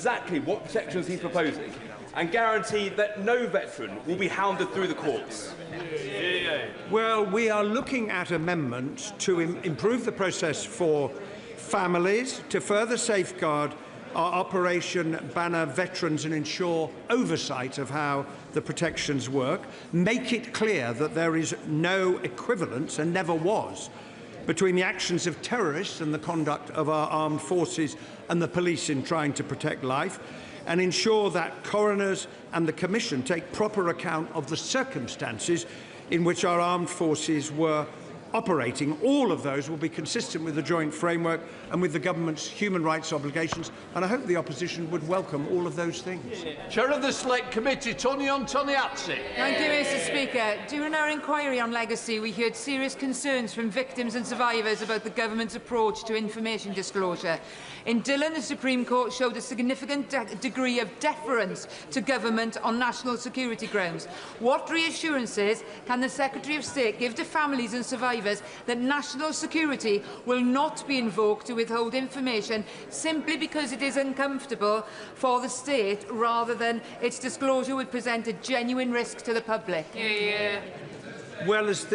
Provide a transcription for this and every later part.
exactly what protections he's proposing and guarantee that no veteran will be hounded through the courts? Well, we are looking at amendments to improve the process for families, to further safeguard our Operation Banner veterans and ensure oversight of how the protections work, make it clear that there is no equivalence, and never was, between the actions of terrorists and the conduct of our armed forces and the police in trying to protect life, and ensure that coroners and the Commission take proper account of the circumstances in which our armed forces were operating. All of those will be consistent with the joint framework and with the government's human rights obligations, and I hope the opposition would welcome all of those things. Chair of the Select Committee, Tony Antoniazzi. Thank you, Mr. Speaker. During our inquiry on legacy, we heard serious concerns from victims and survivors about the government's approach to information disclosure. In Dillon, the Supreme Court showed a significant degree of deference to government on national security grounds. What reassurances can the Secretary of State give to families and survivors that national security will not be invoked to withhold information simply because it is uncomfortable for the state, rather than its disclosure would present a genuine risk to the public? Well, as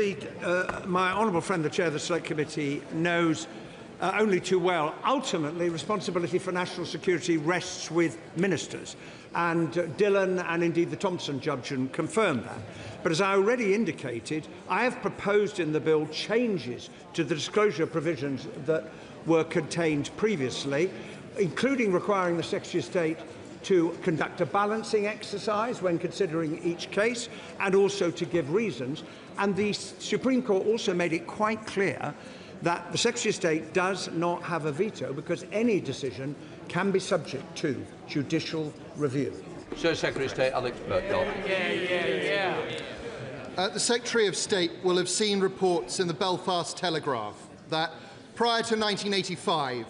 my honourable friend, the Chair of the Select Committee, knows only too well, ultimately responsibility for national security rests with ministers, and Dillon and indeed the Thompson judgment confirmed that. But as I already indicated, I have proposed in the bill changes to the disclosure provisions that were contained previously, including requiring the Secretary of State to conduct a balancing exercise when considering each case, and also to give reasons. And the Supreme Court also made it quite clear that the Secretary of State does not have a veto, because any decision can be subject to judicial review. Sir Secretary of State Alex Burkdale. The Secretary of State will have seen reports in the Belfast Telegraph that prior to 1985,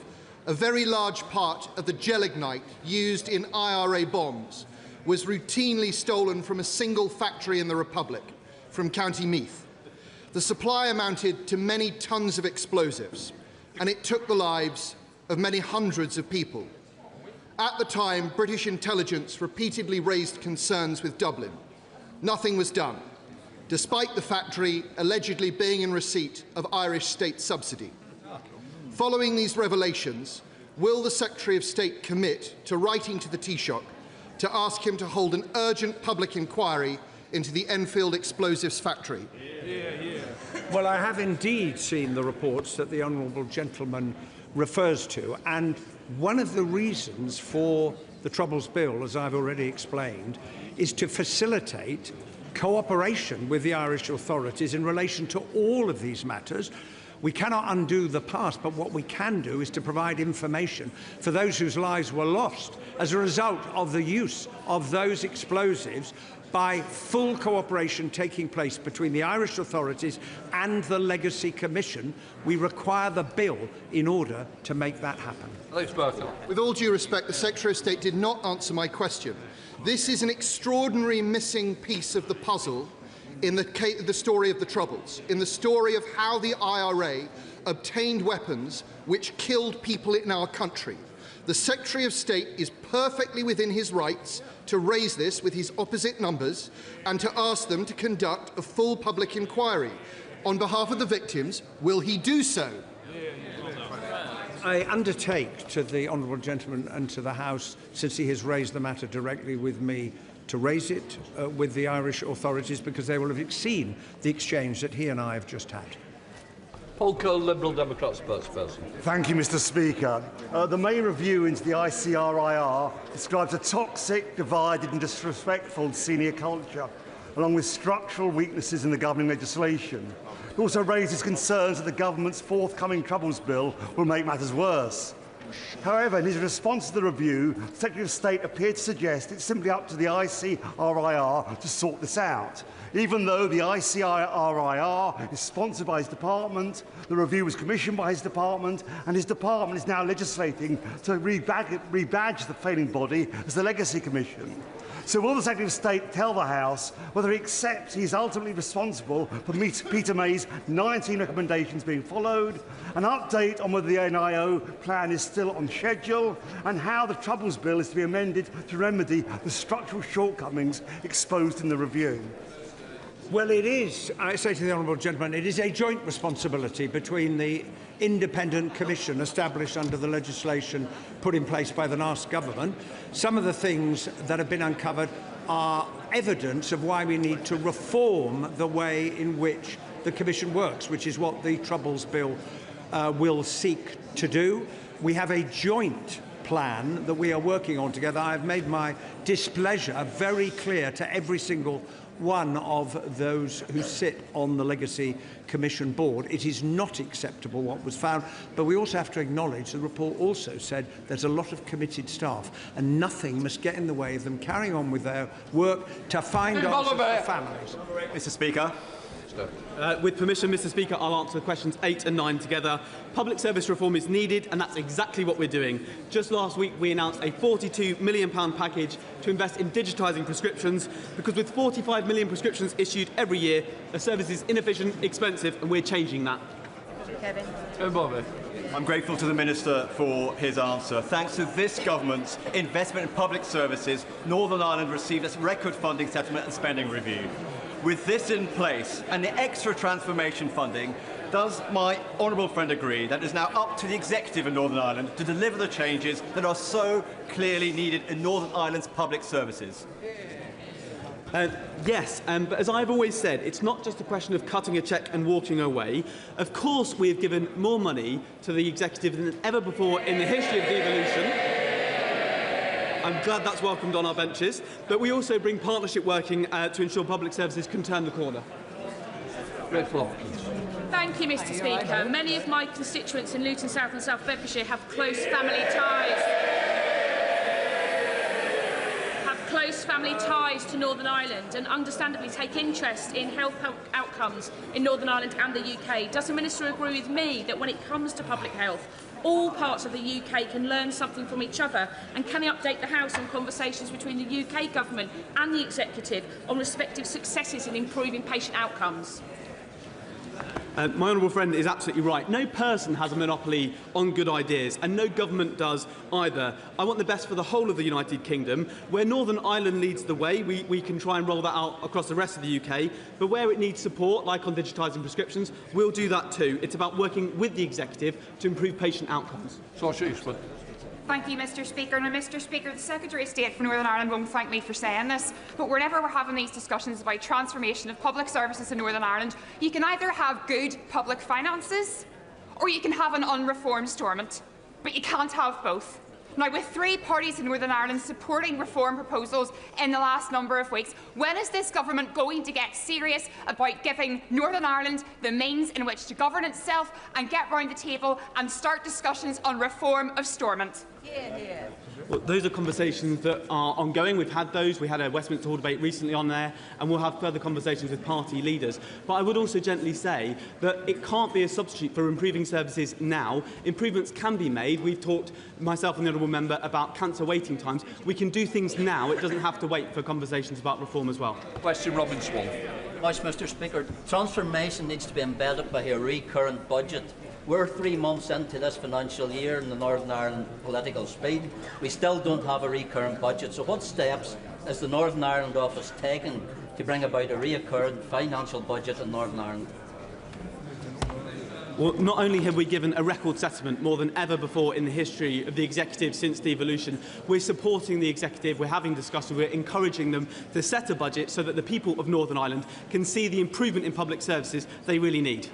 a very large part of the gelignite used in IRA bombs was routinely stolen from a single factory in the Republic, from County Meath. The supply amounted to many tons of explosives, and it took the lives of many hundreds of people. At the time, British intelligence repeatedly raised concerns with Dublin. Nothing was done, despite the factory allegedly being in receipt of Irish state subsidy. Following these revelations, will the Secretary of State commit to writing to the Taoiseach to ask him to hold an urgent public inquiry into the Enfield explosives factory? Well, I have indeed seen the reports that the honourable gentleman refers to, and one of the reasons for the Troubles Bill, as I've already explained, is to facilitate cooperation with the Irish authorities in relation to all of these matters. We cannot undo the past, but what we can do is to provide information for those whose lives were lost as a result of the use of those explosives, by full cooperation taking place between the Irish authorities and the Legacy Commission. We require the bill in order to make that happen. With all due respect, the Secretary of State did not answer my question. This is an extraordinary missing piece of the puzzle in the story of the Troubles, in the story of how the IRA obtained weapons which killed people in our country. The Secretary of State is perfectly within his rights to raise this with his opposite numbers and to ask them to conduct a full public inquiry. On behalf of the victims, will he do so? I undertake to the honourable gentleman and to the House, since he has raised the matter directly with me, to raise it with the Irish authorities, because they will have seen the exchange that he and I have just had. Paul Cole, Liberal Democrat spokesperson. Thank you, Mr. Speaker. The main review into the ICRIR describes a toxic, divided and disrespectful senior culture, along with structural weaknesses in the governing legislation. It also raises concerns that the government's forthcoming Troubles Bill will make matters worse. However, in his response to the review, the Secretary of State appeared to suggest it's simply up to the ICRIR to sort this out. Even though the ICRIR is sponsored by his department, the review was commissioned by his department, and his department is now legislating to rebadge the failing body as the Legacy Commission. So will the Secretary of State tell the House whether he accepts he is ultimately responsible for Peter May's 19 recommendations being followed, an update on whether the NIO plan is still on schedule, and how the Troubles Bill is to be amended to remedy the structural shortcomings exposed in the review. Well, it is, I say to the honourable gentleman, it is a joint responsibility between the independent commission established under the legislation put in place by the last government. Some of the things that have been uncovered are evidence of why we need to reform the way in which the commission works, which is what the Troubles Bill will seek to do. We have a joint plan that we are working on together. I've made my displeasure very clear to every single one of those who sit on the Legacy Commission board. It is not acceptable what was found, but we also have to acknowledge the report also said there's a lot of committed staff and nothing must get in the way of them carrying on with their work to find answers for families. Mr. Speaker. With permission, Mr. Speaker, I'll answer questions 8 and 9 together. Public service reform is needed, and that's exactly what we're doing. Just last week, we announced a £42 million package to invest in digitising prescriptions, because with 45 million prescriptions issued every year, the service is inefficient, expensive, and we're changing that. Kevin. I'm grateful to the Minister for his answer. Thanks to this government's investment in public services, Northern Ireland received its record funding settlement and spending review. With this in place and the extra transformation funding, does my honourable friend agree that it is now up to the executive in Northern Ireland to deliver the changes that are so clearly needed in Northern Ireland's public services? Yes, but as I've always said, it's not just a question of cutting a cheque and walking away. Of course, we have given more money to the executive than ever before in the history of devolution. I'm glad that's welcomed on our benches, but we also bring partnership working to ensure public services can turn the corner. Thank you, Mr. Speaker. Many of my constituents in Luton South and South Bedfordshire have close family ties to Northern Ireland and understandably take interest in health outcomes in Northern Ireland and the UK. Does the Minister agree with me that when it comes to public health, all parts of the UK can learn something from each other, and can he update the House on conversations between the UK Government and the Executive on respective successes in improving patient outcomes? My honourable friend is absolutely right. No person has a monopoly on good ideas, and no government does either. I want the best for the whole of the United Kingdom. Where Northern Ireland leads the way, we can try and roll that out across the rest of the UK. But where it needs support, like on digitising prescriptions, we'll do that too. It's about working with the executive to improve patient outcomes. Thank you, Mr. Speaker. Now, Mr. Speaker, the Secretary of State for Northern Ireland won't thank me for saying this, but whenever we're having these discussions about transformation of public services in Northern Ireland, you can either have good public finances or you can have an unreformed Stormont, but you can't have both. Now, with 3 parties in Northern Ireland supporting reform proposals in the last number of weeks, when is this government going to get serious about giving Northern Ireland the means in which to govern itself and get round the table and start discussions on reform of Stormont? Well, those are conversations that are ongoing. We've had those. We had a Westminster Hall debate recently on there, and we'll have further conversations with party leaders. But I would also gently say that it can't be a substitute for improving services now. Improvements can be made. We've talked, myself and the honourable member, about cancer waiting times. We can do things now. It doesn't have to wait for conversations about reform as well. Question, Robin Swan. Yes, Mr. Speaker. Transformation needs to be embedded by a recurrent budget. We're 3 months into this financial year in the Northern Ireland political speed. We still don't have a recurrent budget. So what steps is the Northern Ireland office taking to bring about a recurrent financial budget in Northern Ireland? Well, not only have we given a record settlement more than ever before in the history of the Executive since devolution, we're supporting the Executive, we're having discussions, we're encouraging them to set a budget so that the people of Northern Ireland can see the improvement in public services they really need.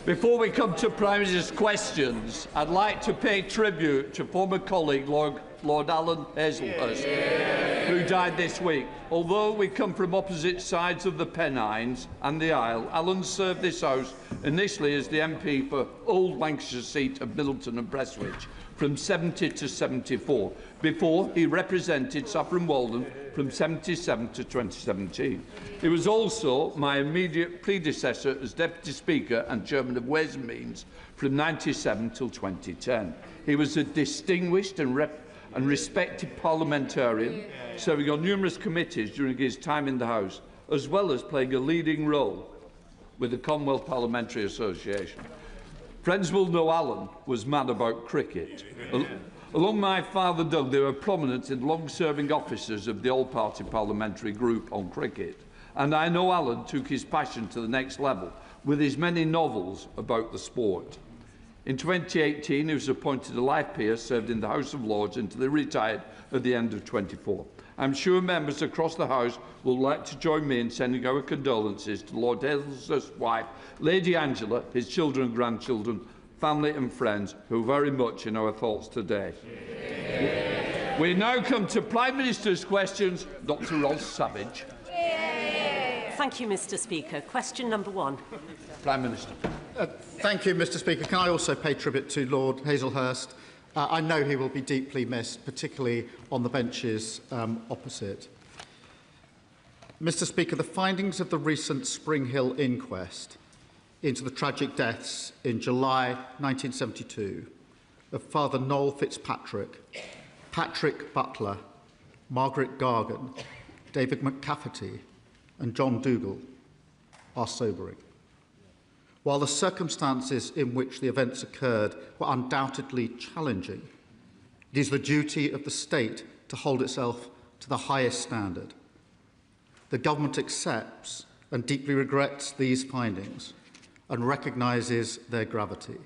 Before we come to Prime Minister's questions, I'd like to pay tribute to former colleague Lord Alan Hazelhurst, who died this week. Although we come from opposite sides of the Pennines and the Isle, Alan served this House initially as the MP for Old Lancashire seat of Middleton and Prestwich from 70 to 74. Before, he represented Saffron Walden from 77 to 2017. He was also my immediate predecessor as Deputy Speaker and Chairman of Ways and Means from 97 till 2010. He was a distinguished and respected parliamentarian, serving on numerous committees during his time in the House, as well as playing a leading role with the Commonwealth Parliamentary Association. Friends will know Alan was mad about cricket. Along my father Doug, they were prominent and long-serving officers of the all-party parliamentary group on cricket. And I know Alan took his passion to the next level with his many novels about the sport. In 2018, he was appointed a life peer, served in the House of Lords until he retired at the end of 24. I'm sure members across the House will like to join me in sending our condolences to Lord Hazelhurst's wife, Lady Angela, his children and grandchildren, family and friends, who are very much in our thoughts today. We now come to Prime Minister's questions. Dr Ros Savage. Thank you, Mr Speaker. Question number 1. Prime Minister. Thank you, Mr Speaker. Can I also pay tribute to Lord Hazelhurst? I know he will be deeply missed, particularly on the benches opposite. Mr Speaker, the findings of the recent Spring Hill inquest into the tragic deaths in July 1972 of Father Noel Fitzpatrick, Patrick Butler, Margaret Gargan, David McCafferty and John Dougal are sobering. While the circumstances in which the events occurred were undoubtedly challenging, it is the duty of the state to hold itself to the highest standard. The government accepts and deeply regrets these findings and recognises their gravity.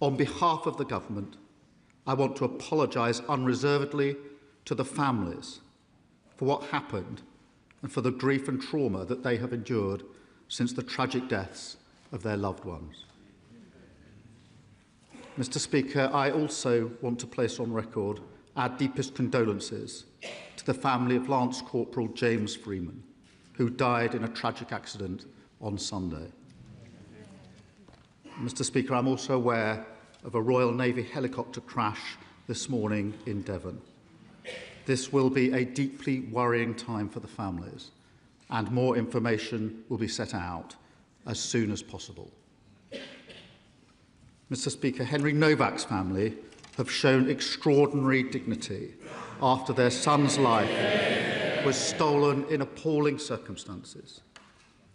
On behalf of the government, I want to apologise unreservedly to the families for what happened and for the grief and trauma that they have endured since the tragic deaths of their loved ones. Mr Speaker, I also want to place on record our deepest condolences to the family of Lance Corporal James Freeman, who died in a tragic accident on Sunday. Mr Speaker, I'm also aware of a Royal Navy helicopter crash this morning in Devon. This will be a deeply worrying time for the families, and more information will be set out as soon as possible. Mr Speaker, Henry Novak's family have shown extraordinary dignity after their son's life was stolen in appalling circumstances.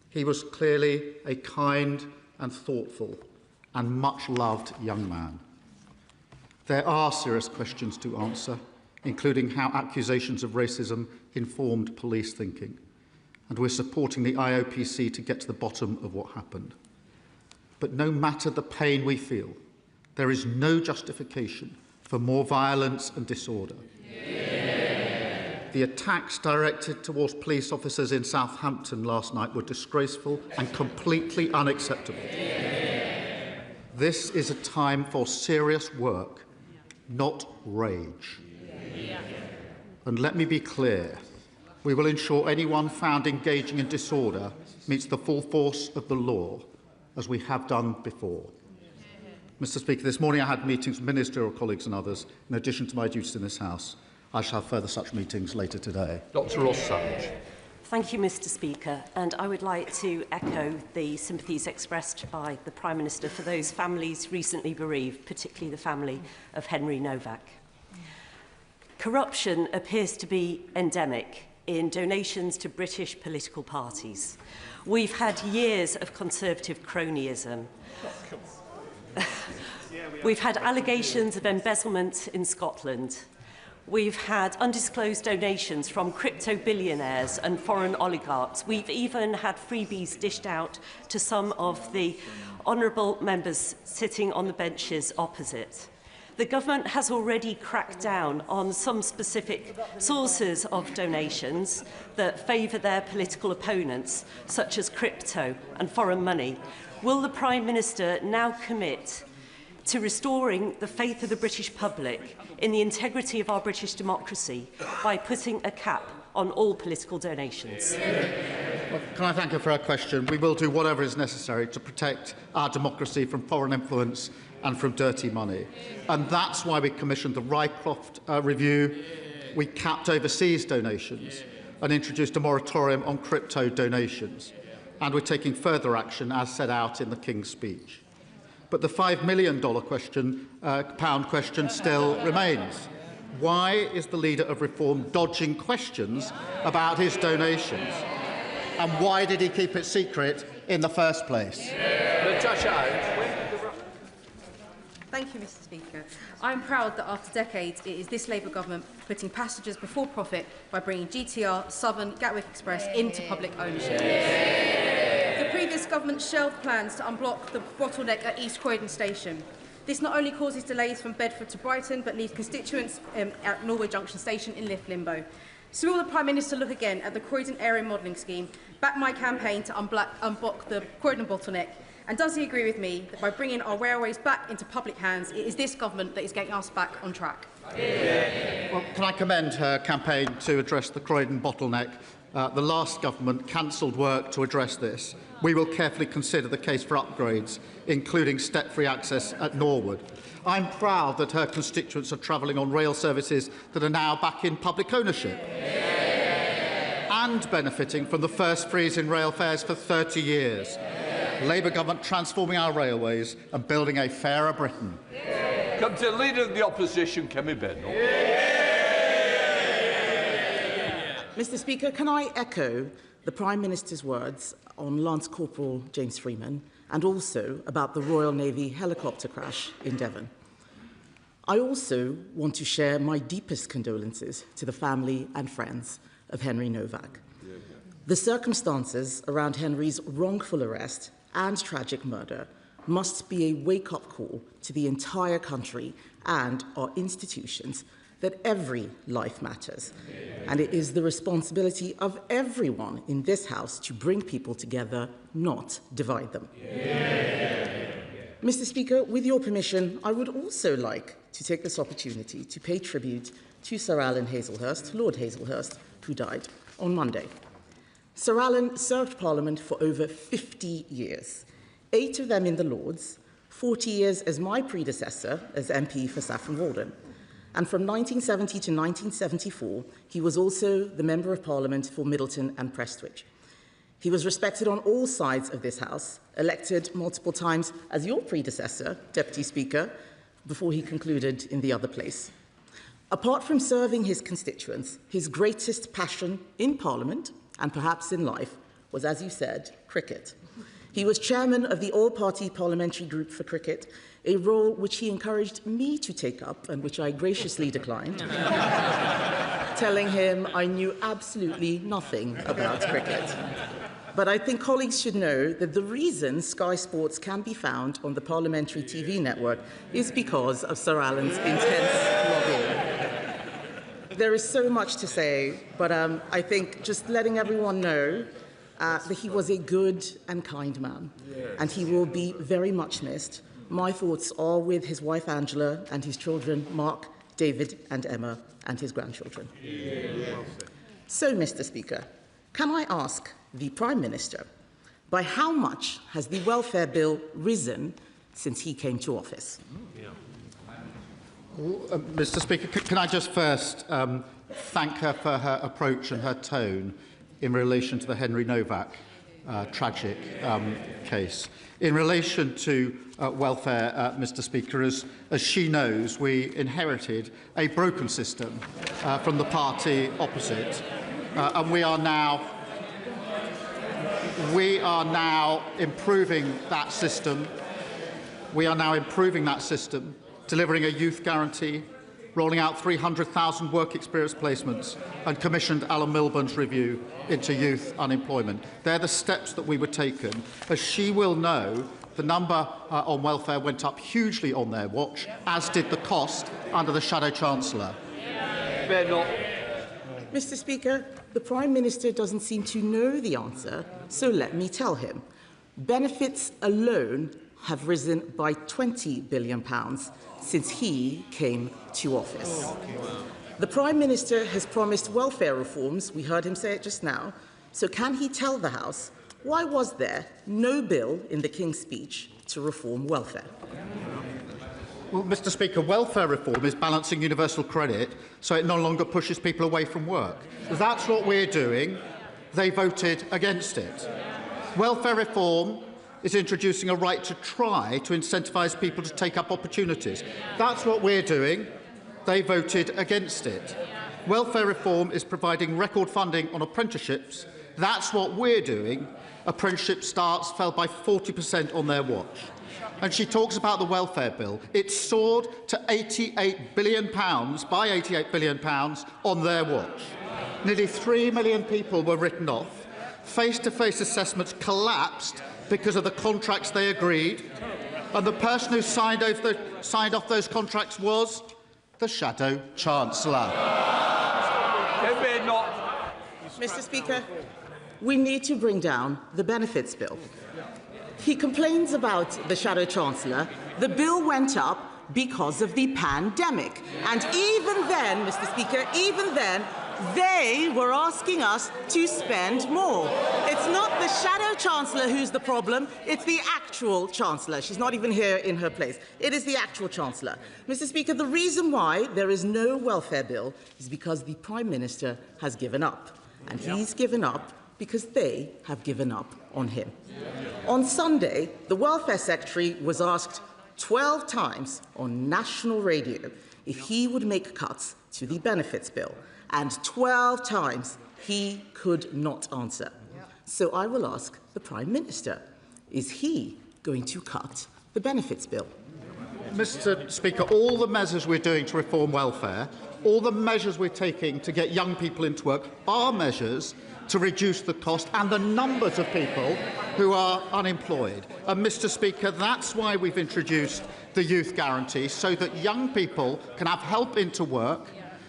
He was clearly a kind and thoughtful and much-loved young man. There are serious questions to answer, including how accusations of racism informed police thinking, and we're supporting the IOPC to get to the bottom of what happened. But no matter the pain we feel, there is no justification for more violence and disorder. The attacks directed towards police officers in Southampton last night were disgraceful and completely unacceptable. This is a time for serious work, not rage. And let me be clear, we will ensure anyone found engaging in disorder meets the full force of the law, as we have done before. Mr Speaker, this morning I had meetings with ministerial colleagues and others, in addition to my duties in this House. I shall have further such meetings later today. Dr Ros Savage. Thank you, Mr Speaker, and I would like to echo the sympathies expressed by the Prime Minister for those families recently bereaved, particularly the family of Henry Novak. Corruption appears to be endemic in donations to British political parties. We've had years of Conservative cronyism. We've had allegations of embezzlement in Scotland. We've had undisclosed donations from crypto billionaires and foreign oligarchs. We've even had freebies dished out to some of the honourable members sitting on the benches opposite. The government has already cracked down on some specific sources of donations that favour their political opponents, such as crypto and foreign money. Will the Prime Minister now commit to restoring the faith of the British public in the integrity of our British democracy by putting a cap on all political donations? Well, can I thank her for her question? We will do whatever is necessary to protect our democracy from foreign influence and from dirty money. And that's why we commissioned the Rycroft review. We capped overseas donations and introduced a moratorium on crypto donations. And we're taking further action as set out in the King's speech. But the £5 million question still remains. Why is the Leader of Reform dodging questions about his donations? And why did he keep it secret in the first place? Thank you, Mr Speaker. I am proud that after decades it is this Labour government putting passengers before profit by bringing GTR, Southern, Gatwick Express into public ownership. The previous government shelved plans to unblock the bottleneck at East Croydon Station. This not only causes delays from Bedford to Brighton, but leaves constituents at Norway Junction Station in lift limbo. So will the Prime Minister look again at the Croydon Area Modelling Scheme, back my campaign to unblock the Croydon bottleneck? And does he agree with me that by bringing our railways back into public hands, it is this government that is getting us back on track? Well, can I commend her campaign to address the Croydon bottleneck? The last government cancelled work to address this. We will carefully consider the case for upgrades, including step-free access at Norwood. I'm proud that her constituents are travelling on rail services that are now back in public ownership and benefiting from the first freeze in rail fares for 30 years. Labour government transforming our railways and building a fairer Britain. Come to the Leader of the Opposition, Kemi Bendel. Mr Speaker, can I echo the Prime Minister's words on Lance Corporal James Freeman and also about the Royal Navy helicopter crash in Devon? I also want to share my deepest condolences to the family and friends of Henry Novak. The circumstances around Henry's wrongful arrest and tragic murder must be a wake-up call to the entire country and our institutions that every life matters, and it is the responsibility of everyone in this House to bring people together, not divide them. Mr Speaker, with your permission, I would also like to take this opportunity to pay tribute to Sir Alan Hazelhurst, Lord Hazelhurst, who died on Monday. Sir Alan served Parliament for over 50 years, 8 of them in the Lords, 40 years as my predecessor as MP for Saffron Walden. And from 1970 to 1974, he was also the Member of Parliament for Middleton and Prestwich. He was respected on all sides of this House, elected multiple times as your predecessor, Deputy Speaker, before he concluded in the other place. Apart from serving his constituents, his greatest passion in Parliament, and perhaps in life, was, as you said, cricket. He was chairman of the all-party parliamentary group for cricket, a role which he encouraged me to take up and which I graciously declined, telling him I knew absolutely nothing about cricket. But I think colleagues should know that the reason Sky Sports can be found on the Parliamentary TV network is because of Sir Alan's intense lobbying. There is so much to say, but I think just letting everyone know that he was a good and kind man, and he will be very much missed. My thoughts are with his wife Angela and his children Mark, David and Emma, and his grandchildren. So, Mr Speaker, can I ask the Prime Minister, by how much has the welfare bill risen since he came to office? Mr Speaker, can I just first thank her for her approach and her tone in relation to the Henry Novak tragic case. In relation to welfare, Mr Speaker, as she knows, we inherited a broken system from the party opposite, and we are now improving that system. Delivering a youth guarantee, rolling out 300,000 work experience placements, and commissioned Alan Milburn's review into youth unemployment. They're the steps that we were taken. As she will know, the number on welfare went up hugely on their watch, as did the cost under the Shadow Chancellor. Mr Speaker, the Prime Minister doesn't seem to know the answer, so let me tell him. Benefits alone have risen by £20 billion since he came to office. The Prime Minister has promised welfare reforms, we heard him say it just now, so can he tell the House why was there no bill in the King's speech to reform welfare? Well, Mr Speaker, welfare reform is balancing universal credit so it no longer pushes people away from work. That's what we're doing. They voted against it. Welfare reform is introducing a right to try to incentivise people to take up opportunities. That's what we're doing. They voted against it. Welfare reform is providing record funding on apprenticeships. That's what we're doing. Apprenticeship starts fell by 40% on their watch. and she talks about the welfare bill. It soared to £88 billion, by £88 billion on their watch. Nearly 3 million people were written off. Face-to-face assessments collapsed because of the contracts they agreed. And the person who signed off those contracts was the Shadow Chancellor. Mr. Speaker, we need to bring down the benefits bill. He complains about the Shadow Chancellor. The bill went up because of the pandemic. And even then, Mr. Speaker, even then, they were asking us to spend more. It's not the Shadow Chancellor who's the problem, it's the actual Chancellor. She's not even here in her place. It is the actual Chancellor. Mr. Speaker, the reason why there is no welfare bill is because the Prime Minister has given up. And he's given up because they have given up on him. On Sunday, the Welfare Secretary was asked 12 times on national radio if he would make cuts to the benefits bill. And 12 times he could not answer. So I will ask the Prime Minister, is he going to cut the benefits bill? Mr. Speaker, all the measures we're doing to reform welfare, all the measures we're taking to get young people into work are measures to reduce the cost and the numbers of people who are unemployed. And, Mr. Speaker, that's why we've introduced the Youth Guarantee, so that young people can have help into work,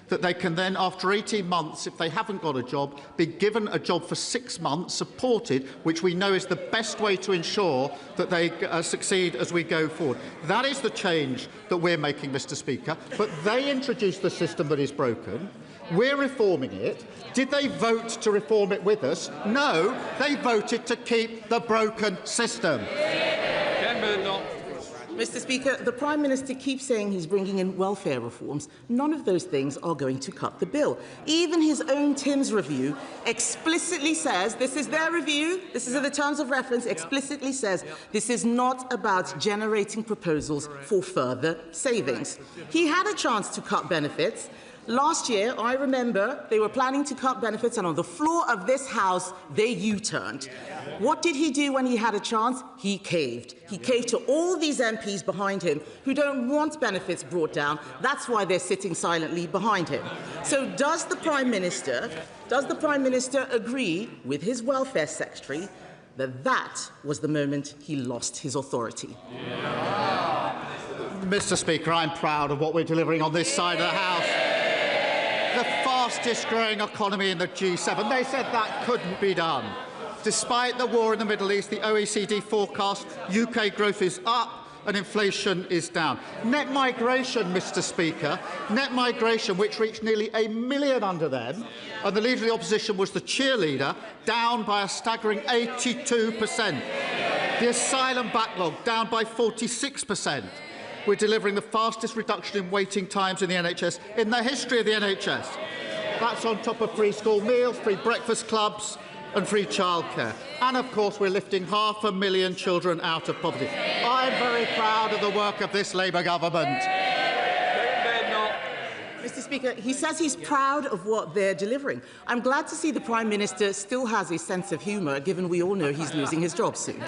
that they can then, after 18 months, if they haven't got a job, be given a job for 6 months, supported, which we know is the best way to ensure that they succeed as we go forward. That is the change that we're making, Mr. Speaker. But they introduced the system that is broken. We're reforming it. Did they vote to reform it with us? No, they voted to keep the broken system. Mr. Speaker, the Prime Minister keeps saying he's bringing in welfare reforms. None of those things are going to cut the bill. Even his own Tim's review explicitly says, this is their review, this is in the terms of reference, explicitly says this is not about generating proposals for further savings. He had a chance to cut benefits. Last year, I remember, they were planning to cut benefits, and on the floor of this House, they U-turned. What did he do when he had a chance? He caved. He caved to all these MPs behind him who don't want benefits brought down. That's why they're sitting silently behind him. So does the Prime Minister agree with his Welfare Secretary that that was the moment he lost his authority? Mr. Speaker, I'm proud of what we're delivering on this side of the House. The fastest growing economy in the G7. They said that couldn't be done. Despite the war in the Middle East, the OECD forecast UK growth is up and inflation is down. Net migration, Mr. Speaker, net migration, which reached nearly 1 million under them, and the Leader of the Opposition was the cheerleader, down by a staggering 82%. The asylum backlog down by 46%. We're delivering the fastest reduction in waiting times in the NHS in the history of the NHS. That's on top of free school meals, free breakfast clubs and free childcare. And, of course, we're lifting 500,000 children out of poverty. I'm very proud of the work of this Labour government. Mr. Speaker, he says he's proud of what they're delivering. I'm glad to see the Prime Minister still has a sense of humour, given we all know he's losing his job soon.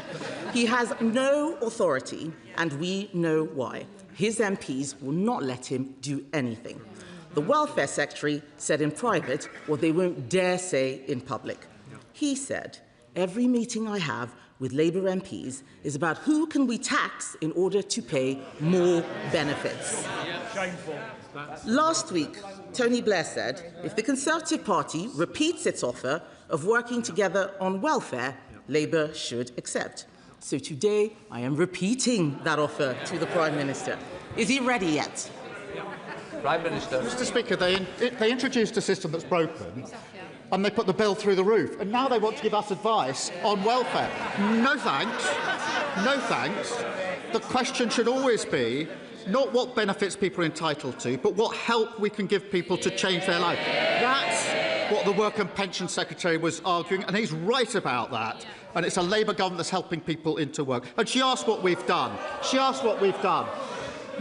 He has no authority, and we know why. His MPs will not let him do anything. The Welfare Secretary said in private what they won't dare say in public. He said, every meeting I have with Labour MPs is about who can we tax in order to pay more benefits. Shameful. Last week, Tony Blair said, if the Conservative Party repeats its offer of working together on welfare, Labour should accept. So today, I am repeating that offer to the Prime Minister. Is he ready yet? Prime Minister. Mr. Speaker, they introduced a system that's broken, and they put the bill through the roof, and now they want to give us advice on welfare. No thanks. No thanks. The question should always be not what benefits people are entitled to, but what help we can give people to change their life. That's what the Work and Pension Secretary was arguing, and he's right about that. And it's a Labour government that's helping people into work. And she asked what we've done. She asked what we've done.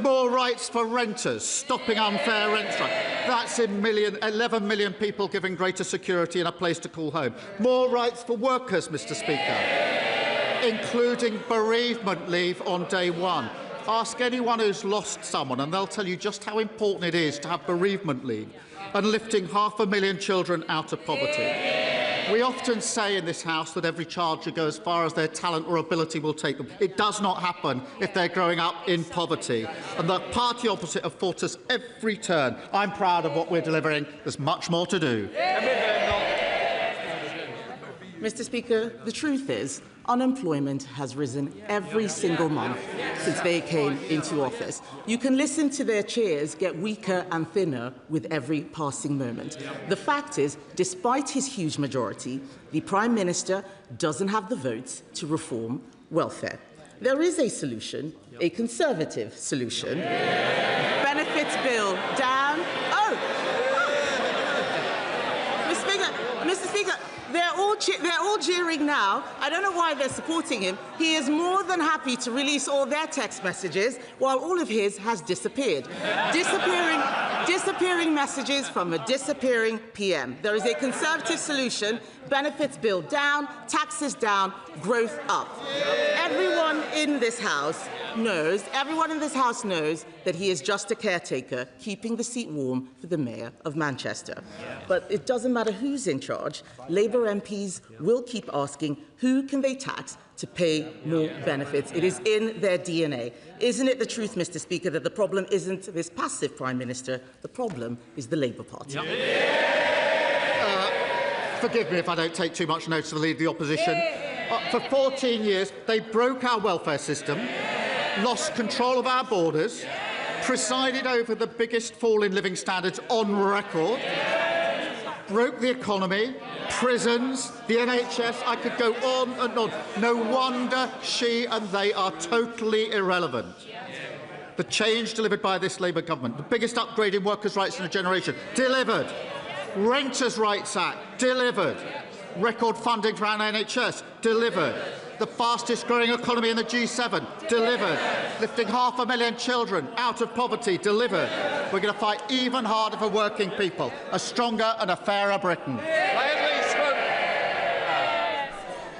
More rights for renters, stopping unfair rent strike. That's 11 million people giving greater security and a place to call home. More rights for workers, Mr. Speaker. including bereavement leave on day one. Ask anyone who's lost someone and they'll tell you just how important it is to have bereavement leave and lifting 500,000 children out of poverty. We often say in this House that every child should go as far as their talent or ability will take them. It does not happen if they're growing up in poverty. And the party opposite have fought us every turn. I'm proud of what we're delivering. There's much more to do. Mr. Speaker, the truth is, unemployment has risen every single month since they came into office. You can listen to their chairs get weaker and thinner with every passing moment. The fact is, despite his huge majority, the Prime Minister doesn't have the votes to reform welfare. There is a solution, a Conservative solution. Benefits bill down. Mr. Speaker, they're all jeering now. I don't know why they're supporting him. He is more than happy to release all their text messages while all of his has disappeared. Disappearing messages from a disappearing PM. There is a Conservative solution. Benefits bill down, taxes down, growth up. Everyone in this House knows that he is just a caretaker, keeping the seat warm for the Mayor of Manchester. But it doesn't matter who's in charge. Labour MPs will keep asking who can they tax to pay more benefits. It is in their DNA. Isn't it the truth, Mr. Speaker, that the problem isn't this passive Prime Minister, the problem is the Labour Party? Forgive me if I don't take too much notice of the Leader of the Opposition. For 14 years, they broke our welfare system, lost control of our borders, presided over the biggest fall in living standards on record, broke the economy, prisons, the NHS. I could go on and on. No wonder she and they are totally irrelevant. The change delivered by this Labour government, the biggest upgrade in workers' rights in a generation, delivered. Renters' Rights Act, delivered. Record funding for our NHS, delivered. The fastest growing economy in the G7, delivered. Lifting 500,000 children out of poverty, delivered. We're going to fight even harder for working people, a stronger and a fairer Britain.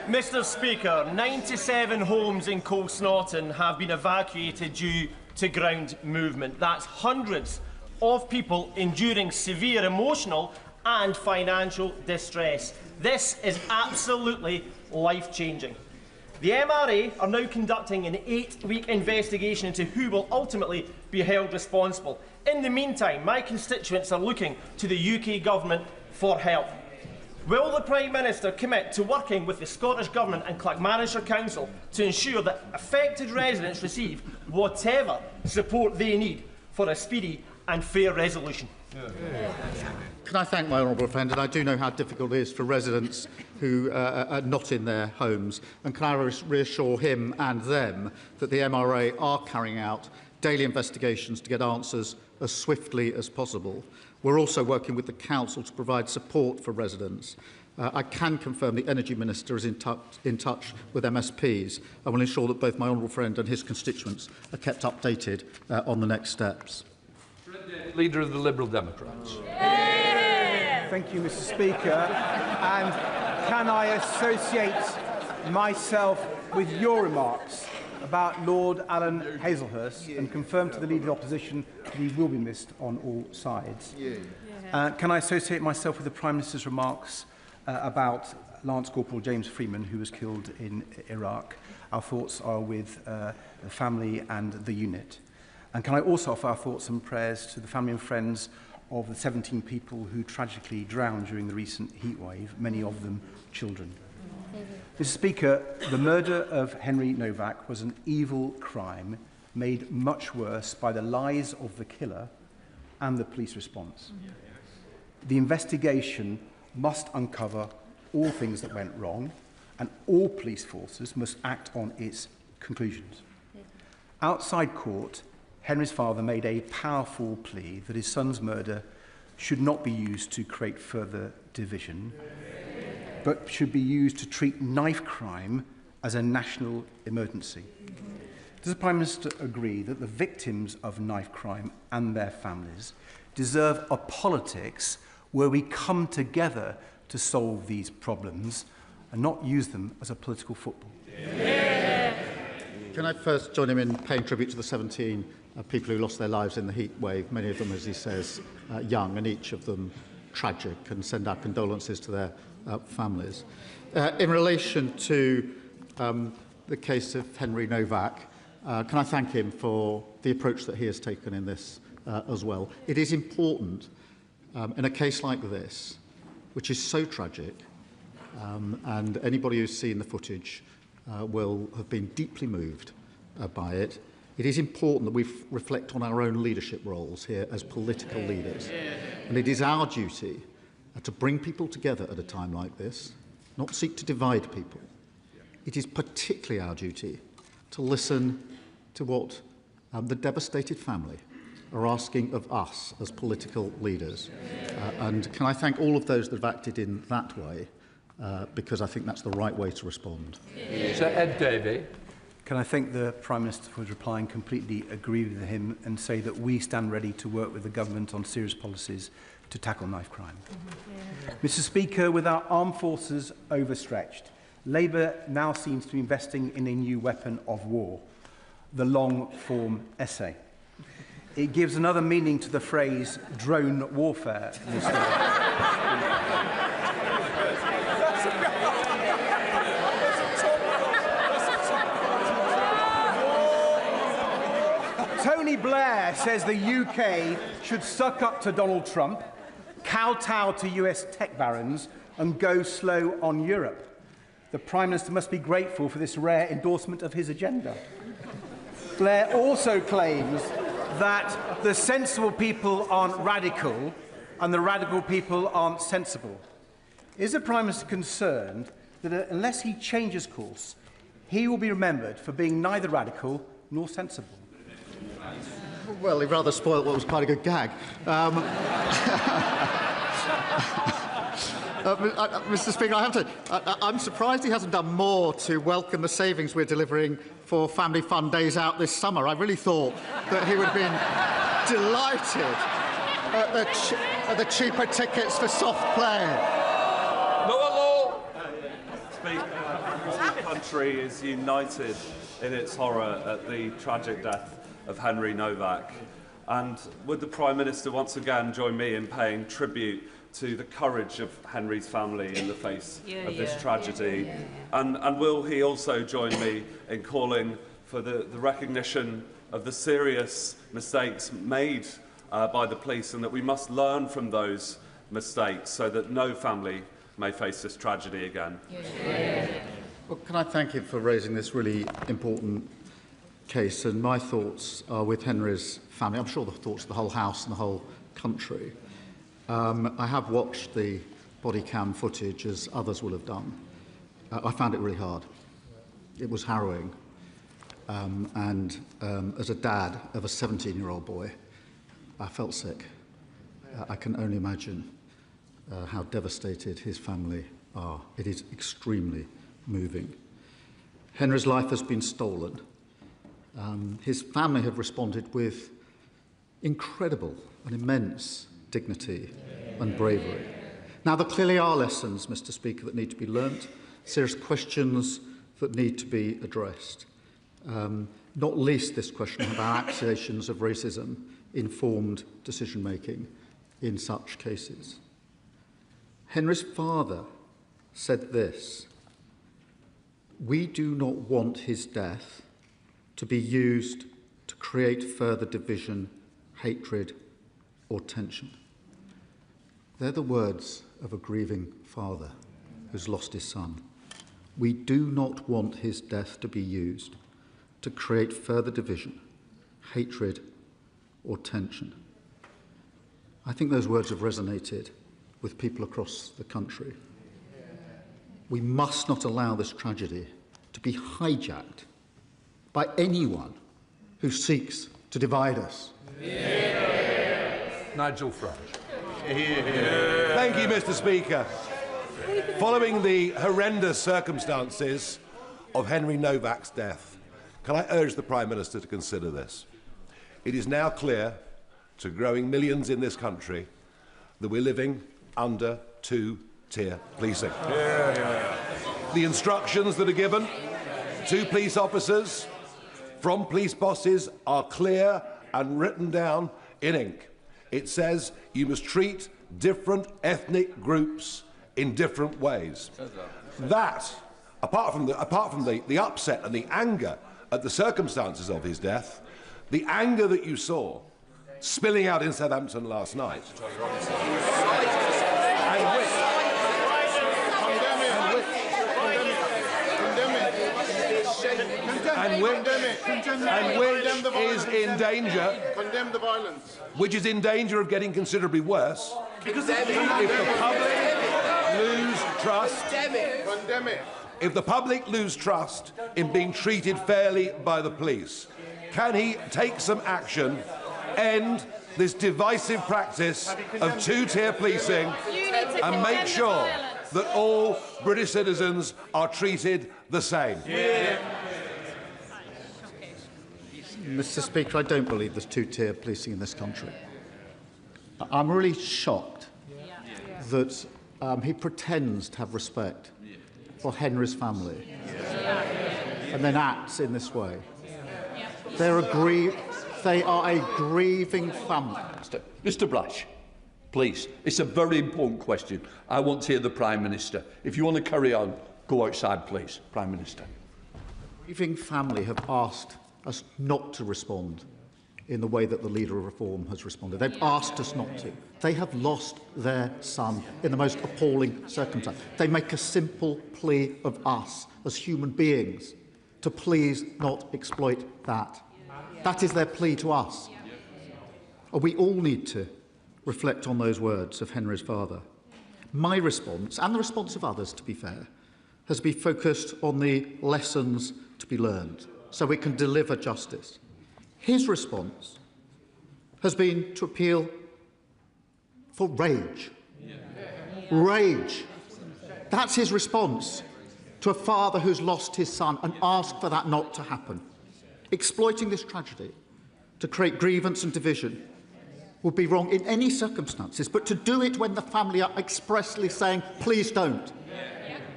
Mr. Speaker, 97 homes in Colsnorton have been evacuated due to ground movement. That's hundreds of people enduring severe emotional and financial distress. This is absolutely life-changing. The MRA are now conducting an 8-week investigation into who will ultimately be held responsible. In the meantime, my constituents are looking to the UK Government for help. Will the Prime Minister commit to working with the Scottish Government and Clackmannanshire Council to ensure that affected residents receive whatever support they need for a speedy and fair resolution? Can I thank my honourable friend? And I do know how difficult it is for residents who are not in their homes. And can I reassure him and them that the MRA are carrying out daily investigations to get answers as swiftly as possible. We're also working with the Council to provide support for residents. I can confirm the Energy Minister is in touch with MSPs and will ensure that both my honourable friend and his constituents are kept updated on the next steps. Leader of the Liberal Democrats. Thank you, Mr. Speaker. And can I associate myself with your remarks about Lord Alan Hazelhurst and confirm to the Leader of the Opposition that he will be missed on all sides? Can I associate myself with the Prime Minister's remarks about Lance Corporal James Freeman, who was killed in Iraq? Our thoughts are with the family and the unit. And can I also offer our thoughts and prayers to the family and friends of the 17 people who tragically drowned during the recent heatwave, many of them children. Mr. Speaker, the murder of Henry Novak was an evil crime made much worse by the lies of the killer and the police response. The investigation must uncover all things that went wrong, and all police forces must act on its conclusions. Outside court, Henry's father made a powerful plea that his son's murder should not be used to create further division, but should be used to treat knife crime as a national emergency. Does the Prime Minister agree that the victims of knife crime and their families deserve a politics where we come together to solve these problems and not use them as a political football? Can I first join him in paying tribute to the 17 people who lost their lives in the heat wave, many of them, as he says, young, and each of them tragic, and send our condolences to their families. In relation to the case of Henry Novak, can I thank him for the approach that he has taken in this as well. It is important in a case like this, which is so tragic, and anybody who's seen the footage will have been deeply moved by it. It is important that we reflect on our own leadership roles here as political leaders. And it is our duty to bring people together at a time like this, not seek to divide people. It is particularly our duty to listen to what the devastated family are asking of us as political leaders. And can I thank all of those that have acted in that way, because I think that's the right way to respond. Sir Ed Davey. Can I thank the Prime Minister for his reply and completely agree with him and say that we stand ready to work with the government on serious policies to tackle knife crime. Mr. Speaker, with our armed forces overstretched, Labour now seems to be investing in a new weapon of war, the long-form essay. It gives another meaning to the phrase drone warfare. Tony Blair says the UK should suck up to Donald Trump, kowtow to US tech barons, and go slow on Europe. The Prime Minister must be grateful for this rare endorsement of his agenda. Blair also claims that the sensible people aren't radical and the radical people aren't sensible. Is the Prime Minister concerned that unless he changes course, he will be remembered for being neither radical nor sensible? Well, he rather spoiled what was quite a good gag. Mr. Speaker, I have to. I'm surprised he hasn't done more to welcome the savings we're delivering for family fun days out this summer. I really thought that he would have been delighted at the cheaper tickets for soft play. Speaker, the country is united in its horror at the tragic death of Henry Novak. And would the Prime Minister once again join me in paying tribute to the courage of Henry's family in the face of this tragedy? And will he also join me in calling for the recognition of the serious mistakes made by the police, and that we must learn from those mistakes so that no family may face this tragedy again? Well, can I thank him for raising this really important case? And my thoughts are with Henry's family. I'm sure the thoughts of the whole House and the whole country. I have watched the body cam footage, as others will have done. I found it really hard. It was harrowing. And as a dad of a 17-year-old boy, I felt sick. I can only imagine how devastated his family are. It is extremely moving. Henry's life has been stolen. His family have responded with incredible and immense dignity and bravery. Now, there clearly are lessons, Mr. Speaker, that need to be learnt, serious questions that need to be addressed, not least this question of our accusations of racism informed decision-making in such cases. Henry's father said this: "We do not want his death to be used to create further division, hatred, or tension." They're the words of a grieving father who's lost his son. We do not want his death to be used to create further division, hatred, or tension. I think those words have resonated with people across the country. We must not allow this tragedy to be hijacked by anyone who seeks to divide us. Nigel Farage. Thank you, Mr. Speaker. Following the horrendous circumstances of Henry Novak's death, can I urge the Prime Minister to consider this? It is now clear to growing millions in this country that we're living under two-tier policing. The instructions that are given to police officers from police bosses are clear and written down in ink. It says you must treat different ethnic groups in different ways. That, apart from the upset and the anger at the circumstances of his death, the anger that you saw spilling out in Southampton last night, and which is in danger, condemn the violence, which is in danger of getting considerably worse, because if the public lose trust, condemn it. If the public lose trust in being treated fairly by the police, can he take some action, end this divisive practice of two-tier policing, and make sure that all British citizens are treated the same? Yeah. Mr. Speaker, I don't believe there's two-tier policing in this country. I'm really shocked that he pretends to have respect for Henry's family and then acts in this way. They are a grieving family. Mr. Blash, please, it's a very important question. I want to hear the Prime Minister. If you want to carry on, go outside, please, Prime Minister. Grieving family have asked us not to respond in the way that the Leader of Reform has responded. They've asked us not to. They have lost their son in the most appalling circumstance. They make a simple plea of us as human beings to please not exploit that. That is their plea to us. We all need to reflect on those words of Henry's father. My response, and the response of others, to be fair, has been focused on the lessons to be learned so we can deliver justice. His response has been to appeal for rage. Rage. That's his response to a father who's lost his son, and ask for that not to happen. Exploiting this tragedy to create grievance and division would be wrong in any circumstances, but to do it when the family are expressly saying, please don't,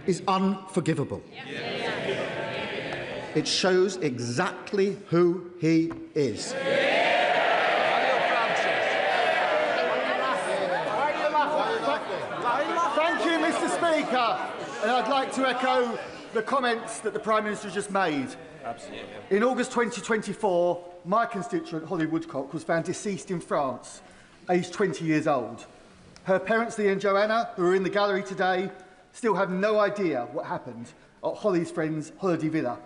is unforgivable. It shows exactly who he is. Thank you, Mr. Speaker. And I'd like to echo the comments that the Prime Minister just made. Absolutely. In August 2024, my constituent, Holly Woodcock, was found deceased in France, aged 20 years old. Her parents, Lee and Joanna, who are in the gallery today, still have no idea what happened at Holly's friend's holiday villa.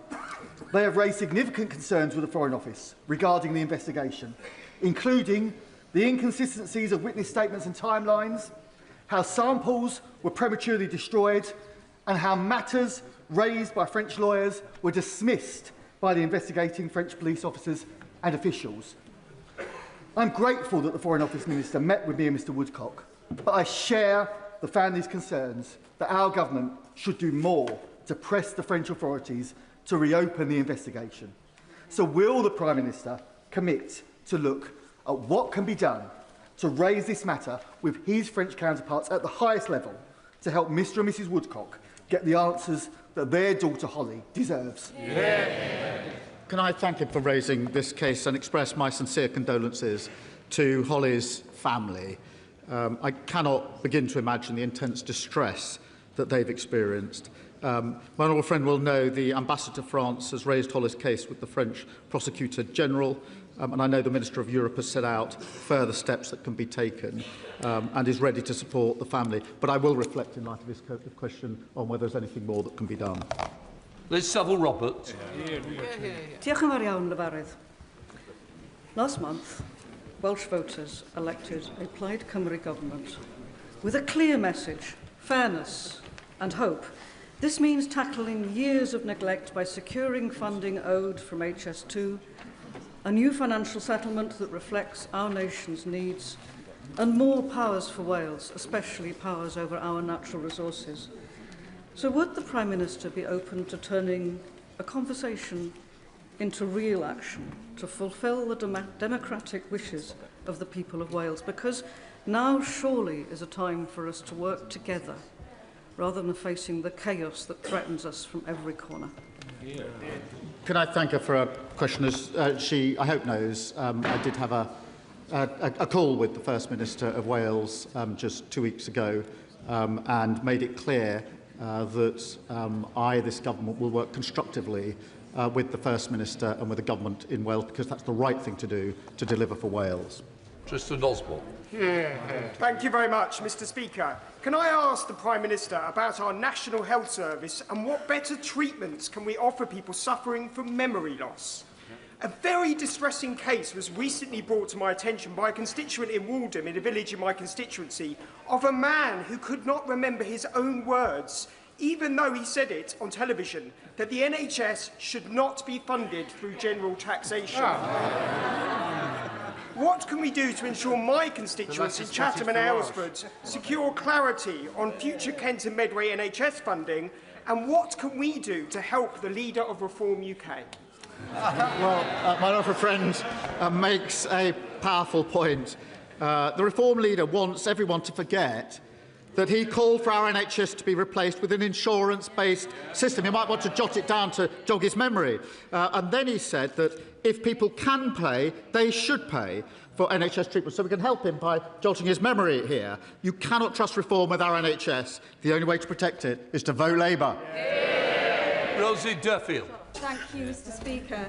They have raised significant concerns with the Foreign Office regarding the investigation, including the inconsistencies of witness statements and timelines, how samples were prematurely destroyed, and how matters raised by French lawyers were dismissed by the investigating French police officers and officials. I'm grateful that the Foreign Office Minister met with me and Mr Woodcock, but I share the family's concerns that our government should do more to press the French authorities to reopen the investigation. So will the Prime Minister commit to look at what can be done to raise this matter with his French counterparts at the highest level to help Mr and Mrs Woodcock get the answers that their daughter Holly deserves? Can I thank him for raising this case and express my sincere condolences to Holly's family? I cannot begin to imagine the intense distress that they've experienced. My honourable friend will know the Ambassador to France has raised Holly's case with the French Prosecutor General, and I know the Minister of Europe has set out further steps that can be taken and is ready to support the family. But I will reflect in light of this question on whether there's anything more that can be done. Liz Saville-Roberts. Diolch yn fawr iawn, Lefarydd. Last month, Welsh voters elected a Plaid Cymru government with a clear message, fairness and hope. This means tackling years of neglect by securing funding owed from HS2, a new financial settlement that reflects our nation's needs, and more powers for Wales, especially powers over our natural resources. So would the Prime Minister be open to turning a conversation into real action to fulfil the democratic wishes of the people of Wales? Because now surely is a time for us to work together rather than facing the chaos that threatens us from every corner. Can I thank her for a question? As she, I hope, knows, I did have a call with the First Minister of Wales just 2 weeks ago and made it clear that this government, will work constructively with the First Minister and with the government in Wales, because that's the right thing to do to deliver for Wales. Tristan Osborne. Thank you very much, Mr. Speaker. Can I ask the Prime Minister about our National Health Service and what better treatments can we offer people suffering from memory loss? A very distressing case was recently brought to my attention by a constituent in Waldham, in a village in my constituency, of a man who could not remember his own words, even though he said it on television, that the NHS should not be funded through general taxation. What can we do to ensure my constituents in Chatham and Aylesford secure clarity on future Kent and Medway NHS funding, and what can we do to help the leader of Reform UK? Well, my honourable friend makes a powerful point. The Reform leader wants everyone to forget that he called for our NHS to be replaced with an insurance-based system. You might want to jot it down to jog his memory. And then he said that if people can pay, they should pay for NHS treatment. So we can help him by jolting his memory here. You cannot trust reform with our NHS. The only way to protect it is to vote Labour. Rosie Duffield. Thank you, Mr. Speaker.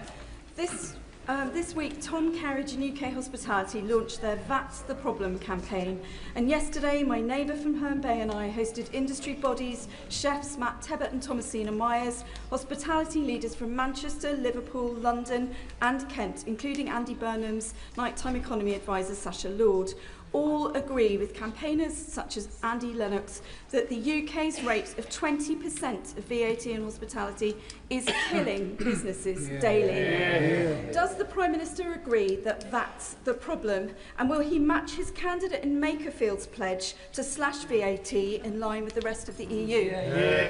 This week, Tom Carriage and UK Hospitality launched their That's the Problem campaign. And yesterday, my neighbour from Herne Bay and I hosted industry bodies, chefs Matt Tebbett and Thomasina Myers, hospitality leaders from Manchester, Liverpool, London and Kent, including Andy Burnham's nighttime economy advisor, Sacha Lord. All agree with campaigners such as Andy Lennox that the UK's rate of 20% of VAT in hospitality is killing businesses daily. Does the Prime Minister agree that that's the problem? And will he match his candidate in Makerfield's pledge to slash VAT in line with the rest of the EU?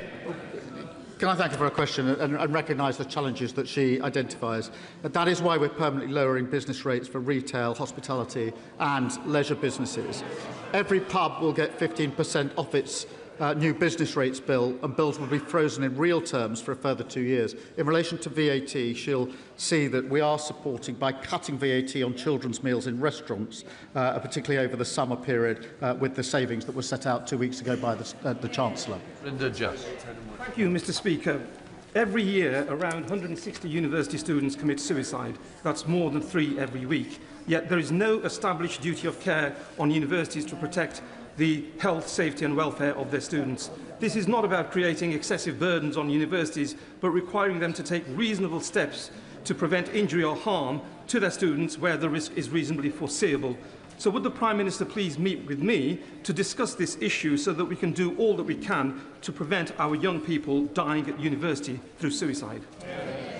Can I thank her for her question and recognise the challenges that she identifies? That is why we're permanently lowering business rates for retail, hospitality and leisure businesses. Every pub will get 15% off its new business rates bill, and bills will be frozen in real terms for a further 2 years. In relation to VAT, she'll see that we are supporting, by cutting VAT on children's meals in restaurants, particularly over the summer period, with the savings that were set out 2 weeks ago by the Chancellor. Linda Just. Thank you, Mr. Speaker. Every year, around 160 university students commit suicide. That's more than 3 every week. Yet there is no established duty of care on universities to protect the health, safety and welfare of their students. This is not about creating excessive burdens on universities, but requiring them to take reasonable steps to prevent injury or harm to their students where the risk is reasonably foreseeable. So would the Prime Minister please meet with me to discuss this issue so that we can do all that we can to prevent our young people dying at university through suicide?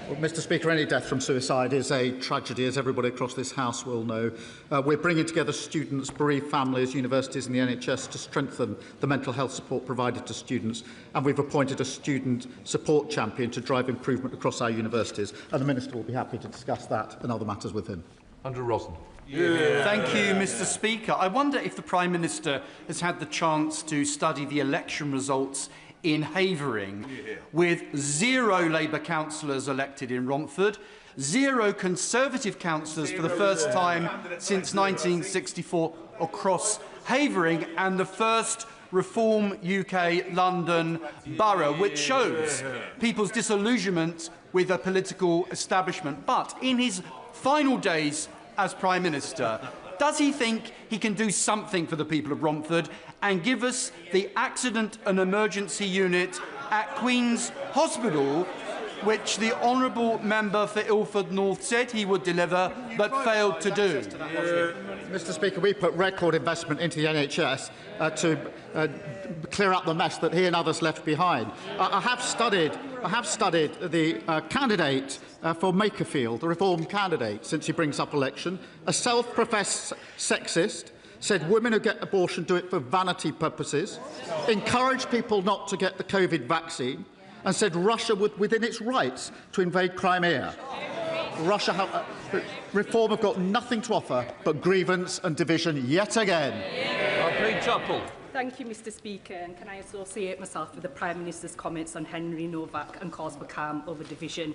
Well, Mr. Speaker, any death from suicide is a tragedy, as everybody across this House will know. We're bringing together students, bereaved families, universities and the NHS to strengthen the mental health support provided to students, and we've appointed a student support champion to drive improvement across our universities, and the Minister will be happy to discuss that and other matters with him. Andrew Rossen. Thank you, Mr. Speaker. I wonder if the Prime Minister has had the chance to study the election results in Havering, with 0 Labour councillors elected in Romford, 0 Conservative councillors for the first time since 1964 across Havering, and the first Reform UK London borough, which shows people's disillusionment with a political establishment. But in his final days as Prime Minister, does he think he can do something for the people of Romford and give us the accident and emergency unit at Queen's Hospital, which the honourable member for Ilford North said he would deliver but failed to do? Mr. Speaker, we put record investment into the NHS to clear up the mess that he and others left behind. I have studied the candidate for Makerfield, the Reform candidate, since he brings up election. A self-professed sexist, said women who get abortion do it for vanity purposes, encouraged people not to get the COVID vaccine, and said Russia would within its rights to invade Crimea. Reform have got nothing to offer but grievance and division yet again. Pete Tupple. Thank you, Mr Speaker, and can I associate myself with the Prime Minister's comments on Henry Novak and cause for calm over division.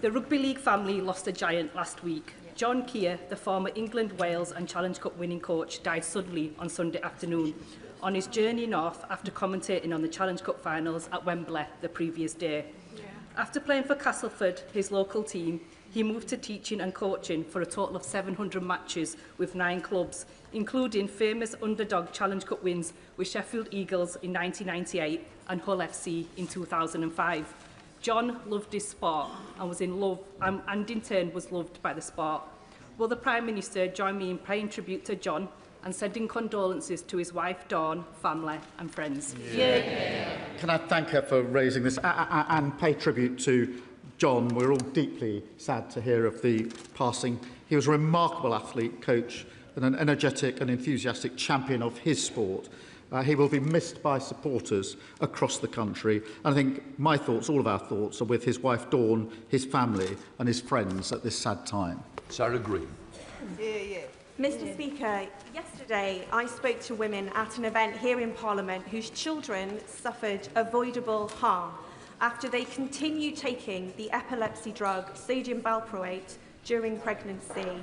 The Rugby League family lost a giant last week. John Keir, the former England, Wales and Challenge Cup winning coach, died suddenly on Sunday afternoon on his journey north after commentating on the Challenge Cup finals at Wembley the previous day. After playing for Castleford, his local team, he moved to teaching and coaching for a total of 700 matches with 9 clubs, including famous underdog Challenge Cup wins with Sheffield Eagles in 1998 and Hull FC in 2005. John loved his sport and was in love, and in turn was loved by the sport. Will the Prime Minister join me in paying tribute to John and sending condolences to his wife Dawn, family and friends? Can I thank her for raising this and pay tribute to John? We're all deeply sad to hear of the passing. He was a remarkable athlete, coach, and an energetic and enthusiastic champion of his sport. He will be missed by supporters across the country. And I think my thoughts, all of our thoughts, are with his wife Dawn, his family and his friends at this sad time. Sarah Green. Mr Speaker, yesterday I spoke to women at an event here in Parliament whose children suffered avoidable harm after they continued taking the epilepsy drug sodium valproate during pregnancy.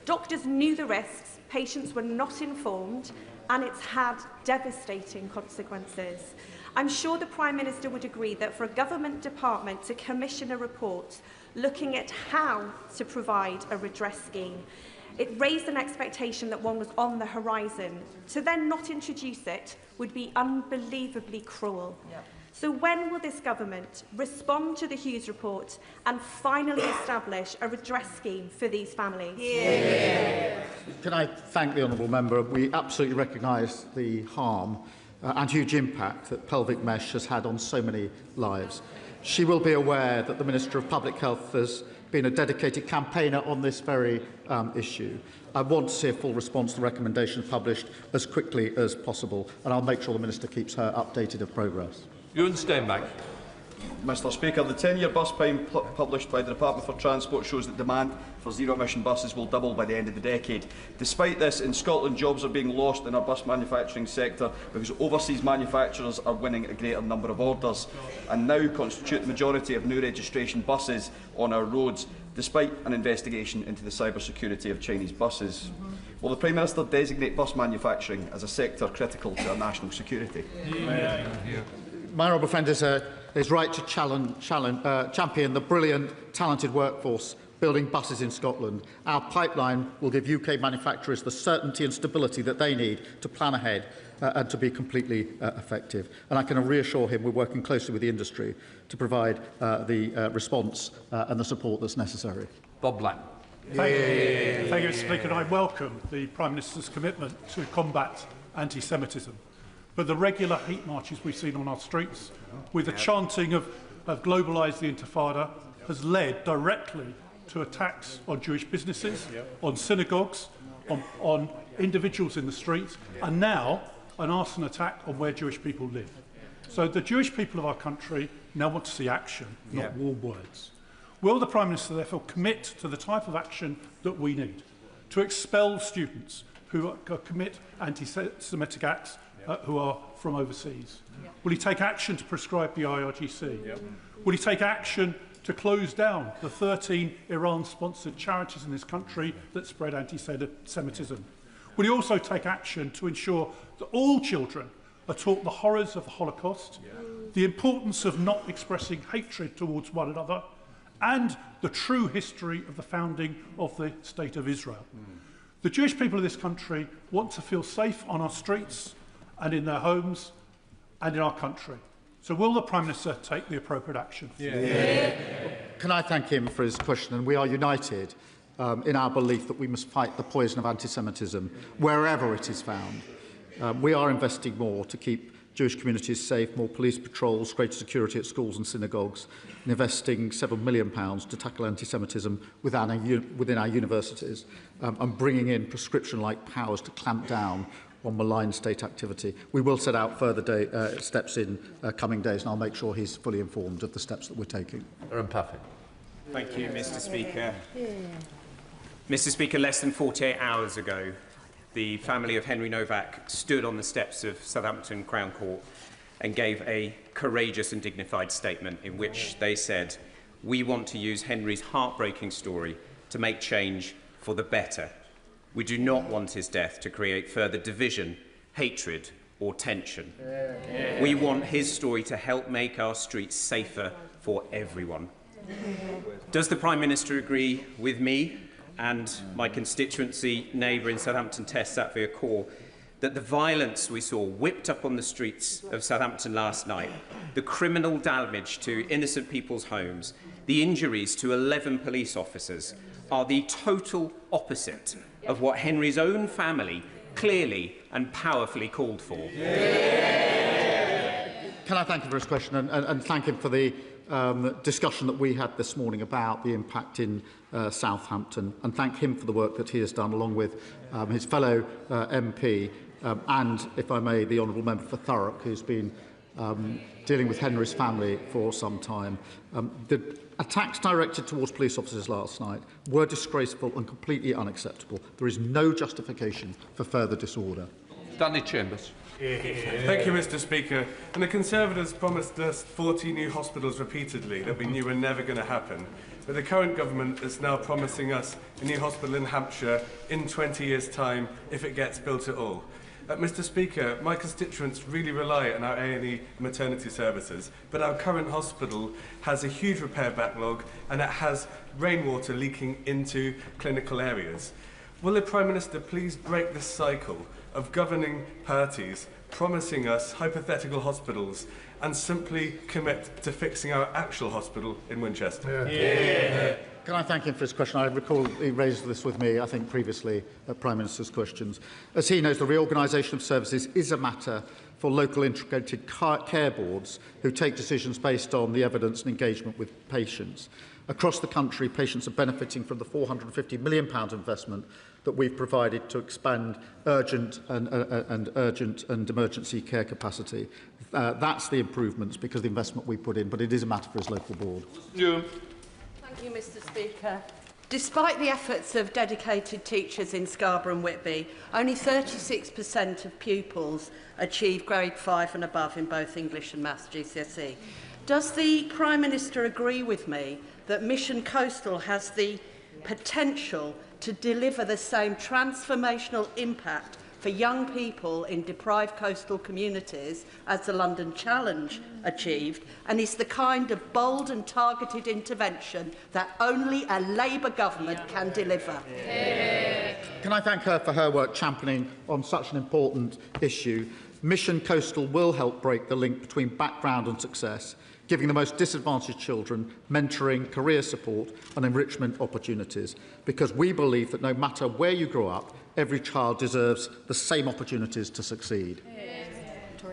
Doctors knew the risks, patients were not informed, and it's had devastating consequences. I'm sure the Prime Minister would agree that for a government department to commission a report looking at how to provide a redress scheme, it raised an expectation that one was on the horizon. To then not introduce it would be unbelievably cruel. So when will this government respond to the Hughes report and finally establish a redress scheme for these families? Can I thank the honourable member? We absolutely recognise the harm and huge impact that pelvic mesh has had on so many lives. She will be aware that the Minister of Public Health has been a dedicated campaigner on this very issue. I want to see a full response to the recommendations published as quickly as possible, and I'll make sure the Minister keeps her updated of progress. Ewan Steinbach. Mr Speaker, the 10-year bus plan published by the Department for Transport shows that demand for zero-emission buses will double by the end of the decade. Despite this, in Scotland, jobs are being lost in our bus manufacturing sector because overseas manufacturers are winning a greater number of orders and now constitute the majority of new registration buses on our roads, despite an investigation into the cybersecurity of Chinese buses. Will the Prime Minister designate bus manufacturing as a sector critical to our national security? My honourable friend is right to champion the brilliant, talented workforce building buses in Scotland. Our pipeline will give UK manufacturers the certainty and stability that they need to plan ahead and to be completely effective. And I can reassure him we're working closely with the industry to provide the response and the support that's necessary. Bob Black. Thank you, Mr Speaker. And I welcome the Prime Minister's commitment to combat anti-Semitism. But the regular hate marches we've seen on our streets, with the chanting of globalised the Intifada, has led directly to attacks on Jewish businesses, on synagogues, on individuals in the streets, and now an arson attack on where Jewish people live. So the Jewish people of our country now want to see action, not warm words. Will the Prime Minister therefore commit to the type of action that we need to expel students who commit anti-Semitic acts who are from overseas? Will he take action to prescribe the IRGC? Will he take action to close down the 13 Iran-sponsored charities in this country that spread anti-Semitism? Will he also take action to ensure that all children are taught the horrors of the Holocaust, the importance of not expressing hatred towards one another, and the true history of the founding of the State of Israel? The Jewish people of this country want to feel safe on our streets and in their homes and in our country. So will the Prime Minister take the appropriate action? Can I thank him for his question? And we are united in our belief that we must fight the poison of anti-Semitism wherever it is found. We are investing more to keep Jewish communities safe, more police patrols, greater security at schools and synagogues, and investing several £1 million to tackle anti-Semitism within our universities, and bringing in prescription-like powers to clamp down on malign state activity. We will set out further steps in coming days, and I'll make sure he's fully informed of the steps that we're taking. Thank you, Mr Speaker. Mr Speaker, less than 48 hours ago, the family of Henry Novak stood on the steps of Southampton Crown Court and gave a courageous and dignified statement in which they said, "We want to use Henry's heartbreaking story to make change for the better. We do not want his death to create further division, hatred, or tension. We want his story to help make our streets safer for everyone." Does the Prime Minister agree with me and my constituency neighbour in Southampton Test, Satvir Kaur, that the violence we saw whipped up on the streets of Southampton last night, the criminal damage to innocent people's homes, the injuries to 11 police officers, are the total opposite of what Henry's own family clearly and powerfully called for? Can I thank him for his question and thank him for the discussion that we had this morning about the impact in Southampton, and thank him for the work that he has done along with his fellow MP and, if I may, the Honourable Member for Thurrock, who's been dealing with Henry's family for some time. The attacks directed towards police officers last night were disgraceful and completely unacceptable. There is no justification for further disorder. Stanley Chambers. Thank you, Mr. Speaker. And the Conservatives promised us 40 new hospitals repeatedly that we knew were never going to happen. But the current government is now promising us a new hospital in Hampshire in 20 years' time if it gets built at all. Mr. Speaker, my constituents really rely on our A&E maternity services, but our current hospital has a huge repair backlog and it has rainwater leaking into clinical areas. Will the Prime Minister please break this cycle of governing parties promising us hypothetical hospitals and simply commit to fixing our actual hospital in Winchester? Can I thank him for his question? I recall he raised this with me, I think, previously at Prime Minister's questions. As he knows, the reorganisation of services is a matter for local integrated care boards who take decisions based on the evidence and engagement with patients. Across the country, patients are benefiting from the £450 million investment that we've provided to expand urgent and emergency care capacity. That's the improvements because of the investment we put in, but it is a matter for his local board. Thank you, Mr. Speaker. Despite the efforts of dedicated teachers in Scarborough and Whitby, only 36% of pupils achieve grade 5 and above in both English and Maths GCSE. Does the Prime Minister agree with me that Mission Coastal has the potential to deliver the same transformational impact for young people in deprived coastal communities as the London Challenge achieved, and is the kind of bold and targeted intervention that only a Labour government can deliver? Can I thank her for her work championing on such an important issue? Mission Coastal will help break the link between background and success, giving the most disadvantaged children mentoring, career support and enrichment opportunities, because we believe that no matter where you grow up, every child deserves the same opportunities to succeed.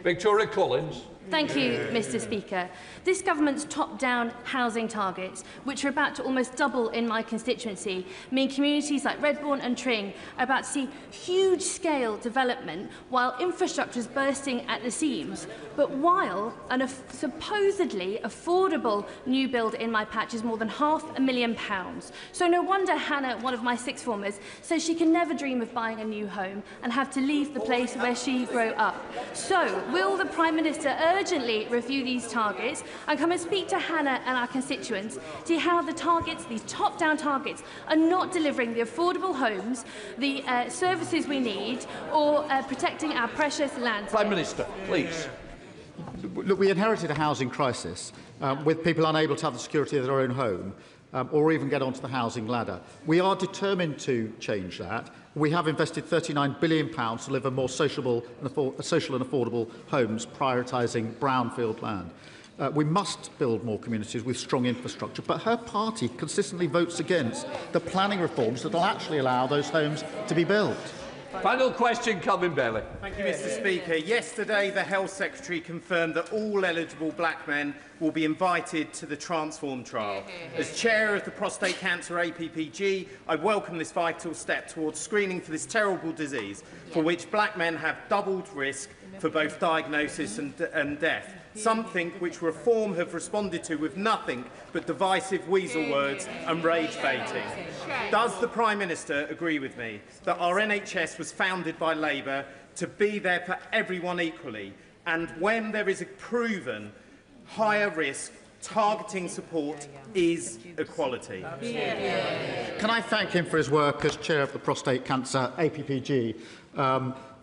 Victoria Collins. Thank you, Mr. Speaker. This government's top-down housing targets, which are about to almost double in my constituency, mean communities like Redbourne and Tring are about to see huge-scale development while infrastructure is bursting at the seams. But while a supposedly affordable new build in my patch is more than £500,000. So no wonder Hannah, one of my sixth formers, says she can never dream of buying a new home and have to leave the place where she grew up. So will the Prime Minister urgently review these targets and come and speak to Hannah and our constituents, see how the targets, these top-down targets, are not delivering the affordable homes, the services we need, or protecting our precious land? Prime Minister, please. Look, we inherited a housing crisis with people unable to have the security of their own home or even get onto the housing ladder. We are determined to change that. We have invested £39 billion to deliver more social and affordable homes, prioritising brownfield land. We must build more communities with strong infrastructure, but her party consistently votes against the planning reforms that will actually allow those homes to be built. Final question, Calvin Bailey. Thank you, Mr. Speaker. Yesterday, the Health Secretary confirmed that all eligible black men will be invited to the Transform trial. As chair of the Prostate Cancer APPG, I welcome this vital step towards screening for this terrible disease, for which black men have doubled risk for both diagnosis and death, something which Reform have responded to with nothing but divisive weasel words and rage baiting. Does the Prime Minister agree with me that our NHS was founded by Labour to be there for everyone equally, and when there is a proven higher risk, targeting support is equality? Can I thank him for his work as chair of the Prostate Cancer APPG?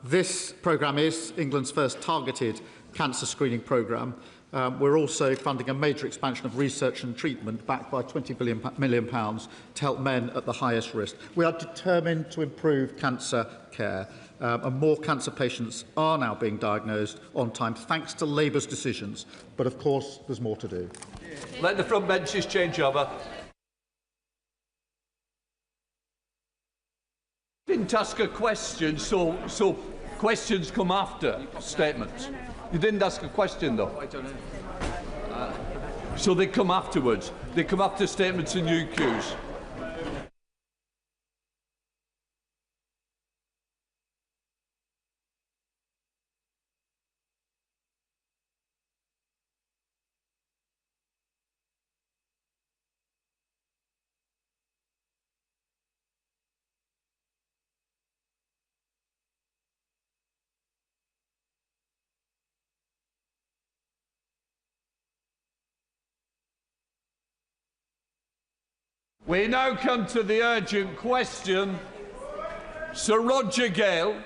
This programme is England's first targeted cancer screening programme. We're also funding a major expansion of research and treatment backed by £20 million to help men at the highest risk. We are determined to improve cancer care, and more cancer patients are now being diagnosed on time thanks to Labour's decisions. But of course, there's more to do. Let the front benches change over. Didn't ask a question, so questions come after statements. You didn't ask a question, though. I don't know. So they come afterwards. They come after statements and UQs. We now come to the urgent question. Sir Roger Gale.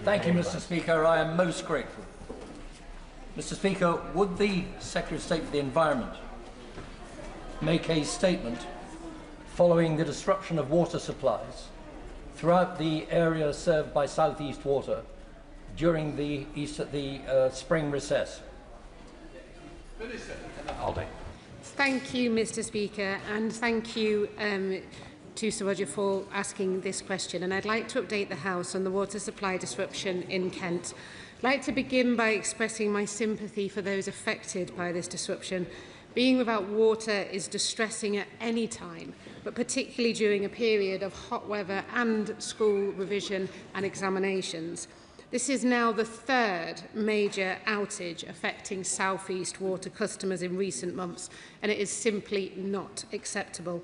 Thank you, Mr. Speaker. I am most grateful. Mr. Speaker, would the Secretary of State for the Environment make a statement following the disruption of water supplies throughout the area served by South East Water during the spring recess? Thank you, Mr. Speaker, and thank you to Sir Roger for asking this question. And I'd like to update the House on the water supply disruption in Kent. I'd like to begin by expressing my sympathy for those affected by this disruption. Being without water is distressing at any time, but particularly during a period of hot weather and school revision and examinations. This is now the third major outage affecting South East Water customers in recent months, and it is simply not acceptable.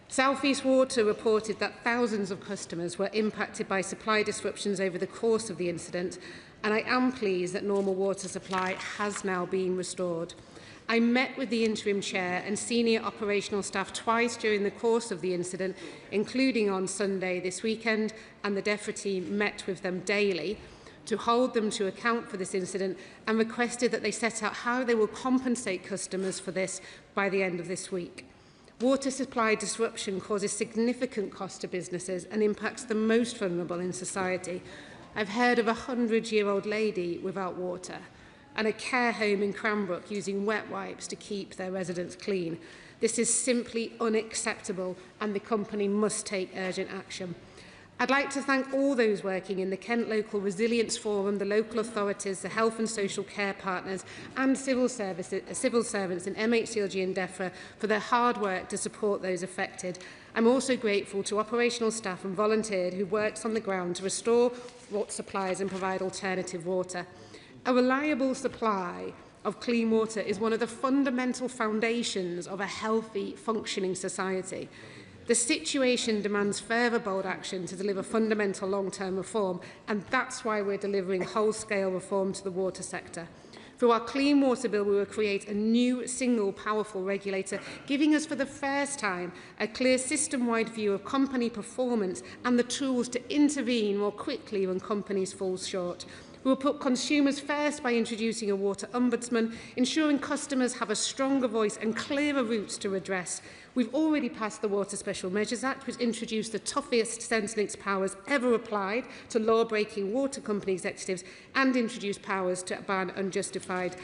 South East Water reported that thousands of customers were impacted by supply disruptions over the course of the incident, and I am pleased that normal water supply has now been restored. I met with the interim chair and senior operational staff twice during the course of the incident, including on Sunday this weekend, and the DEFRA team met with them daily to hold them to account for this incident and requested that they set out how they will compensate customers for this by the end of this week. Water supply disruption causes significant cost to businesses and impacts the most vulnerable in society. I've heard of a 100-year-old lady without water and a care home in Cranbrook using wet wipes to keep their residents clean. This is simply unacceptable, and the company must take urgent action. I'd like to thank all those working in the Kent Local Resilience Forum, the local authorities, the health and social care partners and civil servants in MHCLG and DEFRA for their hard work to support those affected. I'm also grateful to operational staff and volunteers who worked on the ground to restore water supplies and provide alternative water. A reliable supply of clean water is one of the fundamental foundations of a healthy, functioning society. The situation demands further bold action to deliver fundamental long-term reform, and that's why we're delivering whole-scale reform to the water sector. Through our Clean Water Bill, we will create a new, single, powerful regulator, giving us for the first time a clear system-wide view of company performance and the tools to intervene more quickly when companies fall short. We will put consumers first by introducing a water ombudsman, ensuring customers have a stronger voice and clearer routes to redress. We've already passed the Water Special Measures Act, which introduced the toughest Centrelink's powers ever applied to law-breaking water company executives and introduced powers to ban unjustified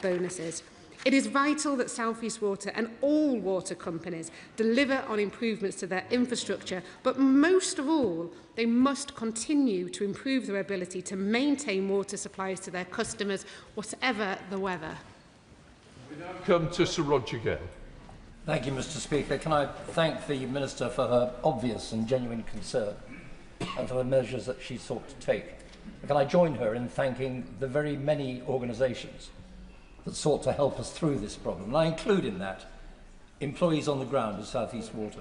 bonuses. It is vital that South East Water and all water companies deliver on improvements to their infrastructure, but most of all, they must continue to improve their ability to maintain water supplies to their customers, whatever the weather. We now come to Sir Roger Gale. Thank you, Mr. Speaker. Can I thank the Minister for her obvious and genuine concern and for the measures that she sought to take. Can I join her in thanking the very many organisations that sought to help us through this problem? And I include in that employees on the ground at South East Water.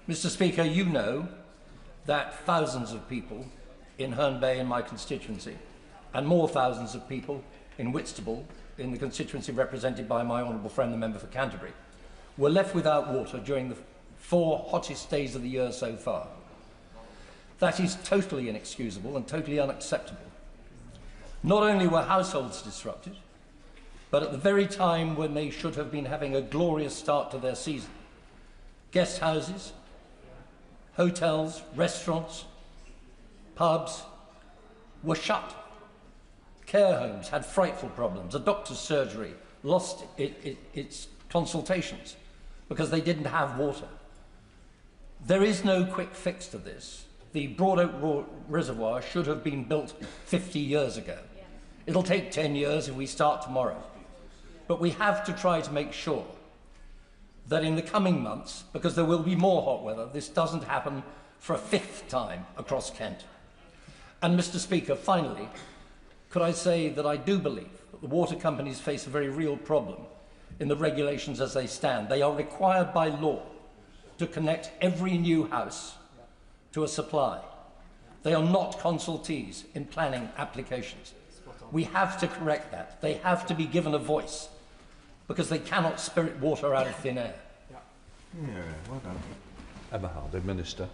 Mr. Speaker, you know that thousands of people in Herne Bay in my constituency, and more thousands of people in Whitstable, in the constituency represented by my honourable friend, the member for Canterbury, were left without water during the 4 hottest days of the year so far. That is totally inexcusable and totally unacceptable. Not only were households disrupted, but at the very time when they should have been having a glorious start to their season, guest houses, hotels, restaurants, pubs were shut. Care homes had frightful problems. A doctor's surgery lost its consultations because they didn't have water. There is no quick fix to this. The Broad Oak Reservoir should have been built 50 years ago. It'll take 10 years if we start tomorrow. But we have to try to make sure that in the coming months, because there will be more hot weather, this doesn't happen for a 5th time across Kent. And Mr. Speaker, finally, could I say that I do believe that the water companies face a very real problem in the regulations as they stand. They are required by law to connect every new house to a supply. They are not consultees in planning applications. We have to correct that. They have to be given a voice because they cannot spirit water out of thin air. Yeah, well done. Emma Harding, Minister.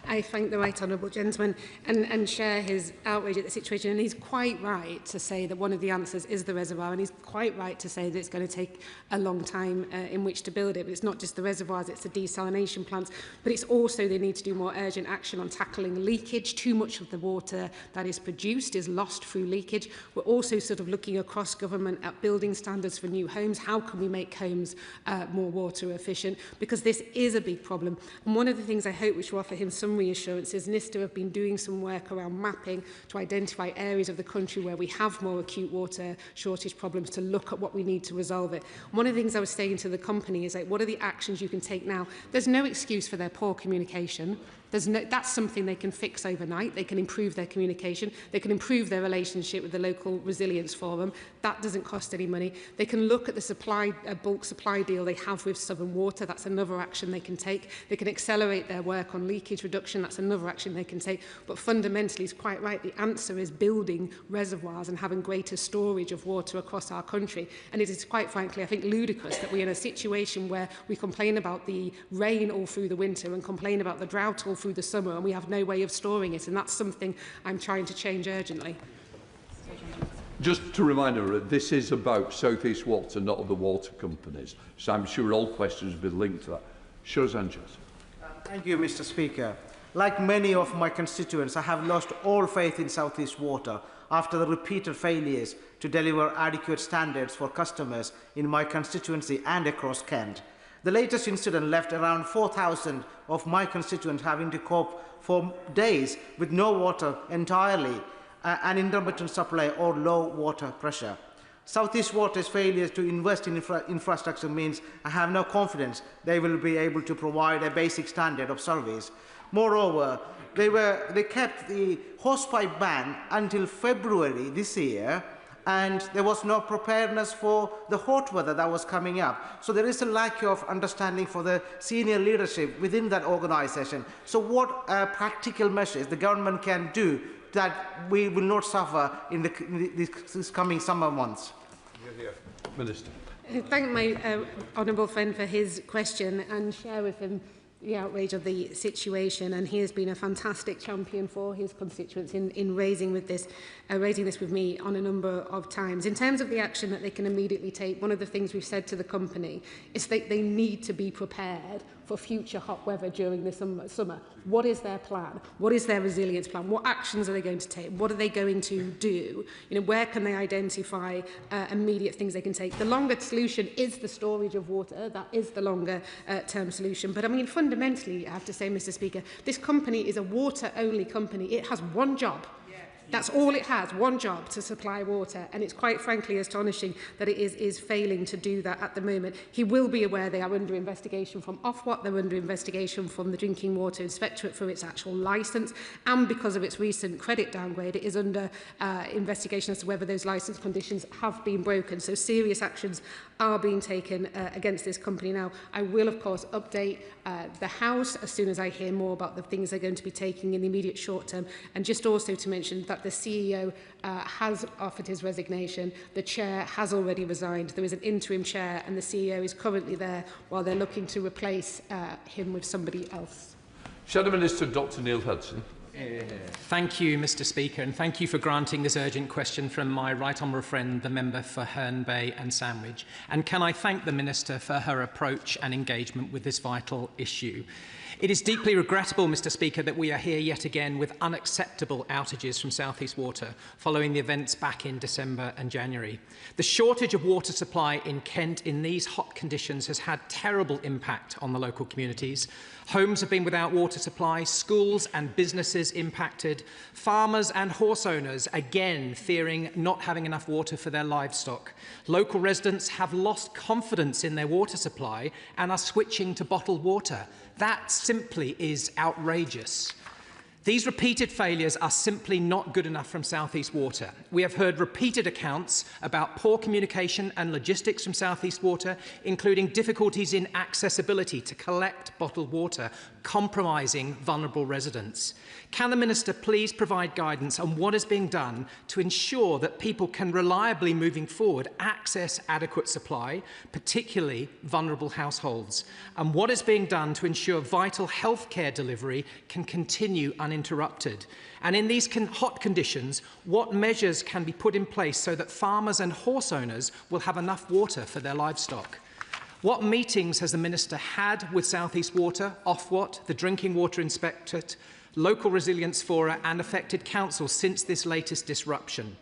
I thank the right honourable gentleman and share his outrage at the situation. And he's quite right to say that one of the answers is the reservoir, and he's quite right to say that it's going to take a long time in which to build it. But it's not just the reservoirs, it's the desalination plants. But it's also they need to do more urgent action on tackling leakage. Too much of the water that is produced is lost through leakage. We're also sort of looking across government at building standards for new homes. How can we make homes more water efficient? Because this is a big problem. And one of the things I hope which will offer him some reassurances, NISTA have been doing some work around mapping to identify areas of the country where we have more acute water shortage problems to look at what we need to resolve it. One of the things I was saying to the company is, like, what are the actions you can take now? There's no excuse for their poor communication. That's something they can fix overnight. They can improve their communication. They can improve their relationship with the local resilience forum. That doesn't cost any money. They can look at the bulk supply deal they have with Southern Water. That's another action they can take. They can accelerate their work on leakage reduction. That's another action they can take. But fundamentally, it's quite right. The answer is building reservoirs and having greater storage of water across our country. And it is quite frankly, I think, ludicrous that we're in a situation where we complain about the rain all through the winter and complain about the drought all through the summer, and we have no way of storing it, and that's something I'm trying to change urgently. Just to remind her, this is about South East Water, not other water companies. So I'm sure all questions will be linked to that. Sure, Sanchez. Thank you, Mr. Speaker. Like many of my constituents, I have lost all faith in South East Water after the repeated failures to deliver adequate standards for customers in my constituency and across Kent. The latest incident left around 4,000 of my constituents having to cope for days with no water entirely, an intermittent supply or low water pressure. South East Water's failures to invest in infrastructure means I have no confidence they will be able to provide a basic standard of service. Moreover, they kept the hosepipe ban until February this year, and there was no preparedness for the hot weather that was coming up. So there is a lack of understanding for the senior leadership within that organisation. So what practical measures the government can do that we will not suffer in this coming summer months? Minister. I thank my honourable friend for his question and share with him the outrage of the situation, and he has been a fantastic champion for his constituents in raising this with me on a number of times. In terms of the action that they can immediately take, one of the things we've said to the company is that they need to be prepared for future hot weather during the summer. What is their plan? What is their resilience plan? What actions are they going to take? What are they going to do? Where can they identify immediate things they can take? The longer solution is the storage of water. That is the longer term solution. But I mean, fundamentally, I have to say, Mr. Speaker, this company is a water-only company. It has one job. That's all it has, one job, to supply water, and it's quite frankly astonishing that it is failing to do that at the moment. He will be aware they are under investigation from Ofwat, they're under investigation from the Drinking Water Inspectorate for its actual licence, and because of its recent credit downgrade, it is under investigation as to whether those licence conditions have been broken. So serious actions are being taken against this company now. I will, of course, update the House as soon as I hear more about the things they're going to be taking in the immediate short term. And just also to mention that the CEO has offered his resignation. The chair has already resigned. There is an interim chair and the CEO is currently there while they're looking to replace him with somebody else. Shadow Minister Dr Neil Hudson. Thank you, Mr Speaker, and thank you for granting this urgent question from my right honourable friend, the member for Herne Bay and Sandwich. And can I thank the Minister for her approach and engagement with this vital issue. It is deeply regrettable, Mr Speaker, that we are here yet again with unacceptable outages from South East Water following the events back in December and January. The shortage of water supply in Kent in these hot conditions has had terrible impact on the local communities. Homes have been without water supply, schools and businesses impacted, farmers and horse owners again fearing not having enough water for their livestock. Local residents have lost confidence in their water supply and are switching to bottled water. That simply is outrageous. These repeated failures are simply not good enough from South East Water. We have heard repeated accounts about poor communication and logistics from South East Water, including difficulties in accessibility to collect bottled water, compromising vulnerable residents. Can the Minister please provide guidance on what is being done to ensure that people can reliably, moving forward, access adequate supply, particularly vulnerable households? And what is being done to ensure vital healthcare delivery can continue uninterrupted? And in these hot conditions, what measures can be put in place so that farmers and horse owners will have enough water for their livestock? What meetings has the Minister had with South East Water, Ofwat, the Drinking Water Inspectorate, local resilience fora and affected councils since this latest disruption?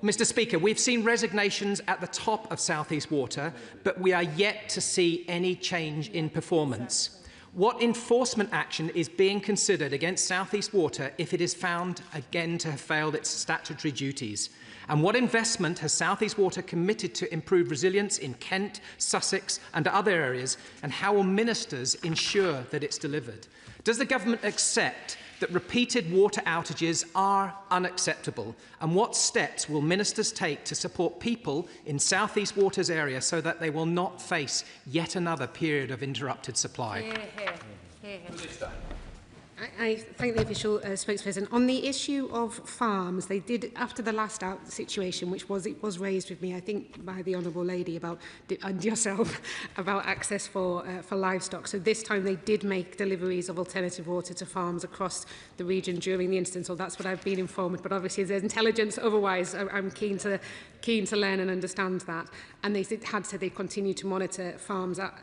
Mr Speaker, we've seen resignations at the top of South East Water, but we are yet to see any change in performance. What enforcement action is being considered against South East Water if it is found again to have failed its statutory duties? And what investment has South East Water committed to improve resilience in Kent, Sussex and other areas, and how will ministers ensure that it's delivered? Does the government accept that repeated water outages are unacceptable? And what steps will ministers take to support people in South East Water's area so that they will not face yet another period of interrupted supply? I thank the official spokesperson. On the issue of farms, they did, after the last situation, which was raised with me, I think, by the Honourable Lady about, and yourself, about access for livestock. So this time they did make deliveries of alternative water to farms across the region during the instance, so that's what I've been informed. But obviously there's intelligence otherwise. I'm keen to learn and understand that. And they had said they continue to monitor farms at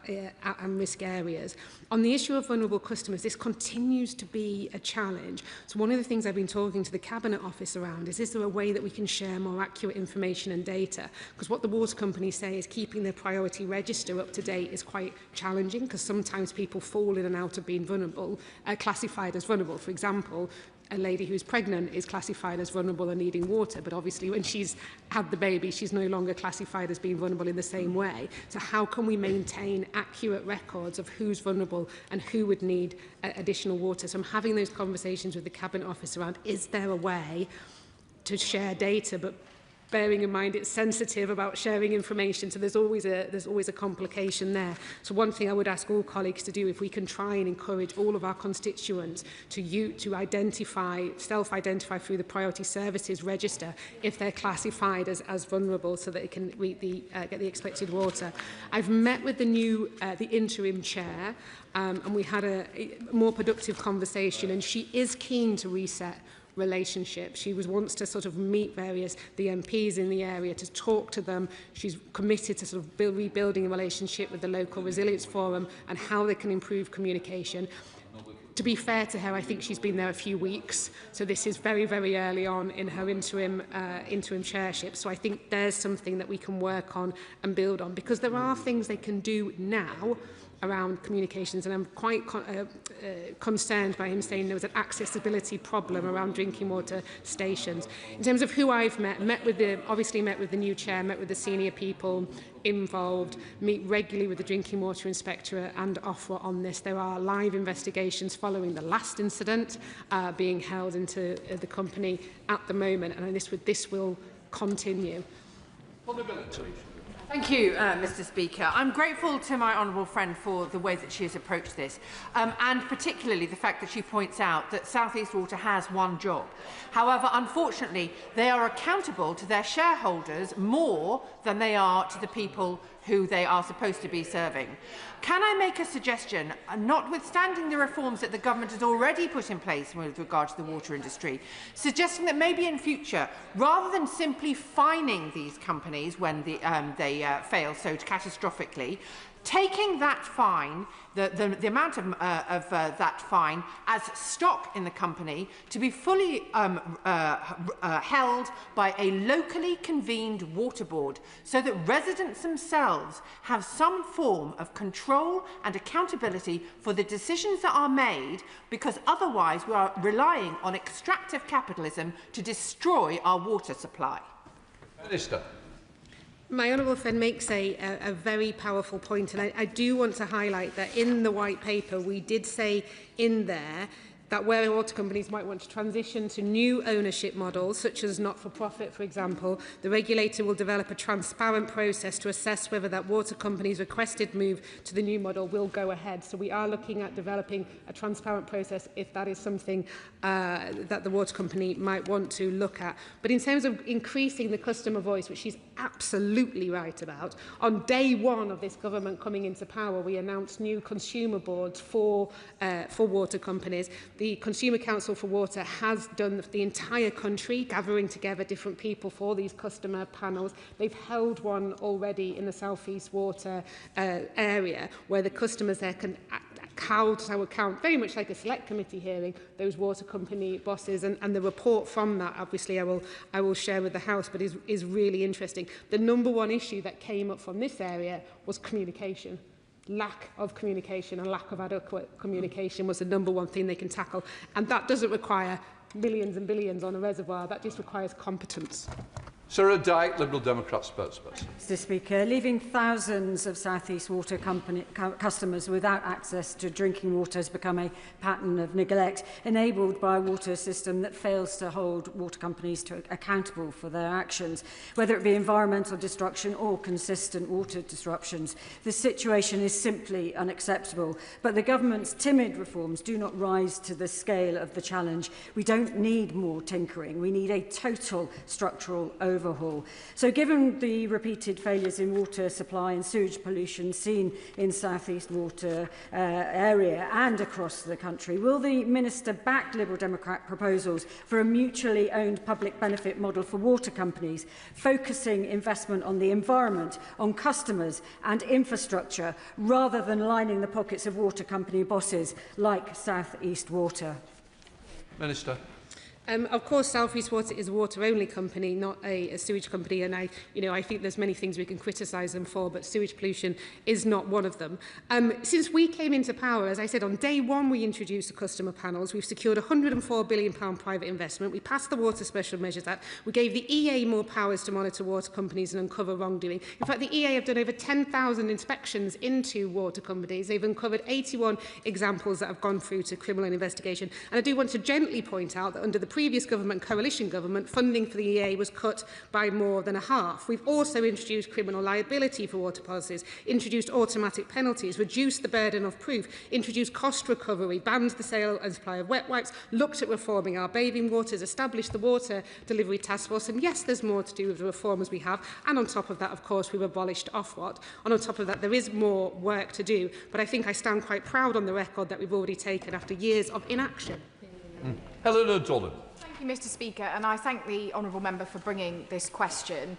risk areas. On the issue of vulnerable customers, this continues to be a challenge. So one of the things I've been talking to the Cabinet Office around is there a way that we can share more accurate information and data? Because what the water companies say is keeping their priority register up to date is quite challenging, because sometimes people fall in and out of being vulnerable, classified as vulnerable. For example, a lady who's pregnant is classified as vulnerable and needing water, but obviously when she's had the baby, she's no longer classified as being vulnerable in the same way. So how can we maintain accurate records of who's vulnerable and who would need additional water? So I'm having those conversations with the Cabinet Office around, is there a way to share data, but bearing in mind it's sensitive about sharing information, so there's always a complication there. So one thing I would ask all colleagues to do, if we can try and encourage all of our constituents to identify, self-identify through the priority services register if they're classified as vulnerable, so that they can get the expected water. I've met with the interim chair, and we had a more productive conversation, and she is keen to reset relationship. She wants to sort of meet the MPs in the area, to talk to them. She's committed to sort of rebuilding a relationship with the local resilience forum and how they can improve communication. To be fair to her, I think she's been there a few weeks, so this is very, very early on in her interim chairship. So I think there's something that we can work on and build on, because there are things they can do now around communications, and I'm quite concerned by him saying there was an accessibility problem around drinking water stations. In terms of who I've obviously met with the new chair, met with the senior people involved, meet regularly with the Drinking Water Inspectorate and Ofwat on this. There are live investigations following the last incident being held into the company at the moment, and this will continue. Thank you, Mr. Speaker. I'm grateful to my honourable friend for the way that she has approached this, and particularly the fact that she points out that South East Water has one job. However, unfortunately, they are accountable to their shareholders more than they are to the people who they are supposed to be serving. Can I make a suggestion, notwithstanding the reforms that the government has already put in place with regard to the water industry, suggesting that maybe in future, rather than simply fining these companies when they fail so catastrophically, taking that fine, the amount of that fine as stock in the company to be fully held by a locally convened water board, so that residents themselves have some form of control and accountability for the decisions that are made, because otherwise we are relying on extractive capitalism to destroy our water supply. Minister. My honourable friend makes a very powerful point, and I do want to highlight that in the white paper we did say in there that where water companies might want to transition to new ownership models, such as not-for-profit, for example, the regulator will develop a transparent process to assess whether that water company's requested move to the new model will go ahead. So we are looking at developing a transparent process if that is something that the water company might want to look at. But in terms of increasing the customer voice, which she's absolutely right about, on day one of this government coming into power, we announced new consumer boards for water companies. The Consumer Council for Water has done the entire country, gathering together different people for these customer panels. They've held one already in the South East Water area, where the customers there can account, very much like a select committee hearing, those water company bosses, and the report from that, obviously, I will share with the House, but is really interesting. The number one issue that came up from this area was communication. Lack of communication and lack of adequate communication was the number one thing they can tackle, and that doesn't require millions and billions on a reservoir. That just requires competence. Sarah Dyke, Liberal Democrat spokesperson. Mr. Speaker, leaving thousands of South East Water customers without access to drinking water has become a pattern of neglect, enabled by a water system that fails to hold water companies accountable for their actions, whether it be environmental destruction or consistent water disruptions. This situation is simply unacceptable, but the government's timid reforms do not rise to the scale of the challenge. We don't need more tinkering. We need a total structural overhaul. So given the repeated failures in water supply and sewage pollution seen in South East Water area and across the country, will the Minister back Liberal Democrat proposals for a mutually owned public benefit model for water companies, focusing investment on the environment, on customers and infrastructure, rather than lining the pockets of water company bosses like South East Water? Minister. Of course, South East Water is a water-only company, not a sewage company, and I think there's many things we can criticise them for, but sewage pollution is not one of them. Since we came into power, as I said, on day one we introduced the customer panels. We've secured £104 billion private investment. We passed the Water Special Measures Act. We gave the EA more powers to monitor water companies and uncover wrongdoing. In fact, the EA have done over 10,000 inspections into water companies. They've uncovered 81 examples that have gone through to criminal investigation. And I do want to gently point out that under the previous government, coalition government, funding for the EA was cut by more than a half. We've also introduced criminal liability for water policies, introduced automatic penalties, reduced the burden of proof, introduced cost recovery, banned the sale and supply of wet wipes, looked at reforming our bathing waters, established the Water Delivery Task Force, and yes, there's more to do with the reforms we have. And on top of that, of course, we've abolished Ofwat. And on top of that, there is more work to do. But I think I stand quite proud on the record that we've already taken after years of inaction. Helen O'Donoghue. Thank you, Mr Speaker, and I thank the honourable member for bringing this question.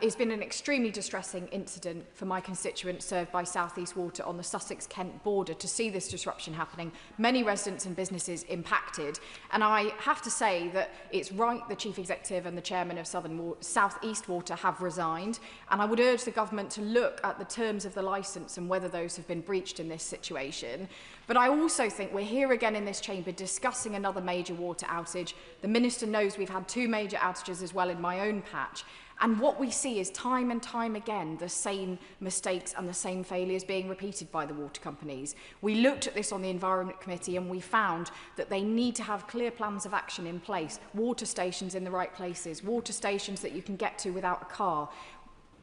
It's been an extremely distressing incident for my constituents served by South East Water on the Sussex-Kent border to see this disruption happening. Many residents and businesses impacted, and I have to say that it's right the Chief Executive and the Chairman of South East Water have resigned, and I would urge the Government to look at the terms of the licence and whether those have been breached in this situation. But I also think we're here again in this chamber discussing another major water outage. The Minister knows we've had 2 major outages as well in my own patch. And what we see is time and time again the same mistakes and the same failures being repeated by the water companies. We looked at this on the Environment Committee and we found that they need to have clear plans of action in place, water stations in the right places, water stations that you can get to without a car,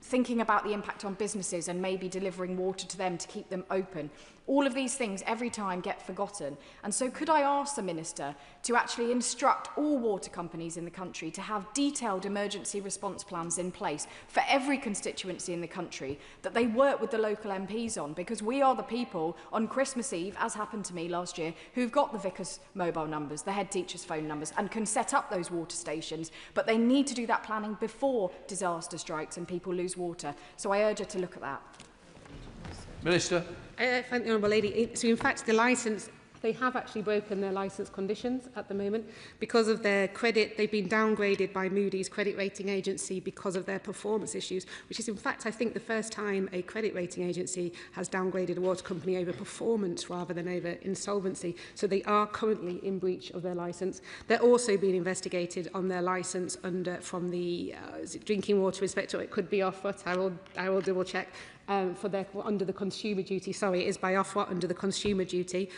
thinking about the impact on businesses and maybe delivering water to them to keep them open. All of these things every time get forgotten. And so could I ask the Minister to actually instruct all water companies in the country to have detailed emergency response plans in place for every constituency in the country that they work with the local MPs on, because we are the people on Christmas Eve, as happened to me last year, who've got the vicar's mobile numbers, the head teacher's phone numbers, and can set up those water stations. But they need to do that planning before disaster strikes and people lose water. So I urge her to look at that. Minister. Thank the Honourable Lady. So in fact, the licence, they have actually broken their licence conditions at the moment. Because of their credit, they've been downgraded by Moody's credit rating agency because of their performance issues, which is in fact, I think, the first time a credit rating agency has downgraded a water company over performance rather than over insolvency. So they are currently in breach of their licence. They're also being investigated on their licence from the Drinking Water Inspector. It could be Ofwat. I will double check. Under the consumer duty, sorry, it is by Ofwat under the consumer duty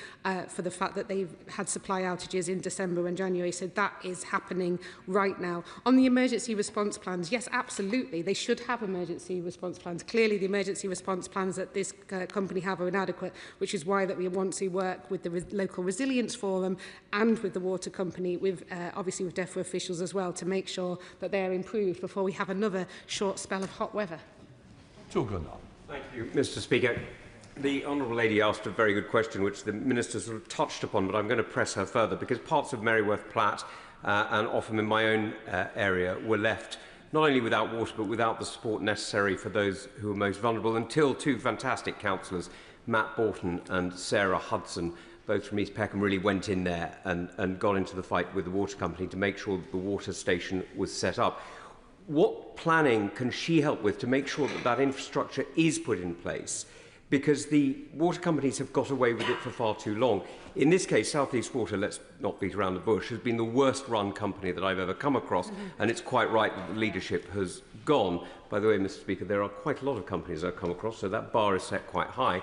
for the fact that they've had supply outages in December and January. So that is happening right now. On the emergency response plans, yes, absolutely, they should have emergency response plans. Clearly, the emergency response plans that this company have are inadequate, which is why that we want to work with the local resilience forum and with the water company, with obviously with DEFRA officials as well, to make sure that they are improved before we have another short spell of hot weather. Thank you, Mr Speaker. The Honourable Lady asked a very good question, which the Minister sort of touched upon, but I'm going to press her further, because parts of Merryworth Platt and often in my own area were left not only without water, but without the support necessary for those who are most vulnerable, until 2 fantastic councillors, Matt Borton and Sarah Hudson, both from East Peckham, really went in there and got into the fight with the water company to make sure that the water station was set up. What planning can she help with to make sure that that infrastructure is put in place? Because the water companies have got away with it for far too long. In this case, South East Water, let's not beat around the bush, has been the worst run company that I've ever come across, and it's quite right that the leadership has gone. By the way, Mr Speaker, there are quite a lot of companies I've come across, so that bar is set quite high.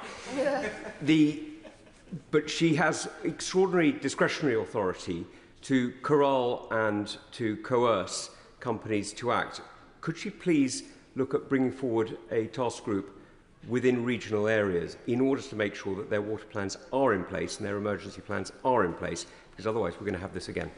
But she has extraordinary discretionary authority to corral and to coerce companies to act. Could she please look at bringing forward a task group within regional areas in order to make sure that their water plans are in place and their emergency plans are in place, because otherwise we're going to have this again.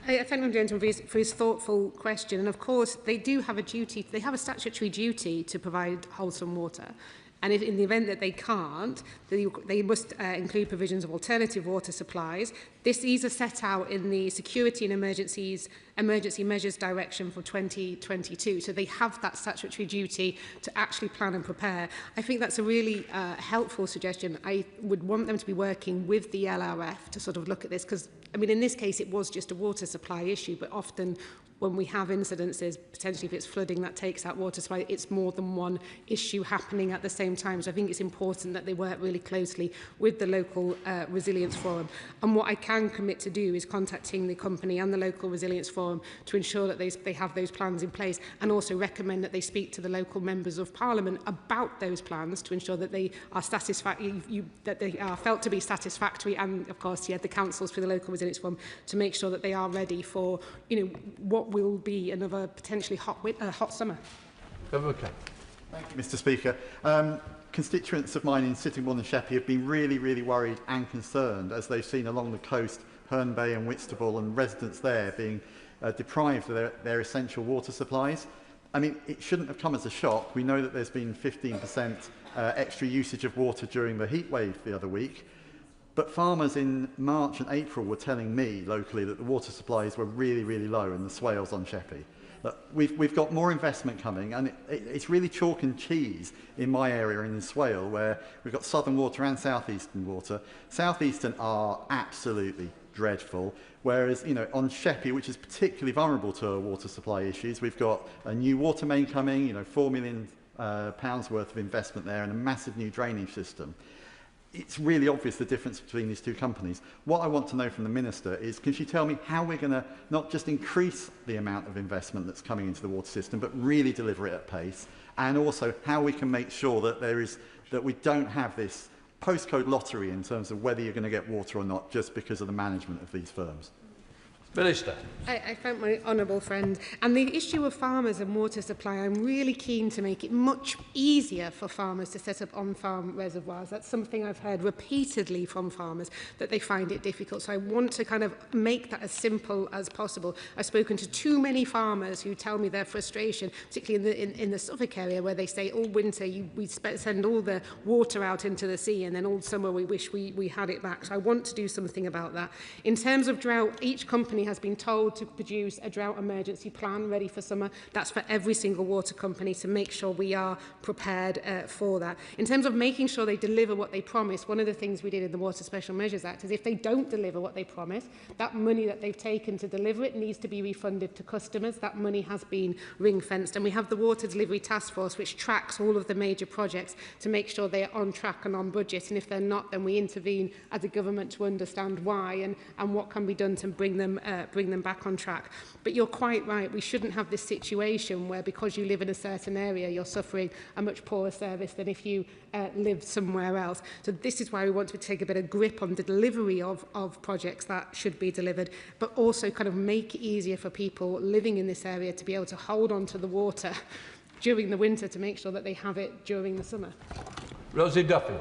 I thank the gentleman for his thoughtful question. And of course, they do have a duty, they have a statutory duty to provide wholesome water. And if in the event that they can't, they must include provisions of alternative water supplies. These are set out in the Security and Emergency Measures Direction for 2022. So they have that statutory duty to actually plan and prepare. I think that's a really helpful suggestion. I would want them to be working with the LRF to sort of look at this, because, I mean, in this case, it was just a water supply issue, but often when we have incidences, potentially if it's flooding that takes out water supply, it's more than one issue happening at the same time. So I think it's important that they work really closely with the local resilience forum. And what I can commit to do is contacting the company and the local resilience forum to ensure that they have those plans in place, and also recommend that they speak to the local members of Parliament about those plans to ensure that they are that they are felt to be satisfactory, and of course, the councils for the local resilience forum to make sure that they are ready for, what will be another potentially hot summer. Okay. Thank you, Mr Speaker. Constituents of mine in Sittingbourne and Sheppey have been really worried and concerned as they've seen along the coast Herne Bay and Whitstable and residents there being deprived of their essential water supplies. I mean, it shouldn't have come as a shock. We know that there's been 15% extra usage of water during the heat wave the other week. But farmers in March and April were telling me locally that the water supplies were really, really low in the swales on Sheppey. We've got more investment coming, and it's really chalk and cheese in my area in the Swale, where we've got Southern Water and South Eastern Water. South Eastern are absolutely dreadful, whereas on Sheppey, which is particularly vulnerable to water supply issues, we've got a new water main coming, £4 million worth of investment there, and a massive new drainage system. It's really obvious the difference between these two companies. What I want to know from the Minister is, can she tell me how we're going to not just increase the amount of investment that's coming into the water system, but really deliver it at pace, and also how we can make sure that we don't have this postcode lottery in terms of whether you're going to get water or not just because of the management of these firms. Minister. I thank my honourable friend. And the issue of farmers and water supply, I'm really keen to make it much easier for farmers to set up on-farm reservoirs. That's something I've heard repeatedly from farmers, that they find it difficult. So I want to kind of make that as simple as possible. I've spoken to too many farmers who tell me their frustration, particularly in the Suffolk area, where they say all winter we send all the water out into the sea, and then all summer we wish we had it back. So I want to do something about that. In terms of drought, each company has been told to produce a drought emergency plan ready for summer. That's for every single water company, to make sure we are prepared for that. In terms of making sure they deliver what they promise, one of the things we did in the Water Special Measures Act is if they don't deliver what they promise, that money that they've taken to deliver it needs to be refunded to customers. That money has been ring-fenced, and we have the Water Delivery Task Force, which tracks all of the major projects to make sure they are on track and on budget, and if they're not, then we intervene as a government to understand why and what can be done to bring them back on track. But you're quite right, we shouldn't have this situation where because you live in a certain area you're suffering a much poorer service than if you live somewhere else. So this is why we want to take a bit of grip on the delivery of projects that should be delivered, but also kind of make it easier for people living in this area to be able to hold on to the water during the winter to make sure that they have it during the summer. Rosie Duffy.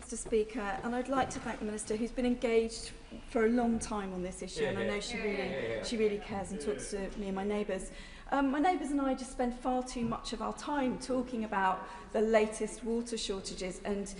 Mr. Speaker, and I'd like to thank the Minister, who's been engaged for a long time on this issue, and I know she really cares and talks to me and my neighbours. My neighbours and I just spend far too much of our time talking about the latest water shortages, and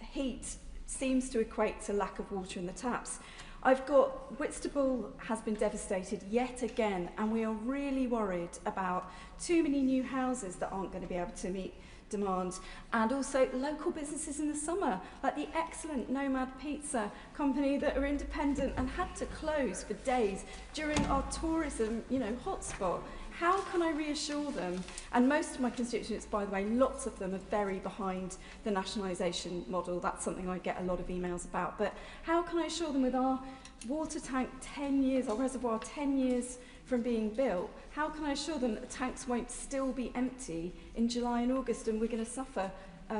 heat seems to equate to lack of water in the taps. I've got Whitstable has been devastated yet again, and we are really worried about too many new houses that aren't going to be able to meet demand, and also local businesses in the summer, like the excellent Nomad Pizza company that are independent and had to close for days during our tourism, hotspot. How can I reassure them? And most of my constituents, by the way, lots of them are very behind the nationalisation model. That's something I get a lot of emails about. But how can I assure them with our water tank 10 years, our reservoir 10 years from being built, how can I assure them that the tanks won't still be empty in July and August and we're going to suffer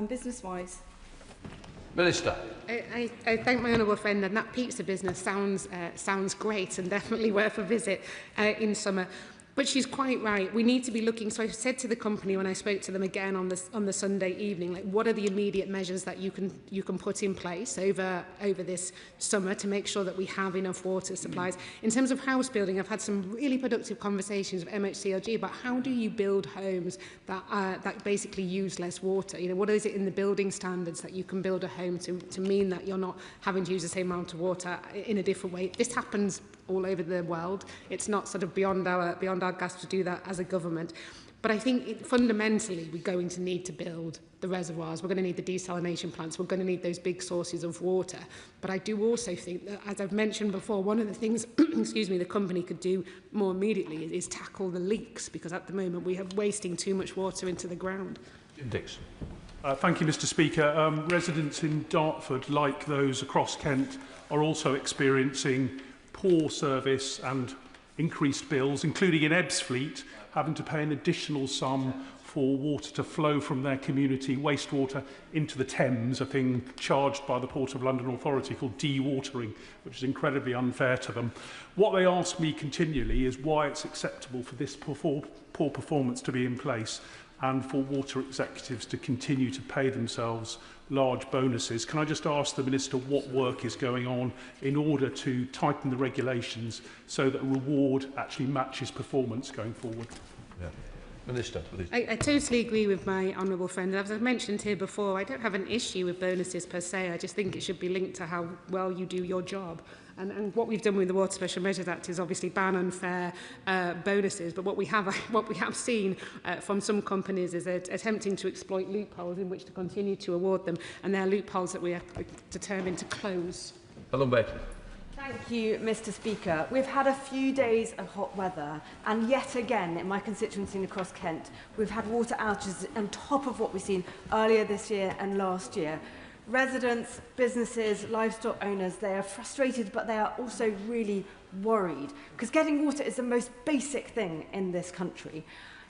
business-wise? Minister. I thank my honourable friend, and that pizza business sounds great and definitely worth a visit in summer. But she's quite right. We need to be looking. So I said to the company when I spoke to them again on the Sunday evening, like, what are the immediate measures that you can put in place over this summer to make sure that we have enough water supplies? In terms of house building, I've had some really productive conversations with MHCLG about how do you build homes that basically use less water. What is it in the building standards that you can build a home to mean that you're not having to use the same amount of water in a different way? This happens all over the world. It's not sort of beyond our grasp to do that as a government. But I think fundamentally we're going to need to build the reservoirs. We're going to need the desalination plants. We're going to need those big sources of water. But I do also think that, as I've mentioned before, one of the things the company could do more immediately is tackle the leaks, because at the moment we are wasting too much water into the ground. Dixon. Thank you, Mr. Speaker. Residents in Dartford, like those across Kent, are also experiencing poor service and increased bills, including in Ebbsfleet, having to pay an additional sum for water to flow from their community wastewater into the Thames, a thing charged by the Port of London Authority called dewatering, which is incredibly unfair to them. What they ask me continually is why it's acceptable for this poor performance to be in place and for water executives to continue to pay themselves large bonuses. Can I just ask the Minister what work is going on in order to tighten the regulations so that reward actually matches performance going forward? Yeah. Minister, please. I totally agree with my honourable friend. As I've mentioned here before, I don't have an issue with bonuses per se. I just think it should be linked to how well you do your job. And what we've done with the Water Special Measures Act is obviously ban unfair bonuses. But what we have seen from some companies is attempting to exploit loopholes in which to continue to award them, and they're loopholes that we are determined to close. Thank you, Mr. Speaker. We've had a few days of hot weather, and yet again in my constituency and across Kent, we've had water outages on top of what we've seen earlier this year and last year. Residents, businesses, livestock owners, they are frustrated, but they are also really worried, because getting water is the most basic thing in this country.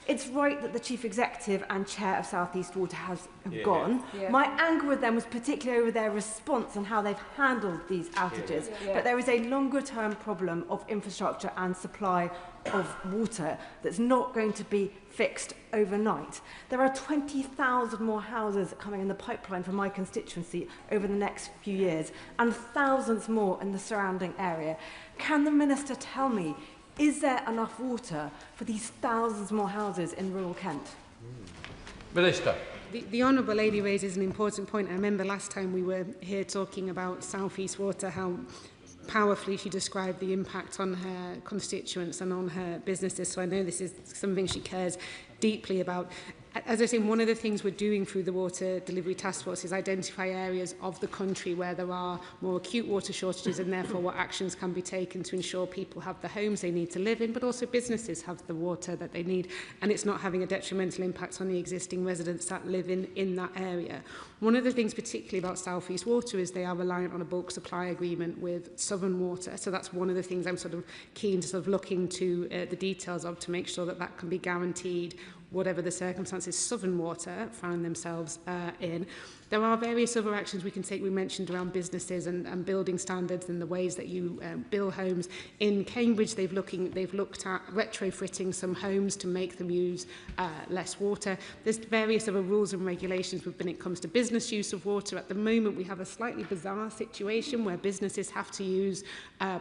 It's right that the Chief Executive and Chair of South East Water have gone. Yeah. My anger with them was particularly over their response and how they've handled these outages. But there is a longer-term problem of infrastructure and supply of water that's not going to be fixed overnight. There are 20,000 more houses coming in the pipeline from my constituency over the next few years, and thousands more in the surrounding area. Can the Minister tell me, is there enough water for these thousands more houses in rural Kent? Minister. The Honourable Lady raises an important point. I remember last time we were here talking about South East Water, how powerfully she described the impact on her constituents and on her businesses. So I know this is something she cares deeply about. As I say, one of the things we're doing through the Water Delivery Task Force is identify areas of the country where there are more acute water shortages, and therefore what actions can be taken to ensure people have the homes they need to live in, but also businesses have the water that they need, and it's not having a detrimental impact on the existing residents that live in that area. One of the things particularly about South East Water is they are reliant on a bulk supply agreement with Southern Water, so that's one of the things I'm sort of keen to sort of look into the details of, to make sure that that can be guaranteed whatever the circumstances Southern Water found themselves in. There are various other actions we can take. We mentioned around businesses and building standards and the ways that you build homes. In Cambridge, they've looked at retrofitting some homes to make them use less water. There's various other rules and regulations when it comes to business use of water. At the moment, we have a slightly bizarre situation where businesses have to use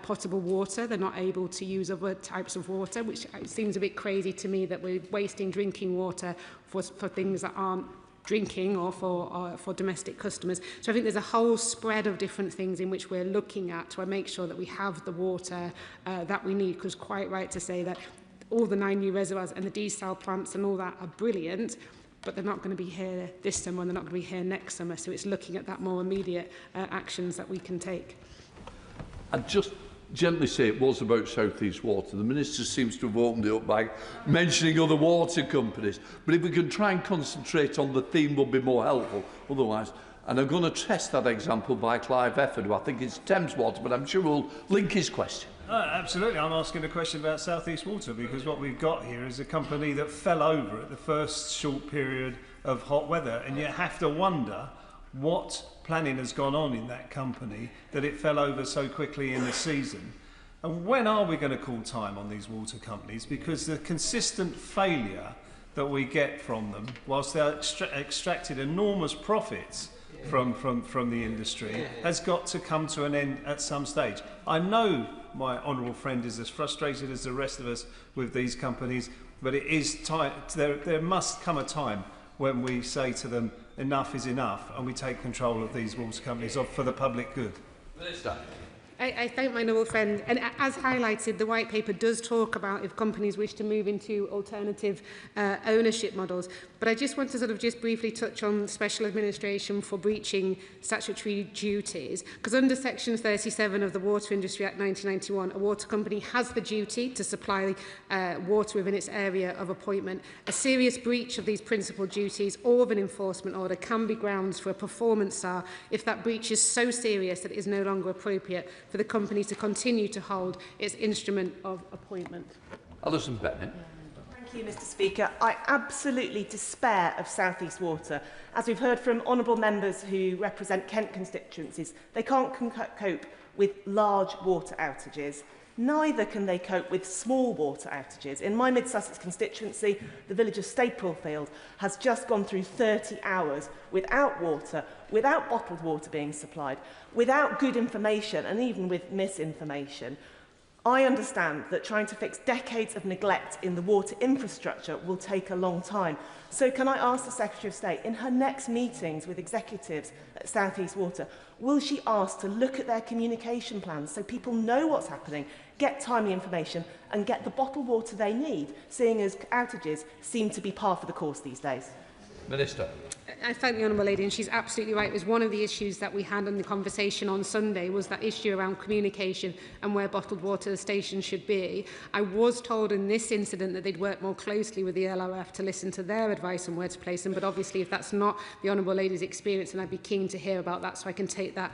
potable water. They're not able to use other types of water, which seems a bit crazy to me, that we're wasting drinking water for things that aren't drinking or for domestic customers. So I think there's a whole spread of different things in which we're looking at to make sure that we have the water that we need, because quite right to say that all the 9 new reservoirs and the desal plants and all that are brilliant, but they're not going to be here this summer and they're not going to be here next summer. So it's looking at that more immediate actions that we can take. And just gently say it was about South East Water. The Minister seems to have opened it up by mentioning other water companies. But if we can try and concentrate on the theme, will be more helpful otherwise. And I'm going to test that example by Clive Efford, who I think is Thames Water, but I'm sure we'll link his question. Absolutely. I'm asking a question about South East Water, because what we've got here is a company that fell over at the first short period of hot weather, and you have to wonder what planning has gone on in that company that it fell over so quickly in the season. And when are we going to call time on these water companies? Because the consistent failure that we get from them, whilst they're extracted enormous profits from the industry, has got to come to an end at some stage. I know my honourable friend is as frustrated as the rest of us with these companies, but it is time. There must come a time when we say to them, enough is enough, and we take control of these water companies for the public good. Minister. I thank my noble friend, and as highlighted, the white paper does talk about if companies wish to move into alternative ownership models. But I just want to sort of just briefly touch on special administration for breaching statutory duties, because under Section 37 of the Water Industry Act 1991, a water company has the duty to supply water within its area of appointment. A serious breach of these principal duties or of an enforcement order can be grounds for a performance SAR if that breach is so serious that it is no longer appropriate for the company to continue to hold its instrument of appointment. Alison Bennett. Thank you, Mr. Speaker. I absolutely despair of South East Water. As we've heard from honourable members who represent Kent constituencies, they can't cope with large water outages. Neither can they cope with small water outages. In my Mid-Sussex constituency, the village of Staplefield has just gone through 30 hours without water, without bottled water being supplied, without good information, and even with misinformation. I understand that trying to fix decades of neglect in the water infrastructure will take a long time. So can I ask the Secretary of State, in her next meetings with executives at South East Water, will she ask to look at their communication plans so people know what's happening, get timely information and get the bottled water they need, seeing as outages seem to be par for the course these days? Minister. I thank the Honourable Lady, and she's absolutely right. It was one of the issues that we had in the conversation on Sunday, was that issue around communication and where bottled water stations should be. I was told in this incident that they'd work more closely with the LRF to listen to their advice on where to place them, but obviously if that's not the Honourable Lady's experience, then I'd be keen to hear about that so I can take that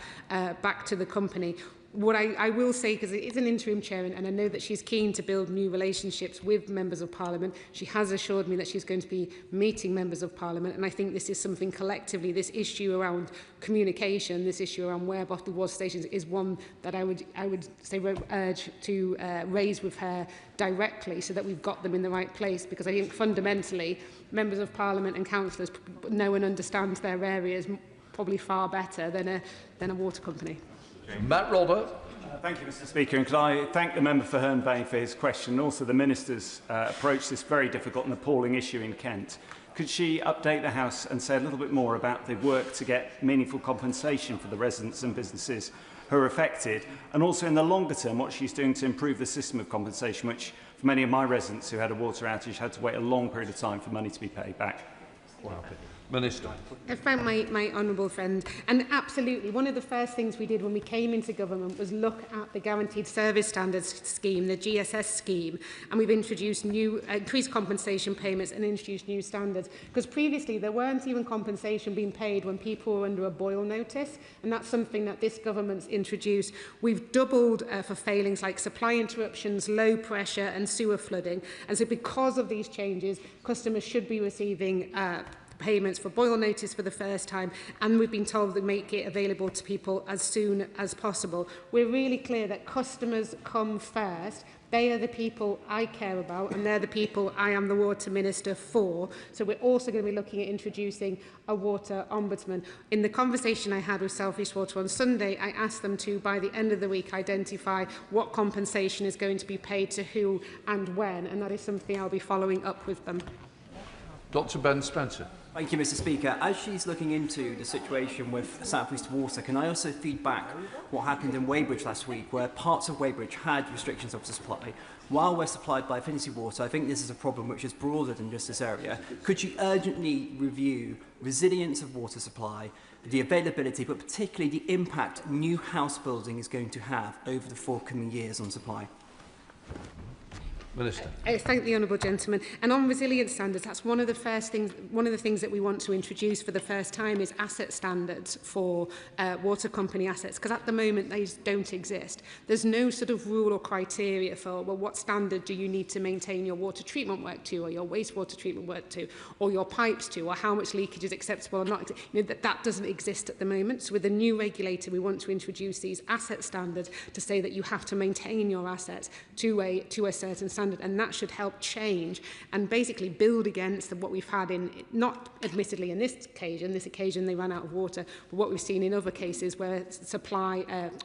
back to the company. What I will say, because it is an interim chair, and I know that she's keen to build new relationships with members of Parliament. She has assured me that she's going to be meeting members of Parliament, and I think this is something collectively, this issue around communication, this issue around where bottled water stations is one that I would say urge to raise with her directly so that we've got them in the right place, because I think fundamentally members of Parliament and councillors know and understand their areas probably far better than a water company. Matt Rodder. Thank you, Mr. Speaker, and could I thank the member for Herne Bay for his question, and also the Minister's approach to this very difficult and appalling issue in Kent. Could she update the House and say a little bit more about the work to get meaningful compensation for the residents and businesses who are affected, and also in the longer term what she's doing to improve the system of compensation, which for many of my residents who had a water outage had to wait a long period of time for money to be paid back? Wow. Minister. I found my honourable friend, and absolutely one of the first things we did when we came into government was look at the Guaranteed Service Standards scheme, the GSS scheme, and we've introduced new increased compensation payments and introduced new standards, because previously there weren't even compensation being paid when people were under a boil notice, and that's something that this government's introduced. We've doubled for failings like supply interruptions, low pressure and sewer flooding, and so because of these changes customers should be receiving payments for boil notice for the first time, and we've been told to make it available to people as soon as possible. We're really clear that customers come first. They are the people I care about, and they're the people I am the Water Minister for. So we're also going to be looking at introducing a water ombudsman. In the conversation I had with South East Water on Sunday, I asked them to, by the end of the week, identify what compensation is going to be paid to who and when, and that is something I'll be following up with them. Dr. Ben Spencer. Thank you, Mr. Speaker. As she's looking into the situation with South East Water, can I also feed back what happened in Weybridge last week, where parts of Weybridge had restrictions of supply? While we're supplied by Affinity Water, I think this is a problem which is broader than just this area. Could you urgently review resilience of water supply, the availability, but particularly the impact new house building is going to have over the forthcoming years on supply? Minister. Thank the honourable gentleman. And on resilience standards, that's one of the things that we want to introduce for the first time is asset standards for water company assets, because at the moment these don't exist. There's no sort of rule or criteria for, well, what standard do you need to maintain your water treatment work to, or your wastewater treatment work to, or your pipes to, or how much leakage is acceptable or not. You know, that doesn't exist at the moment. So with the new regulator, we want to introduce these asset standards to say that you have to maintain your assets to a certain standard. And that should help change and basically build against what we've had in, not admittedly in this occasion they ran out of water, but what we've seen in other cases where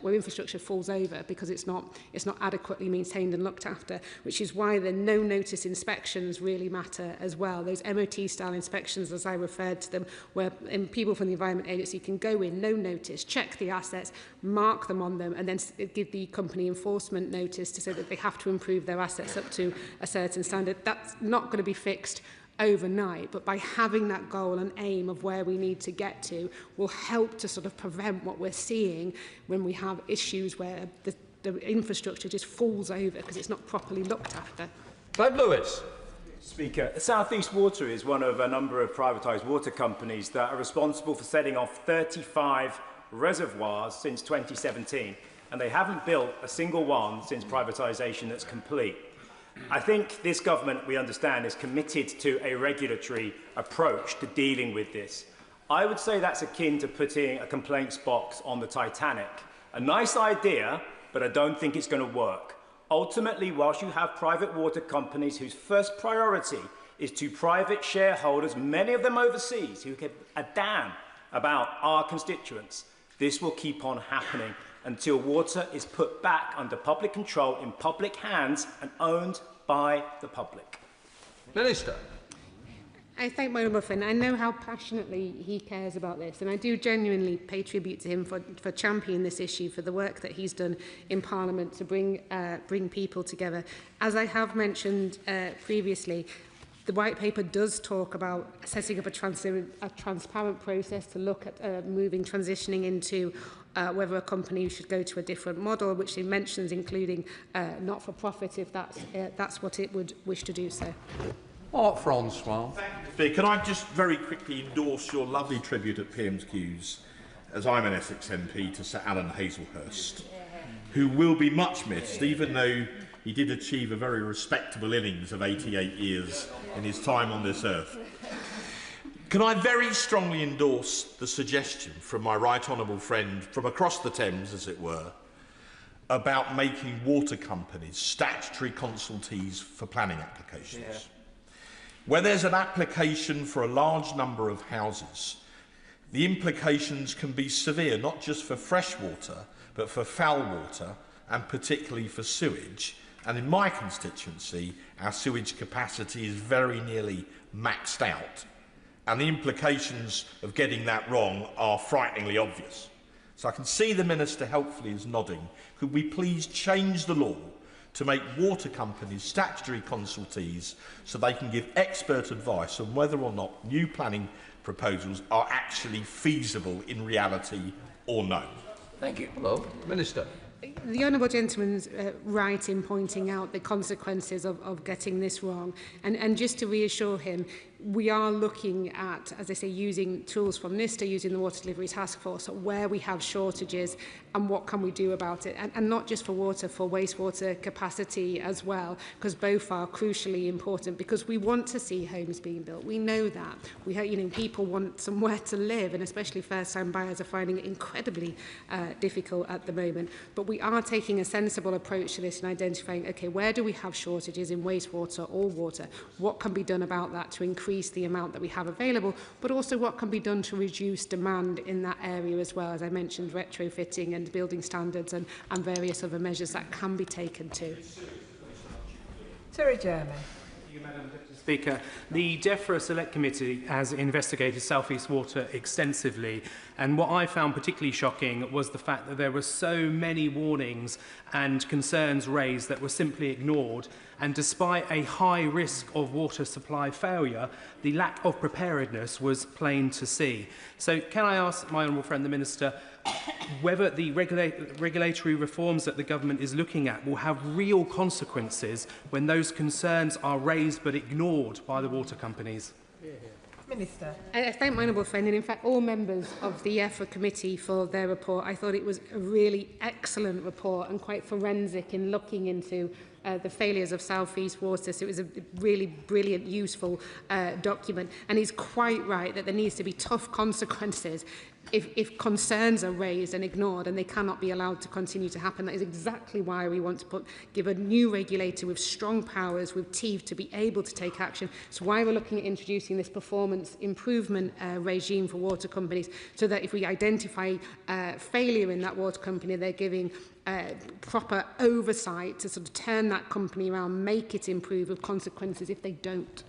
where infrastructure falls over because it's not adequately maintained and looked after, which is why the no notice inspections really matter as well. Those MOT style inspections, as I referred to them, where people from the Environment Agency can go in, no notice, check the assets, mark them on them, and then give the company enforcement notice to say that they have to improve their assets up to a certain standard. That's not going to be fixed overnight, but by having that goal and aim of where we need to get to will help to sort of prevent what we're seeing when we have issues where the infrastructure just falls over because it's not properly looked after. Bob Lewis. Speaker, South East Water is one of a number of privatised water companies that are responsible for setting off 35 reservoirs since 2017, and they haven't built a single one since privatisation that's complete. I think this government, we understand, is committed to a regulatory approach to dealing with this. I would say that's akin to putting a complaints box on the Titanic. A nice idea, but I don't think it's going to work. Ultimately, whilst you have private water companies whose first priority is to private shareholders, many of them overseas, who give a damn about our constituents, this will keep on happening. until water is put back under public control in public hands and owned by the public. Minister. I thank my honourable friend. I know how passionately he cares about this, and I do genuinely pay tribute to him for championing this issue, for the work that he's done in Parliament to bring people together. As I have mentioned previously, the White Paper does talk about setting up a transparent process to look at transitioning into whether a company should go to a different model, which it mentions including not-for-profit, if that's what it would wish to do so. Francois. Speaker, can I just very quickly endorse your lovely tribute at PMQs, as I'm an Essex MP, to Sir Alan Hazelhurst, who will be much missed, even though he did achieve a very respectable innings of 88 years in his time on this earth. Can I very strongly endorse the suggestion from my right honourable friend from across the Thames, as it were, about making water companies statutory consultees for planning applications. Yeah. Where there's an application for a large number of houses, the implications can be severe, not just for fresh water, but for foul water, and particularly for sewage. And in my constituency, our sewage capacity is very nearly maxed out. And the implications of getting that wrong are frighteningly obvious. So I can see the Minister helpfully is nodding. Could we please change the law to make water companies statutory consultees so they can give expert advice on whether or not new planning proposals are actually feasible in reality or no? Thank you. Hello, Minister. The honourable gentleman's right in pointing out the consequences of getting this wrong. And just to reassure him, we are looking at, as I say, using tools from NISTA, using the Water Delivery Task Force, where we have shortages and what can we do about it. And not just for water, for wastewater capacity as well, because both are crucially important, because we want to see homes being built. We know that. We have, people want somewhere to live, and especially first-time buyers are finding it incredibly difficult at the moment. But we are taking a sensible approach to this and identifying, okay, where do we have shortages in wastewater or water? What can be done about that to increase the amount that we have available, but also what can be done to reduce demand in that area as well, as I mentioned, retrofitting and building standards and various other measures that can be taken too. Terry Jeremy. Thank you, Madam Deputy Speaker. The DEFRA Select Committee has investigated South East Water extensively, and what I found particularly shocking was the fact that there were so many warnings and concerns raised that were simply ignored. And despite a high risk of water supply failure, the lack of preparedness was plain to see. So can I ask my honourable friend, the Minister, whether the regulatory reforms that the government is looking at will have real consequences when those concerns are raised but ignored by the water companies? Minister. I thank my honourable friend and in fact all members of the EFRA committee for their report. I thought it was a really excellent report and quite forensic in looking into the failures of South East Water. So it was a really brilliant, useful document. And he's quite right that there needs to be tough consequences if concerns are raised and ignored, and they cannot be allowed to continue to happen. That is exactly why we want to give a new regulator with strong powers, with teeth, to be able to take action. It's why we're looking at introducing this performance improvement regime for water companies, so that if we identify failure in that water company, they're giving proper oversight to sort of turn that company around, make it improve, with consequences if they don't.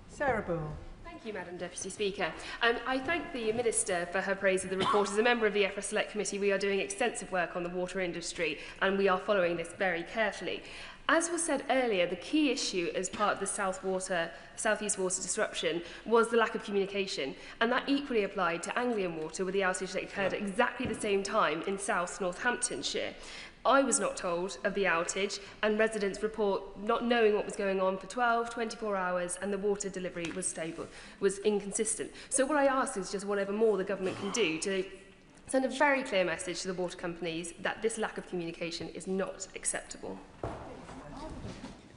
Sarah Bull. Thank you, Madam Deputy Speaker. I thank the Minister for her praise of the report. As a member of the EFRA Select Committee, we are doing extensive work on the water industry, and we are following this very carefully. As was said earlier, the key issue as part of the South East Water disruption was the lack of communication, and that equally applied to Anglian Water, with the outage that occurred at exactly the same time in South Northamptonshire. I was not told of the outage, and residents report not knowing what was going on for 12, 24 hours, and the water delivery was inconsistent. So what I ask is just whatever more the government can do to send a very clear message to the water companies that this lack of communication is not acceptable.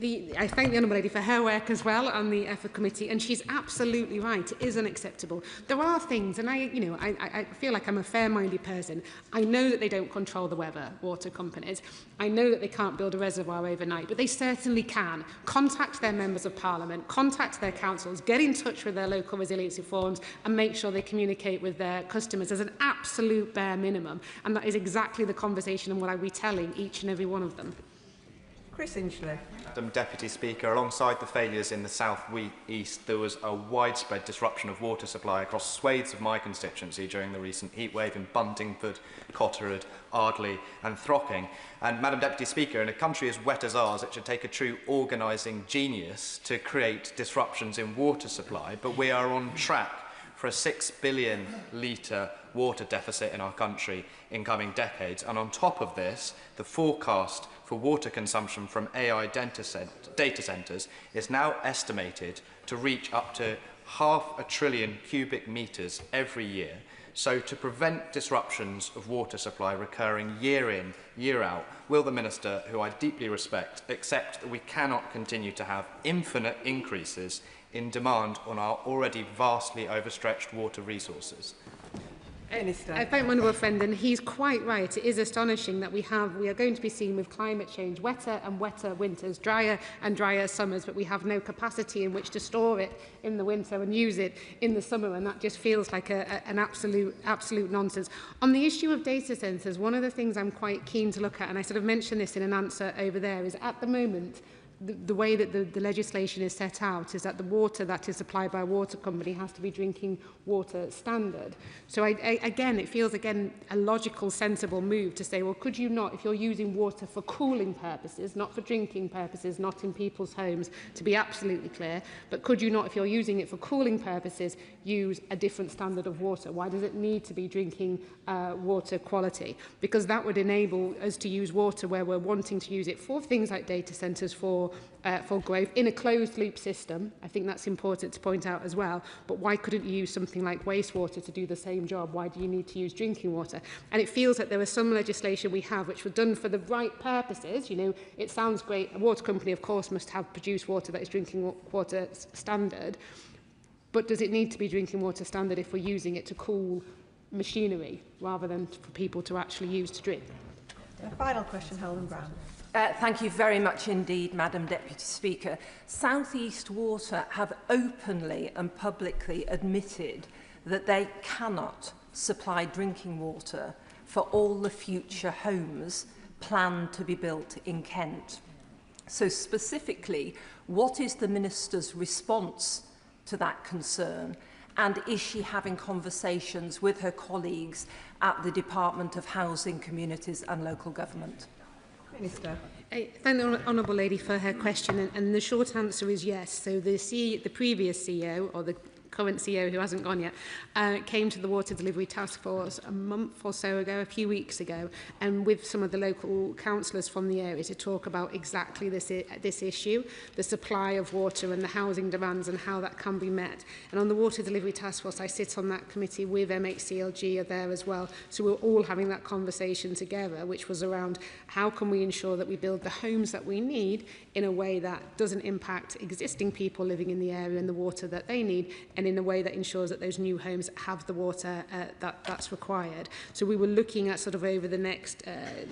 I thank the Honourable Lady for her work as well on the EFA committee, and she's absolutely right. It is unacceptable. There are things, and I feel like I'm a fair-minded person. I know that they don't control the weather, water companies. I know that they can't build a reservoir overnight, but they certainly can. Contact their members of Parliament, contact their councils, get in touch with their local resiliency forums, and make sure they communicate with their customers as an absolute bare minimum. And that is exactly the conversation and what I'll be telling each and every one of them. Chris Inchley. Madam Deputy Speaker, alongside the failures in the South East, there was a widespread disruption of water supply across swathes of my constituency during the recent heatwave in Buntingford, Cotterwood, Ardleigh and Throcking. And Madam Deputy Speaker, in a country as wet as ours, it should take a true organising genius to create disruptions in water supply, but we are on track for a 6 billion litre water deficit in our country in coming decades. And on top of this, the forecast for water consumption from AI data centres is now estimated to reach up to 500 billion cubic metres every year. So to prevent disruptions of water supply recurring year in, year out, will the Minister, who I deeply respect, accept that we cannot continue to have infinite increases in demand on our already vastly overstretched water resources? Minister. I thank my honourable friend, and he's quite right. It is astonishing that we are going to be seen with climate change, wetter and wetter winters, drier and drier summers, but we have no capacity in which to store it in the winter and use it in the summer, and that just feels like an absolute nonsense. On the issue of data centres, one of the things I'm quite keen to look at, and I sort of mentioned this in an answer over there, is at the moment, the way that the legislation is set out is that the water that is supplied by a water company has to be drinking water standard. So again, it feels again a logical, sensible move to say, well, could you not, if you're using water for cooling purposes, not for drinking purposes, not in people's homes, to be absolutely clear, but could you not, if you're using it for cooling purposes, use a different standard of water? Why does it need to be drinking water quality? Because that would enable us to use water where we're wanting to use it for things like data centres, for growth in a closed loop system. I think that's important to point out as well. But why couldn't you use something like wastewater to do the same job? Why do you need to use drinking water? And it feels that there is some legislation we have which were done for the right purposes. You know, it sounds great. A water company, of course, must have produced water that is drinking water standard. But does it need to be drinking water standard if we're using it to cool machinery rather than for people to actually use to drink? A final question, Helen Brown. Thank you very much indeed, Madam Deputy Speaker. South East Water have openly and publicly admitted that they cannot supply drinking water for all the future homes planned to be built in Kent. So specifically, what is the Minister's response to that concern? And is she having conversations with her colleagues at the Department of Housing, Communities and Local Government? Minister. I thank the Honourable Lady for her question, and the short answer is yes. So the previous CEO, or the current CEO who hasn't gone yet, came to the Water Delivery Task Force a month or so ago, a few weeks ago, and with some of the local councillors from the area to talk about exactly this issue, the supply of water and the housing demands and how that can be met. And on the Water Delivery Task Force, I sit on that committee with MHCLG are there as well. So we're all having that conversation together, which was around how can we ensure that we build the homes that we need in a way that doesn't impact existing people living in the area and the water that they need, and in a way that ensures that those new homes have the water that's required. So we were looking at sort of over the next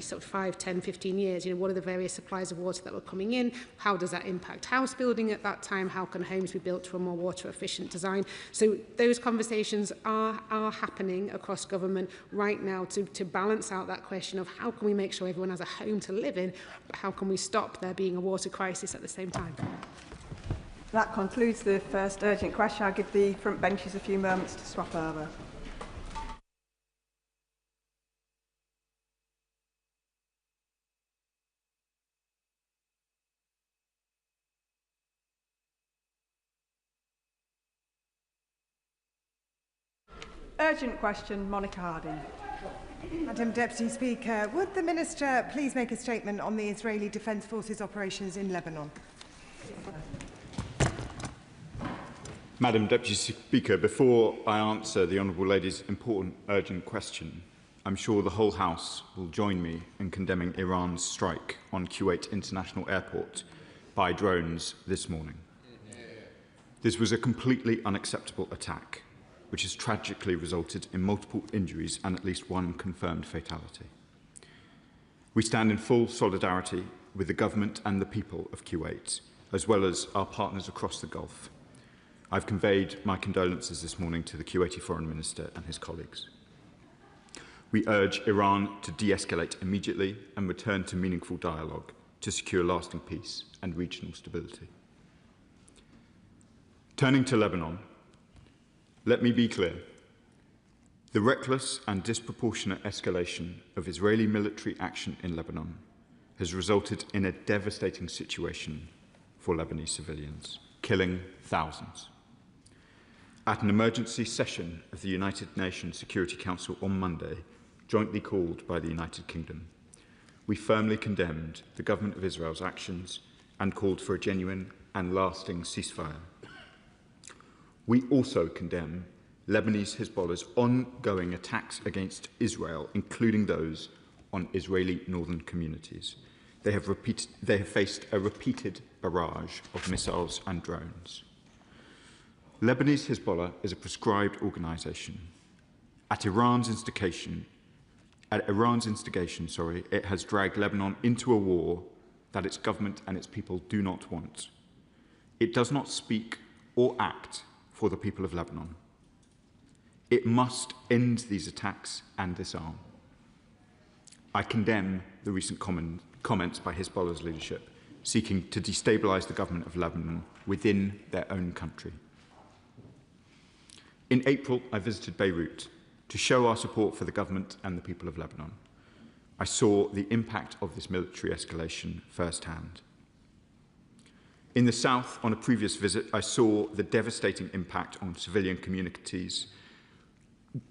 sort of 5, 10, 15 years, you know, what are the various supplies of water that were coming in? How does that impact house building at that time? How can homes be built to a more water efficient design? So those conversations are happening across government right now to balance out that question of how can we make sure everyone has a home to live in, but how can we stop there being a water crisis at the same time? That concludes the first urgent question. I'll give the front benches a few moments to swap over. Urgent question, Monica Harding. Madam Deputy Speaker, would the Minister please make a statement on the Israeli Defence Forces operations in Lebanon? Madam Deputy Speaker, before I answer the Honourable Lady's important urgent question, I'm sure the whole House will join me in condemning Iran's strike on Kuwait International Airport by drones this morning. This was a completely unacceptable attack, which has tragically resulted in multiple injuries and at least one confirmed fatality. We stand in full solidarity with the government and the people of Kuwait, as well as our partners across the Gulf. I've conveyed my condolences this morning to the Kuwaiti Foreign Minister and his colleagues. We urge Iran to de-escalate immediately and return to meaningful dialogue to secure lasting peace and regional stability. Turning to Lebanon, let me be clear. The reckless and disproportionate escalation of Israeli military action in Lebanon has resulted in a devastating situation for Lebanese civilians, killing thousands. At an emergency session of the United Nations Security Council on Monday, jointly called by the United Kingdom, we firmly condemned the government of Israel's actions and called for a genuine and lasting ceasefire. We also condemn Lebanese Hezbollah's ongoing attacks against Israel, including those on Israeli northern communities. They have faced a repeated barrage of missiles and drones. Lebanese Hezbollah is a proscribed organisation. At Iran's instigation, it has dragged Lebanon into a war that its government and its people do not want. It does not speak or act for the people of Lebanon. It must end these attacks and disarm. I condemn the recent comments by Hezbollah's leadership seeking to destabilise the government of Lebanon within their own country. In April, I visited Beirut to show our support for the government and the people of Lebanon. I saw the impact of this military escalation firsthand. In the south, on a previous visit, I saw the devastating impact on civilian communities,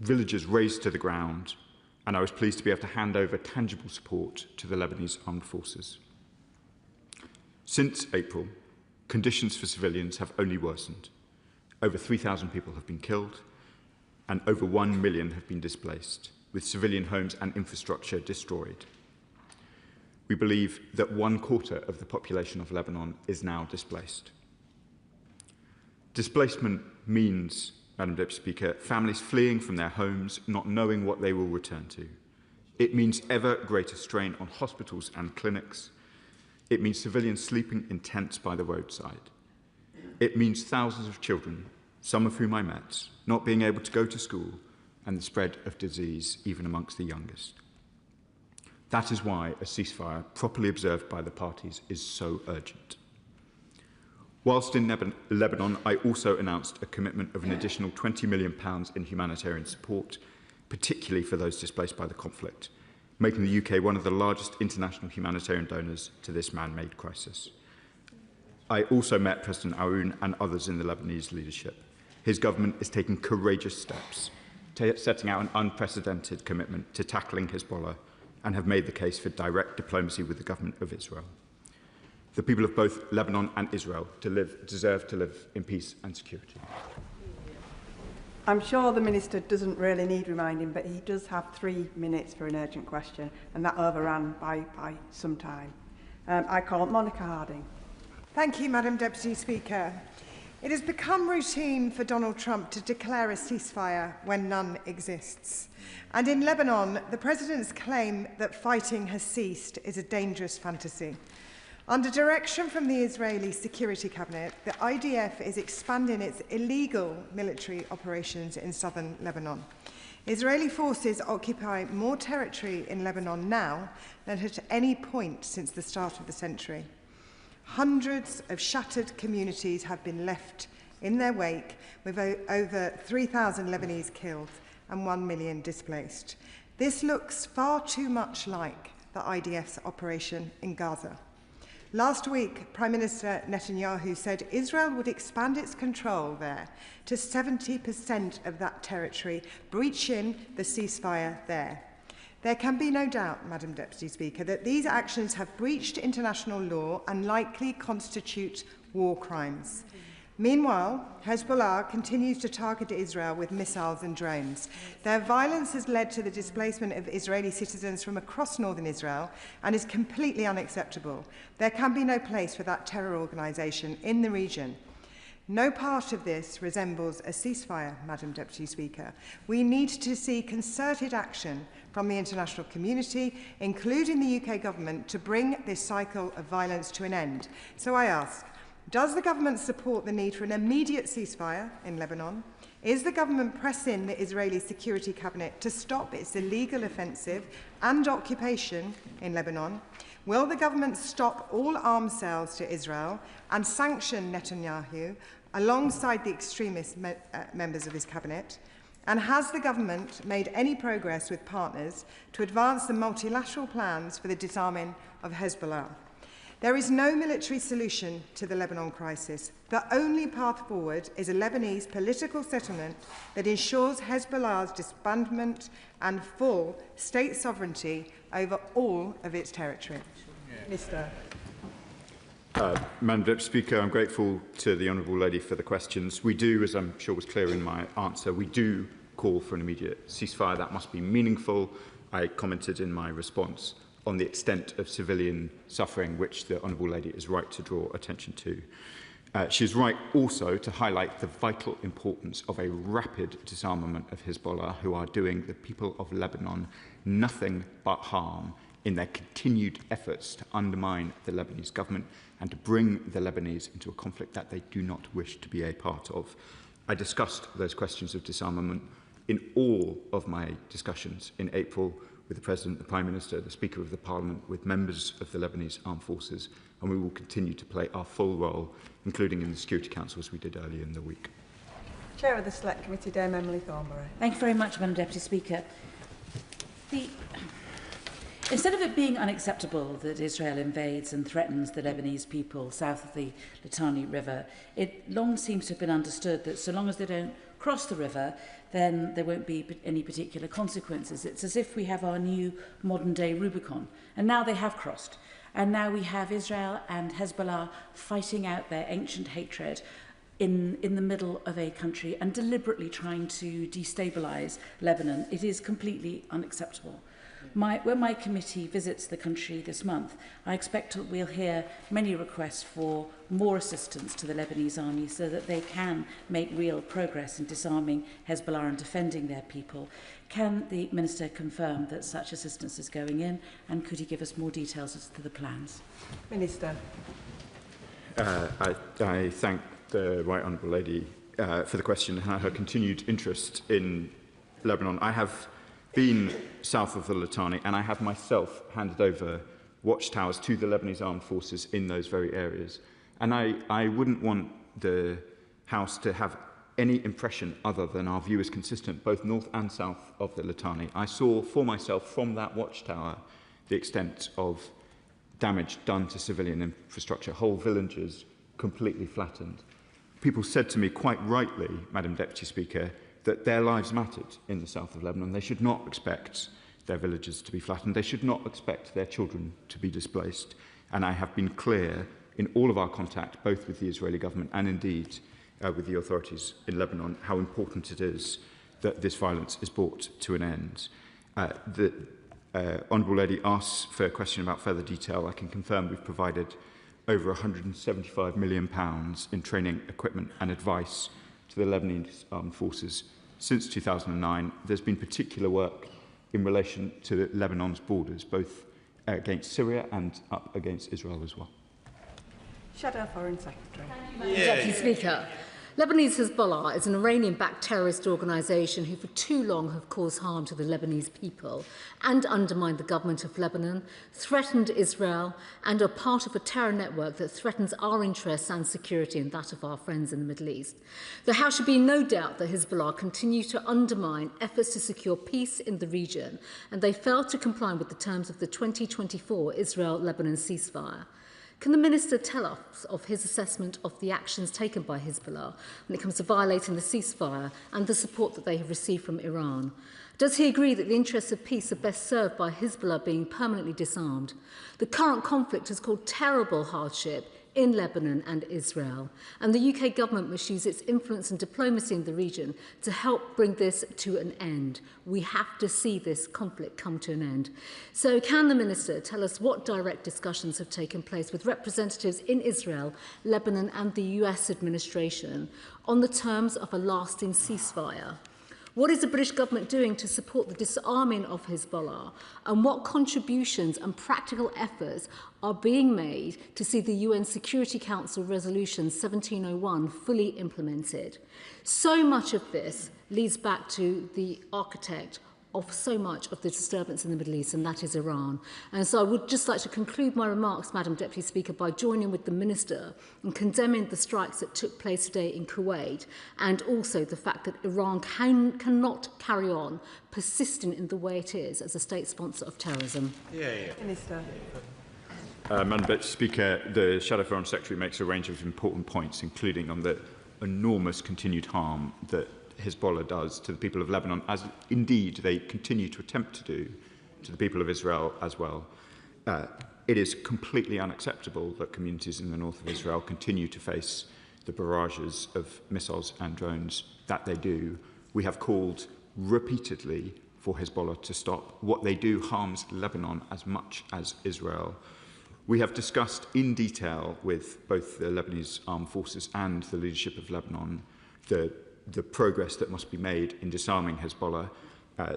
villages razed to the ground, and I was pleased to be able to hand over tangible support to the Lebanese armed forces. Since April, conditions for civilians have only worsened. Over 3,000 people have been killed, and over 1 million have been displaced, with civilian homes and infrastructure destroyed. We believe that 1/4 of the population of Lebanon is now displaced. Displacement means, Madam Deputy Speaker, families fleeing from their homes, not knowing what they will return to. It means ever greater strain on hospitals and clinics. It means civilians sleeping in tents by the roadside. It means thousands of children, some of whom I met, not being able to go to school, and the spread of disease even amongst the youngest. That is why a ceasefire, properly observed by the parties, is so urgent. Whilst in Lebanon, I also announced a commitment of an additional £20 million in humanitarian support, particularly for those displaced by the conflict, making the UK one of the largest international humanitarian donors to this man-made crisis. I also met President Aoun and others in the Lebanese leadership. His government is taking courageous steps, setting out an unprecedented commitment to tackling Hezbollah, and have made the case for direct diplomacy with the government of Israel. The people of both Lebanon and Israel deserve to live in peace and security. I'm sure the Minister doesn't really need reminding, but he does have 3 minutes for an urgent question, and that overran by some time. I call Monica Harding. Thank you, Madam Deputy Speaker. It has become routine for Donald Trump to declare a ceasefire when none exists. And in Lebanon, the President's claim that fighting has ceased is a dangerous fantasy. Under direction from the Israeli Security Cabinet, the IDF is expanding its illegal military operations in southern Lebanon. Israeli forces occupy more territory in Lebanon now than at any point since the start of the century. Hundreds of shattered communities have been left in their wake, with over 3,000 Lebanese killed and 1 million displaced. This looks far too much like the IDF's operation in Gaza. Last week, Prime Minister Netanyahu said Israel would expand its control there to 70% of that territory, breaching the ceasefire there. There can be no doubt, Madam Deputy Speaker, that these actions have breached international law and likely constitute war crimes. Meanwhile, Hezbollah continues to target Israel with missiles and drones. Their violence has led to the displacement of Israeli citizens from across northern Israel and is completely unacceptable. There can be no place for that terror organisation in the region. No part of this resembles a ceasefire, Madam Deputy Speaker. We need to see concerted action from the international community, including the UK government, to bring this cycle of violence to an end. So I ask, does the government support the need for an immediate ceasefire in Lebanon? Is the government pressing the Israeli Security Cabinet to stop its illegal offensive and occupation in Lebanon? Will the government stop all arms sales to Israel and sanction Netanyahu alongside the extremist members of his cabinet? And has the government made any progress with partners to advance the multilateral plans for the disarming of Hezbollah? There is no military solution to the Lebanon crisis. The only path forward is a Lebanese political settlement that ensures Hezbollah's disbandment and full state sovereignty over all of its territory. Minister. Madam Deputy Speaker, I'm grateful to the Honourable Lady for the questions. We do, as I'm sure was clear in my answer, we do call for an immediate ceasefire. That must be meaningful. I commented in my response on the extent of civilian suffering, which the Honourable Lady is right to draw attention to. She is right also to highlight the vital importance of a rapid disarmament of Hezbollah, who are doing the people of Lebanon nothing but harm in their continued efforts to undermine the Lebanese government and to bring the Lebanese into a conflict that they do not wish to be a part of. I discussed those questions of disarmament in all of my discussions in April with the President, the Prime Minister, the Speaker of the Parliament, with members of the Lebanese Armed Forces, and we will continue to play our full role, including in the Security Council, as we did earlier in the week. Chair of the Select Committee, Dame Emily Thornberry. Thank you very much, Madam Deputy Speaker. Instead of it being unacceptable that Israel invades and threatens the Lebanese people south of the Litani River, it long seems to have been understood that so long as they don't cross the river, then there won't be any particular consequences. It's as if we have our new modern-day Rubicon, and now they have crossed. And now we have Israel and Hezbollah fighting out their ancient hatred in the middle of a country and deliberately trying to destabilise Lebanon. It is completely unacceptable. When my committee visits the country this month, I expect we'll hear many requests for more assistance to the Lebanese army so that they can make real progress in disarming Hezbollah and defending their people. Can the Minister confirm that such assistance is going in, and could he give us more details as to the plans? Minister. I thank the Right Honourable Lady for the question and her continued interest in Lebanon. I have been south of the Litani, and I have myself handed over watchtowers to the Lebanese armed forces in those very areas. And I wouldn't want the House to have any impression other than our view is consistent, both north and south of the Litani. I saw for myself from that watchtower the extent of damage done to civilian infrastructure, whole villages completely flattened. People said to me quite rightly, Madam Deputy Speaker, that their lives mattered in the south of Lebanon. They should not expect their villages to be flattened. They should not expect their children to be displaced. And I have been clear in all of our contact, both with the Israeli government and indeed with the authorities in Lebanon, how important it is that this violence is brought to an end. The Honourable Lady asks for a question about further detail. I can confirm we've provided over £175 million in training, equipment and advice to the Lebanese armed forces since 2009. There's been particular work in relation to Lebanon's borders, both against Syria and up against Israel as well. Shadow Foreign Secretary. Deputy Speaker, Lebanese Hezbollah is an Iranian-backed terrorist organisation who for too long have caused harm to the Lebanese people and undermined the government of Lebanon, threatened Israel and are part of a terror network that threatens our interests and security and that of our friends in the Middle East. There should be no doubt that Hezbollah continue to undermine efforts to secure peace in the region, and they failed to comply with the terms of the 2024 Israel-Lebanon ceasefire. Can the Minister tell us of his assessment of the actions taken by Hezbollah when it comes to violating the ceasefire and the support that they have received from Iran? Does he agree that the interests of peace are best served by Hezbollah being permanently disarmed? The current conflict has caused terrible hardship in Lebanon and Israel. And the UK government must use its influence and diplomacy in the region to help bring this to an end. We have to see this conflict come to an end. So can the Minister tell us what direct discussions have taken place with representatives in Israel, Lebanon and the US administration on the terms of a lasting ceasefire? What is the British government doing to support the disarming of Hezbollah? And what contributions and practical efforts are being made to see the UN Security Council Resolution 1701 fully implemented? So much of this leads back to the architect of so much of the disturbance in the Middle East, and that is Iran. And so I would just like to conclude my remarks, Madam Deputy Speaker, by joining with the Minister in condemning the strikes that took place today in Kuwait, and also the fact that Iran cannot carry on persisting in the way it is as a state sponsor of terrorism. Minister. Madam Deputy Speaker, the Shadow Foreign Secretary makes a range of important points, including on the enormous continued harm that Hezbollah does to the people of Lebanon, as indeed they continue to attempt to do to the people of Israel as well. It is completely unacceptable that communities in the north of Israel continue to face the barrages of missiles and drones that they do. We have called repeatedly for Hezbollah to stop. What they do harms Lebanon as much as Israel. We have discussed in detail with both the Lebanese armed forces and the leadership of Lebanon the progress that must be made in disarming Hezbollah.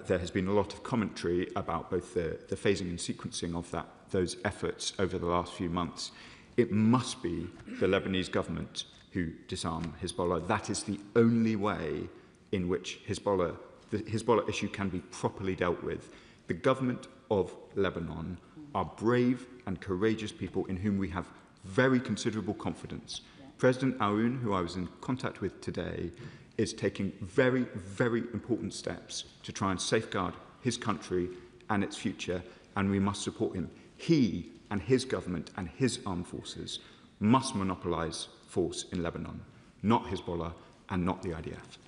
There has been a lot of commentary about both the phasing and sequencing of those efforts over the last few months. It must be the Lebanese government who disarm Hezbollah. That is the only way in which the Hezbollah issue can be properly dealt with. The government of Lebanon are brave and courageous people in whom we have very considerable confidence. President Aoun, who I was in contact with today, is taking very, very important steps to try and safeguard his country and its future, and we must support him. He and his government and his armed forces must monopolise force in Lebanon, not Hezbollah and not the IDF.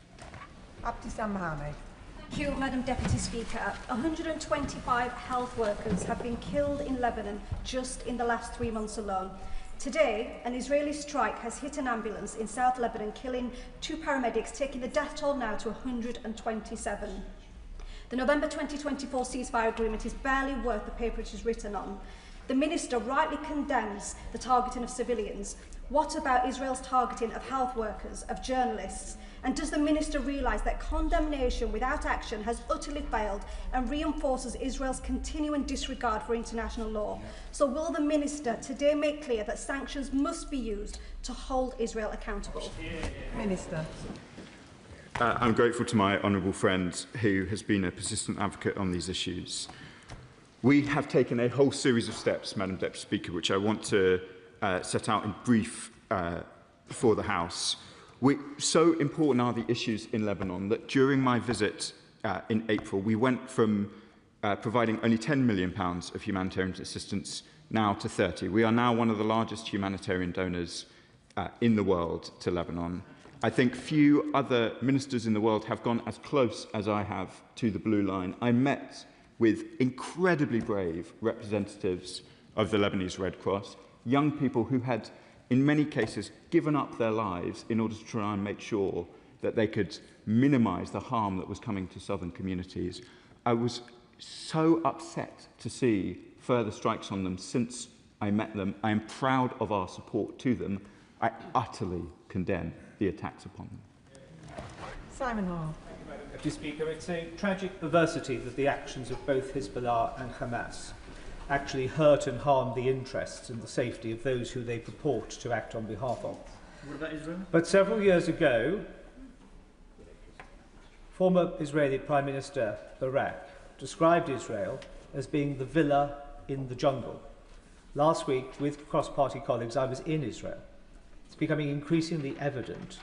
Thank you, Madam Deputy Speaker. 125 health workers have been killed in Lebanon just in the last 3 months alone. Today, an Israeli strike has hit an ambulance in South Lebanon, killing 2 paramedics, taking the death toll now to 127. The November 2024 ceasefire agreement is barely worth the paper it is written on. The Minister rightly condemns the targeting of civilians. What about Israel's targeting of health workers, of journalists? And does the Minister realise that condemnation without action has utterly failed and reinforces Israel's continuing disregard for international law? So will the Minister today make clear that sanctions must be used to hold Israel accountable? Minister. I'm grateful to my honourable friend who has been a persistent advocate on these issues. We have taken a whole series of steps, Madam Deputy Speaker, which I want to set out in brief for the House. So important are the issues in Lebanon that during my visit in April, we went from providing only £10 million of humanitarian assistance now to 30. We are now one of the largest humanitarian donors in the world to Lebanon. I think few other ministers in the world have gone as close as I have to the blue line. I met with incredibly brave representatives of the Lebanese Red Cross, young people who had, in many cases, given up their lives in order to try and make sure that they could minimise the harm that was coming to southern communities. I was so upset to see further strikes on them since I met them. I am proud of our support to them. I utterly condemn the attacks upon them. Simon Hall. Deputy Speaker, it's a tragic perversity that the actions of both Hezbollah and Hamas actually hurt and harm the interests and the safety of those who they purport to act on behalf of. What about Israel? But several years ago, former Israeli Prime Minister Barak described Israel as being the villa in the jungle. Last week, with cross-party colleagues, I was in Israel. It's becoming increasingly evident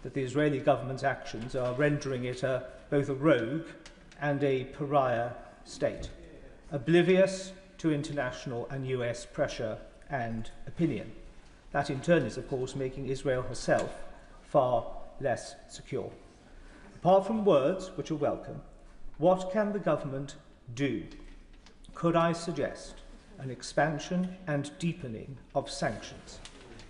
that the Israeli government's actions are rendering it both a rogue and a pariah state, oblivious to international and US pressure and opinion. That in turn is, of course, making Israel herself far less secure. Apart from words, which are welcome, what can the government do? Could I suggest an expansion and deepening of sanctions?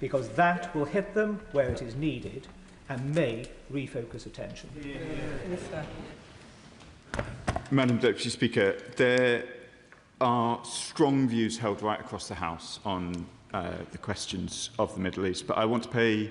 because that will hit them where it is needed and may refocus attention. Madam Deputy Speaker, there are strong views held right across the House on the questions of the Middle East, but I want to pay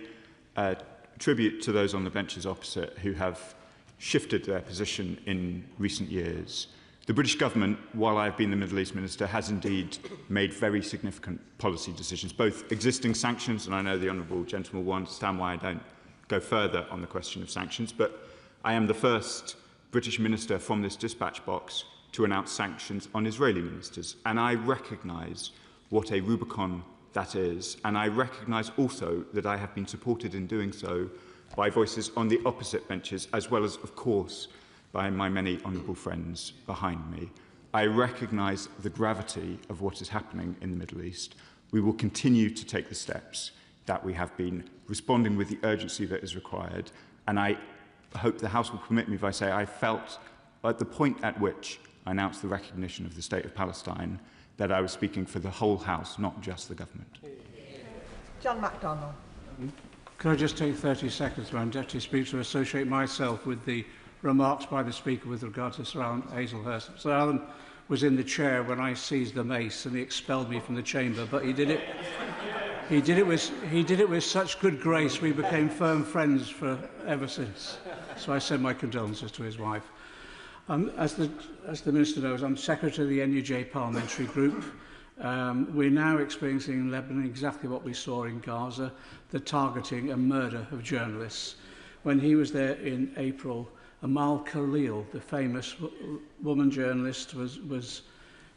tribute to those on the benches opposite who have shifted their position in recent years. The British government, while I have been the Middle East Minister, has indeed made very significant policy decisions, both existing sanctions, and I know the honourable gentleman will understand why I don't go further on the question of sanctions, but I am the first British minister from this dispatch box to announce sanctions on Israeli ministers, and I recognise what a Rubicon that is, and I recognise also that I have been supported in doing so by voices on the opposite benches, as well as, of course, by my many honourable friends behind me. I recognise the gravity of what is happening in the Middle East. We will continue to take the steps that we have been, responding with the urgency that is required, and I hope the House will permit me if I say I felt at the point at which I announced the recognition of the State of Palestine that I was speaking for the whole House, not just the government. John MacDonald. Can I just take 30 seconds, Madam Deputy Speaker, to associate myself with the remarks by the Speaker with regard to Sir Alan Hazelhurst. Sir Alan was in the chair when I seized the mace and he expelled me from the chamber, but he did it with such good grace we became firm friends for ever since. So I send my condolences to his wife. As the Minister knows, I'm Secretary of the NUJ Parliamentary Group. We're now experiencing in Lebanon exactly what we saw in Gaza, the targeting and murder of journalists. When he was there in April, Amal Khalil, the famous woman journalist, was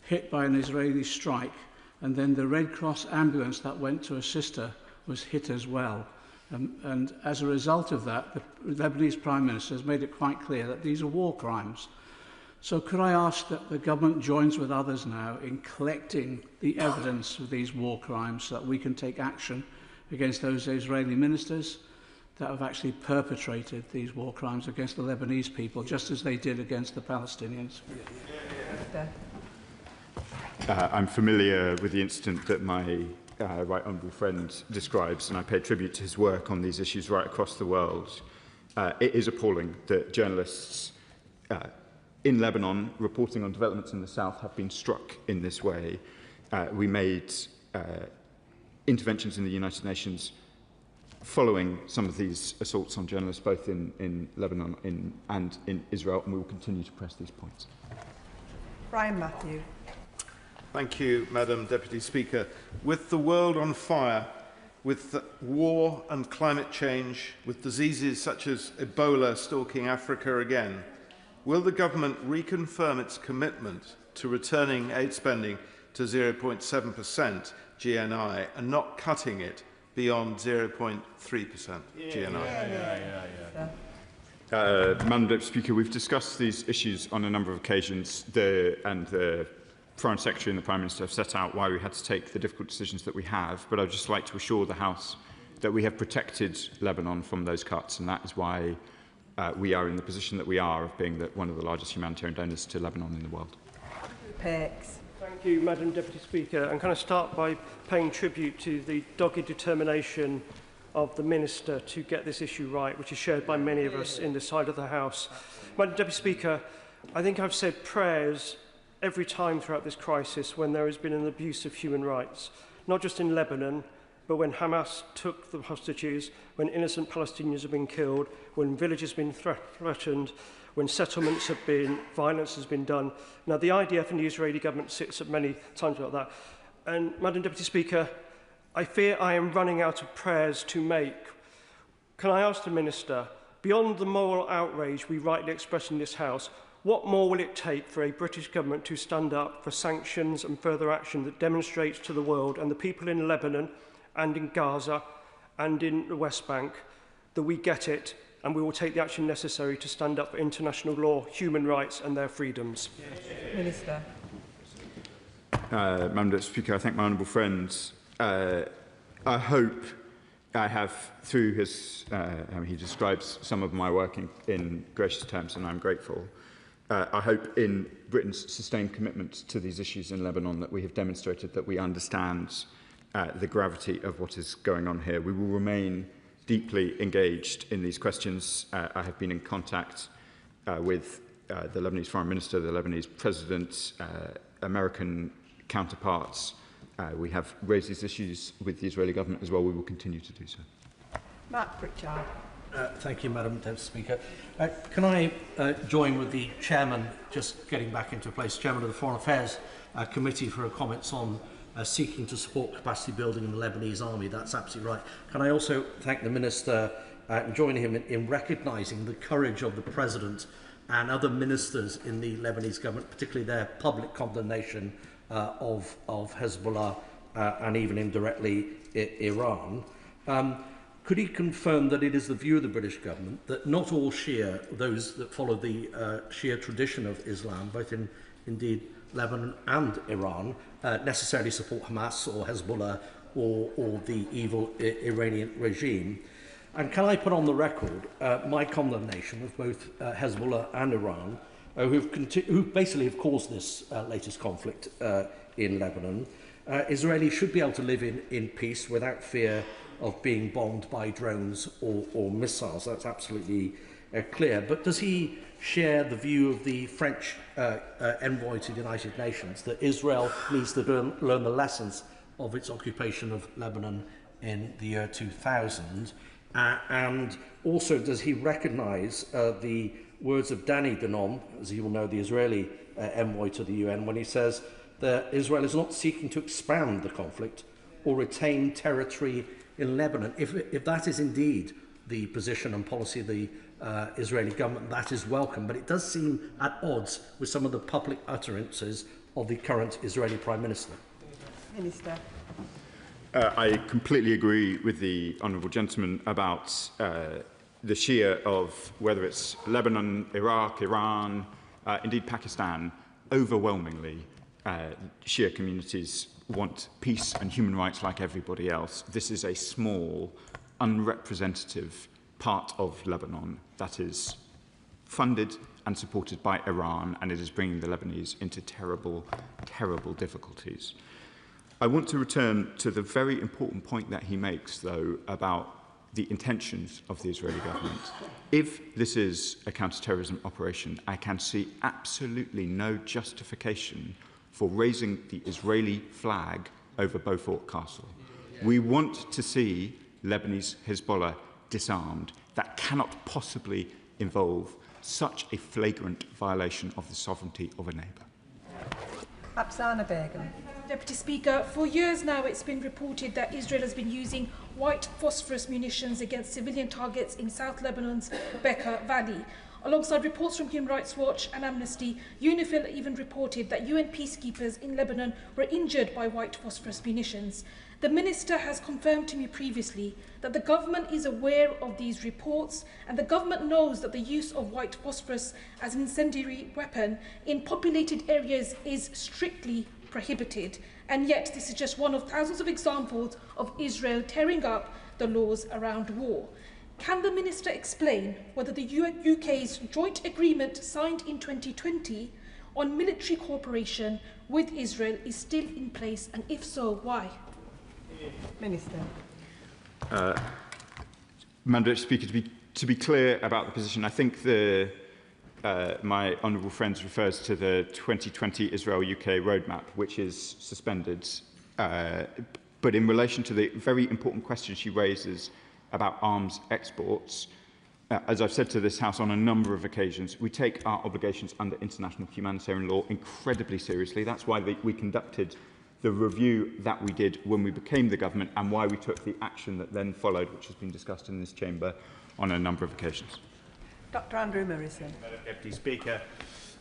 hit by an Israeli strike, and then the Red Cross ambulance that went to assist her was hit as well. And as a result of that, the Lebanese Prime Minister has made it quite clear that these are war crimes. So could I ask that the government joins with others now in collecting the evidence of these war crimes so that we can take action against those Israeli ministers that have actually perpetrated these war crimes against the Lebanese people, just as they did against the Palestinians? I'm familiar with the incident that my right honourable friend describes, and I pay tribute to his work on these issues right across the world. It is appalling that journalists in Lebanon reporting on developments in the south have been struck in this way. We made interventions in the United Nations following some of these assaults on journalists, both in Lebanon and in Israel, and we will continue to press these points. Brian Matthew. Thank you, Madam Deputy Speaker. With the world on fire, with the war and climate change, with diseases such as Ebola stalking Africa again, will the government reconfirm its commitment to returning aid spending to 0.7% GNI and not cutting it beyond 0.3% GNI? Madam Deputy Speaker, we've discussed these issues on a number of occasions, and the Foreign Secretary and the Prime Minister have set out why we had to take the difficult decisions that we have, but I'd just like to assure the House that we have protected Lebanon from those cuts, and that is why we are in the position that we are of being one of the largest humanitarian donors to Lebanon in the world. Perks. Thank you, Madam Deputy Speaker. And can I start by paying tribute to the dogged determination of the Minister to get this issue right, which is shared by many of us in this side of the House. Madam Deputy Speaker, I think I've said prayers every time throughout this crisis when there has been an abuse of human rights, not just in Lebanon, but when Hamas took the hostages, when innocent Palestinians have been killed, when villages have been threatened, when settlements have been, violence has been done. Now, the IDF and the Israeli government sits at many times like that. And, Madam Deputy Speaker, I fear I am running out of prayers to make. Can I ask the Minister, beyond the moral outrage we rightly express in this House, what more will it take for a British government to stand up for sanctions and further action that demonstrates to the world and the people in Lebanon and in Gaza and in the West Bank that we get it and we will take the action necessary to stand up for international law, human rights and their freedoms? Minister. Madam Deputy Speaker, I thank my honourable friends. I hope I have, through his, he describes some of my work in gracious terms, and I'm grateful. I hope in Britain's sustained commitment to these issues in Lebanon that we have demonstrated that we understand the gravity of what is going on here. We will remain deeply engaged in these questions. I have been in contact with the Lebanese Foreign Minister, the Lebanese President, American counterparts. We have raised these issues with the Israeli government as well. We will continue to do so. Mark Pritchard. Thank you, Madam Deputy Speaker. Can I join with the Chairman, just getting back into place, Chairman of the Foreign Affairs Committee, for her comments on seeking to support capacity building in the Lebanese army. That's absolutely right. Can I also thank the Minister and join him in recognising the courage of the President and other ministers in the Lebanese government, particularly their public condemnation of Hezbollah and even indirectly Iran. Could he confirm that it is the view of the British government that not all Shia, those that follow the Shia tradition of Islam, both in indeed Lebanon and Iran, necessarily support Hamas or Hezbollah or the evil Iranian regime? And can I put on the record my condemnation of both Hezbollah and Iran, who basically have caused this latest conflict in Lebanon? Israelis should be able to live in peace without fear of being bombed by drones or missiles. That's absolutely clear. But does he share the view of the French envoy to the United Nations that Israel needs to learn the lessons of its occupation of Lebanon in the year 2000? And also, does he recognise the words of Danny Danon, as you will know, the Israeli envoy to the UN, when he says that Israel is not seeking to expand the conflict or retain territory in Lebanon? If that is indeed the position and policy of the Israeli government, that is welcome. But it does seem at odds with some of the public utterances of the current Israeli Prime Minister. Minister. I completely agree with the honourable gentleman about the Shia of whether it's Lebanon, Iraq, Iran, indeed Pakistan. Overwhelmingly, Shia communities want peace and human rights like everybody else. This is a small, unrepresentative part of Lebanon that is funded and supported by Iran, and it is bringing the Lebanese into terrible, terrible difficulties. I want to return to the very important point that he makes, though, about the intentions of the Israeli government. If this is a counter-terrorism operation, I can see absolutely no justification for raising the Israeli flag over Beaufort Castle. We want to see Lebanese Hezbollah disarmed. That cannot possibly involve such a flagrant violation of the sovereignty of a neighbour. Apsana Begum. Deputy Speaker, for years now it's been reported that Israel has been using white phosphorus munitions against civilian targets in South Lebanon's Bekaa Valley. Alongside reports from Human Rights Watch and Amnesty, UNIFIL even reported that UN peacekeepers in Lebanon were injured by white phosphorus munitions. The Minister has confirmed to me previously that the government is aware of these reports, and the government knows that the use of white phosphorus as an incendiary weapon in populated areas is strictly prohibited. And yet this is just one of thousands of examples of Israel tearing up the laws around war. Can the Minister explain whether the UK's joint agreement signed in 2020 on military cooperation with Israel is still in place, and if so, why? Minister. Madam Speaker, to be clear about the position, I think my honourable friend refers to the 2020 Israel-UK roadmap, which is suspended. But in relation to the very important question she raises about arms exports, as I've said to this House on a number of occasions, we take our obligations under international humanitarian law incredibly seriously. That's why we conducted the review that we did when we became the government, and why we took the action that then followed, which has been discussed in this chamber on a number of occasions. Dr Andrew Morrison. Madam Deputy Speaker,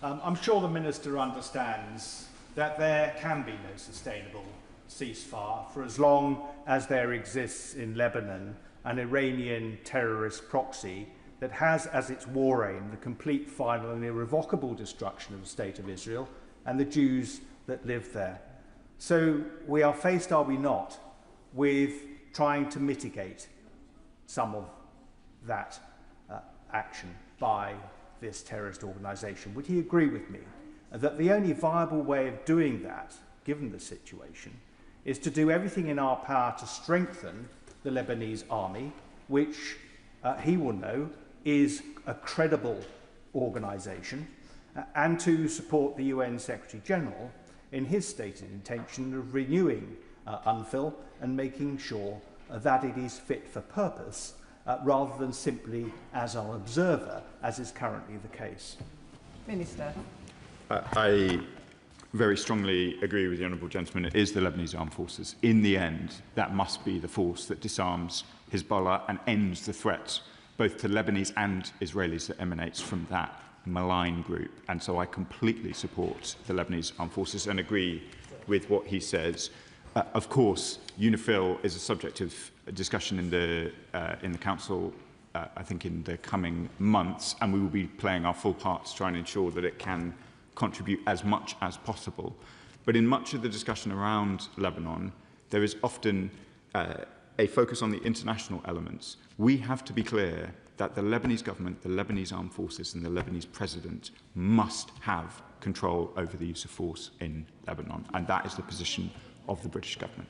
I'm sure the Minister understands that there can be no sustainable ceasefire for as long as there exists in Lebanon an Iranian terrorist proxy that has as its war aim the complete, final and irrevocable destruction of the State of Israel and the Jews that live there. So we are faced, are we not, with trying to mitigate some of that action by this terrorist organisation. Would he agree with me that the only viable way of doing that, given the situation, is to do everything in our power to strengthen the Lebanese army, which he will know is a credible organisation, and to support the UN Secretary-General in his stated intention of renewing UNFIL and making sure that it is fit for purpose rather than simply as an observer, as is currently the case. Minister. I very strongly agree with the honourable gentleman. It is the Lebanese armed forces. In the end, that must be the force that disarms Hezbollah and ends the threats, both to Lebanese and Israelis, that emanates from that malign group. And so I completely support the Lebanese armed forces and agree with what he says. Of course, UNIFIL is a subject of discussion in the Council, I think, in the coming months, and we will be playing our full part to try and ensure that it can contribute as much as possible. But in much of the discussion around Lebanon, there is often a focus on the international elements. We have to be clear that the Lebanese government, the Lebanese armed forces and the Lebanese president must have control over the use of force in Lebanon, and that is the position of the British government.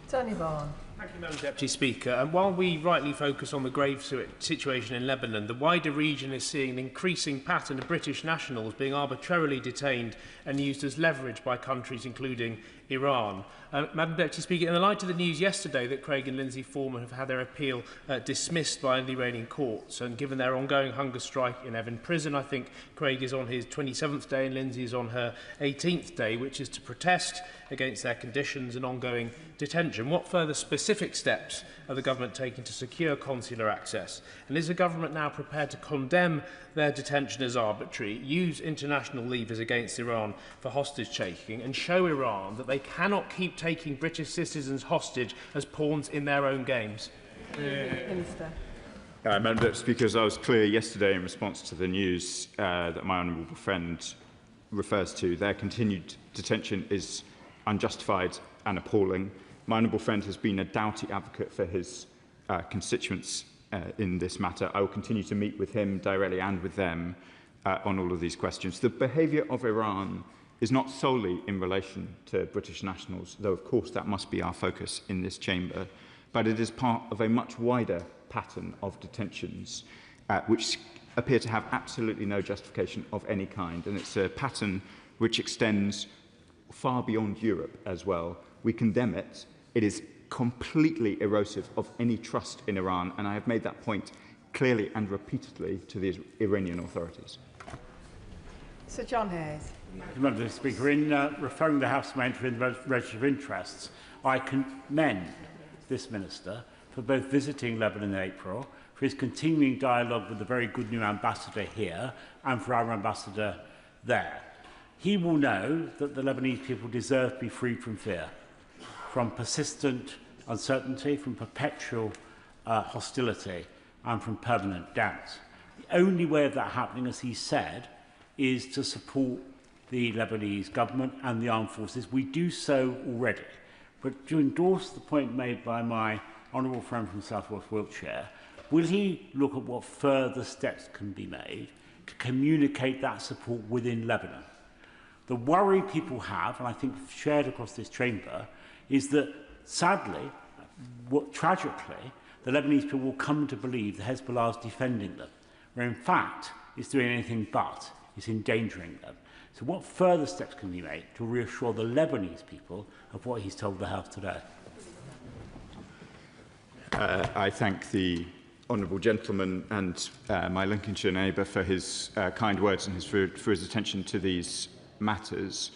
Tony Vaughan. Thank you, Madam Deputy Speaker. And while we rightly focus on the grave situation in Lebanon, the wider region is seeing an increasing pattern of British nationals being arbitrarily detained and used as leverage by countries including Iran. Madam Deputy Speaker, in the light of the news yesterday that Craig and Lindsay Foreman have had their appeal dismissed by the Iranian courts, and given their ongoing hunger strike in Evin prison, I think Craig is on his 27th day and Lindsay is on her 18th day, which is to protest against their conditions and ongoing detention. What further specific steps are the government taking to secure consular access? And is the government now prepared to condemn their detention as arbitrary, use international levers against Iran for hostage-taking, and show Iran that they cannot keep taking British citizens hostage as pawns in their own games? Minister. Madam Deputy Speaker, as I was clear yesterday in response to the news that my honourable friend refers to, their continued detention is unjustified and appalling. My honourable friend has been a doughty advocate for his constituents in this matter. I will continue to meet with him directly and with them on all of these questions. The behaviour of Iran is not solely in relation to British nationals, though of course that must be our focus in this chamber, but it is part of a much wider pattern of detentions which appear to have absolutely no justification of any kind, and it's a pattern which extends far beyond Europe as well. We condemn it. It is completely erosive of any trust in Iran, and I have made that point clearly and repeatedly to the Iranian authorities. Sir John Hayes. Madam Speaker, in referring the House to my entry in the Register of Interests, I commend this Minister for both visiting Lebanon in April, for his continuing dialogue with the very good new ambassador here, and for our ambassador there. He will know that the Lebanese people deserve to be freed from fear, from persistent uncertainty, from perpetual hostility, and from permanent doubt. The only way of that happening, as he said, is to support the Lebanese government and the armed forces. We do so already. But to endorse the point made by my honourable friend from South West Wiltshire, will he look at what further steps can be made to communicate that support within Lebanon? The worry people have, and I think shared across this chamber, is that sadly, tragically, the Lebanese people will come to believe that Hezbollah is defending them, where in fact it's doing anything but, it's endangering them. So what further steps can be made to reassure the Lebanese people of what he's told the House today? I thank the honourable gentleman and my Lincolnshire neighbour for his kind words and for his attention to these matters.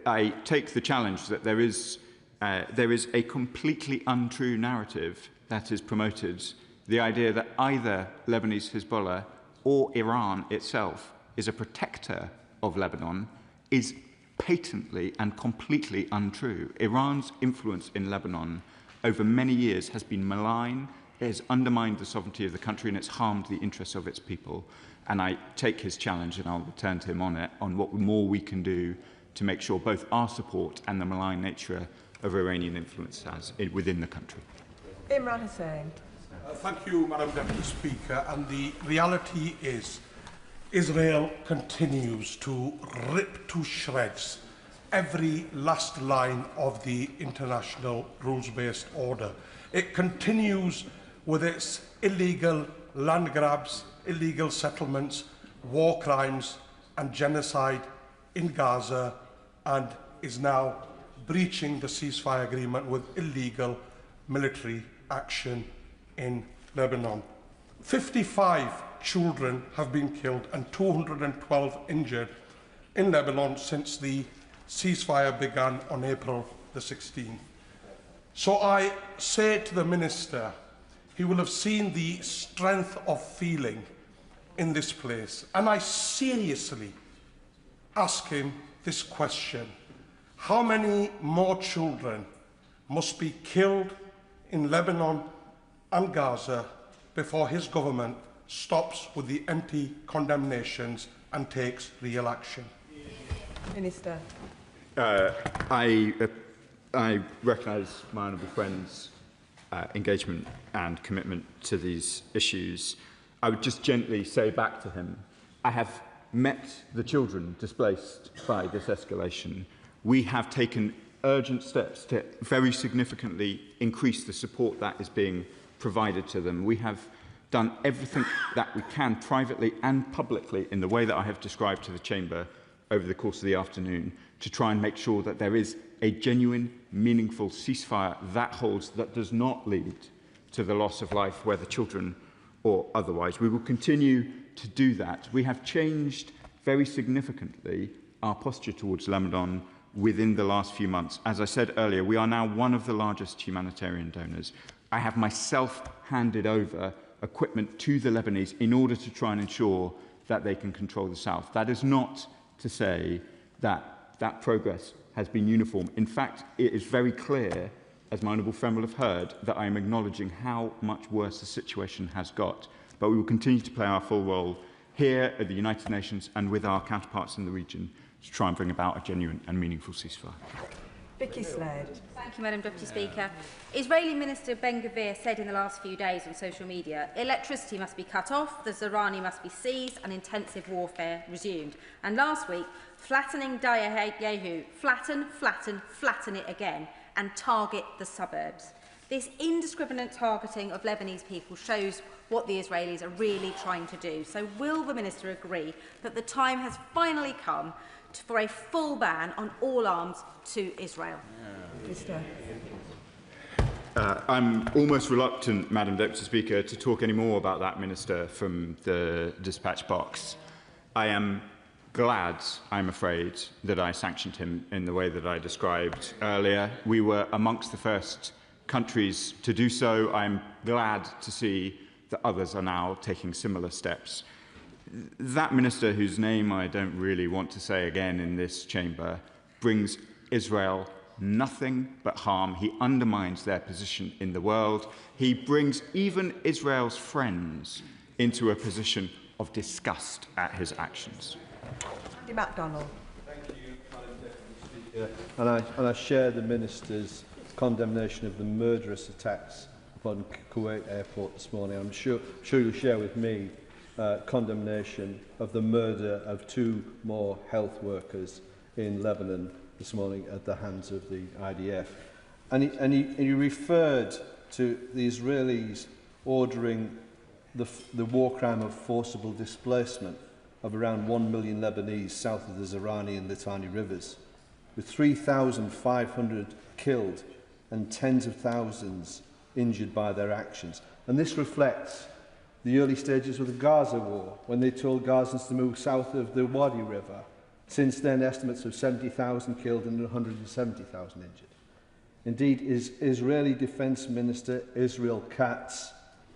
I take the challenge that there is a completely untrue narrative that is promoted, the idea that either Lebanese Hezbollah or Iran itself is a protector of Lebanon is patently and completely untrue. Iran's influence in Lebanon over many years has been malign, it has undermined the sovereignty of the country, and it's harmed the interests of its people. And I take his challenge, and I'll return to him on it, on what more we can do to make sure both our support and the malign nature of Iranian influence has within the country. Imran Hussain. Thank you, Madam Deputy Speaker. And the reality is Israel continues to rip to shreds every last line of the international rules-based order. It continues with its illegal land grabs, illegal settlements, war crimes and genocide in Gaza, and is now breaching the ceasefire agreement with illegal military action in Lebanon. 55 children have been killed and 212 injured in Lebanon since the ceasefire began on April the 16th. So I say to the Minister, he will have seen the strength of feeling in this place, and I seriously ask him this question: how many more children must be killed in Lebanon and Gaza before his government stops with the empty condemnations and takes real action? Minister. I recognise my honourable friend's engagement and commitment to these issues. I would just gently say back to him, I have met the children displaced by this escalation. We have taken urgent steps to very significantly increase the support that is being provided to them. We have done everything that we can privately and publicly in the way that I have described to the Chamber over the course of the afternoon to try and make sure that there is a genuine, meaningful ceasefire that holds, that does not lead to the loss of life, whether children or otherwise. We will continue to do that. We have changed very significantly our posture towards Lebanon within the last few months. As I said earlier, we are now one of the largest humanitarian donors. I have myself handed over equipment to the Lebanese in order to try and ensure that they can control the south. That is not to say that that progress has been uniform. In fact, it is very clear, as my honourable friend will have heard, that I am acknowledging how much worse the situation has got. But we will continue to play our full role here at the United Nations and with our counterparts in the region to try and bring about a genuine and meaningful ceasefire. Vicky Slade. Thank you, Madam Deputy Speaker. Israeli Minister Ben-Gvir said in the last few days on social media, electricity must be cut off, the Zahrani must be seized and intensive warfare resumed. And last week, flattening Yahu, flatten it again and target the suburbs. This indiscriminate targeting of Lebanese people shows what the Israelis are really trying to do. So will the Minister agree that the time has finally come for a full ban on all arms to Israel? I'm almost reluctant, Madam Deputy Speaker, to talk any more about that Minister from the dispatch box. I am glad, I'm afraid, that I sanctioned him in the way that I described earlier. We were amongst the first countries to do so. I'm glad to see that others are now taking similar steps. That minister, whose name I don't really want to say again in this chamber, brings Israel nothing but harm. He undermines their position in the world. He brings even Israel's friends into a position of disgust at his actions. Andy MacDonald. Thank you, Madam Deputy Speaker. And I share the Minister's condemnation of the murderous attacks upon Kuwait Airport this morning. I'm sure you'll share with me condemnation of the murder of 2 more health workers in Lebanon this morning at the hands of the IDF. And he referred to the Israelis ordering the war crime of forcible displacement of around 1 million Lebanese south of the Zahrani and Litani rivers, with 3,500 killed and tens of thousands injured by their actions. And this reflects the early stages of the Gaza war, when they told Gazans to move south of the Wadi River. Since then, estimates of 70,000 killed and 170,000 injured. Indeed, Israeli Defence Minister Israel Katz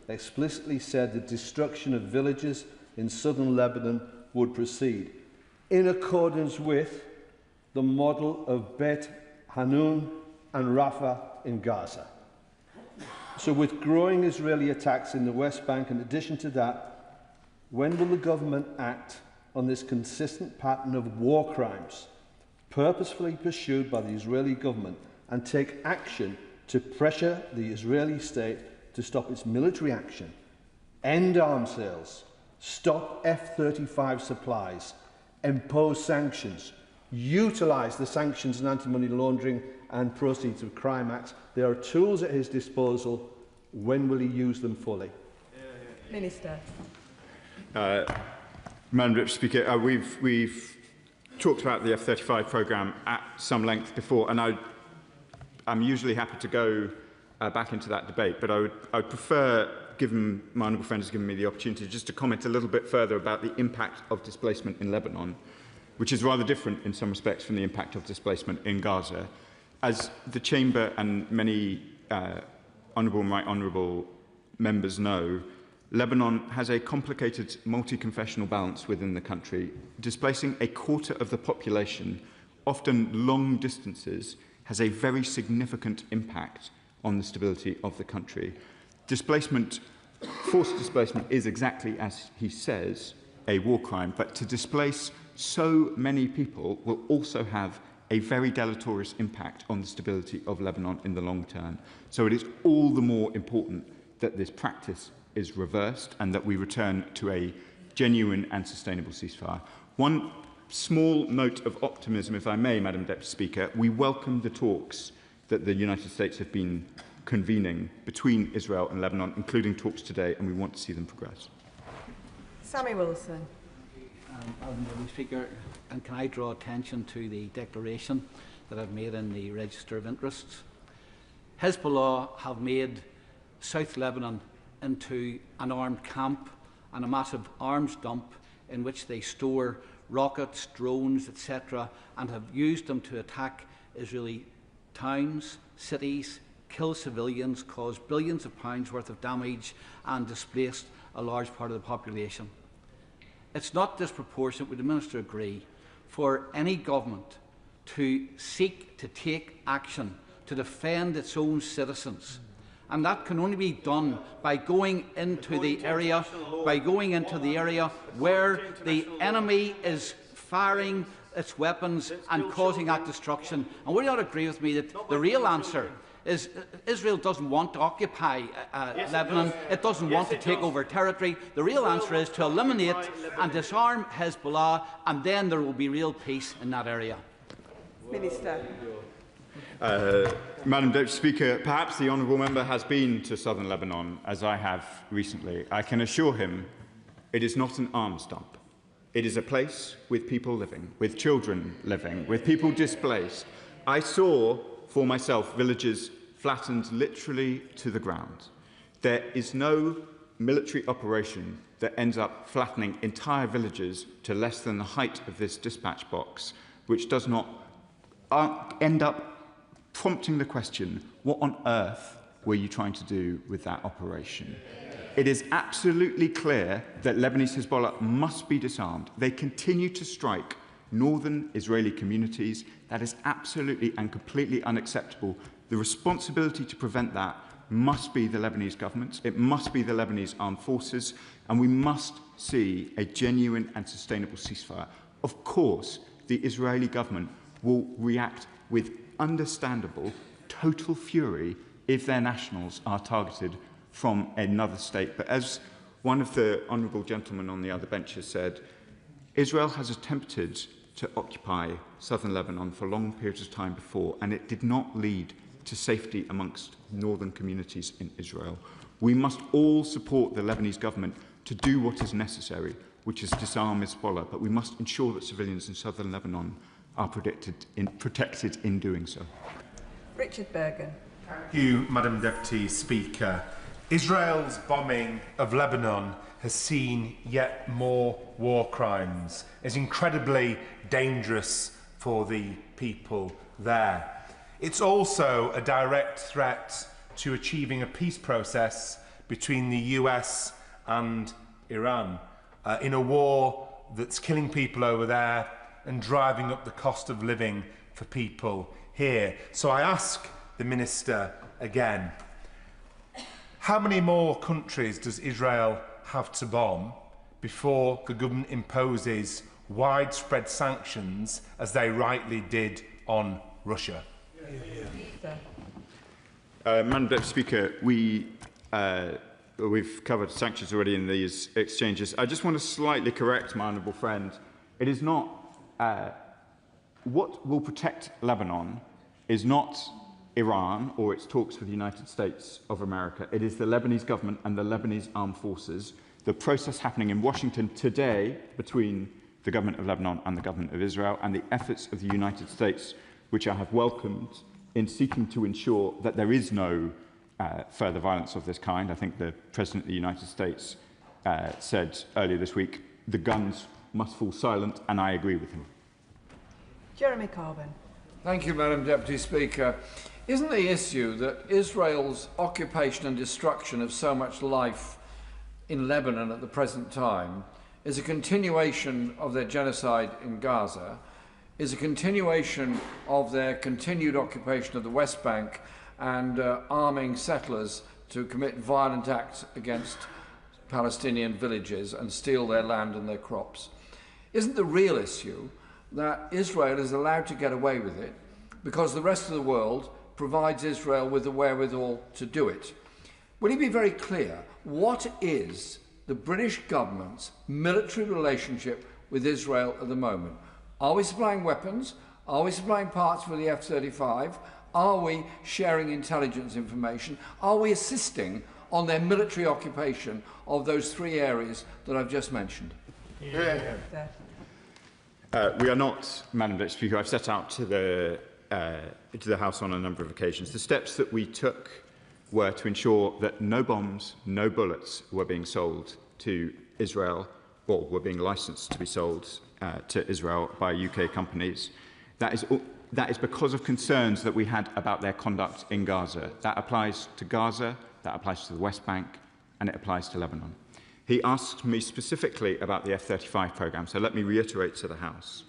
explicitly said the destruction of villages in southern Lebanon would proceed, in accordance with the model of Bet Hanun and Rafah in Gaza. So with growing Israeli attacks in the West Bank, in addition to that, when will the government act on this consistent pattern of war crimes purposefully pursued by the Israeli government and take action to pressure the Israeli state to stop its military action, end arms sales, stop F-35 supplies, impose sanctions, utilise the Sanctions and Anti-Money Laundering and Proceeds of Crime Acts. There are tools at his disposal. When will he use them fully? Minister. Madam Deputy Speaker, we've talked about the F-35 programme at some length before, and I'm usually happy to go back into that debate, but I would prefer, given my honourable friend has given me the opportunity, just to comment a little bit further about the impact of displacement in Lebanon, which is rather different in some respects from the impact of displacement in Gaza. As the Chamber and many honourable and right honourable members know, Lebanon has a complicated multi-confessional balance within the country. Displacing a quarter of the population, often long distances, has a very significant impact on the stability of the country. Displacement, forced displacement, is exactly as he says, a war crime, but to displace so many people will also have a very deleterious impact on the stability of Lebanon in the long term. So it is all the more important that this practice is reversed and that we return to a genuine and sustainable ceasefire. One small note of optimism, if I may, Madam Deputy Speaker. We welcome the talks that the United States have been convening between Israel and Lebanon, including talks today, and we want to see them progress. Sammy Wilson. Madam Deputy Speaker, and can I draw attention to the declaration that I've made in the Register of Interests? Hezbollah have made South Lebanon into an armed camp and a massive arms dump in which they store rockets, drones, etc., and have used them to attack Israeli towns, cities, kill civilians, cause billions of pounds worth of damage, and displaced a large part of the population. It's not disproportionate, would the Minister agree, for any government to seek to take action to defend its own citizens, and that can only be done by going into the area, where the enemy is firing its weapons and causing that destruction. And would you not agree with me that the real answer is Israel doesn't want to occupy Lebanon, it doesn't want to take over territory. The real answer is to eliminate and disarm Hezbollah, and then there will be real peace in that area. Minister. Madam Deputy Speaker, perhaps the honourable member has been to southern Lebanon, as I have recently. I can assure him it is not an arms dump. It is a place with people living, with children living, with people displaced. I saw for myself villages flattened literally to the ground. There is no military operation that ends up flattening entire villages to less than the height of this dispatch box, which does not end up prompting the question, what on earth were you trying to do with that operation? It is absolutely clear that Lebanese Hezbollah must be disarmed. They continue to strike northern Israeli communities. That is absolutely and completely unacceptable. The responsibility to prevent that must be the Lebanese government. It must be the Lebanese armed forces, and we must see a genuine and sustainable ceasefire. Of course, the Israeli government will react with understandable total fury if their nationals are targeted from another state. But as one of the honourable gentlemen on the other bench has said, Israel has attempted to occupy southern Lebanon for long periods of time before, and it did not lead to safety amongst northern communities in Israel. We must all support the Lebanese government to do what is necessary, which is disarm Hezbollah, but we must ensure that civilians in southern Lebanon are protected in doing so. Richard Bergen. Thank you, Madam Deputy Speaker. Israel's bombing of Lebanon has seen yet more war crimes. It's incredibly dangerous for the people there. It's also a direct threat to achieving a peace process between the US and Iran in a war that's killing people over there and driving up the cost of living for people here. So I ask the Minister again, how many more countries does Israel have to bomb before the government imposes widespread sanctions, as they rightly did on Russia? Madam Deputy Speaker, we've covered sanctions already in these exchanges. I just want to slightly correct my honourable friend. It is not what will protect Lebanon is not Iran or its talks with the United States of America. It is the Lebanese government and the Lebanese armed forces. The process happening in Washington today between the government of Lebanon and the government of Israel, and the efforts of the United States, which I have welcomed, in seeking to ensure that there is no further violence of this kind. I think the President of the United States said earlier this week, the guns must fall silent, and I agree with him. Jeremy Corbyn. Thank you, Madam Deputy Speaker. Isn't the issue that Israel's occupation and destruction of so much life in Lebanon at the present time is a continuation of their genocide in Gaza, is a continuation of their continued occupation of the West Bank and arming settlers to commit violent acts against Palestinian villages and steal their land and their crops? Isn't the real issue that Israel is allowed to get away with it because the rest of the world provides Israel with the wherewithal to do it? Will you be very clear, what is the British government's military relationship with Israel at the moment? Are we supplying weapons? Are we supplying parts for the F-35? Are we sharing intelligence information? Are we assisting on their military occupation of those three areas that I've just mentioned? We are not, Madam Deputy Speaker. I've set out to the House on a number of occasions. The steps that we took were to ensure that no bombs, no bullets were being sold to Israel or were being licensed to be sold to Israel by UK companies. That is because of concerns that we had about their conduct in Gaza. That applies to Gaza, that applies to the West Bank, and it applies to Lebanon. He asked me specifically about the F-35 programme, so let me reiterate to the House.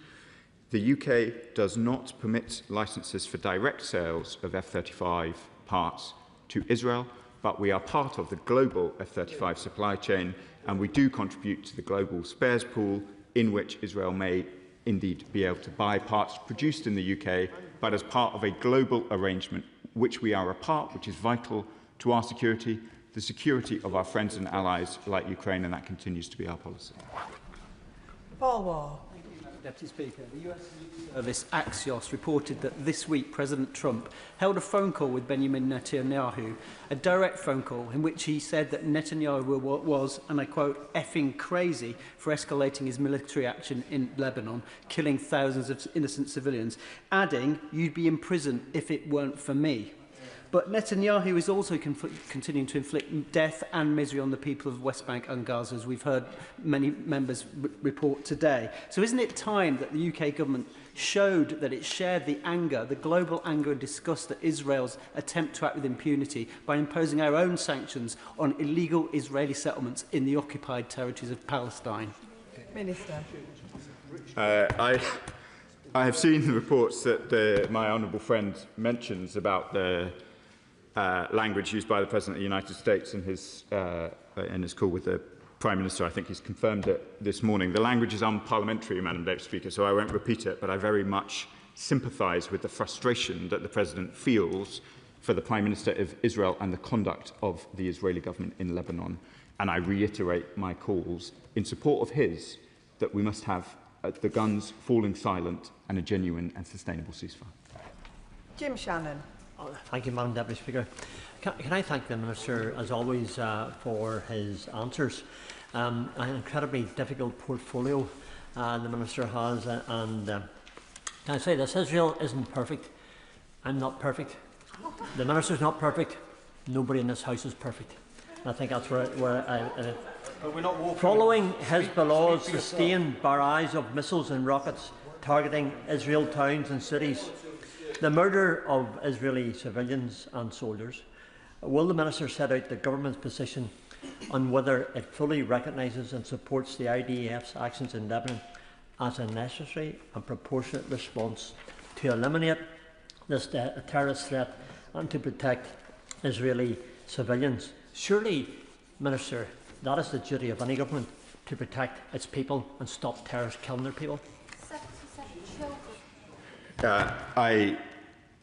The UK does not permit licences for direct sales of F-35 parts to Israel, but we are part of the global F-35 supply chain, and we do contribute to the global spares pool in which Israel may indeed be able to buy parts produced in the UK, but as part of a global arrangement which we are a part, which is vital to our security, the security of our friends and allies like Ukraine, and that continues to be our policy. Paul Wall. Deputy Speaker, the US service Axios reported that this week President Trump held a phone call with Benjamin Netanyahu, a direct phone call in which he said that Netanyahu was, and I quote, effing crazy for escalating his military action in Lebanon, killing thousands of innocent civilians, adding, "You'd be in prison if it weren't for me." But Netanyahu is also continuing to inflict death and misery on the people of West Bank and Gaza, as we've heard many members report today. So isn't it time that the UK government showed that it shared the anger, the global anger and disgust at Israel's attempt to act with impunity by imposing our own sanctions on illegal Israeli settlements in the occupied territories of Palestine? Minister. I have seen the reports that my honourable friend mentions about the language used by the President of the United States in his call with the Prime Minister. I think he's confirmed it this morning. The language is unparliamentary, Madam Deputy Speaker, so I won't repeat it, but I very much sympathise with the frustration that the President feels for the Prime Minister of Israel and the conduct of the Israeli government in Lebanon. And I reiterate my calls in support of his that we must have the guns falling silent and a genuine and sustainable ceasefire. Jim Shannon. Thank you, Madam Deputy Speaker. Can I thank the Minister, as always, for his answers. An incredibly difficult portfolio the Minister has, and can I say this, Israel isn't perfect. I'm not perfect. The Minister's not perfect. Nobody in this House is perfect. And I think that's following Hezbollah's sustained barrage of missiles and rockets targeting Israel towns and cities, the murder of Israeli civilians and soldiers, will the Minister set out the government's position on whether it fully recognises and supports the IDF's actions in Lebanon as a necessary and proportionate response to eliminate this terrorist threat and to protect Israeli civilians? Surely, Minister, that is the duty of any government, to protect its people and stop terrorists killing their people. I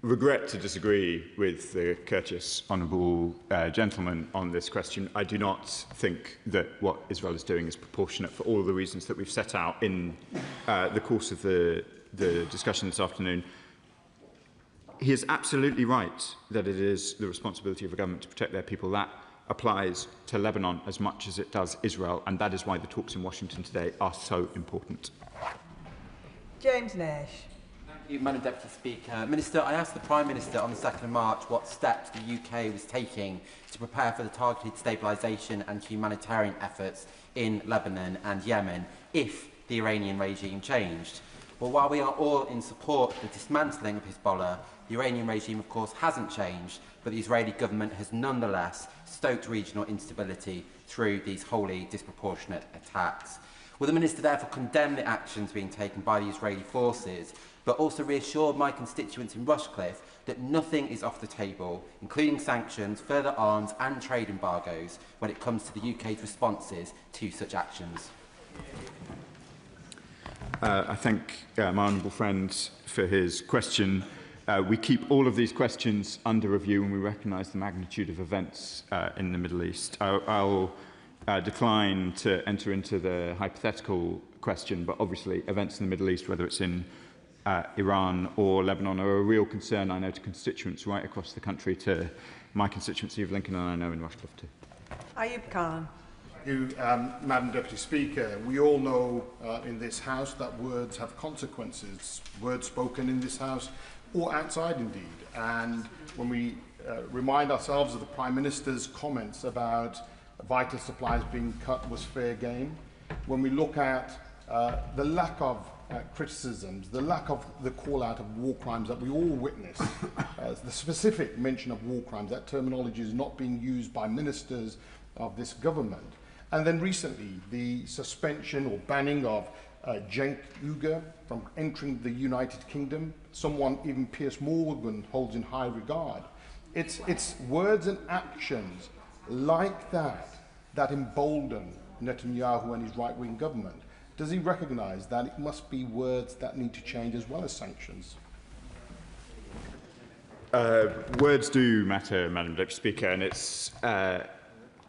regret to disagree with the courteous honourable gentleman on this question. I do not think that what Israel is doing is proportionate for all of the reasons that we've set out in the course of the the discussion this afternoon. He is absolutely right that it is the responsibility of a government to protect their people. That applies to Lebanon as much as it does Israel, and that is why the talks in Washington today are so important. James Nash. Thank you, Madam Deputy Speaker. Minister, I asked the Prime Minister on the 2nd of March what steps the UK was taking to prepare for the targeted stabilisation and humanitarian efforts in Lebanon and Yemen if the Iranian regime changed. Well, while we are all in support of the dismantling of Hezbollah, the Iranian regime, of course, hasn't changed, but the Israeli government has nonetheless stoked regional instability through these wholly disproportionate attacks. Will the Minister therefore condemn the actions being taken by the Israeli forces, but also reassure my constituents in Rushcliffe that nothing is off the table, including sanctions, further arms and trade embargoes, when it comes to the UK's responses to such actions? I thank my honourable friend for his question. We keep all of these questions under review and we recognise the magnitude of events in the Middle East. I'll decline to enter into the hypothetical question, but obviously events in the Middle East, whether it's in Iran or Lebanon, are a real concern, I know, to constituents right across the country, to my constituency of Lincoln, and I know in Rushcliffe too. Ayub Khan. Thank you, Madam Deputy Speaker. We all know in this House that words have consequences, words spoken in this House or outside indeed. And when we remind ourselves of the Prime Minister's comments about vital supplies being cut was fair game, when we look at the lack of criticisms, the lack of the call out of war crimes that we all witness, the specific mention of war crimes, that terminology is not being used by ministers of this government. And then recently, the suspension or banning of Cenk Uygur from entering the United Kingdom, someone even Piers Morgan holds in high regard. It's words and actions like that that embolden Netanyahu and his right-wing government. Does he recognise that it must be words that need to change as well as sanctions? Words do matter, Madam Deputy Speaker, and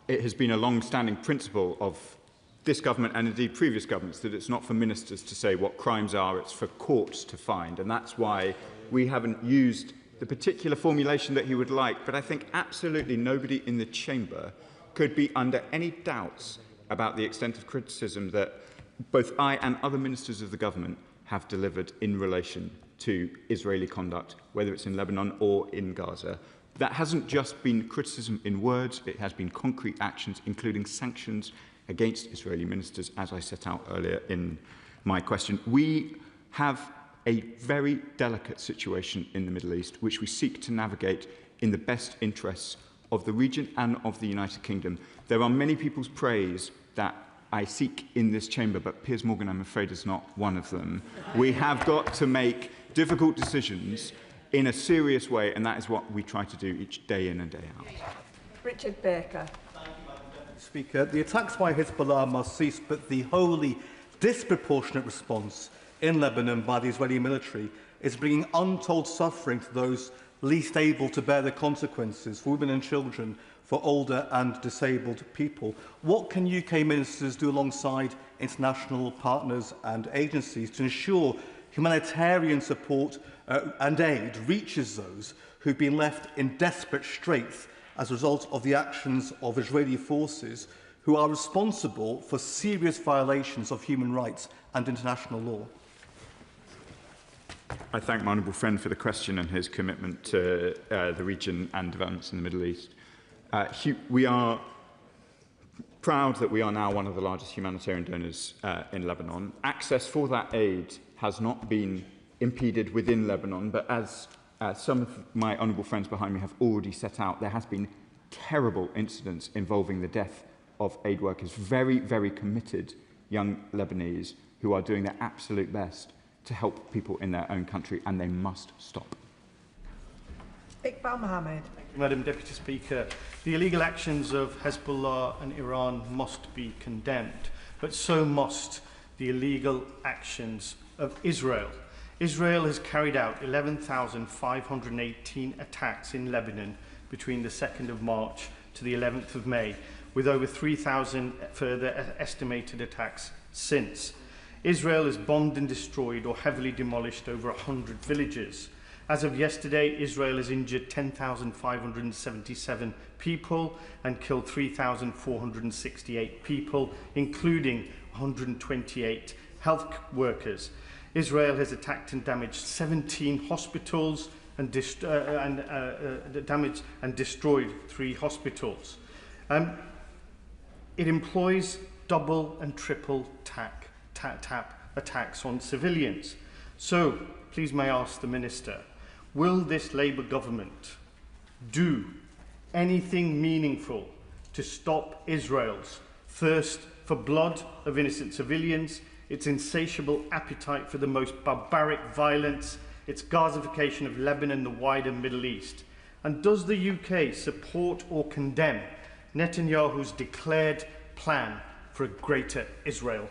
it has been a long-standing principle of this government and indeed previous governments that it's not for ministers to say what crimes are, it's for courts to find. And that's why we haven't used the particular formulation that he would like. But I think absolutely nobody in the chamber could be under any doubts about the extent of criticism that both I and other ministers of the government have delivered in relation to Israeli conduct, whether it's in Lebanon or in Gaza. That hasn't just been criticism in words, it has been concrete actions, including sanctions against Israeli ministers, as I set out earlier in my question. We have a very delicate situation in the Middle East, which we seek to navigate in the best interests of the region and of the United Kingdom. There are many people's praise that I seek in this chamber, but Piers Morgan, I'm afraid, is not one of them. We have got to make difficult decisions in a serious way, and that is what we try to do each day in and day out. Richard Baker. Speaker, the attacks by Hezbollah must cease, but the wholly disproportionate response in Lebanon by the Israeli military is bringing untold suffering to those least able to bear the consequences, for women and children, for older and disabled people. What can UK ministers do alongside international partners and agencies to ensure humanitarian support and aid reaches those who've been left in desperate straits as a result of the actions of Israeli forces who are responsible for serious violations of human rights and international law? I thank my honourable friend for the question and his commitment to the region and developments in the Middle East. We are proud that we are now one of the largest humanitarian donors in Lebanon. Access for that aid has not been impeded within Lebanon, but as some of my honourable friends behind me have already set out, there has been terrible incidents involving the death of aid workers, very, very committed young Lebanese who are doing their absolute best to help people in their own country, and they must stop. Iqbal Mohammed. Madam Deputy Speaker, the illegal actions of Hezbollah and Iran must be condemned, but so must the illegal actions of Israel. Israel has carried out 11,518 attacks in Lebanon between the 2nd of March to the 11th of May, with over 3,000 further estimated attacks since. Israel has bombed and destroyed or heavily demolished over 100 villages. As of yesterday, Israel has injured 10,577 people and killed 3,468 people, including 128 health workers. Israel has attacked and damaged 17 hospitals and damaged and destroyed 3 hospitals. It employs double and triple attacks on civilians. So, please may I ask the Minister, will this Labour government do anything meaningful to stop Israel's thirst for blood of innocent civilians, its insatiable appetite for the most barbaric violence, its Gazification of Lebanon and the wider Middle East? And does the UK support or condemn Netanyahu's declared plan for a greater Israel?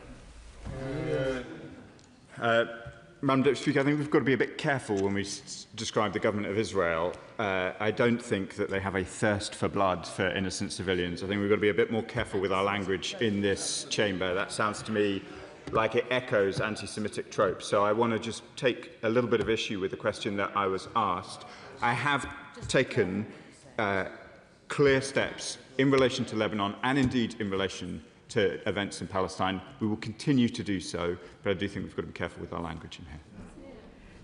Madam Deputy Speaker, I think we've got to be a bit careful when we describe the government of Israel. I don't think that they have a thirst for blood for innocent civilians. I think we've got to be a bit more careful with our language in this chamber. That sounds to me like it echoes anti-Semitic tropes. So I want to just take a little bit of issue with the question that I was asked. I have taken clear steps in relation to Lebanon and indeed in relation to events in Palestine. We will continue to do so, but I do think we've got to be careful with our language in here.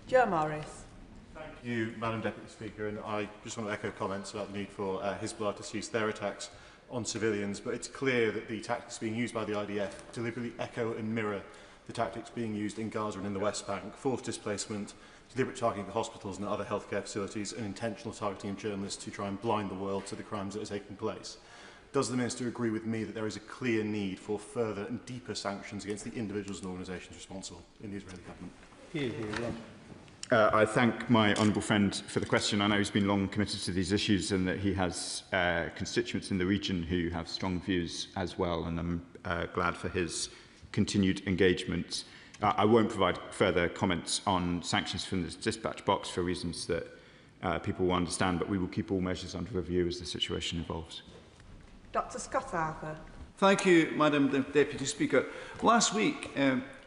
Joe Morris. Thank you, Madam Deputy Speaker, and I just want to echo comments about the need for Hezbollah to cease their attacks on civilians, but it's clear that the tactics being used by the IDF deliberately echo and mirror the tactics being used in Gaza and in the West Bank: forced displacement, deliberate targeting of hospitals and other healthcare facilities, and intentional targeting of journalists to try and blind the world to the crimes that are taking place. Does the Minister agree with me that there is a clear need for further and deeper sanctions against the individuals and organisations responsible in the Israeli government? I thank my honourable friend for the question. I know he's been long committed to these issues and that he has constituents in the region who have strong views as well, and I'm glad for his continued engagement. I won't provide further comments on sanctions from this dispatch box for reasons that people will understand, but we will keep all measures under review as the situation evolves. Dr Scott Arthur. Thank you, Madam Deputy Speaker. Last week,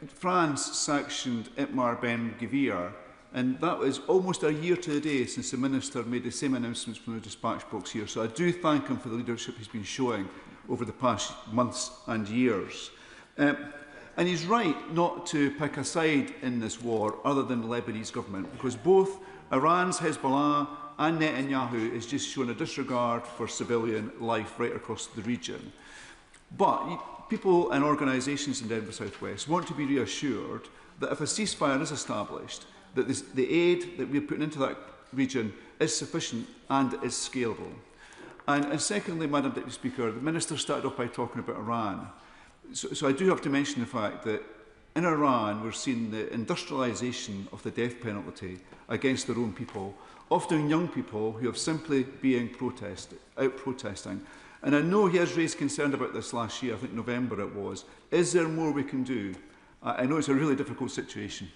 France sanctioned Itmar Ben-Gvir, and that was almost a year to the day since the Minister made the same announcements from the dispatch box here. So I do thank him for the leadership he's been showing over the past months and years. And he's right not to pick a side in this war other than the Lebanese government, because both Iran's Hezbollah and Netanyahu is just showing a disregard for civilian life right across the region. But people and organisations in Denver South West want to be reassured that if a ceasefire is established, that the aid that we're putting into that region is sufficient and is scalable. And secondly, Madam Deputy Speaker, the Minister started off by talking about Iran. So I do have to mention the fact that in Iran we're seeing the industrialisation of the death penalty against their own people, often young people who have simply been out protesting. And I know he has raised concern about this last year, I think November it was. Is there more we can do? I know it's a really difficult situation.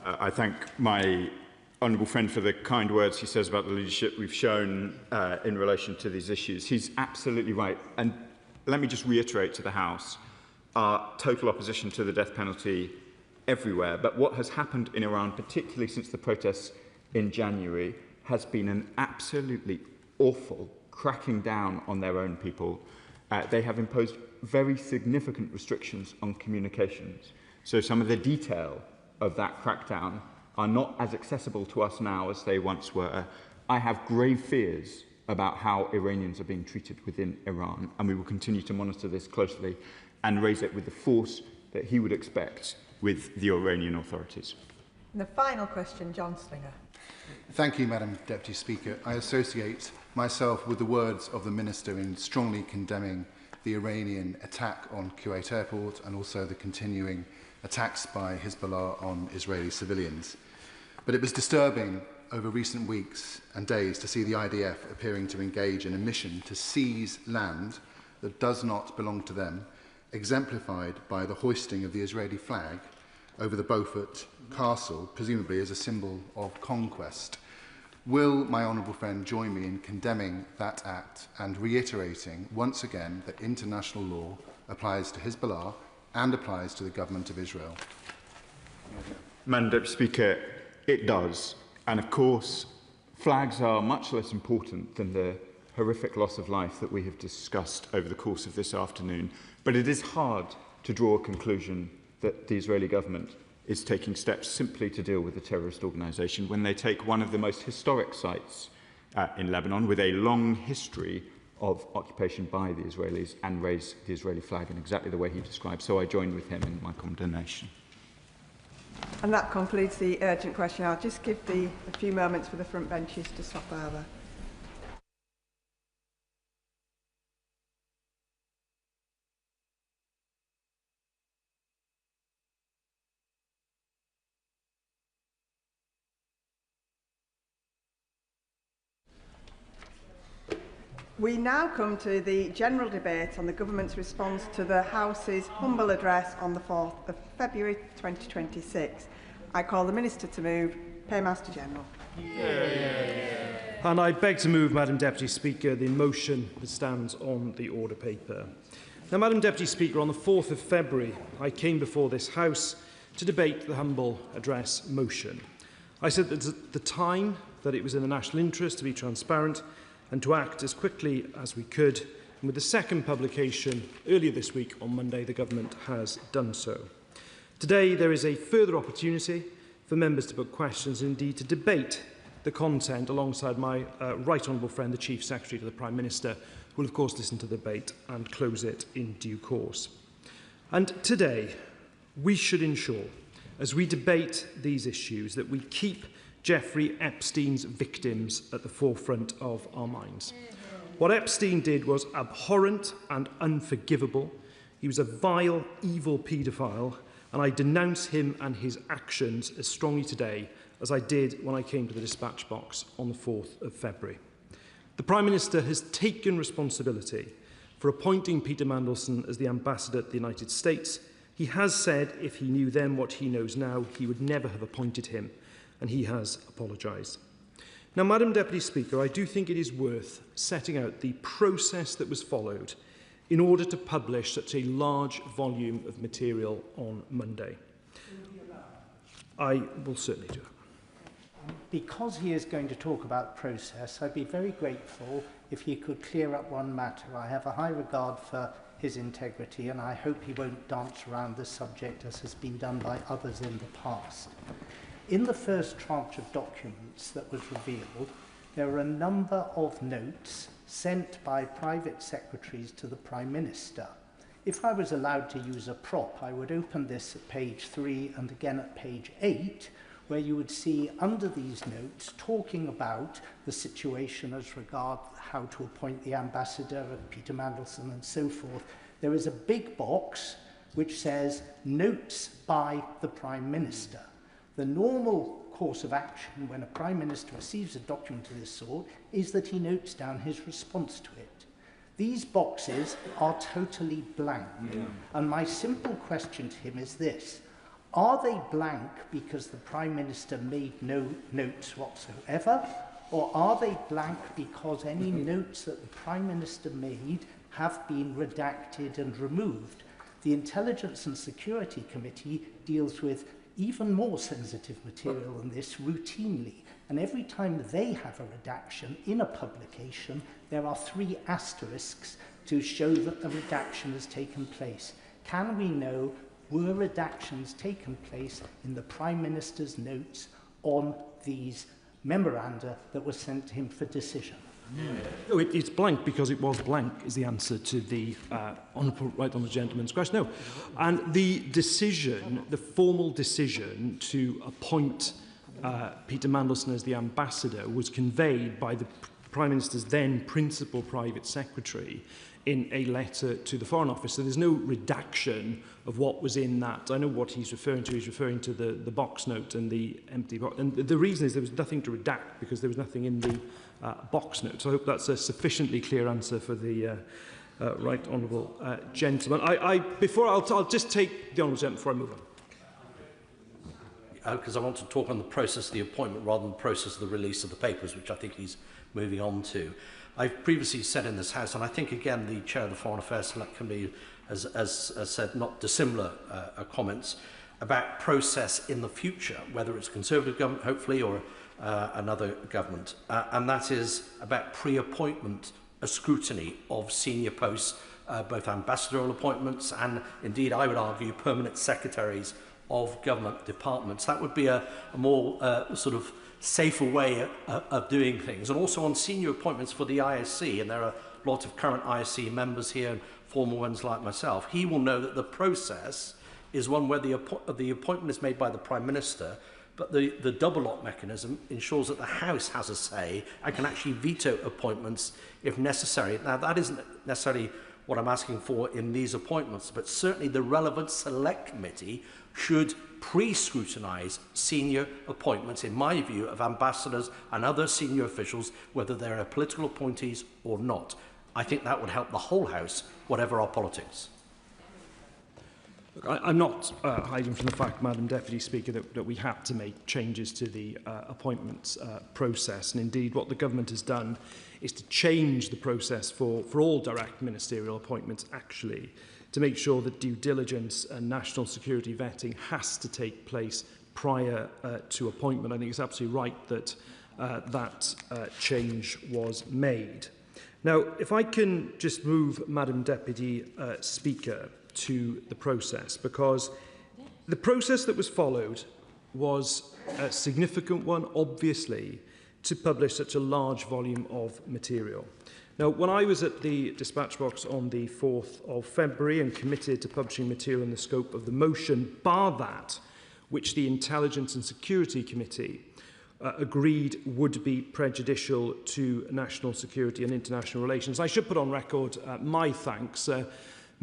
I thank my honourable friend for the kind words he says about the leadership we've shown in relation to these issues. He's absolutely right. And let me just reiterate to the House our total opposition to the death penalty everywhere. But what has happened in Iran, particularly since the protests in January, has been an absolutely awful cracking down on their own people. They have imposed very significant restrictions on communications. So some of the detail of that crackdown are not as accessible to us now as they once were. I have grave fears about how Iranians are being treated within Iran, and we will continue to monitor this closely and raise it with the force that he would expect with the Iranian authorities. And the final question, John Slinger. Thank you, Madam Deputy Speaker. I associate myself with the words of the Minister in strongly condemning the Iranian attack on Kuwait Airport and also the continuing attacks by Hezbollah on Israeli civilians. But it was disturbing over recent weeks and days to see the IDF appearing to engage in a mission to seize land that does not belong to them, exemplified by the hoisting of the Israeli flag over the Beaufort Castle, presumably as a symbol of conquest. Will my honourable friend join me in condemning that act and reiterating once again that international law applies to Hezbollah, and applies to the government of Israel? Madam Deputy Speaker, it does. And of course, flags are much less important than the horrific loss of life that we have discussed over the course of this afternoon. But it is hard to draw a conclusion that the Israeli government is taking steps simply to deal with the terrorist organisation when they take one of the most historic sites in Lebanon with a long history of occupation by the Israelis and raise the Israeli flag in exactly the way he described. So I join with him in my condemnation. And that concludes the urgent question. I'll just give a few moments for the front benches to swap over. We now come to the general debate on the Government's response to the House's humble address on the 4th of February 2026. I call the Minister to move. Paymaster General. And I beg to move, Madam Deputy Speaker, the motion that stands on the order paper. Now, Madam Deputy Speaker, on the 4th of February, I came before this House to debate the humble address motion. I said that at the time that it was in the national interest to be transparent and to act as quickly as we could. And with the second publication earlier this week on Monday, the Government has done so. Today, there is a further opportunity for members to put questions and indeed to debate the content alongside my right honourable friend, the Chief Secretary to the Prime Minister, who will of course listen to the debate and close it in due course. And today, we should ensure, as we debate these issues, that we keep Jeffrey Epstein's victims at the forefront of our minds. What Epstein did was abhorrent and unforgivable. He was a vile, evil paedophile, and I denounce him and his actions as strongly today as I did when I came to the dispatch box on the 4th of February. The Prime Minister has taken responsibility for appointing Peter Mandelson as the ambassador to the United States. He has said if he knew then what he knows now, he would never have appointed him, and he has apologised. Now, Madam Deputy Speaker, I do think it is worth setting out the process that was followed in order to publish such a large volume of material on Monday. I will certainly do that. Because he is going to talk about process, I'd be very grateful if he could clear up one matter. I have a high regard for his integrity, and I hope he won't dance around the subject as has been done by others in the past. In the first tranche of documents that was revealed, there were a number of notes sent by private secretaries to the Prime Minister. If I was allowed to use a prop, I would open this at page 3 and again at page 8, where you would see under these notes talking about the situation as regards how to appoint the ambassador, Peter Mandelson and so forth. There is a big box which says notes by the Prime Minister. The normal course of action when a Prime Minister receives a document of this sort is that he notes down his response to it. These boxes are totally blank. And my simple question to him is this: are they blank because the Prime Minister made no notes whatsoever, or are they blank because any notes that the Prime Minister made have been redacted and removed? The Intelligence and Security Committee deals with even more sensitive material than this routinely, and every time they have a redaction in a publication, there are 3 asterisks to show that the redaction has taken place. Can we know, were redactions taken place in the Prime Minister's notes on these memoranda that were sent to him for decision? No, it's blank because it was blank is the answer to the right on the gentleman's question. No. And the decision, the formal decision to appoint Peter Mandelson as the ambassador was conveyed by the Prime Minister's then principal private secretary in a letter to the Foreign Office. So there's no redaction of what was in that. I know what he's referring to. He's referring to the box note and the empty box. And the reason is there was nothing to redact because there was nothing in the box note. So I hope that's a sufficiently clear answer for the right honourable gentleman. I'll just take the honourable gentleman before I move on. Because I want to talk on the process of the appointment rather than the process of the release of the papers, which I think he's moving on to. I've previously said in this House, and I think again the Chair of the Foreign Affairs Select Committee has said not dissimilar comments about process in the future, whether it's a Conservative government, hopefully, or another government, and that is about pre-appointment scrutiny of senior posts, both ambassadorial appointments and, indeed, I would argue, permanent secretaries of government departments. That would be a more sort of safer way of doing things. And also on senior appointments for the ISC, and there are lots of current ISC members here and former ones like myself, he will know that the process is one where the appointment is made by the Prime Minister, but the double lock mechanism ensures that the House has a say and can actually veto appointments if necessary. Now, that isn't necessarily what I'm asking for in these appointments, but certainly the relevant select committee should pre-scrutinise senior appointments, in my view, of ambassadors and other senior officials, whether they're political appointees or not. I think that would help the whole House, whatever our politics. Look, I'm not hiding from the fact, Madam Deputy Speaker, that we had to make changes to the appointments process. And indeed, what the government has done is to change the process for all direct ministerial appointments, actually, to make sure that due diligence and national security vetting has to take place prior to appointment. I think it's absolutely right that that change was made. Now, if I can just move, Madam Deputy Speaker, to the process, because the process that was followed was a significant one, obviously, to publish such a large volume of material. Now, when I was at the dispatch box on the 4th of February and committed to publishing material in the scope of the motion, bar that which the Intelligence and Security Committee agreed would be prejudicial to national security and international relations, I should put on record my thanks.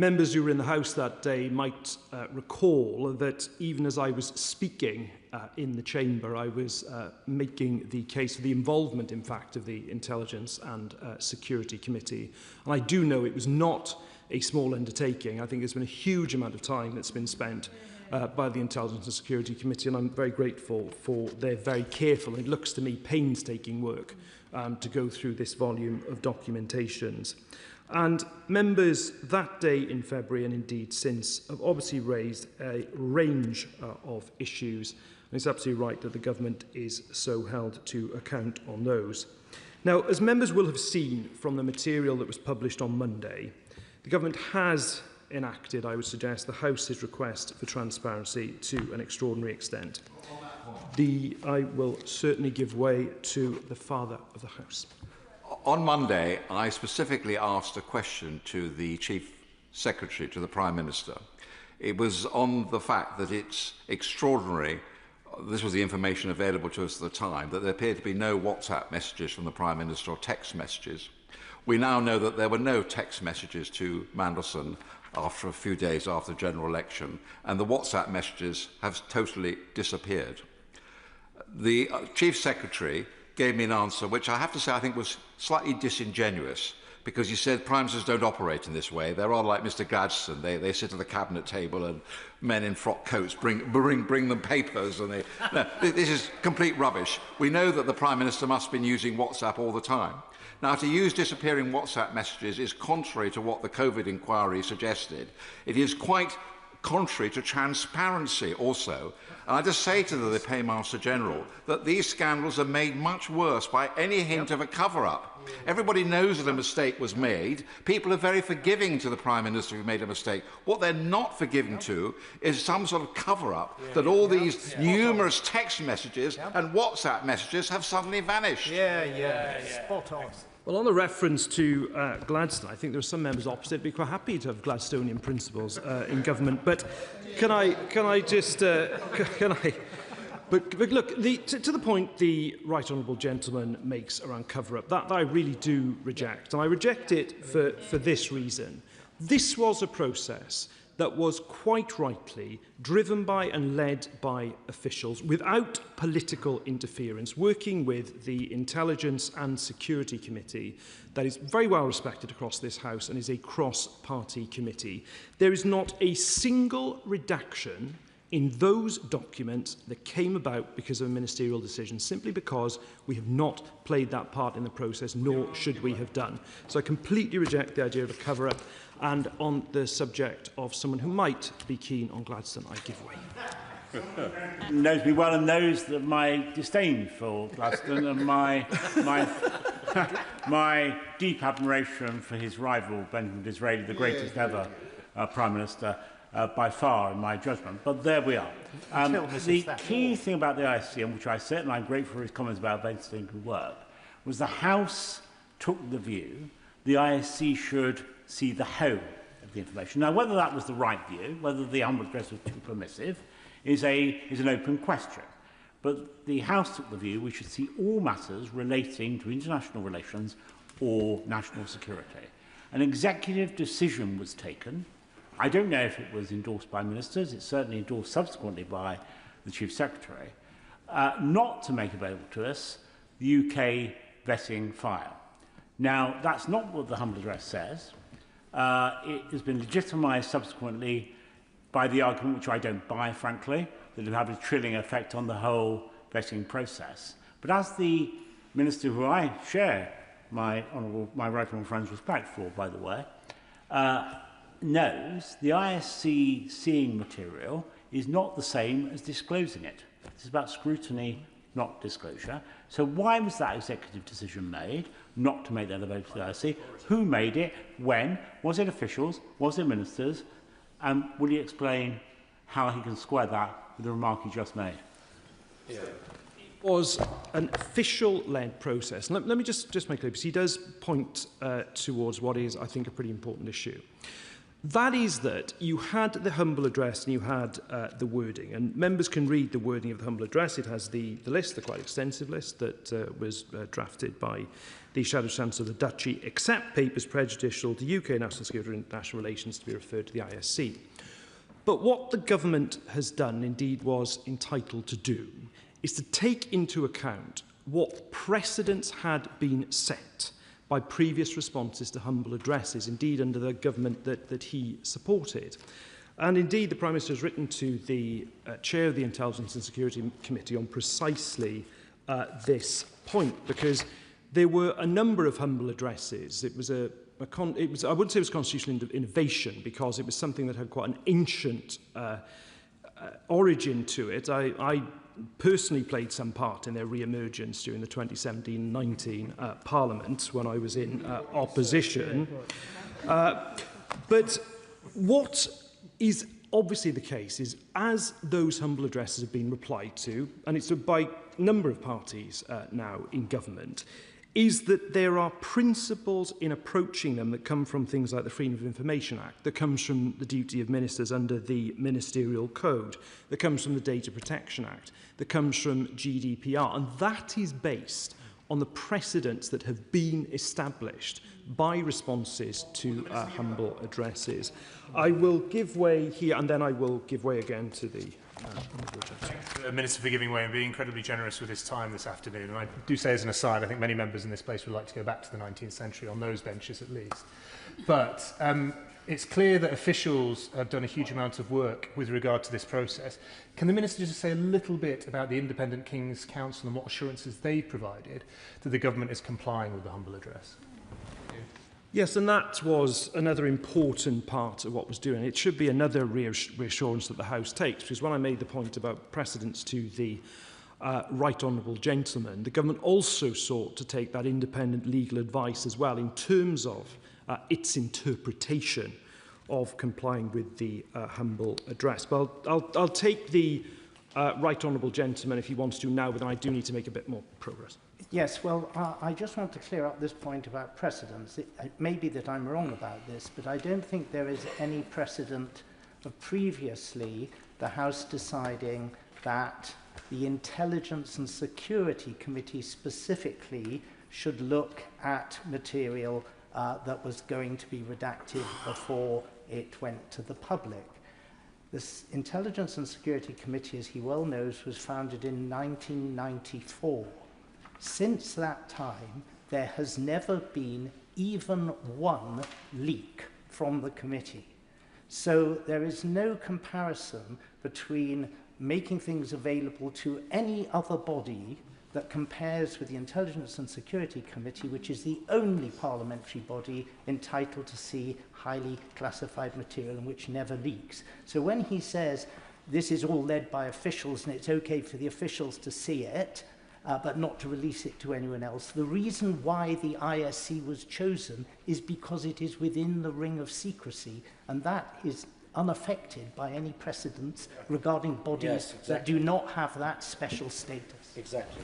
Members who were in the House that day might recall that even as I was speaking in the chamber, I was making the case for the involvement, in fact, of the Intelligence and Security Committee. And I do know it was not a small undertaking. I think there's been a huge amount of time that's been spent by the Intelligence and Security Committee, and I'm very grateful for their very careful, and it looks to me, painstaking work to go through this volume of documentations. And members that day in February, and indeed since, have obviously raised a range of issues. And it's absolutely right that the government is so held to account on those. Now, as members will have seen from the material that was published on Monday, the government has enacted, I would suggest, the House's request for transparency to an extraordinary extent. I will certainly give way to the Father of the House. On Monday, I specifically asked a question to the Chief Secretary, to the Prime Minister. It was on the fact that it's extraordinary, this was the information available to us at the time, that there appeared to be no WhatsApp messages from the Prime Minister or text messages. We now know that there were no text messages to Mandelson after a few days after the general election, and the WhatsApp messages have totally disappeared. The Chief Secretary gave me an answer which I have to say I think was slightly disingenuous, because he said Prime Ministers don't operate in this way. They're rather like Mr Gladstone. They sit at the cabinet table and men in frock coats bring them papers. And no, this is complete rubbish. We know that the Prime Minister must have been using WhatsApp all the time. Now, to use disappearing WhatsApp messages is contrary to what the COVID inquiry suggested. It is quite contrary to transparency also. And I just say to the Paymaster General that these scandals are made much worse by any hint of a cover-up. Everybody knows that a mistake was made. People are very forgiving to the Prime Minister who made a mistake. What they're not forgiving to is some sort of cover-up that all these numerous text messages and WhatsApp messages have suddenly vanished. Spot on. Well, on the reference to Gladstone, I think there are some members opposite be quite happy to have Gladstonian principles in government. But can I just But look, to the point the right honourable gentleman makes around cover-up, that I really do reject, and I reject it for this reason. This was a process that was quite rightly driven by and led by officials without political interference, working with the Intelligence and Security Committee that is very well respected across this House and is a cross-party committee. There is not a single redaction in those documents that came about because of a ministerial decision, simply because we have not played that part in the process, nor should we have done. So I completely reject the idea of a cover-up, and on the subject of someone who might be keen on Gladstone, I give way. Knows me well and knows that my disdain for Gladstone and my deep admiration for his rival, Benjamin Disraeli, the greatest ever Prime Minister, by far, in my judgment. But there we are. The key thing about the ISC, and which I said, and I'm grateful for his comments about Benjamin good work, was the House took the view the ISC should see the whole of the information. Now, whether that was the right view, whether the humble address was too permissive, is an open question. But the House took the view we should see all matters relating to international relations or national security. An executive decision was taken. I don't know if it was endorsed by ministers. It's certainly endorsed subsequently by the Chief Secretary, not to make available to us the UK vetting file. Now, that's not what the humble address says. It has been legitimised subsequently by the argument, which I don't buy, frankly, that it will have a chilling effect on the whole vetting process. But as the Minister, who I share my right honourable friend's respect for, by the way, knows, the ISC seeing material is not the same as disclosing it. It's about scrutiny, not disclosure. So why was that executive decision made, not to make that available to the ISC? Who made it? When? Was it officials? Was it ministers? And will he explain how he can square that with the remark he just made? Yeah. It was an official-led process. And let me just make clear, because he does point towards what is, I think, a pretty important issue. That is that you had the humble address and you had the wording. And members can read the wording of the humble address. It has the list, the quite extensive list that was drafted by the Shadow Chancellor of the Duchy, except papers prejudicial to UK national security and international relations to be referred to the ISC. But what the government has done, indeed was entitled to do, is to take into account what precedents had been set by previous responses to humble addresses, indeed under the government that he supported. And indeed, the Prime Minister has written to the Chair of the Intelligence and Security Committee on precisely this point, because there were a number of humble addresses. It was I wouldn't say it was constitutional innovation, because it was something that had quite an ancient origin to it. I personally played some part in their re-emergence during the 2017-19 Parliament when I was in opposition. But what is obviously the case is, as those humble addresses have been replied to, and it's by a number of parties now in government, is that there are principles in approaching them that come from things like the Freedom of Information Act, that comes from the duty of ministers under the Ministerial Code, that comes from the Data Protection Act, that comes from GDPR, and that is based on the precedents that have been established by responses to humble addresses. I will give way here, and then I will give way again to the Thanks to the Minister for giving way and being incredibly generous with his time this afternoon. And I do say as an aside, I think many members in this place would like to go back to the 19th century, on those benches at least. But it's clear that officials have done a huge amount of work with regard to this process. Can the Minister just say a little bit about the Independent King's Council and what assurances they've provided that the government is complying with the humble address? Yes, and that was another important part of what was doing. It should be another reassurance that the House takes, because when I made the point about precedents to the right honourable gentleman, the government also sought to take that independent legal advice as well in terms of its interpretation of complying with the humble address. But I'll take the right honourable gentleman if he wants to now, but then I do need to make a bit more progress. Yes, well, I just want to clear up this point about precedents. It may be that I'm wrong about this, but I don't think there is any precedent of previously the House deciding that the Intelligence and Security Committee specifically should look at material that was going to be redacted before it went to the public. This Intelligence and Security Committee, as he well knows, was founded in 1994. Since that time, there has never been even one leak from the committee. So there is no comparison between making things available to any other body that compares with the Intelligence and Security Committee, which is the only parliamentary body entitled to see highly classified material and which never leaks. So when he says this is all led by officials and it's okay for the officials to see it, but not to release it to anyone else, the reason why the ISC was chosen is because it is within the ring of secrecy, and that is unaffected by any precedents regarding bodies that do not have that special status. Exactly.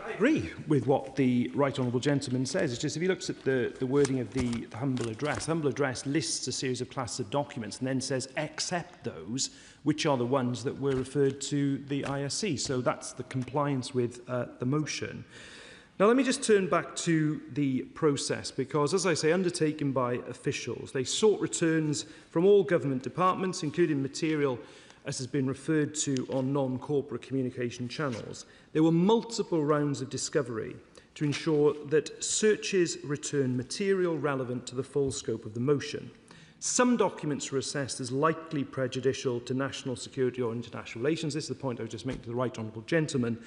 I agree with what the right honourable gentleman says. It's just if he looks at the wording of the humble address lists a series of classes of documents and then says except those which are the ones that were referred to the ISC. So that's the compliance with the motion. Now, let me just turn back to the process because, as I say, undertaken by officials, they sought returns from all government departments, including material as has been referred to on non-corporate communication channels. There were multiple rounds of discovery to ensure that searches return material relevant to the full scope of the motion. Some documents were assessed as likely prejudicial to national security or international relations. This is the point I was just making to the right honourable gentleman.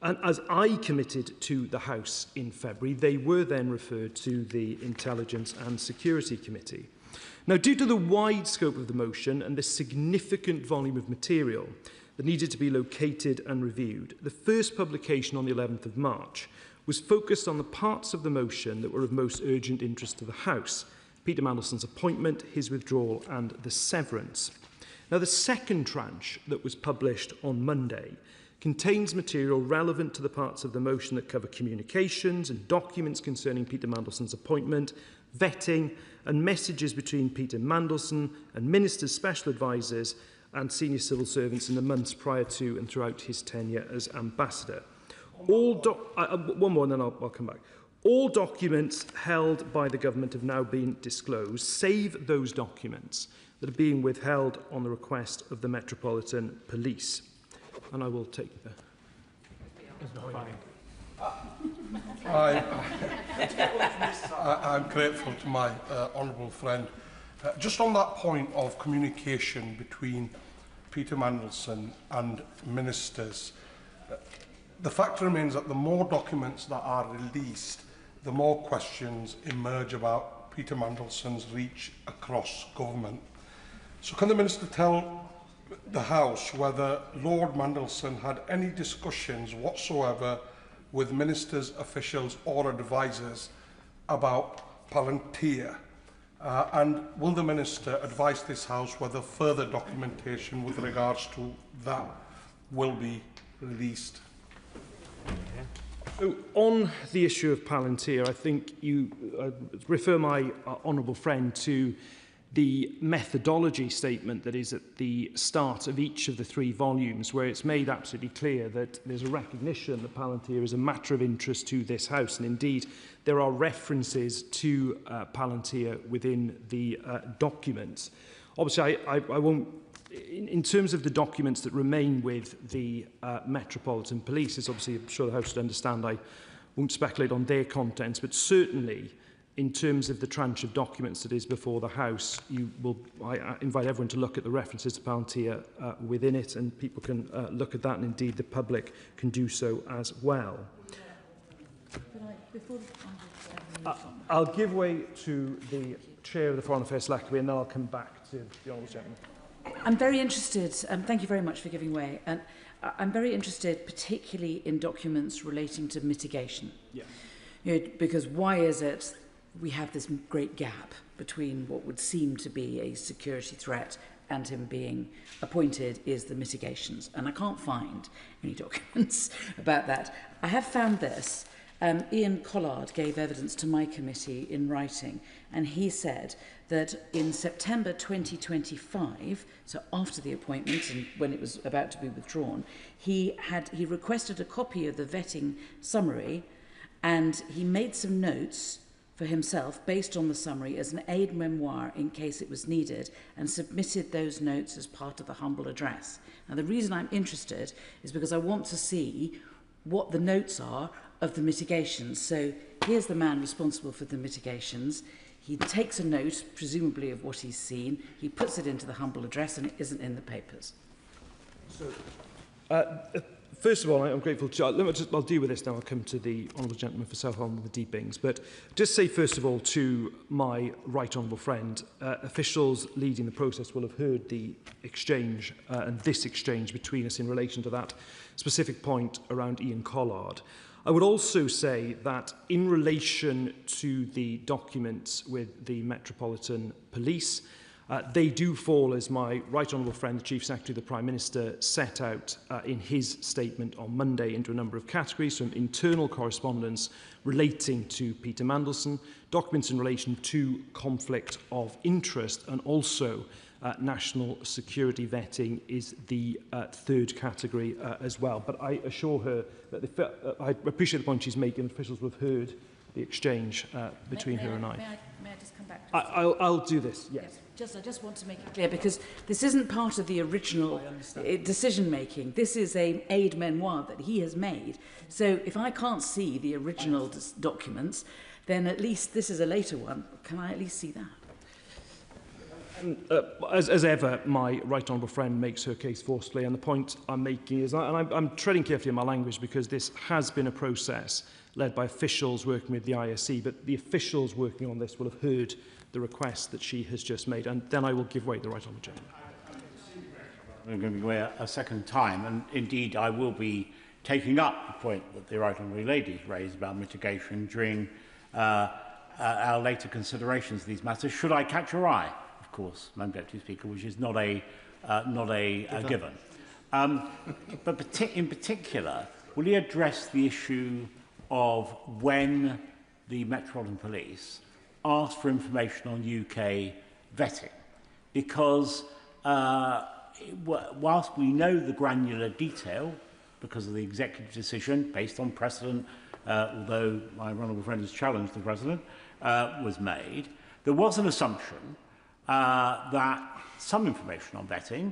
And as I committed to the House in February, they were then referred to the Intelligence and Security Committee. Now, due to the wide scope of the motion and the significant volume of material that needed to be located and reviewed, the first publication on the 11th of March was focused on the parts of the motion that were of most urgent interest to the House: Peter Mandelson's appointment, his withdrawal and the severance. Now, the second tranche that was published on Monday contains material relevant to the parts of the motion that cover communications and documents concerning Peter Mandelson's appointment, vetting and messages between Peter Mandelson and ministers, special advisers and senior civil servants in the months prior to and throughout his tenure as ambassador. One more and then I'll come back. All documents held by the government have now been disclosed, save those documents that are being withheld on the request of the Metropolitan Police. And I will take the... I'm grateful to my honourable friend. Just on that point of communication between Peter Mandelson and ministers, the fact remains that the more documents that are released, the more questions emerge about Peter Mandelson's reach across government. So can the Minister tell the House whether Lord Mandelson had any discussions whatsoever with ministers, officials or advisers about Palantir? And will the Minister advise this House whether further documentation with regards to that will be released? So, on the issue of Palantir, I think you refer my honourable friend to the methodology statement that is at the start of each of the 3 volumes, where it's made absolutely clear that there's a recognition that Palantir is a matter of interest to this House, and indeed there are references to Palantir within the documents. Obviously, I won't, in terms of the documents that remain with the Metropolitan Police, it's obviously, I'm sure the House would understand, I won't speculate on their contents, but certainly in terms of the tranche of documents that is before the House, I invite everyone to look at the references to Palantir within it, and people can look at that, and indeed the public can do so as well. I'll give way to the Chair of the Foreign Affairs Select Committee, and then I'll come back to the Honourable Gentleman. I'm very interested, thank you very much for giving way, and I'm very interested particularly in documents relating to mitigation. Yeah. You know, because why is it we have this great gap between what would seem to be a security threat and him being appointed is the mitigations. And I can't find any documents about that. I have found this. Ian Collard gave evidence to my committee in writing, and he said that in September 2025, so after the appointment and when it was about to be withdrawn, he requested a copy of the vetting summary, and he made some notes for himself based on the summary as an aide-memoire in case it was needed, and submitted those notes as part of the humble address. Now, the reason I'm interested is because I want to see what the notes are of the mitigations. So here's the man responsible for the mitigations. He takes a note, presumably, of what he's seen. He puts it into the humble address, and it isn't in the papers. First of all, I'm grateful to... I'll deal with this now. I'll come to the Honourable Gentleman for Southholme and the Deepings. But just say, first of all, to my right honourable friend, officials leading the process will have heard the exchange and this exchange between us in relation to that specific point around Ian Collard. I would also say that in relation to the documents with the Metropolitan Police, they do fall, as my right honourable friend, the Chief Secretary of the Prime Minister, set out in his statement on Monday, into a number of categories, from internal correspondence relating to Peter Mandelson, documents in relation to conflict of interest, and also national security vetting is the third category as well. But I assure her that I appreciate the point she's making. Officials will have heard the exchange between her and I. May I just come back to I'll do this, yes. I just want to make it clear, because this isn't part of the original decision-making. This is an aide-memoire that he has made. So if I can't see the original documents, then at least this is a later one. Can I at least see that? As ever, my right honourable friend makes her case forcefully, and the point I'm making is, and I'm treading carefully in my language, because this has been a process led by officials working with the ISC, but the officials working on this will have heard the request that she has just made, and then I will give way to the right honourable gentleman. I'm going to give way a second time, and indeed I will be taking up the point that the right honourable lady raised about mitigation during our later considerations of these matters. Should I catch your eye? Of course, Madam Deputy Speaker, which is not a given. But in particular, will he address the issue of when the Metropolitan Police asked for information on UK vetting? Because whilst we know the granular detail, because of the executive decision based on precedent, although my honourable friend has challenged the precedent, was made, there was an assumption that some information on vetting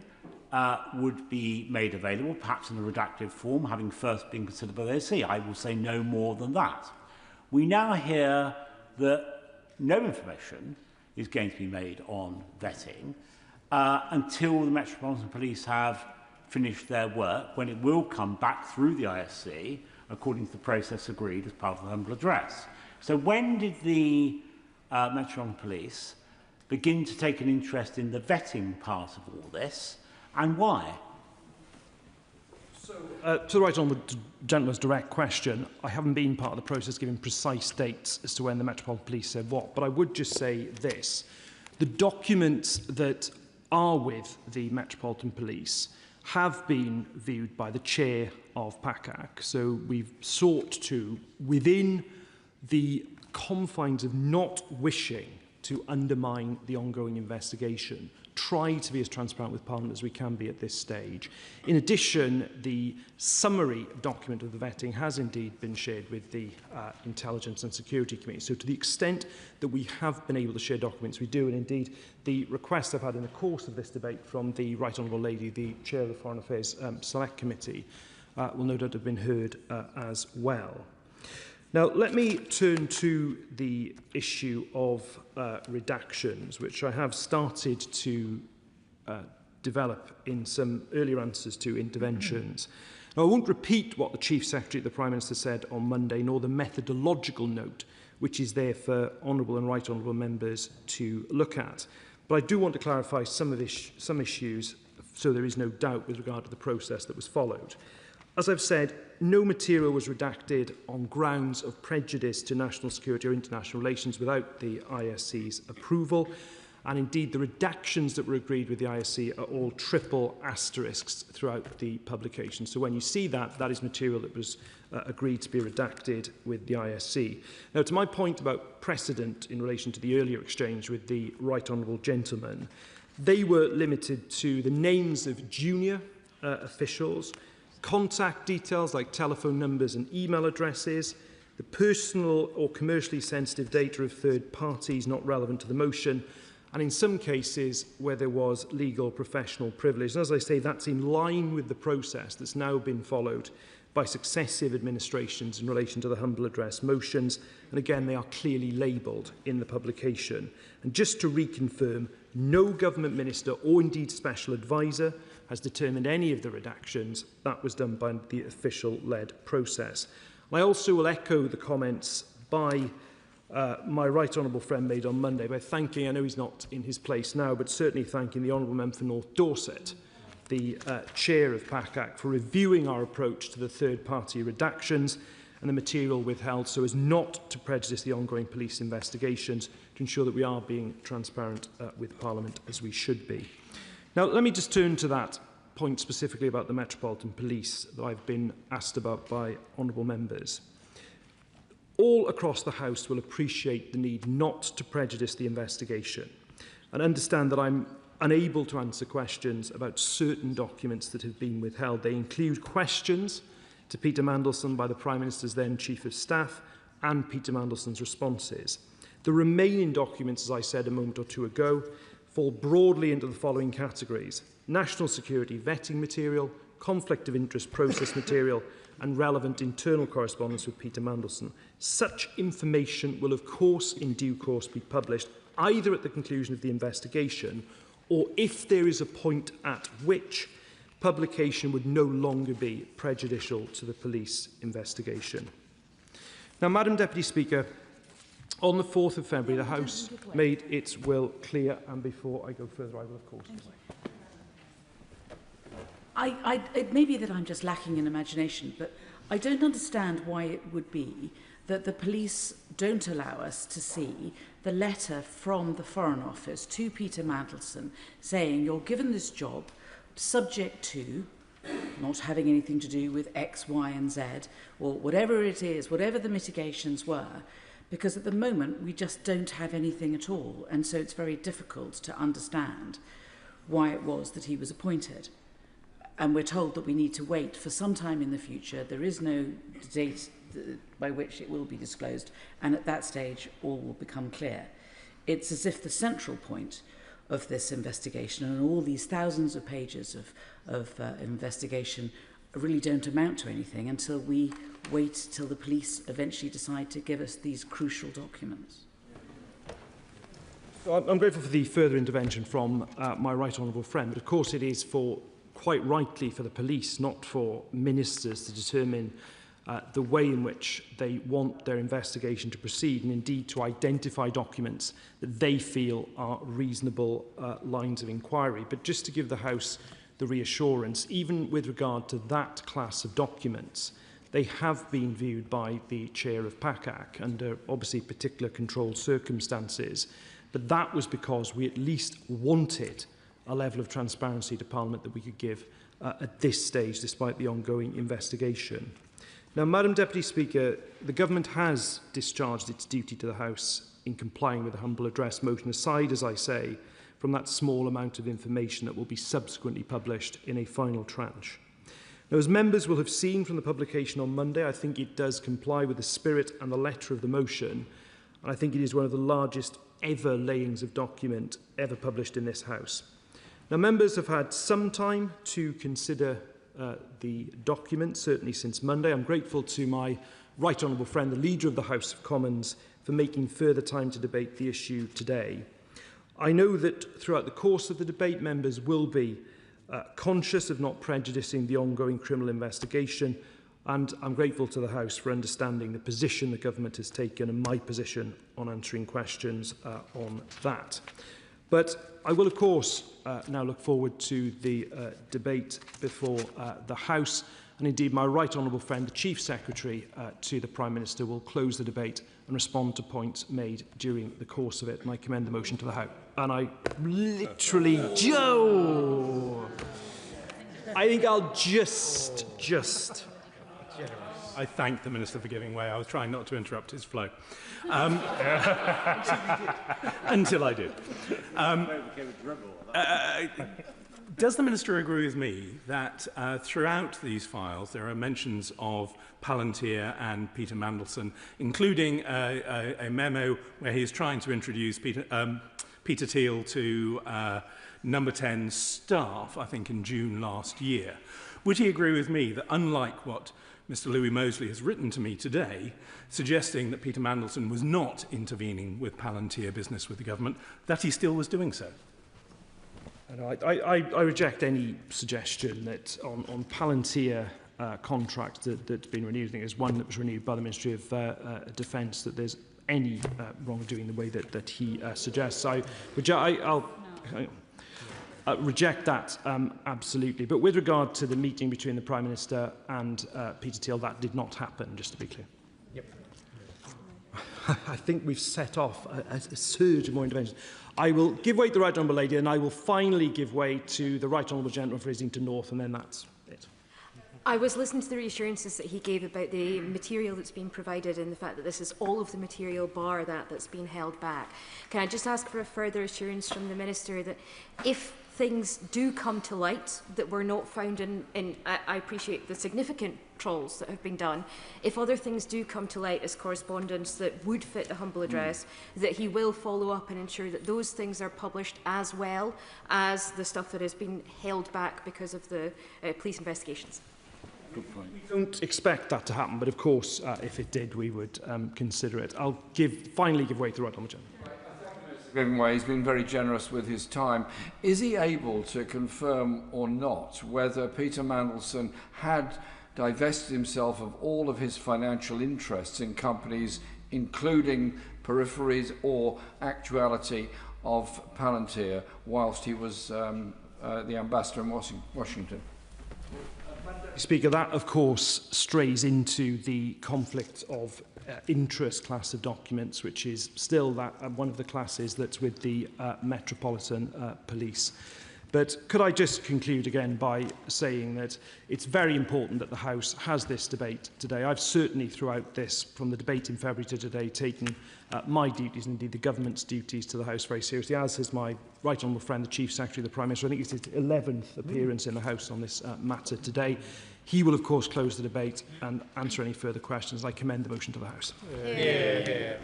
would be made available, perhaps in a redacted form, having first been considered by the AC. I will say no more than that. We now hear that no information is going to be made on vetting until the Metropolitan Police have finished their work, when it will come back through the ISC, according to the process agreed as part of the humble address. So when did the Metropolitan Police begin to take an interest in the vetting part of all this, and why? To the right honourable gentleman's direct question, I haven't been part of the process giving precise dates as to when the Metropolitan Police said what, but I would just say this. The documents that are with the Metropolitan Police have been viewed by the chair of PACAC, so we've sought to, within the confines of not wishing to undermine the ongoing investigation, try to be as transparent with Parliament as we can be at this stage. In addition, the summary document of the vetting has indeed been shared with the Intelligence and Security Committee. So to the extent that we have been able to share documents, we do. And indeed, the request I've had in the course of this debate from the Right Honourable Lady, the Chair of the Foreign Affairs Select Committee, will no doubt have been heard as well. Now, let me turn to the issue of redactions, which I have started to develop in some earlier answers to interventions. Now, I won't repeat what the Chief Secretary of the Prime Minister said on Monday, nor the methodological note, which is there for honourable and right honourable members to look at. But I do want to clarify some issues, so there is no doubt with regard to the process that was followed. As I've said, no material was redacted on grounds of prejudice to national security or international relations without the ISC's approval. And indeed, the redactions that were agreed with the ISC are all triple asterisks throughout the publication. So when you see that, that is material that was agreed to be redacted with the ISC. Now, to my point about precedent in relation to the earlier exchange with the Right Honourable Gentleman, they were limited to the names of junior officials, contact details like telephone numbers and email addresses, the personal or commercially sensitive data of third parties not relevant to the motion, and in some cases where there was legal professional privilege. And as I say, that's in line with the process that's now been followed by successive administrations in relation to the humble address motions. And again, they are clearly labelled in the publication. And just to reconfirm, no government minister or indeed special advisor has determined any of the redactions. That was done by the official-led process. I also will echo the comments by my right honourable friend made on Monday by thanking, I know he's not in his place now, but certainly thanking the honourable member for North Dorset, the chair of PACAC, for reviewing our approach to the third-party redactions and the material withheld so as not to prejudice the ongoing police investigations, to ensure that we are being transparent with Parliament as we should be. Now, let me just turn to that point specifically about the Metropolitan Police that I've been asked about by honourable members. All across the House will appreciate the need not to prejudice the investigation and understand that I'm unable to answer questions about certain documents that have been withheld. They include questions to Peter Mandelson by the Prime Minister's then Chief of Staff and Peter Mandelson's responses. The remaining documents, as I said a moment or two ago, fall broadly into the following categories: national security vetting material, conflict of interest process material, and relevant internal correspondence with Peter Mandelson. Such information will, of course, in due course be published either at the conclusion of the investigation or if there is a point at which publication would no longer be prejudicial to the police investigation. Now, Madam Deputy Speaker, on the 4th of February, the House made its will clear, and before I go further, I will, of course. It may be that I'm just lacking in imagination, but I don't understand why it would be that the police don't allow us to see the letter from the Foreign Office to Peter Mandelson saying you're given this job subject to not having anything to do with X, Y and Z, or whatever it is, whatever the mitigations were, because at the moment we just don't have anything at all, and so it's very difficult to understand why it was that he was appointed. And we're told that we need to wait for some time in the future. There is no date by which it will be disclosed, and at that stage all will become clear. It's as if the central point of this investigation and all these thousands of pages of investigation really don't amount to anything until we wait till the police eventually decide to give us these crucial documents. I'm grateful for the further intervention from my right honourable friend, but of course it is quite rightly for the police, not for ministers, to determine the way in which they want their investigation to proceed, and indeed to identify documents that they feel are reasonable lines of inquiry. But just to give the House the reassurance, even with regard to that class of documents, they have been viewed by the chair of PACAC under obviously particular controlled circumstances. But that was because we at least wanted a level of transparency to Parliament that we could give at this stage, despite the ongoing investigation. Now, Madam Deputy Speaker, the Government has discharged its duty to the House in complying with the humble address motion, aside, as I say, from that small amount of information that will be subsequently published in a final tranche. Now, as members will have seen from the publication on Monday, I think it does comply with the spirit and the letter of the motion, and I think it is one of the largest ever layings of document ever published in this House. Now, members have had some time to consider the document, certainly since Monday. I'm grateful to my right honourable friend, the Leader of the House of Commons, for making further time to debate the issue today. I know that throughout the course of the debate, members will be conscious of not prejudicing the ongoing criminal investigation, and I'm grateful to the House for understanding the position the Government has taken and my position on answering questions on that. But I will, of course, now look forward to the debate before the House, and indeed my right honourable friend, the Chief Secretary to the Prime Minister, will close the debate and respond to points made during the course of it, and I commend the motion to the House. And I literally, Joe! I think I'll just... I thank the Minister for giving way. I was trying not to interrupt his flow. Until I did. Does the Minister agree with me that throughout these files there are mentions of Palantir and Peter Mandelson, including a memo where he is trying to introduce Peter Teal to Number 10 staff, I think in June last year. Would he agree with me that unlike what Mr. Louis Mosley has written to me today, suggesting that Peter Mandelson was not intervening with Palantir business with the government, that he still was doing so? I reject any suggestion that on Palantir contract that's been renewed. I think there's one that was renewed by the Ministry of Defence, that there's any wrongdoing the way that he suggests. I'll reject that absolutely. But with regard to the meeting between the Prime Minister and Peter Teal, that did not happen, just to be clear. Yep. I think we've set off a surge of more interventions. I will give way to the Right Honourable Lady, and I will finally give way to the Right Honourable Gentleman for Islington North, and then that's it. I was listening to the reassurances that he gave about the material that's been provided and the fact that this is all of the material bar that's been held back. Can I just ask for a further assurance from the Minister that if things do come to light that were not found in I appreciate the significant trawls that have been done, if other things do come to light as correspondence that would fit the humble address, that he will follow up and ensure that those things are published as well as the stuff that has been held back because of the police investigations? Good point. We don't expect that to happen, but of course, if it did, we would consider it. I'll finally give way to the Right Honourable Gentleman. He's been very generous with his time. Is he able to confirm or not whether Peter Mandelson had divested himself of all of his financial interests in companies, including peripheries or actuality of Palantir, whilst he was the ambassador in Washington? Speaker, that of course strays into the conflict of interest class of documents, which is still one of the classes that's with the Metropolitan Police. But could I just conclude again by saying that it's very important that the House has this debate today. I've certainly throughout this, from the debate in February to today, taken my duties and indeed the government's duties to the House very seriously, as has my right honourable friend, the Chief Secretary of the Prime Minister. I think it's his 11th appearance in the House on this matter today. He will, of course, close the debate and answer any further questions. I commend the motion to the House. Yeah.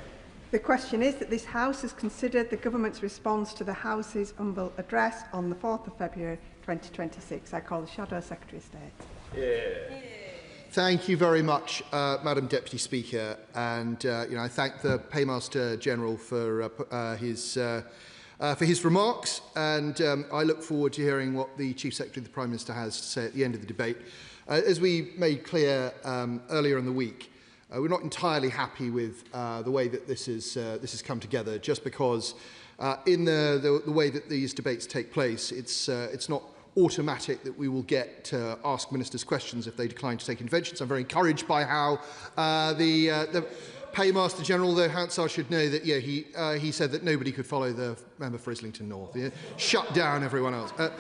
The question is that this House has considered the government's response to the House's humble address on the 4th of February 2026. I call the Shadow Secretary of State. Yeah. Thank you very much, Madam Deputy Speaker. And I thank the Paymaster General for his remarks. And I look forward to hearing what the Chief Secretary of the Prime Minister has to say at the end of the debate. As we made clear earlier in the week, we're not entirely happy with the way that this has come together, just because in the way that these debates take place, it's not automatic that we will get to ask ministers questions if they decline to take interventions. I'm very encouraged by how the Paymaster General, though Hansard should know that he said that nobody could follow the member for Islington North. Shut down everyone else. But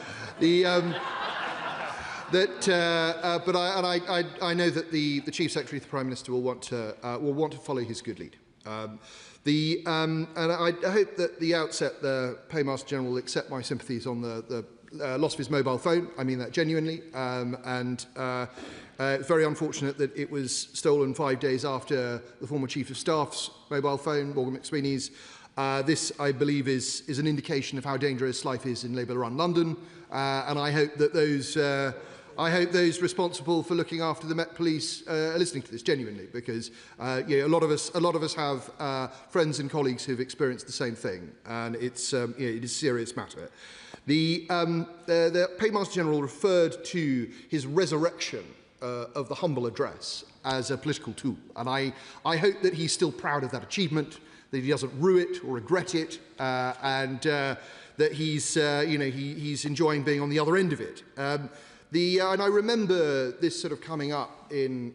I know that the Chief Secretary of the Prime Minister will want to follow his good lead. And I hope that at the outset the Paymaster General will accept my sympathies on the loss of his mobile phone. I mean that genuinely. It's very unfortunate that it was stolen 5 days after the former Chief of Staff's mobile phone, Morgan McSweeney's. This, I believe, is an indication of how dangerous life is in Labour-run London, and I hope that those responsible for looking after the Met Police are listening to this genuinely, because a lot of us have friends and colleagues who've experienced the same thing, and it is a serious matter. The Paymaster General referred to his resurrection of the humble address as a political tool, and I hope that he's still proud of that achievement, that he doesn't rue it or regret it, and that he's enjoying being on the other end of it. And I remember this sort of coming up in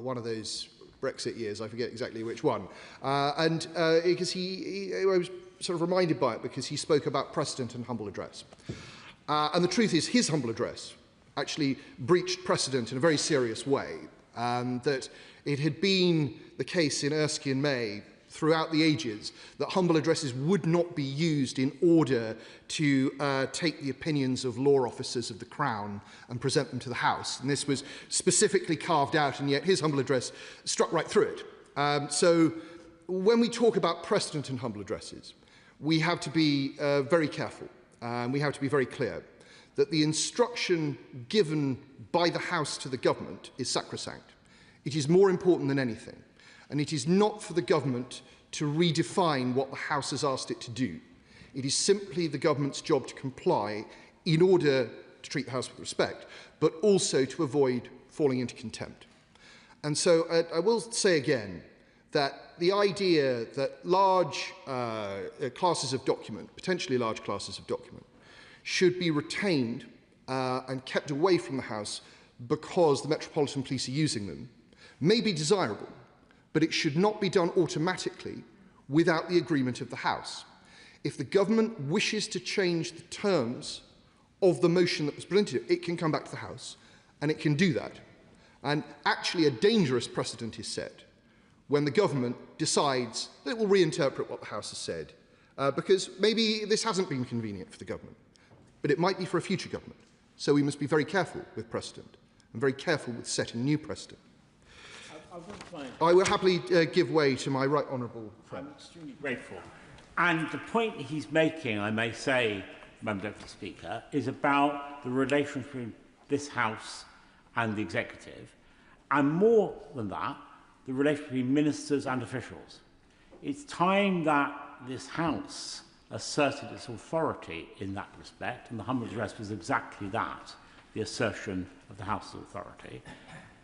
one of those Brexit years, I forget exactly which one, because I was sort of reminded by it because he spoke about precedent and humble address. And the truth is, his humble address actually breached precedent in a very serious way, that it had been the case in Erskine May throughout the ages that humble addresses would not be used in order to take the opinions of law officers of the Crown and present them to the House. And this was specifically carved out, and yet his humble address struck right through it. So when we talk about precedent in humble addresses, we have to be very careful, and we have to be very clear that the instruction given by the House to the government is sacrosanct. It is more important than anything, and it is not for the government to redefine what the House has asked it to do. It is simply the government's job to comply in order to treat the House with respect, but also to avoid falling into contempt. And so I will say again that the idea that large classes of document, potentially large classes of document, should be retained and kept away from the House because the Metropolitan Police are using them may be desirable, but it should not be done automatically without the agreement of the House. If the government wishes to change the terms of the motion that was presented, it can come back to the House, and it can do that. And actually a dangerous precedent is set when the government decides that it will reinterpret what the House has said, because maybe this hasn't been convenient for the government, but it might be for a future government. So we must be very careful with precedent and very careful with setting new precedent. I will happily give way to my right honourable friend. I'm extremely grateful. And the point he's making, I may say, Madam Deputy Speaker, is about the relation between this House and the Executive, and more than that, the relation between ministers and officials. It's time that this House asserted its authority in that respect, and the humble address was exactly that, the assertion of the House's authority,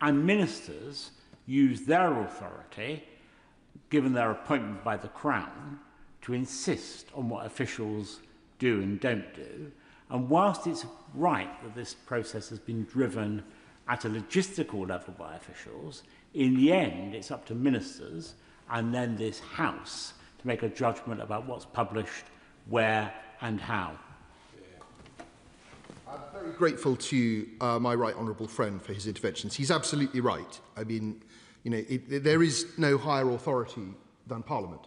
and ministers use their authority, given their appointment by the Crown, to insist on what officials do and don't do. And whilst it's right that this process has been driven at a logistical level by officials, in the end it's up to ministers and then this House to make a judgment about what's published, where and how. I'm very grateful to my right honourable friend for his interventions. He's absolutely right. I mean, you know, there is no higher authority than Parliament.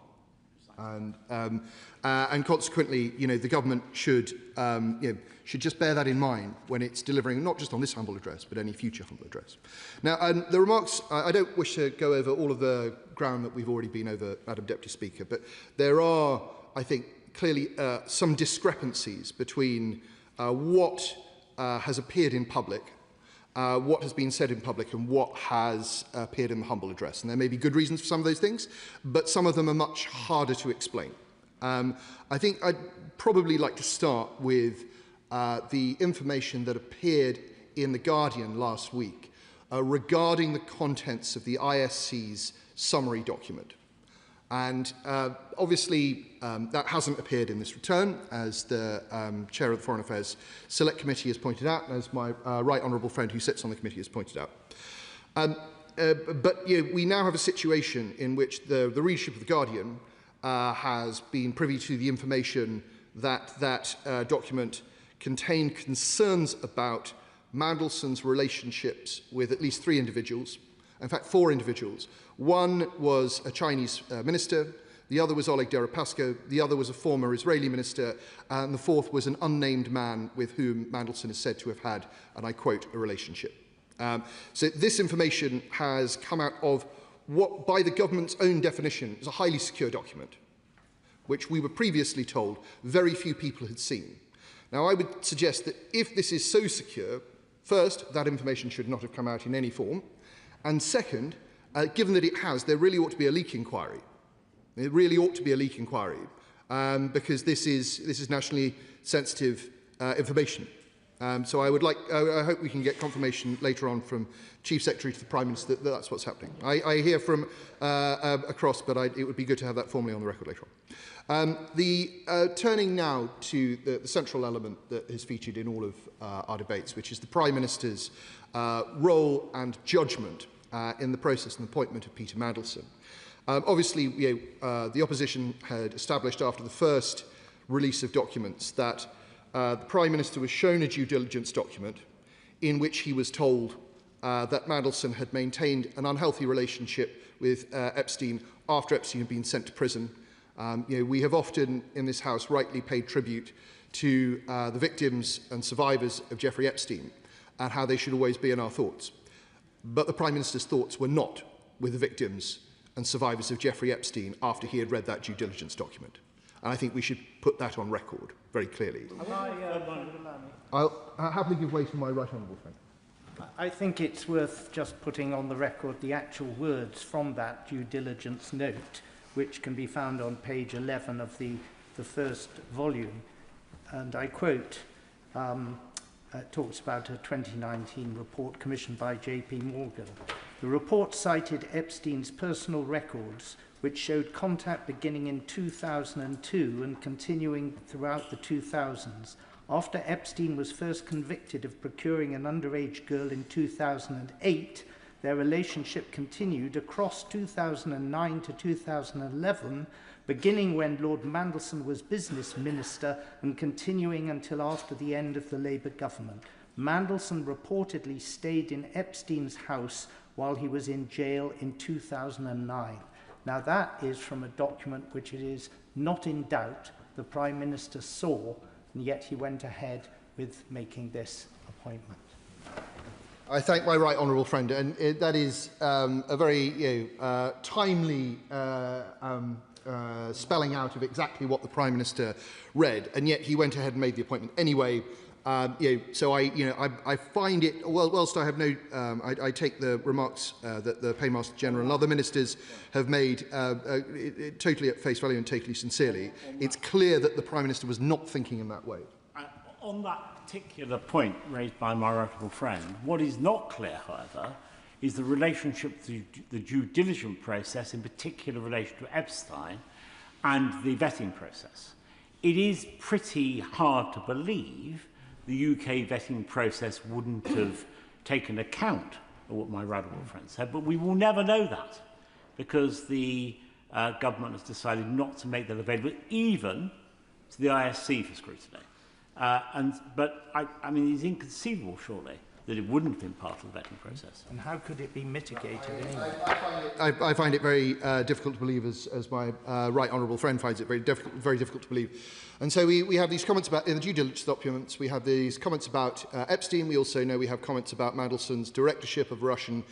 And consequently, you know, the government should just bear that in mind when it's delivering, not just on this humble address, but any future humble address. Now, the remarks, I don't wish to go over all of the ground that we've already been over, Madam Deputy Speaker, but there are, I think, clearly some discrepancies between what has appeared in public, what has been said in public, and what has appeared in the humble address. And there may be good reasons for some of those things, but some of them are much harder to explain. I think I'd probably like to start with the information that appeared in The Guardian last week regarding the contents of the ISC's summary document. And obviously, that hasn't appeared in this return, as the Chair of the Foreign Affairs Select Committee has pointed out, and as my right honourable friend who sits on the committee has pointed out. But you know, we now have a situation in which the readership of The Guardian has been privy to the information that that document contained concerns about Mandelson's relationships with at least 3 individuals, in fact 4 individuals. One was a Chinese minister, the other was Oleg Deripaska, the other was a former Israeli minister, and the 4th was an unnamed man with whom Mandelson is said to have had, and I quote, a relationship. So this information has come out of what, by the government's own definition, is a highly secure document, which we were previously told very few people had seen. Now, I would suggest that if this is so secure, first, that information should not have come out in any form, and second, given that it has, there really ought to be a leak inquiry. It really ought to be a leak inquiry, because this is nationally sensitive information. So I hope we can get confirmation later on from Chief Secretary to the Prime Minister that that's what's happening. I hear from across, but it would be good to have that formally on the record later on. Turning now to the central element that is featured in all of our debates, which is the Prime Minister's role and judgment in the process and appointment of Peter Mandelson. Obviously, the opposition had established after the first release of documents that the Prime Minister was shown a due diligence document in which he was told that Mandelson had maintained an unhealthy relationship with Epstein after Epstein had been sent to prison. We have often in this House rightly paid tribute to the victims and survivors of Jeffrey Epstein and how they should always be in our thoughts. But the Prime Minister's thoughts were not with the victims and survivors of Jeffrey Epstein after he had read that due diligence document. And I think we should put that on record very clearly. I'll happily give way to my right honourable friend. I think it's worth just putting on the record the actual words from that due diligence note, which can be found on page 11 of the first volume. And I quote, talks about a 2019 report commissioned by J.P. Morgan. The report cited Epstein's personal records, which showed contact beginning in 2002 and continuing throughout the 2000s. After Epstein was first convicted of procuring an underage girl in 2008, their relationship continued across 2009 to 2011, beginning when Lord Mandelson was business minister and continuing until after the end of the Labour government. Mandelson reportedly stayed in Epstein's house while he was in jail in 2009. Now that is from a document which it is not in doubt the Prime Minister saw, and yet he went ahead with making this appointment. I thank my right honourable friend, and that is a very timely spelling out of exactly what the Prime Minister read, and yet he went ahead and made the appointment anyway. So I find it, whilst I have no, I take the remarks that the Paymaster General and other ministers have made totally at face value and totally sincerely. It's clear that the Prime Minister was not thinking in that way. On that particular point raised by my honourable friend, what is not clear, however, is the relationship to the due diligence process, in particular relation to Epstein, and the vetting process. It is pretty hard to believe the UK vetting process wouldn't have taken account of what my honourable friend said, but we will never know that because the government has decided not to make that available even to the ISC for scrutiny. But I mean, it's inconceivable, surely, that it wouldn't have been part of the vetting process. And how could it be mitigated anyway? I find it very difficult to believe, as my right honourable friend finds it very difficult to believe. And so we have these comments about, in the due diligence documents, we have these comments about Epstein. We also know we have comments about Mandelson's directorship of a Russian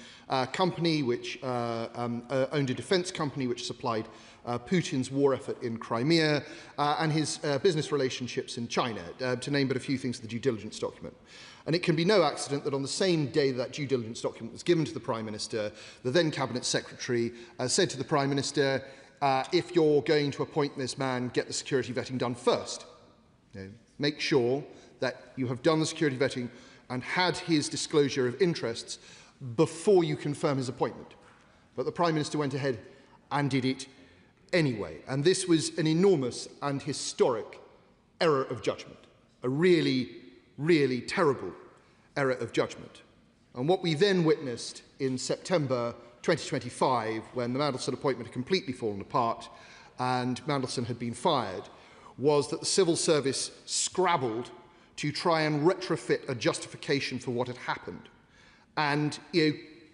company, which owned a defence company which supplied Putin's war effort in Crimea, and his business relationships in China, to name but a few things in the due diligence document. And it can be no accident that on the same day that due diligence document was given to the Prime Minister, the then Cabinet Secretary said to the Prime Minister, if you're going to appoint this man, get the security vetting done first. Make sure that you have done the security vetting and had his disclosure of interests before you confirm his appointment. But the Prime Minister went ahead and did it anyway. And this was an enormous and historic error of judgment, a really terrible error of judgment. And what we then witnessed in September 2025, when the Mandelson appointment had completely fallen apart and Mandelson had been fired, was that the civil service scrabbled to try and retrofit a justification for what had happened. And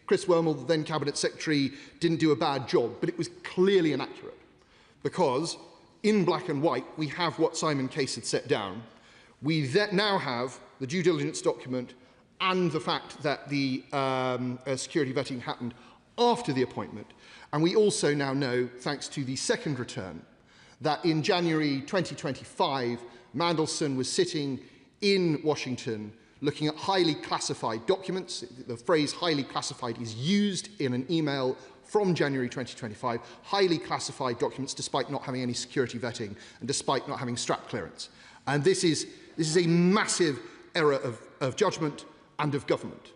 Chris Wormald, the then Cabinet Secretary, didn't do a bad job, but it was clearly inaccurate. Because in black and white, we have what Simon Case had set down. We now have the due diligence document and the fact that the security vetting happened after the appointment. And we also now know, thanks to the second return, that in January 2025, Mandelson was sitting in Washington looking at highly classified documents. The phrase highly classified is used in an email from January 2025, highly classified documents despite not having any security vetting and despite not having strap clearance. And this is a massive error of judgment and of government.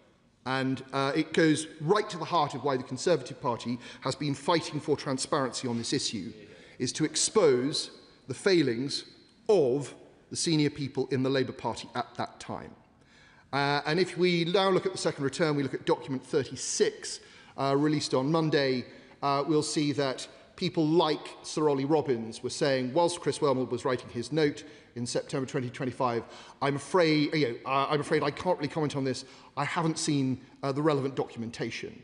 And it goes right to the heart of why the Conservative Party has been fighting for transparency on this issue, is to expose the failings of the senior people in the Labour Party at that time. And if we now look at the second return, we look at document 36, released on Monday, we'll see that people like Sir Ollie Robbins were saying, whilst Chris Wormald was writing his note in September 2025, I'm afraid I can't really comment on this. I haven't seen the relevant documentation.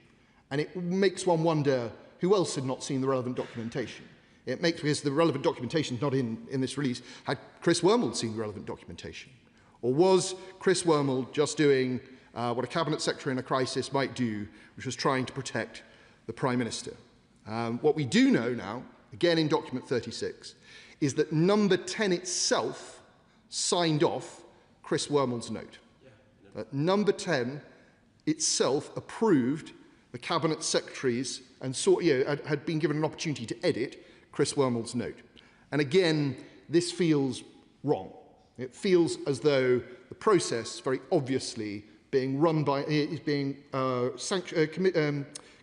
And it makes one wonder who else had not seen the relevant documentation. It makes, because the relevant documentation is not in this release, had Chris Wormald seen the relevant documentation? Or was Chris Wormald just doing what a Cabinet Secretary in a crisis might do, which was trying to protect the Prime Minister? What we do know now, again in document 36, is that number 10 itself signed off Chris Wormald's note. Number 10 itself approved the Cabinet Secretaries and had been given an opportunity to edit Chris Wormald's note. And again, this feels wrong. It feels as though the process, very obviously, being run by, is being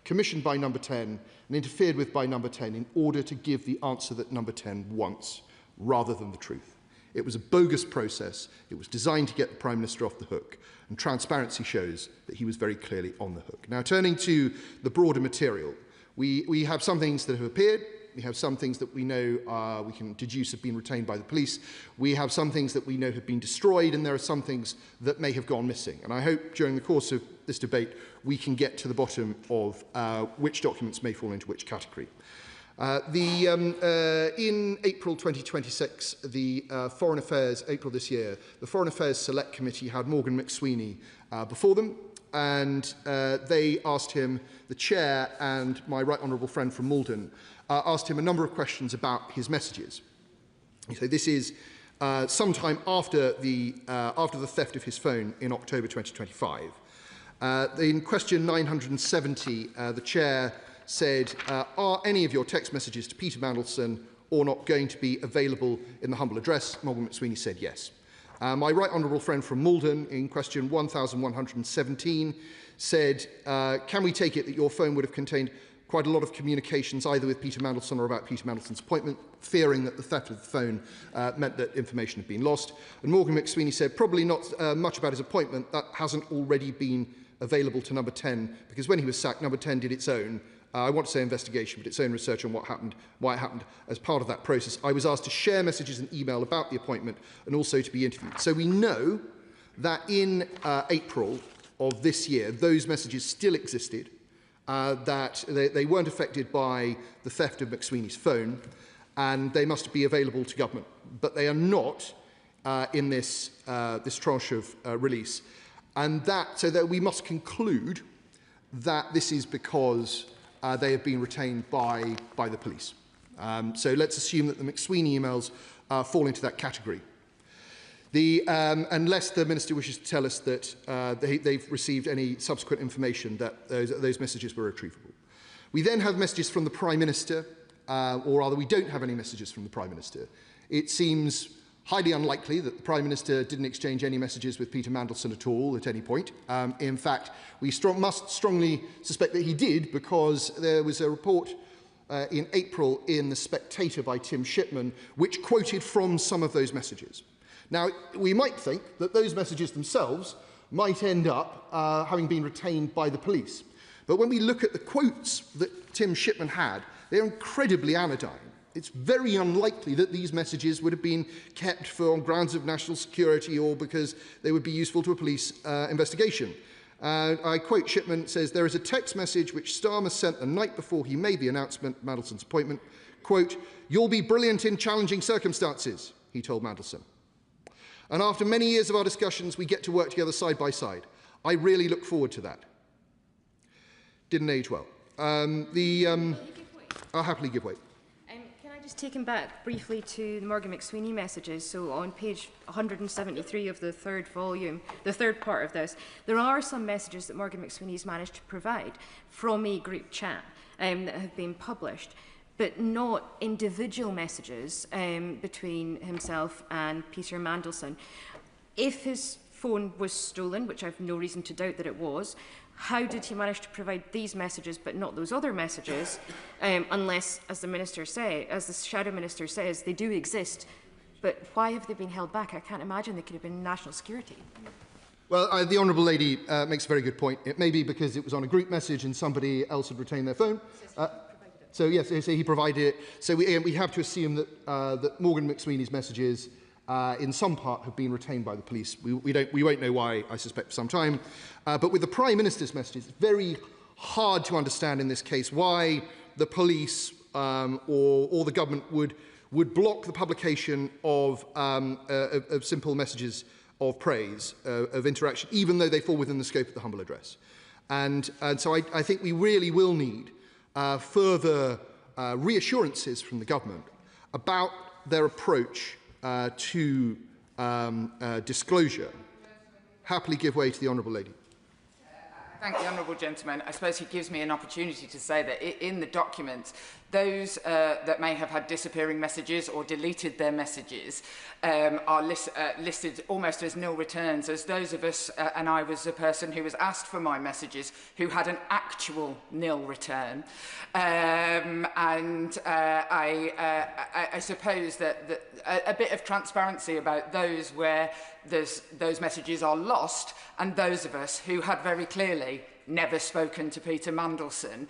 commissioned by number 10 and interfered with by number 10 in order to give the answer that number 10 wants, rather than the truth. It was a bogus process. It was designed to get the Prime Minister off the hook, and transparency shows that he was very clearly on the hook. Now, turning to the broader material, we have some things that have appeared. We have some things that we know we can deduce have been retained by the police. We have some things that we know have been destroyed, and there are some things that may have gone missing. And I hope during the course of this debate we can get to the bottom of which documents may fall into which category. In April 2026, the Foreign Affairs, April this year, the Foreign Affairs Select Committee had Morgan McSweeney before them, and they asked him, the chair and my right honourable friend from Malden, asked him a number of questions about his messages. So this is sometime after the theft of his phone in October 2025. In question 970, the chair said, are any of your text messages to Peter Mandelson or not going to be available in the humble address? Morgan McSweeney said yes. My right honourable friend from Malden, in question 1117, said, can we take it that your phone would have contained quite a lot of communications either with Peter Mandelson or about Peter Mandelson's appointment, fearing that the theft of the phone meant that information had been lost? And Morgan McSweeney said, probably not much about his appointment. That hasn't already been available to number 10, because when he was sacked, number 10 did its own, I want to say investigation, but its own research on what happened, why it happened. As part of that process, I was asked to share messages and email about the appointment and also to be interviewed. So we know that in April of this year, those messages still existed, that they weren't affected by the theft of McSweeney's phone, and they must be available to government. But they are not in this tranche of release. And so that we must conclude that this is because they have been retained by the police. So let's assume that the McSweeney emails fall into that category. Unless the Minister wishes to tell us that they've received any subsequent information that those messages were retrievable. We then have messages from the Prime Minister, or rather we don't have any messages from the Prime Minister. It seems highly unlikely that the Prime Minister didn't exchange any messages with Peter Mandelson at all at any point. In fact, we must strongly suspect that he did, because there was a report in April in The Spectator by Tim Shipman which quoted from some of those messages. Now, we might think that those messages themselves might end up having been retained by the police. But when we look at the quotes that Tim Shipman had, they're incredibly anodyne. It's very unlikely that these messages would have been kept on grounds of national security or because they would be useful to a police investigation. I quote Shipman, says, there is a text message which Starmer sent the night before he made the announcement, Mandelson's appointment. Quote, you'll be brilliant in challenging circumstances, he told Mandelson. And after many years of our discussions, we get to work together side by side. I really look forward to that. Didn't age well. I'll happily give way. Can I just take him back briefly to the Morgan McSweeney messages? So on page 173 of the third volume, the third part of this, there are some messages that Morgan McSweeney has managed to provide from a group chat that have been published, but not individual messages between himself and Peter Mandelson. If his phone was stolen, which I have no reason to doubt that it was, how did he manage to provide these messages but not those other messages, unless, as the Shadow Minister says, they do exist, but why have they been held back? I can't imagine they could have been national security. Well, the Honourable Lady makes a very good point. It may be because it was on a group message and somebody else had retained their phone. So yes, so he provided it. So we have to assume that, that Morgan McSweeney's messages in some part have been retained by the police. We won't know why, I suspect, for some time. But with the Prime Minister's messages, it's very hard to understand in this case why the police or the government would block the publication of simple messages of praise, of interaction, even though they fall within the scope of the humble address. And so I think we really will need further reassurances from the government about their approach to disclosure, happily give way to the Honourable Lady. Thank the Honourable Gentleman. I suppose he gives me an opportunity to say that in the documents, those that may have had disappearing messages or deleted their messages are listed almost as nil returns, as those of us, and I was a person who was asked for my messages, who had an actual nil return. I suppose that a bit of transparency about those where those messages are lost, and those of us who had very clearly never spoken to Peter Mandelson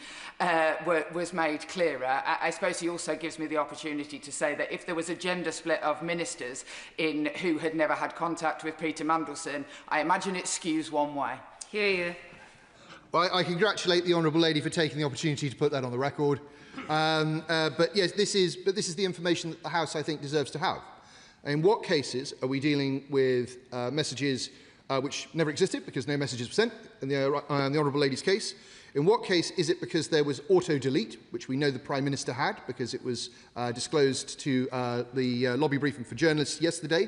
was made clearer. I suppose he also gives me the opportunity to say that if there was a gender split of ministers who had never had contact with Peter Mandelson, I imagine it skews one way. Hear you. Well, I congratulate the Honourable Lady for taking the opportunity to put that on the record. But yes, this is the information that the House, I think, deserves to have. In what cases are we dealing with messages which never existed because no messages were sent in the Honourable Lady's case? In what case is it because there was auto-delete, which we know the Prime Minister had because it was disclosed to the lobby briefing for journalists yesterday?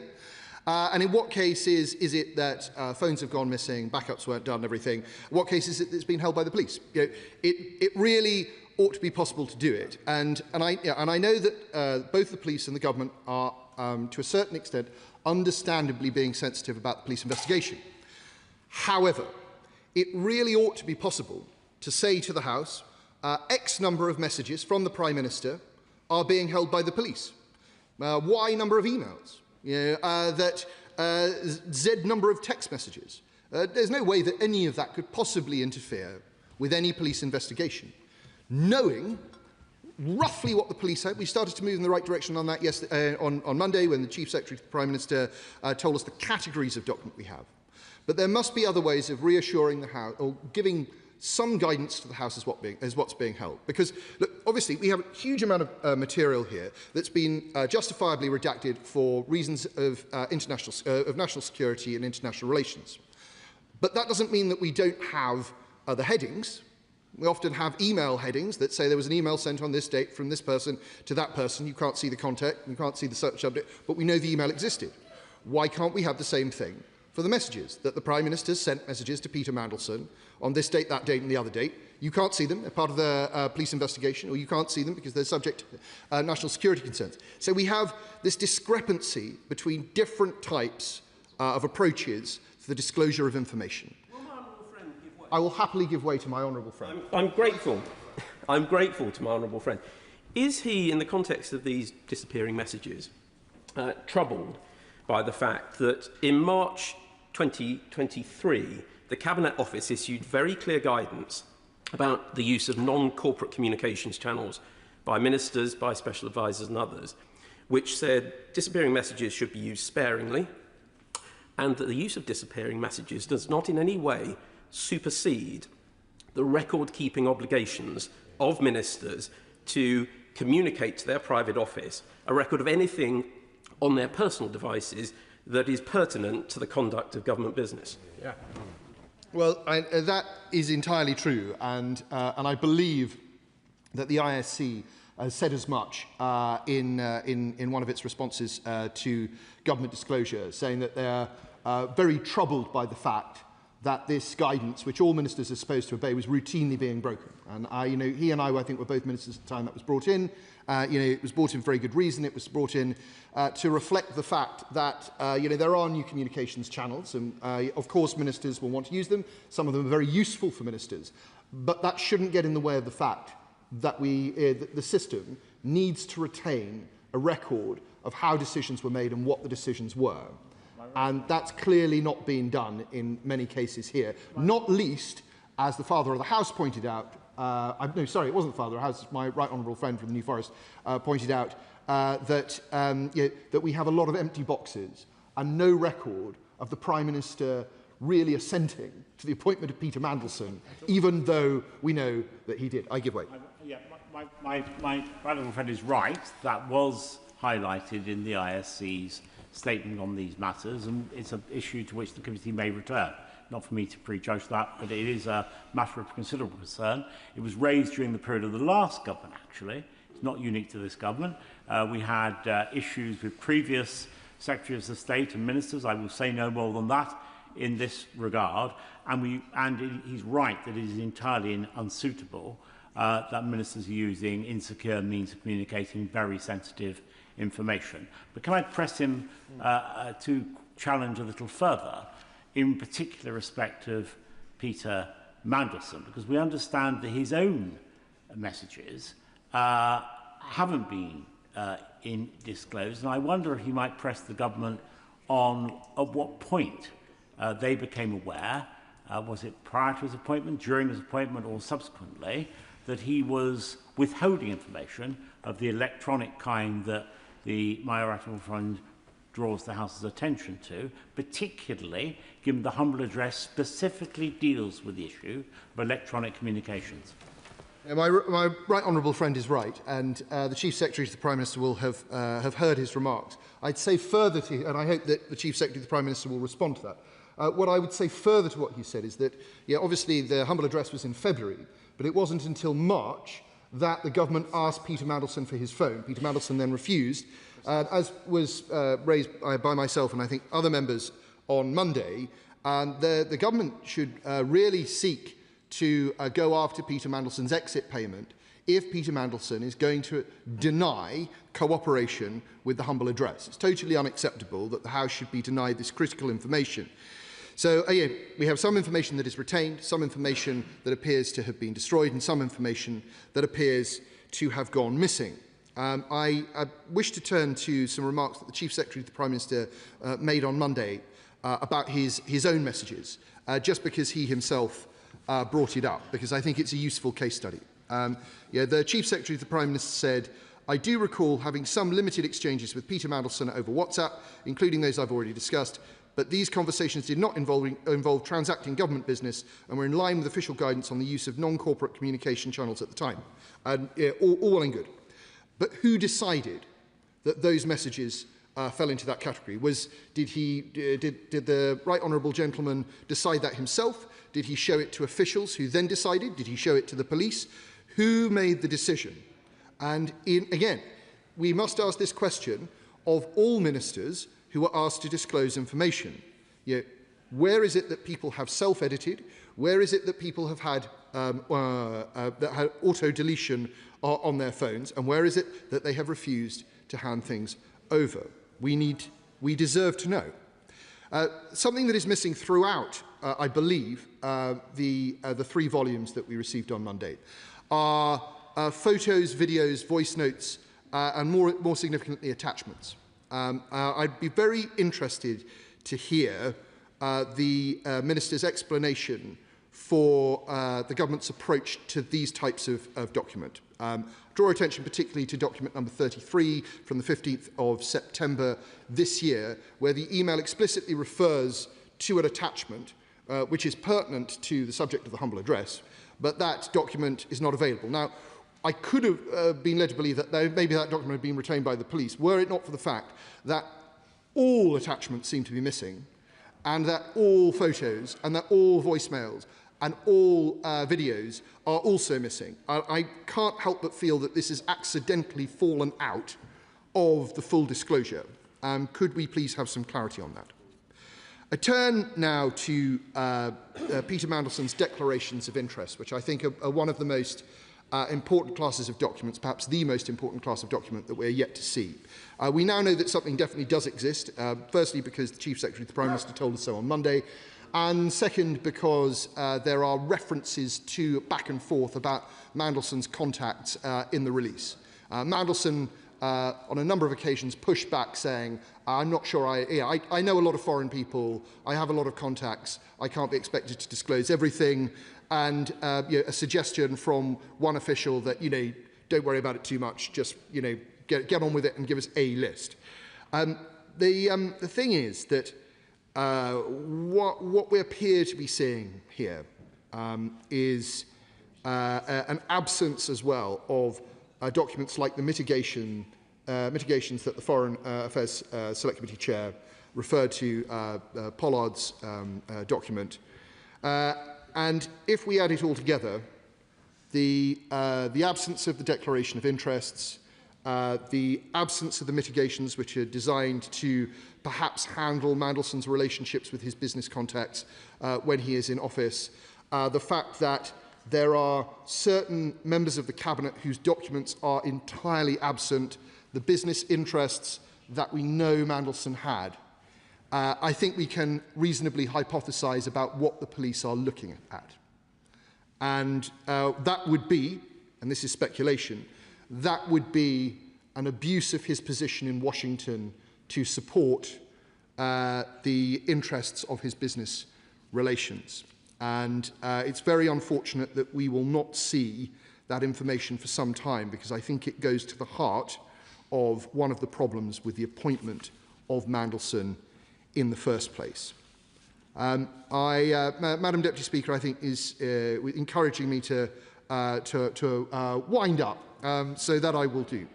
And in what case is it that phones have gone missing, backups weren't done, everything? What case is it that's been held by the police? You know, it really ought to be possible to do it. And I know that both the police and the government are, to a certain extent, understandably being sensitive about the police investigation. However, it really ought to be possible to say to the House, X number of messages from the Prime Minister are being held by the police. Y number of emails. You know, Z number of text messages. There's no way that any of that could possibly interfere with any police investigation. Knowing roughly what the police had, we started to move in the right direction on that yesterday, on Monday when the Chief Secretary to the Prime Minister told us the categories of document we have. But there must be other ways of reassuring the House, or giving some guidance to the House as what's being held. Because, look, obviously, we have a huge amount of material here that's been justifiably redacted for reasons of national security and international relations. But that doesn't mean that we don't have the headings. We often have email headings that say there was an email sent on this date from this person to that person. You can't see the content, you can't see the subject, but we know the email existed. Why can't we have the same thing for the messages? That the Prime Minister sent messages to Peter Mandelson on this date, that date, and the other date. You can't see them, they're part of the police investigation, or you can't see them because they're subject to national security concerns. So we have this discrepancy between different types of approaches to the disclosure of information. I will happily give way to my honourable friend. I'm grateful. I'm grateful to my honourable friend. Is he, in the context of these disappearing messages, troubled by the fact that in March 2023, the Cabinet Office issued very clear guidance about the use of non-corporate communications channels by ministers, by special advisers and others, which said disappearing messages should be used sparingly, and that the use of disappearing messages does not in any way supersede the record-keeping obligations of ministers to communicate to their private office a record of anything on their personal devices that is pertinent to the conduct of government business. Yeah. Well, that is entirely true, and I believe that the ISC has said as much in one of its responses to government disclosure, saying that they're very troubled by the fact that this guidance, which all ministers are supposed to obey, was routinely being broken. And he and I think, were both ministers at the time that was brought in. It was brought in for very good reason. It was brought in to reflect the fact that there are new communications channels, and of course ministers will want to use them. Some of them are very useful for ministers, but that shouldn't get in the way of the fact that the system needs to retain a record of how decisions were made and what the decisions were. And that's clearly not being done in many cases here, not least, as the Father of the House pointed out, no, sorry, it wasn't the Father of the House, my right honourable friend from the New Forest pointed out that we have a lot of empty boxes and no record of the Prime Minister really assenting to the appointment of Peter Mandelson, even though we know that he did. I give way. My right honourable friend is right. That was highlighted in the ISC's statement on these matters, and it's an issue to which the committee may return. Not for me to prejudge that, but it is a matter of considerable concern. It was raised during the period of the last government, actually, It's not unique to this government. We had issues with previous Secretaries of State and Ministers. I will say no more than that in this regard. And he's right that it is entirely unsuitable that ministers are using insecure means of communicating very sensitive information. But can I press him to challenge a little further, in particular respect of Peter Mandelson, because we understand that his own messages haven't been disclosed, and I wonder if he might press the government on at what point they became aware, was it prior to his appointment, during his appointment, or subsequently, that he was withholding information of the electronic kind that the Mayoral Fund draws the House's attention to, particularly given the humble address specifically deals with the issue of electronic communications. My right honourable friend is right, and the Chief Secretary to the Prime Minister will have heard his remarks. I'd say further to, and I hope that the Chief Secretary to the Prime Minister will respond to that. What I would say further to what he said is that, yeah, obviously the humble address was in February, but it wasn't until March that the government asked Peter Mandelson for his phone. Peter Mandelson then refused, as was raised by myself and I think other members on Monday. The government should really seek to go after Peter Mandelson's exit payment if Peter Mandelson is going to deny cooperation with the humble address. It's totally unacceptable that the House should be denied this critical information. So we have some information that is retained, some information that appears to have been destroyed, and some information that appears to have gone missing. I wish to turn to some remarks that the Chief Secretary to the Prime Minister made on Monday about his own messages, just because he himself brought it up, because I think it's a useful case study. The Chief Secretary to the Prime Minister said, "I do recall having some limited exchanges with Peter Mandelson over WhatsApp, including those I've already discussed, but these conversations did not involve transacting government business and were in line with official guidance on the use of non-corporate communication channels at the time." All well and good. But who decided that those messages fell into that category? Did the right honourable gentleman decide that himself? Did he show it to officials who then decided? Did he show it to the police? Who made the decision? And again, we must ask this question of all ministers who are asked to disclose information. Where is it that people have self-edited? Where is it that people have had auto-deletion on their phones? And where is it that they have refused to hand things over? We deserve to know. Something that is missing throughout, I believe, the 3 volumes that we received on Monday are photos, videos, voice notes, and more significantly, attachments. I'd be very interested to hear the Minister's explanation for the government's approach to these types of document. Draw attention particularly to document number 33 from the 15th of September this year, where the email explicitly refers to an attachment which is pertinent to the subject of the humble address, but that document is not available. Now, I could have been led to believe that maybe that document had been retained by the police, were it not for the fact that all attachments seem to be missing, and that all photos, and that all voicemails, and all videos are also missing. I can't help but feel that this has accidentally fallen out of the full disclosure. Could we please have some clarity on that? I turn now to Peter Mandelson's declarations of interest, which I think are one of the most important classes of documents, perhaps the most important class of document that we're yet to see. We now know that something definitely does exist, firstly because the Chief Secretary to the Prime Minister told us so on Monday, and second because there are references to back and forth about Mandelson's contacts in the release. Mandelson, on a number of occasions, pushed back saying, I'm not sure, I know a lot of foreign people, I have a lot of contacts, I can't be expected to disclose everything, and a suggestion from one official that, don't worry about it too much, just, get on with it and give us a list. The thing is that what we appear to be seeing here is an absence as well of documents like the mitigations that the Foreign Affairs Select Committee Chair referred to, Pollard's document. And if we add it all together, the absence of the declaration of interests, the absence of the mitigations which are designed to perhaps handle Mandelson's relationships with his business contacts when he is in office, the fact that there are certain members of the Cabinet whose documents are entirely absent, the business interests that we know Mandelson had. I think we can reasonably hypothesize about what the police are looking at. And that would be, and this is speculation, that would be an abuse of his position in Washington to support the interests of his business relations. And it's very unfortunate that we will not see that information for some time, because I think it goes to the heart of one of the problems with the appointment of Mandelson in the first place. Madam Deputy Speaker, I think is encouraging me to wind up, so that I will do.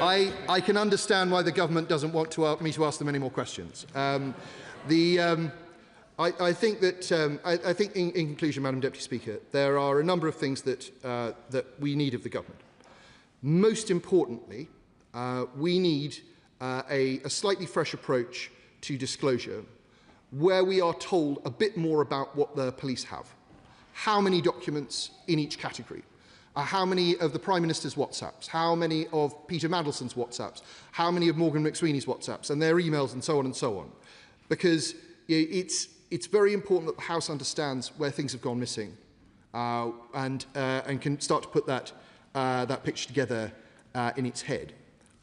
I can understand why the government doesn't want me to ask them any more questions. I think in conclusion, Madam Deputy Speaker, there are a number of things that we need of the government. Most importantly, we need a slightly fresh approach to disclosure, where we are told a bit more about what the police have. How many documents in each category? How many of the Prime Minister's WhatsApps? How many of Peter Mandelson's WhatsApps? How many of Morgan McSweeney's WhatsApps and their emails and so on and so on? Because it's very important that the House understands where things have gone missing and can start to put that picture together in its head.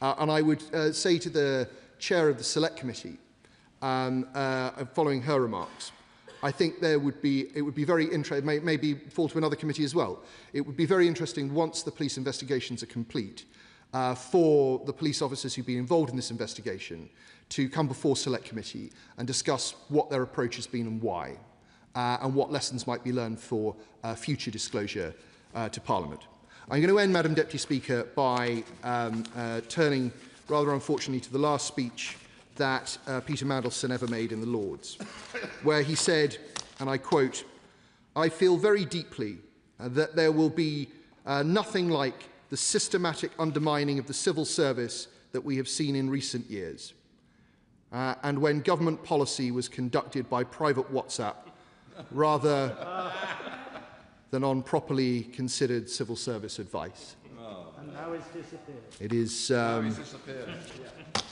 And I would say to the chair of the Select Committee, following her remarks, I think it would be very interesting, maybe fall to another committee as well, it would be very interesting once the police investigations are complete for the police officers who've been involved in this investigation to come before Select Committee and discuss what their approach has been and why, and what lessons might be learned for future disclosure to Parliament. I'm going to end, Madam Deputy Speaker, by turning, rather unfortunately, to the last speech that Peter Mandelson ever made in the Lords, where he said, and I quote, "I feel very deeply that there will be nothing like the systematic undermining of the civil service that we have seen in recent years, and when government policy was conducted by private WhatsApp rather than on properly considered civil service advice." And now it's disappeared. It is.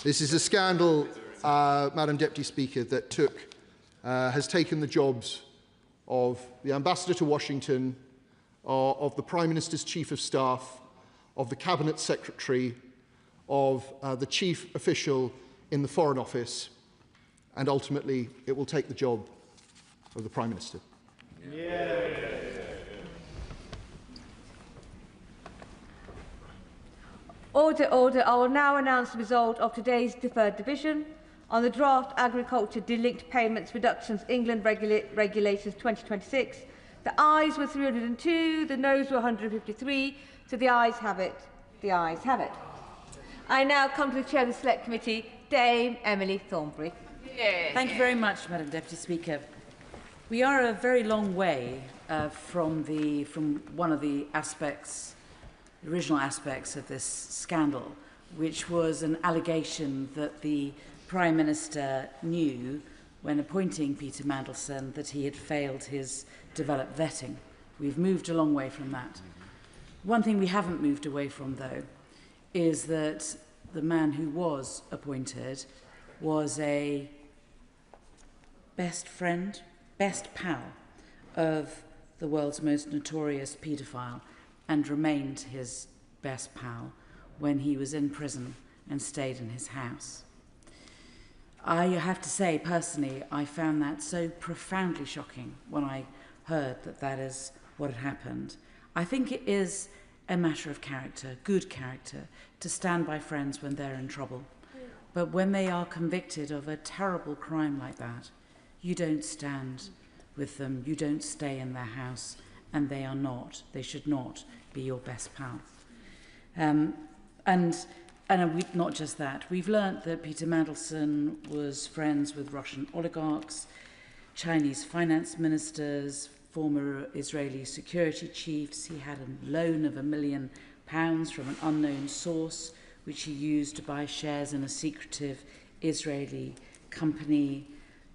This is a scandal, Madam Deputy Speaker, that has taken the jobs of the Ambassador to Washington, of the Prime Minister's Chief of Staff, of the Cabinet Secretary, of the Chief Official in the Foreign Office, and ultimately it will take the job of the Prime Minister. Order, order. I will now announce the result of today's deferred division on the draft Agriculture Delinked Payments Reductions England Regulations 2026. The ayes were 302, the noes were 153, so the ayes have it. The ayes have it. I now come to the Chair of the Select Committee, Dame Emily Thornberry. Thank you very much, Madam Deputy Speaker. We are a very long way from one of the original aspects of this scandal, which was an allegation that the Prime Minister knew when appointing Peter Mandelson that he had failed his developed vetting. We've moved a long way from that. One thing we haven't moved away from, though, is that the man who was appointed was a best friend, best pal of the world's most notorious paedophile, and remained his best pal when he was in prison and stayed in his house. I have to say, personally, I found that so profoundly shocking when I heard that that is what had happened. I think it is a matter of character, good character, to stand by friends when they're in trouble. But when they are convicted of a terrible crime like that, you don't stand with them, you don't stay in their house, and they should not be your best pal. And not just that, we've learnt that Peter Mandelson was friends with Russian oligarchs. Chinese finance ministers, former Israeli security chiefs. He had a loan of £1 million from an unknown source, which he used to buy shares in a secretive Israeli company.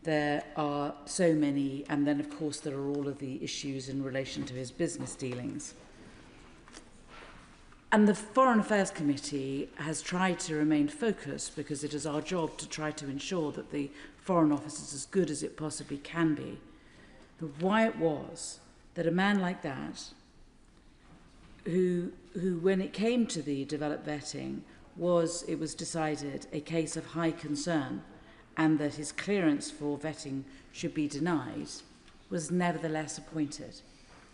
There are so many, and then of course there are all of the issues in relation to his business dealings. And the Foreign Affairs Committee has tried to remain focused because it is our job to try to ensure that the Foreign Office is as good as it possibly can be. But why it was that a man like that, who when it came to the developed vetting, it was decided a case of high concern and that his clearance for vetting should be denied, was nevertheless appointed.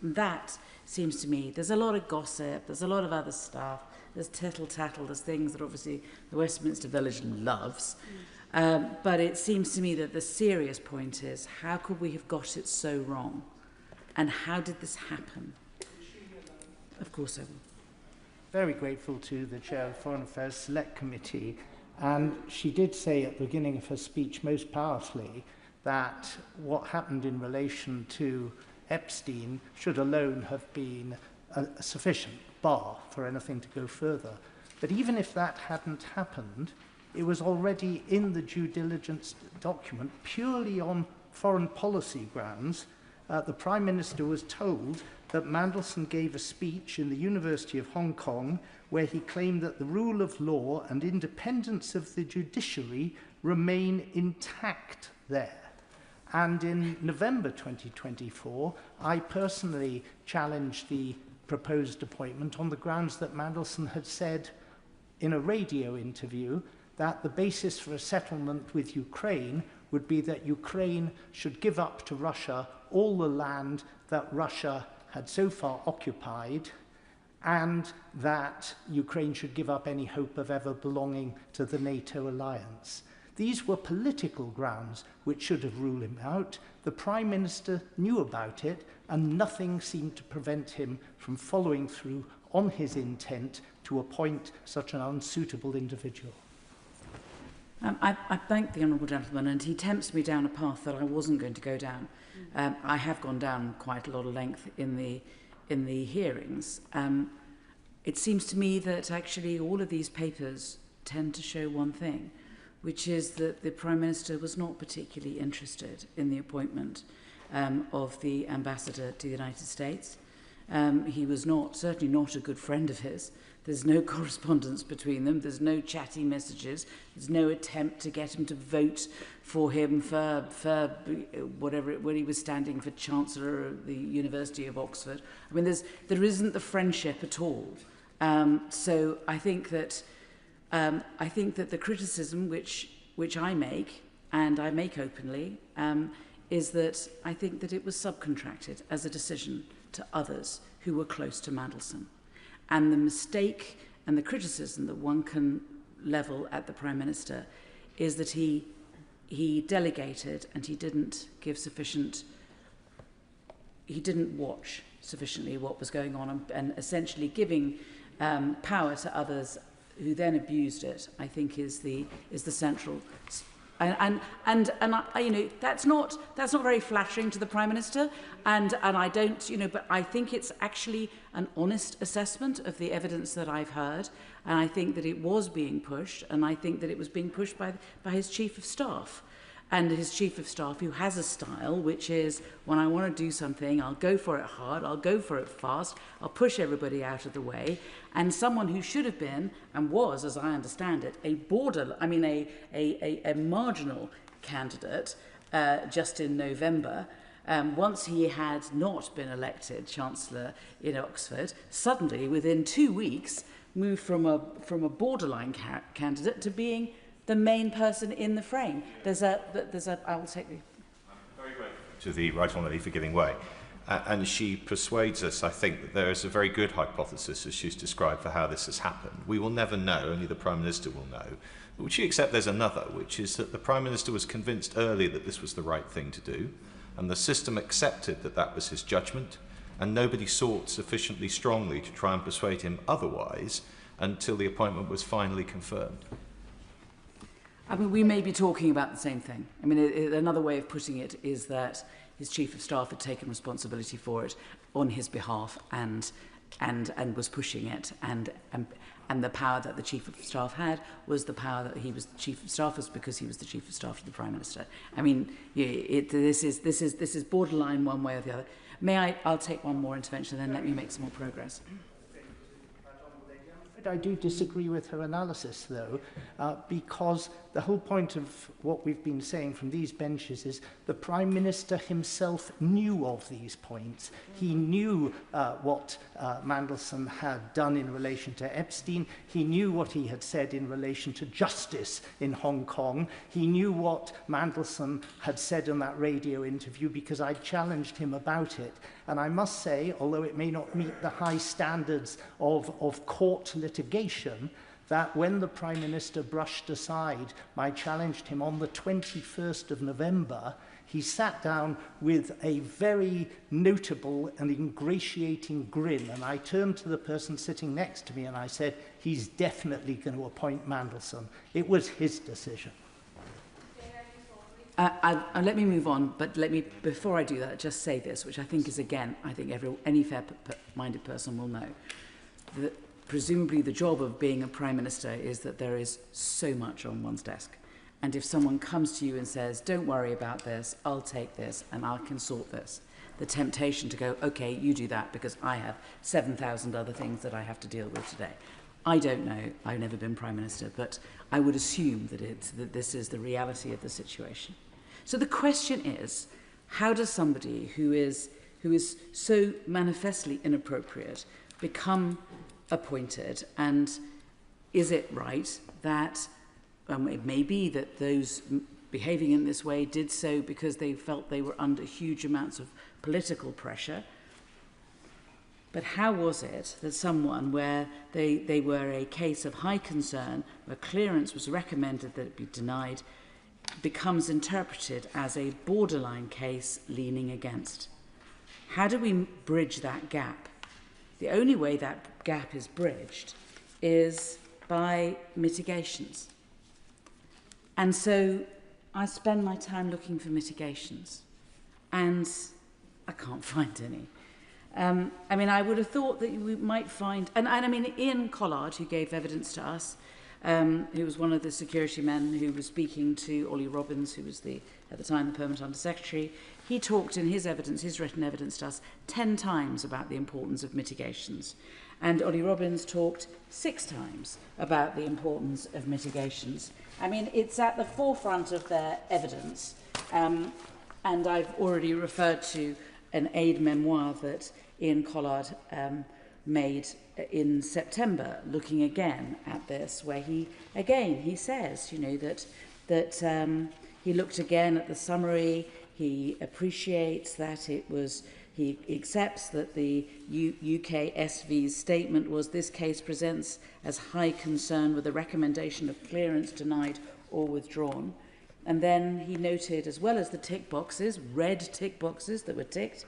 And that seems to me, there's a lot of gossip, there's a lot of other stuff, there's tittle-tattle, there's things that obviously the Westminster Village loves. But it seems to me that the serious point is, how could we have got it so wrong? And how did this happen? Of course I will. Very grateful to the Chair of the Foreign Affairs Select Committee. And she did say at the beginning of her speech most powerfully that what happened in relation to Epstein should alone have been a sufficient bar for anything to go further. But even if that hadn't happened, it was already in the due diligence document, purely on foreign policy grounds. The Prime Minister was told that Mandelson gave a speech in the University of Hong Kong where he claimed that the rule of law and independence of the judiciary remain intact there. And in November 2024, I personally challenged the proposed appointment on the grounds that Mandelson had said in a radio interview that the basis for a settlement with Ukraine would be that Ukraine should give up to Russia all the land that Russia had so far occupied, and that Ukraine should give up any hope of ever belonging to the NATO alliance. These were political grounds which should have ruled him out. The Prime Minister knew about it, and nothing seemed to prevent him from following through on his intent to appoint such an unsuitable individual. I thank the Honourable Gentleman, and he tempts me down a path that I wasn't going to go down. I have gone down quite a lot of length in the hearings. It seems to me that actually all of these papers tend to show one thing, which is that the Prime Minister was not particularly interested in the appointment of the ambassador to the United States. He was certainly not a good friend of his. There's no correspondence between them. There's no chatty messages. There's no attempt to get him to vote for him for whatever, when he was standing for Chancellor of the University of Oxford. I mean, there isn't the friendship at all. So I think that the criticism which I make, and I make openly, is that I think that it was subcontracted as a decision to others who were close to Mandelson. And the mistake and the criticism that one can level at the Prime Minister is that he delegated and he didn't watch sufficiently what was going on, and essentially giving power to others who then abused it, I think is the central. And you know, that's not very flattering to the Prime Minister, and I don't, you know, but I think it's actually an honest assessment of the evidence that I've heard, and I think that it was being pushed, and I think that it was being pushed by his Chief of Staff. And his Chief of Staff, who has a style, which is, when I want to do something, I'll go for it hard, I'll go for it fast, I'll push everybody out of the way. And someone who should have been, and was, as I understand it, a marginal candidate just in November, once he had not been elected Chancellor in Oxford, suddenly, within 2 weeks, moved from a borderline candidate to being the main person in the frame. I will take the... I'm very grateful to the Right Honourable for giving way. And she persuades us, I think, that there is a very good hypothesis, as she's described, for how this has happened. We will never know, only the Prime Minister will know. But would she accept there's another, which is that the Prime Minister was convinced earlier that this was the right thing to do, and the system accepted that that was his judgment, and nobody sought sufficiently strongly to try and persuade him otherwise until the appointment was finally confirmed? I mean, we may be talking about the same thing. I mean, another way of putting it is that his chief of staff had taken responsibility for it on his behalf and was pushing it, and the power that the chief of staff had was the power that he was the chief of staff was because he was the chief of staff to the Prime Minister. I mean, this is borderline one way or the other. I'll take one more intervention, then let me make some more progress. I do disagree with her analysis, though, because the whole point of what we've been saying from these benches is the Prime Minister himself knew of these points. He knew what Mandelson had done in relation to Epstein. He knew what he had said in relation to justice in Hong Kong. He knew what Mandelson had said in that radio interview because I challenged him about it. And I must say, although it may not meet the high standards of court litigation, that when the Prime Minister brushed aside my challenge to him on the 21st of November, he sat down with a very notable and ingratiating grin. And I turned to the person sitting next to me and I said, he's definitely going to appoint Mandelson. It was his decision. Let me move on, but let me, before I do that, just say this, which I think is, again, I think any fair-minded person will know, that presumably the job of being a Prime Minister is that there is so much on one's desk. And if someone comes to you and says, don't worry about this, I'll take this and I can sort this, the temptation to go, okay, you do that because I have 7,000 other things that I have to deal with today. I don't know, I've never been Prime Minister, but I would assume that this is the reality of the situation. So the question is, how does somebody who is so manifestly inappropriate become appointed? And is it right that it may be that those behaving in this way did so because they felt they were under huge amounts of political pressure? But how was it that someone where they were a case of high concern, where clearance was recommended that it be denied, becomes interpreted as a borderline case leaning against? How do we bridge that gap? The only way that gap is bridged is by mitigations. And so I spend my time looking for mitigations, and I can't find any. I mean, I would have thought that we might find, and I mean, Ian Collard, who gave evidence to us, who was one of the security men who was speaking to Ollie Robbins, who was at the time the Permanent Under-Secretary, he talked in his evidence, his written evidence to us, 10 times about the importance of mitigations. And Ollie Robbins talked 6 times about the importance of mitigations. I mean, it's at the forefront of their evidence. And I've already referred to an aide memoir that Ian Collard made in September, looking again at this, where he says, you know, that he looked again at the summary. He appreciates that he accepts that the UKSV's statement was, this case presents as high concern with a recommendation of clearance denied or withdrawn. And then he noted, as well as the tick boxes, red tick boxes that were ticked,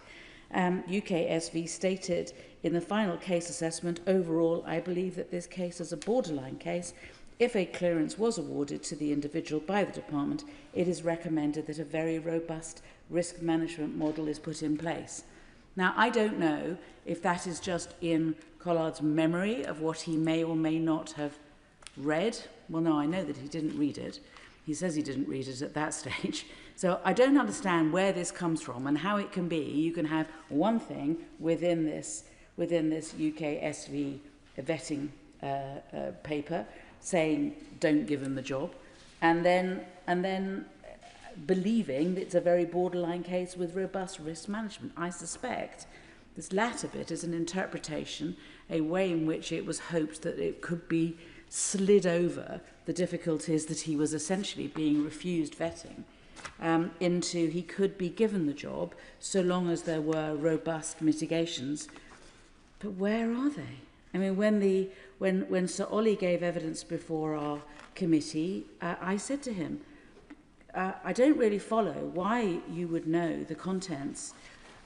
UKSV stated in the final case assessment, overall, I believe that this case is a borderline case. If a clearance was awarded to the individual by the department, it is recommended that a very robust risk management model is put in place. Now, I don't know if that is just in Collard's memory of what he may or may not have read. Well, no, I know that he didn't read it. He says he didn't read it at that stage. So I don't understand where this comes from and how it can be. You can have one thing within this UKSV vetting paper saying don't give him the job, and then believing that it's a very borderline case with robust risk management. I suspect this latter bit is an interpretation, a way in which it was hoped that it could be slid over the difficulties that he was essentially being refused vetting into he could be given the job so long as there were robust mitigations. But where are they? I mean, when Sir Ollie gave evidence before our committee, I said to him, I don't really follow why you would know the contents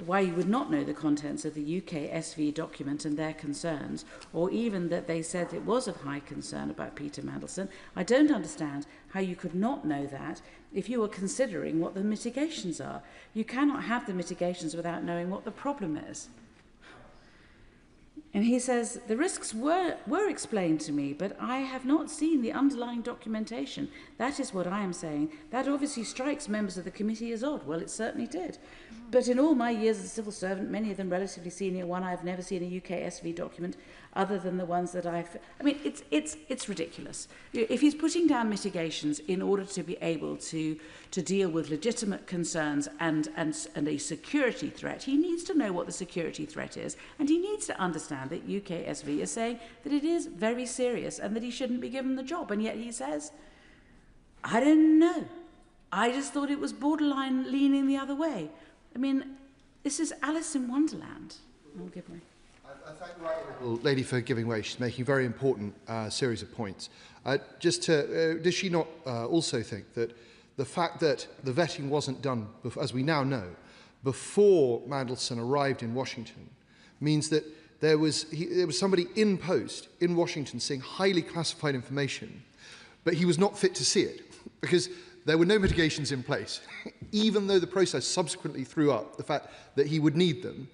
why you would not know the contents of the UK SV document and their concerns, or even that they said it was of high concern about Peter Mandelson. I don't understand how you could not know that if you were considering what the mitigations are. You cannot have the mitigations without knowing what the problem is. And he says, the risks were explained to me, but I have not seen the underlying documentation. That is what I am saying. That obviously strikes members of the committee as odd. Well, it certainly did. But in all my years as a civil servant, many of them relatively senior, one, I've never seen a UK SV document other than the ones that I've... I mean, it's ridiculous. If he's putting down mitigations in order to be able to deal with legitimate concerns and a security threat, he needs to know what the security threat is, and he needs to understand that UK SV is saying that it is very serious and that he shouldn't be given the job. And yet he says, I don't know. I just thought it was borderline leaning the other way. I mean, this is Alice in Wonderland. I'll give way. I thank the right honourable lady for giving way. She's making a very important series of points. Does she not also think that the fact that the vetting wasn't done, as we now know, before Mandelson arrived in Washington, means that there was somebody in post in Washington seeing highly classified information, but he was not fit to see it because there were no mitigations in place, even though the process subsequently threw up the fact that he would need them,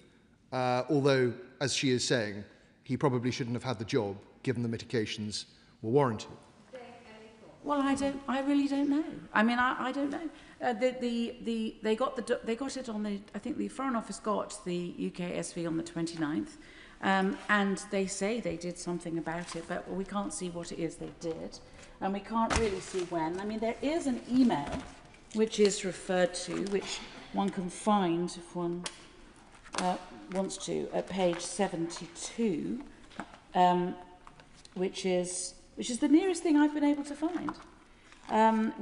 although, as she is saying, he probably shouldn't have had the job given the mitigations were warranted. Well, I really don't know. I mean, I don't know. They got it on the... I think the Foreign Office got the UK SV on the 29th, and they say they did something about it, but we can't see what it is they did, and we can't really see when. I mean, there is an email which is referred to, which one can find if one wants to, at page 72, which is the nearest thing I've been able to find, and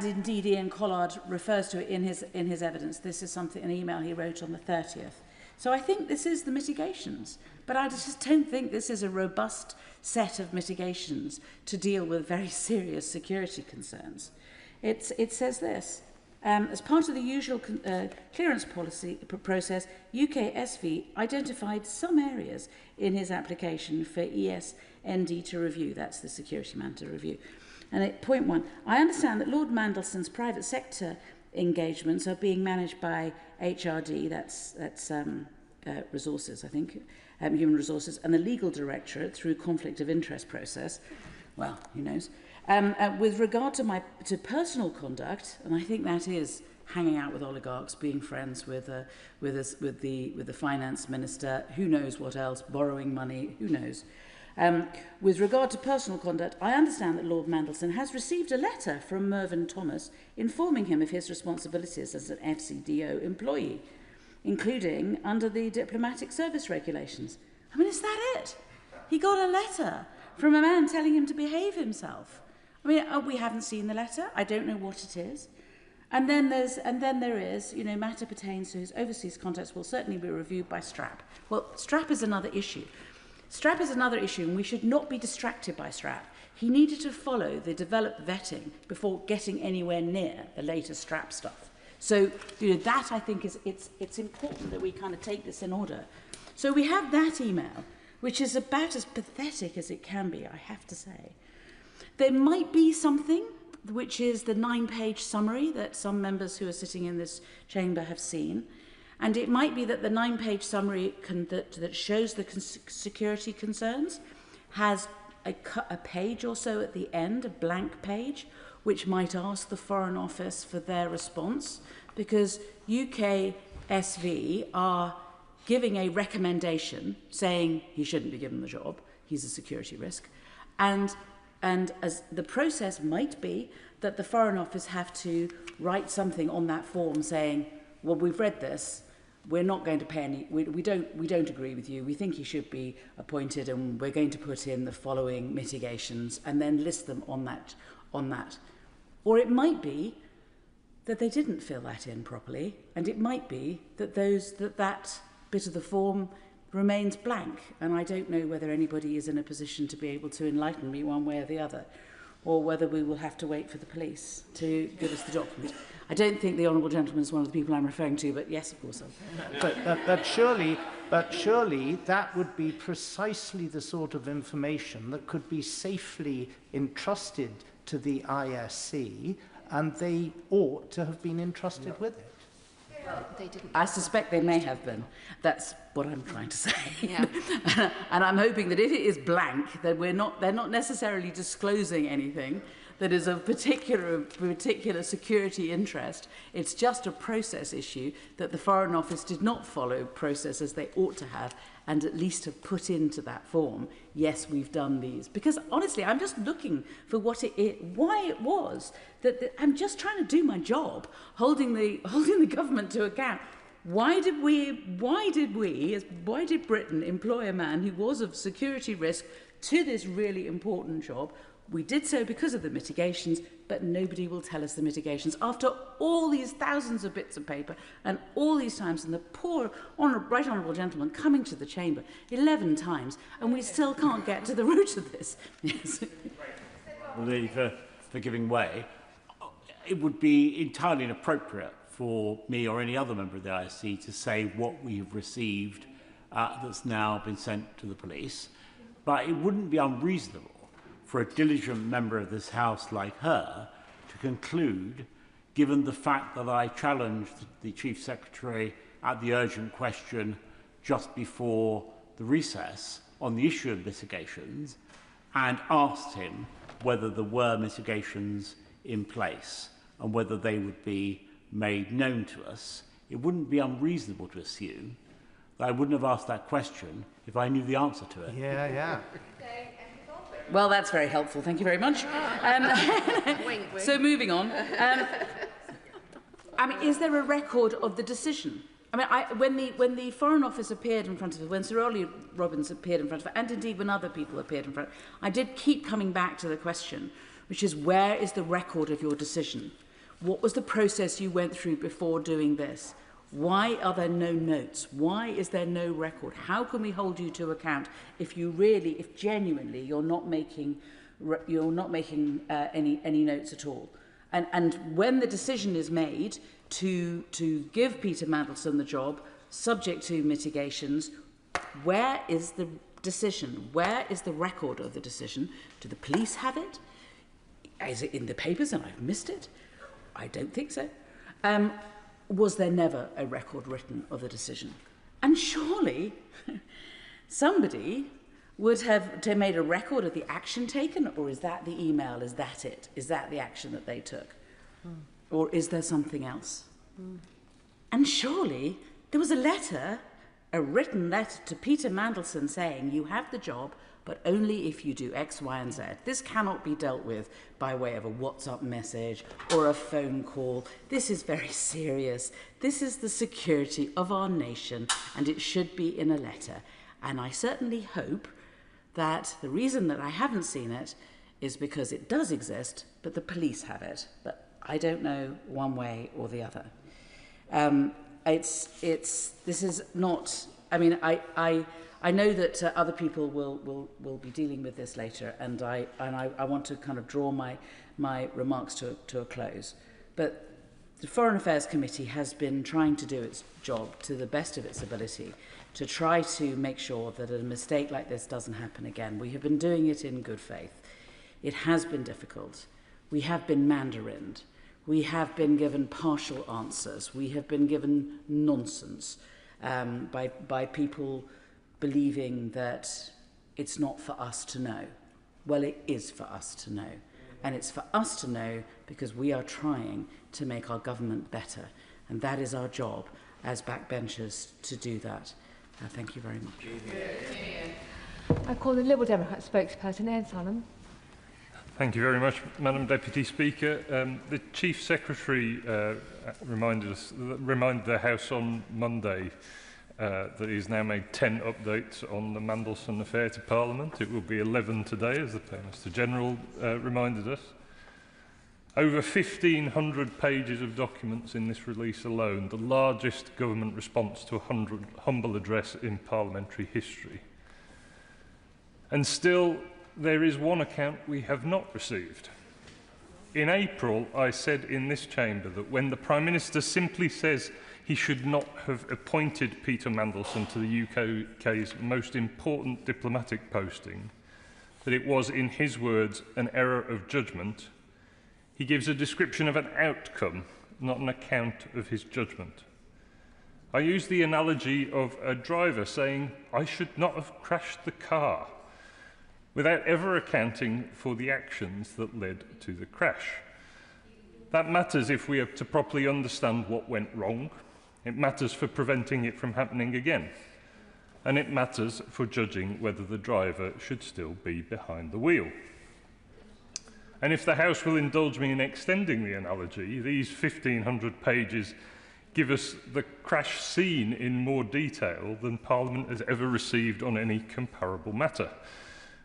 indeed Ian Collard refers to it in his evidence. This is an email he wrote on the 30th. So I think this is the mitigations, but I just don't think this is a robust set of mitigations to deal with very serious security concerns. It says this. As part of the usual clearance policy process, UK SV identified some areas in his application for ESND to review. That's the security man to review. And at point 1, I understand that Lord Mandelson's private sector engagements are being managed by HRD, that's resources, I think, human resources, and the legal directorate through conflict of interest process. Well, who knows? With regard to personal conduct, and I think that is hanging out with oligarchs, being friends with the finance minister, who knows what else, borrowing money, who knows. With regard to personal conduct, I understand that Lord Mandelson has received a letter from Mervyn Thomas informing him of his responsibilities as an FCDO employee, including under the diplomatic service regulations. I mean, is that it? He got a letter from a man telling him to behave himself. I mean, we haven't seen the letter. I don't know what it is. And then there is, matter pertains to his overseas contacts will certainly be reviewed by STRAP. Well, STRAP is another issue. STRAP is another issue, and we should not be distracted by STRAP. He needed to follow the developed vetting before getting anywhere near the latest STRAP stuff. So, that I think it's important that we kind of take this in order. So we have that email, which is about as pathetic as it can be, I have to say. There might be something, which is the 9-page summary that some members who are sitting in this chamber have seen. And it might be that the 9-page summary that shows the security concerns has a page or so at the end, a blank page, which might ask the Foreign Office for their response, because UK SV are giving a recommendation saying he shouldn't be given the job, he's a security risk, and as the process might be that the Foreign Office have to write something on that form saying, well, we've read this, we're not going to pay any, we don't agree with you, we think he should be appointed, and we're going to put in the following mitigations and then list them on that. Or it might be that they didn't fill that in properly, and it might be that that bit of the form remains blank, and I don't know whether anybody is in a position to be able to enlighten me one way or the other. or whether we will have to wait for the police to give us the document. I don't think the honourable gentleman is one of the people I'm referring to, but yes, of course. But surely that would be precisely the sort of information that could be safely entrusted to the ISC, and they ought to have been entrusted with it. Well, they didn't. I suspect they may have been. That's what I'm trying to say. Yeah. And I'm hoping that if it is blank, that they're not necessarily disclosing anything that is of particular security interest. It's just a process issue that the Foreign Office did not follow process as they ought to have, and at least have put into that form, yes, we've done these. Because honestly, I'm just looking for why it was that I'm just trying to do my job, holding the government to account. Why did Britain employ a man who was of security risk to this really important job? We did so because of the mitigations, but nobody will tell us the mitigations. After all these thousands of bits of paper and all these times, and the poor right honourable gentleman coming to the chamber 11 times, and we still can't get to the root of this. Yes. For giving way, it would be entirely inappropriate for me or any other member of the ISC to say what we have received that's now been sent to the police, but it wouldn't be unreasonable for a diligent member of this House like her to conclude, given the fact that I challenged the Chief Secretary at the urgent question just before the recess on the issue of mitigations and asked him whether there were mitigations in place and whether they would be made known to us, it wouldn't be unreasonable to assume that I wouldn't have asked that question if I knew the answer to it. Yeah. Well, that's very helpful. Thank you very much. So moving on. Is there a record of the decision? When the Foreign Office appeared in front of it, when Sir Ollie Robbins appeared in front of it, and indeed when other people appeared in front of it, I did keep coming back to the question, which is, where is the record of your decision? What was the process you went through before doing this? Why are there no notes? Why is there no record? How can we hold you to account if genuinely you're not making any notes at all? And when the decision is made to give Peter Mandelson the job, subject to mitigations, where is the decision? Where is the record of the decision? Do the police have it? Is it in the papers and I've missed it? I don't think so. Was there never a record written of the decision? And surely somebody would have made a record of the action taken, or is that the email? Is that it? Is that the action that they took? Or is there something else? And surely there was a written letter to Peter Mandelson saying, you have the job, but only if you do X, Y, and Z. This cannot be dealt with by way of a WhatsApp message or a phone call. This is very serious. This is the security of our nation, and it should be in a letter. And I certainly hope that the reason that I haven't seen it is because it does exist, but the police have it. But I don't know one way or the other. This is not. I know that other people will be dealing with this later, and I want to kind of draw my remarks to a close. But the Foreign Affairs Committee has been trying to do its job to the best of its ability to try to make sure that a mistake like this doesn't happen again. We have been doing it in good faith. It has been difficult. We have been mandarined. We have been given partial answers. We have been given nonsense by people believing that it's not for us to know. Well, it is for us to know. And it's for us to know because we are trying to make our government better. And that is our job as backbenchers to do that. Thank you very much. I call the Liberal Democrat spokesperson, Ian Salmon. Thank you very much, Madam Deputy Speaker. The Chief Secretary reminded the House on Monday that he's now made 10 updates on the Mandelson affair to Parliament. It will be 11 today, as the Mr General reminded us. Over 1,500 pages of documents in this release alone, the largest government response to a humble address in parliamentary history. And still, there is one account we have not received. In April, I said in this chamber that when the Prime Minister simply says he should not have appointed Peter Mandelson to the UK's most important diplomatic posting, that it was, in his words, an error of judgment. He gives a description of an outcome, not an account of his judgment. I use the analogy of a driver saying, "I should not have crashed the car," without ever accounting for the actions that led to the crash. That matters if we are to properly understand what went wrong. It matters for preventing it from happening again. And it matters for judging whether the driver should still be behind the wheel. And if the House will indulge me in extending the analogy, these 1,500 pages give us the crash scene in more detail than Parliament has ever received on any comparable matter.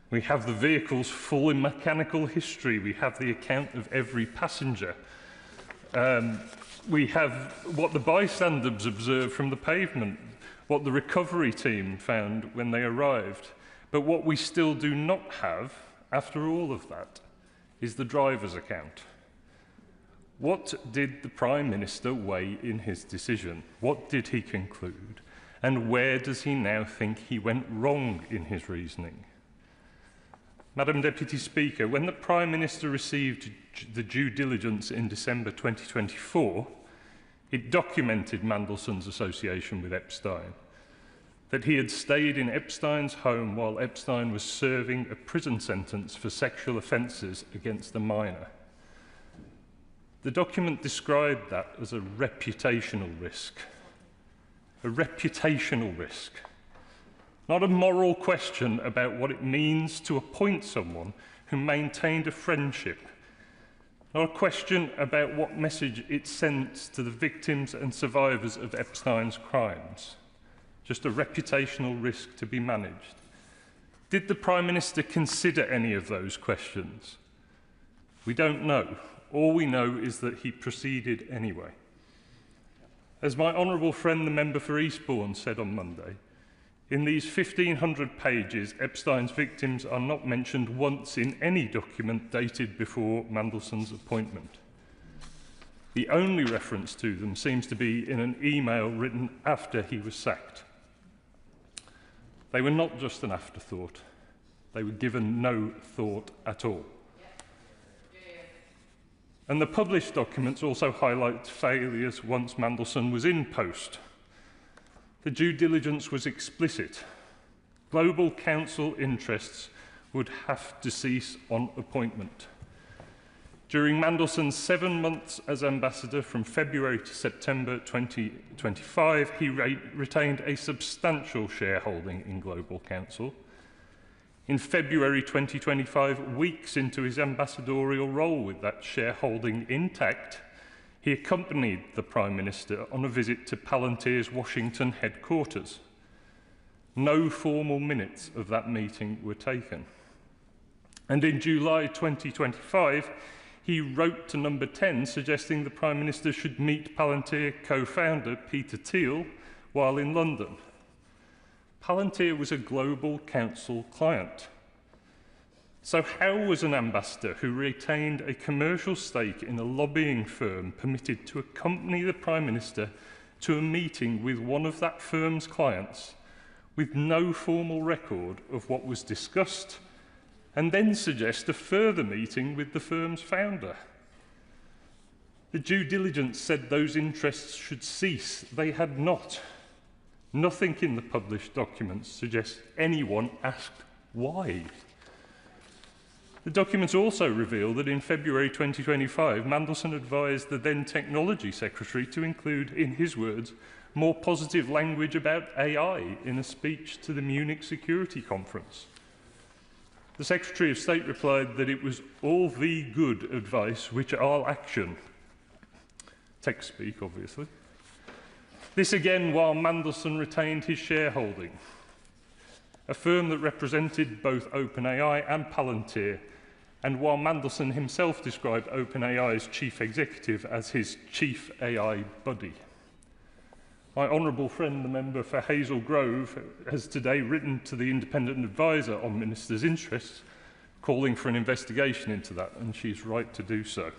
We have the vehicle's full mechanical history. We have the account of every passenger. We have what the bystanders observed from the pavement, what the recovery team found when they arrived. But what we still do not have, after all of that, is the driver's account. What did the Prime Minister weigh in his decision? What did he conclude? And where does he now think he went wrong in his reasoning? Madam Deputy Speaker, when the Prime Minister received the due diligence in December 2024, it documented Mandelson's association with Epstein, that he had stayed in Epstein's home while Epstein was serving a prison sentence for sexual offences against a minor. The document described that as a reputational risk. A reputational risk. Not a moral question about what it means to appoint someone who maintained a friendship. Not a question about what message it sends to the victims and survivors of Epstein's crimes. Just a reputational risk to be managed. Did the Prime Minister consider any of those questions? We don't know. All we know is that he proceeded anyway. As my honourable friend, the member for Eastbourne, said on Monday, in these 1,500 pages, Epstein's victims are not mentioned once in any document dated before Mandelson's appointment. The only reference to them seems to be in an email written after he was sacked. They were not just an afterthought. They were given no thought at all. And the published documents also highlight failures once Mandelson was in post. The due diligence was explicit. Global council interests would have to cease on appointment. During Mandelson's 7 months as ambassador from February to September 2025, he retained a substantial shareholding in Global Council. In February 2025, weeks into his ambassadorial role with that shareholding intact, he accompanied the Prime Minister on a visit to Palantir's Washington headquarters. No formal minutes of that meeting were taken. And in July 2025, he wrote to Number 10 suggesting the Prime Minister should meet Palantir co-founder Peter Thiel while in London. Palantir was a Global Council client. So how was an ambassador who retained a commercial stake in a lobbying firm permitted to accompany the Prime Minister to a meeting with one of that firm's clients with no formal record of what was discussed, and then suggest a further meeting with the firm's founder? The due diligence said those interests should cease. They had not. Nothing in the published documents suggests anyone asked why. The documents also reveal that in February 2025, Mandelson advised the then Technology Secretary to include, in his words, more positive language about AI in a speech to the Munich Security Conference. The Secretary of State replied that it was all the good advice which I'll action. Text speak, obviously. This again while Mandelson retained his shareholding. A firm that represented both OpenAI and Palantir, and while Mandelson himself described OpenAI's chief executive as his chief AI buddy. My honourable friend, the member for Hazel Grove, has today written to the independent advisor on ministers' interests calling for an investigation into that, and she's right to do so.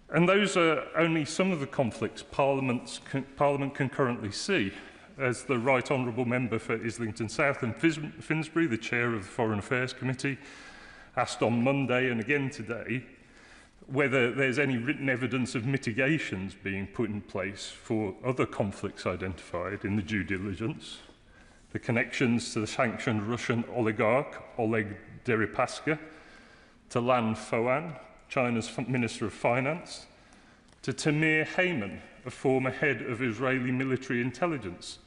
And those are only some of the conflicts Parliament can currently see. As the Right Honourable Member for Islington South and Finsbury, the Chair of the Foreign Affairs Committee, asked on Monday and again today whether there's any written evidence of mitigations being put in place for other conflicts identified in the due diligence, the connections to the sanctioned Russian oligarch Oleg Deripaska, to Lan Foan, China's Minister of Finance, to Tamir Heyman, a former head of Israeli military intelligence,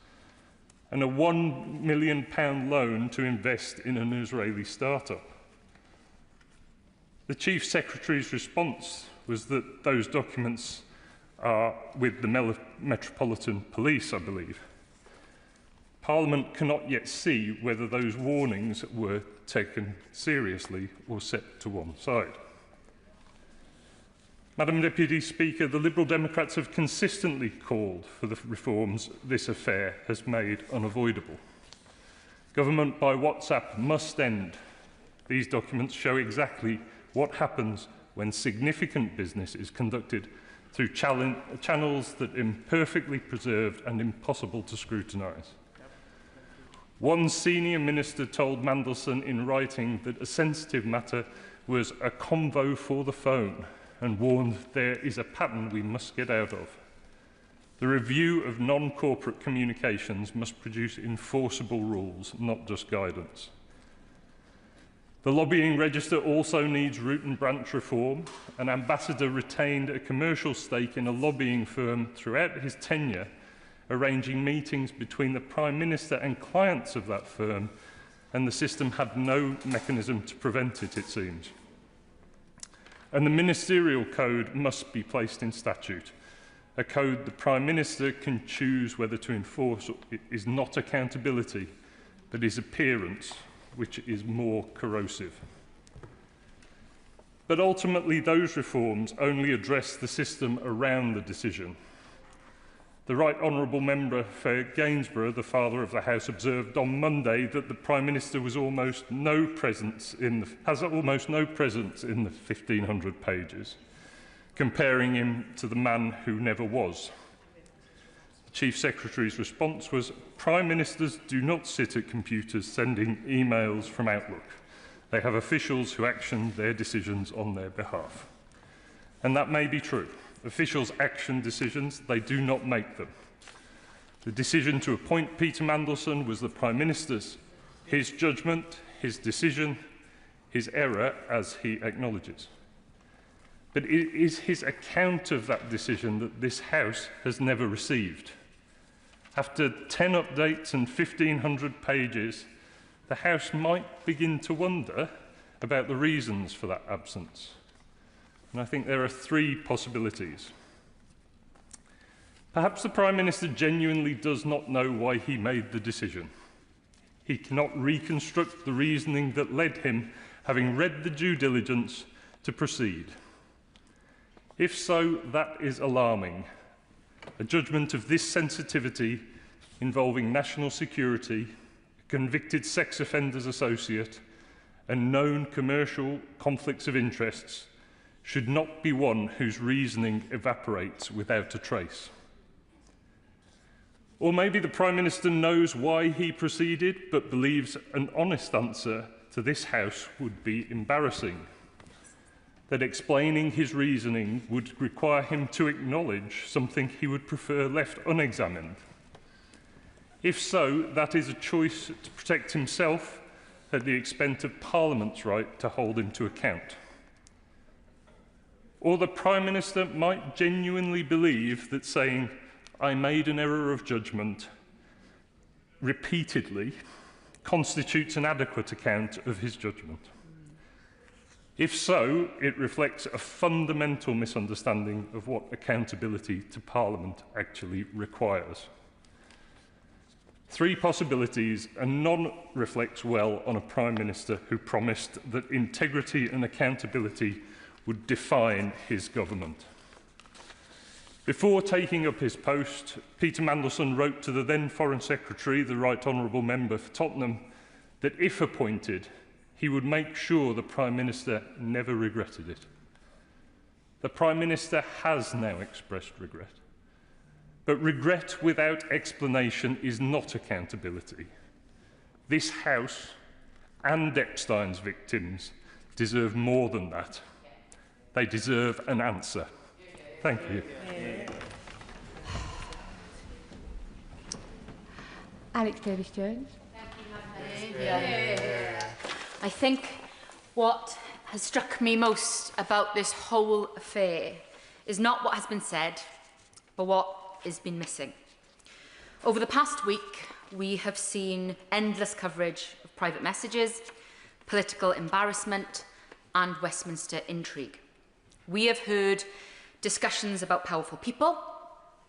and a £1 million loan to invest in an Israeli startup. The Chief Secretary's response was that those documents are with the Metropolitan Police, I believe. Parliament cannot yet see whether those warnings were taken seriously or set to one side. Madam Deputy Speaker, the Liberal Democrats have consistently called for the reforms this affair has made unavoidable. Government by WhatsApp must end. These documents show exactly what happens when significant business is conducted through channels that are imperfectly preserved and impossible to scrutinise. One senior minister told Mandelson in writing that a sensitive matter was a convo for the phone, and warned there is a pattern we must get out of. The review of non-corporate communications must produce enforceable rules, not just guidance. The lobbying register also needs root and branch reform. An ambassador retained a commercial stake in a lobbying firm throughout his tenure, arranging meetings between the Prime Minister and clients of that firm, and the system had no mechanism to prevent it, it seems. And the ministerial code must be placed in statute. A code the Prime Minister can choose whether to enforce is not accountability, but is appearance, which is more corrosive. But ultimately, those reforms only address the system around the decision. The Right Honourable Member for Gainsborough, the Father of the House, observed on Monday that the Prime Minister has almost no presence in the 1,500 pages, comparing him to the man who never was. The Chief Secretary's response was, Prime Ministers do not sit at computers sending emails from Outlook. They have officials who action their decisions on their behalf. And that may be true. Officials action decisions, they do not make them. The decision to appoint Peter Mandelson was the Prime Minister's, his judgment, his decision, his error, as he acknowledges. But it is his account of that decision that this House has never received. After 10 updates and 1,500 pages, the House might begin to wonder about the reasons for that absence. And I think there are three possibilities. Perhaps the Prime Minister genuinely does not know why he made the decision. He cannot reconstruct the reasoning that led him, having read the due diligence, to proceed. If so, that is alarming. A judgment of this sensitivity involving national security, a convicted sex offenders associate, and known commercial conflicts of interests should not be one whose reasoning evaporates without a trace. Or maybe the Prime Minister knows why he proceeded, but believes an honest answer to this House would be embarrassing, that explaining his reasoning would require him to acknowledge something he would prefer left unexamined. If so, that is a choice to protect himself at the expense of Parliament's right to hold him to account. Or the Prime Minister might genuinely believe that saying, I made an error of judgment repeatedly constitutes an adequate account of his judgment. If so, it reflects a fundamental misunderstanding of what accountability to Parliament actually requires. Three possibilities, and none reflects well on a Prime Minister who promised that integrity and accountability would define his government. Before taking up his post, Peter Mandelson wrote to the then Foreign Secretary, the Right Honourable Member for Tottenham, that if appointed, he would make sure the Prime Minister never regretted it. The Prime Minister has now expressed regret. But regret without explanation is not accountability. This House and Epstein's victims deserve more than that. They deserve an answer. Thank you. Alex Davis-Jones. I think what has struck me most about this whole affair is not what has been said, but what has been missing. Over the past week, we have seen endless coverage of private messages, political embarrassment, and Westminster intrigue. We have heard discussions about powerful people,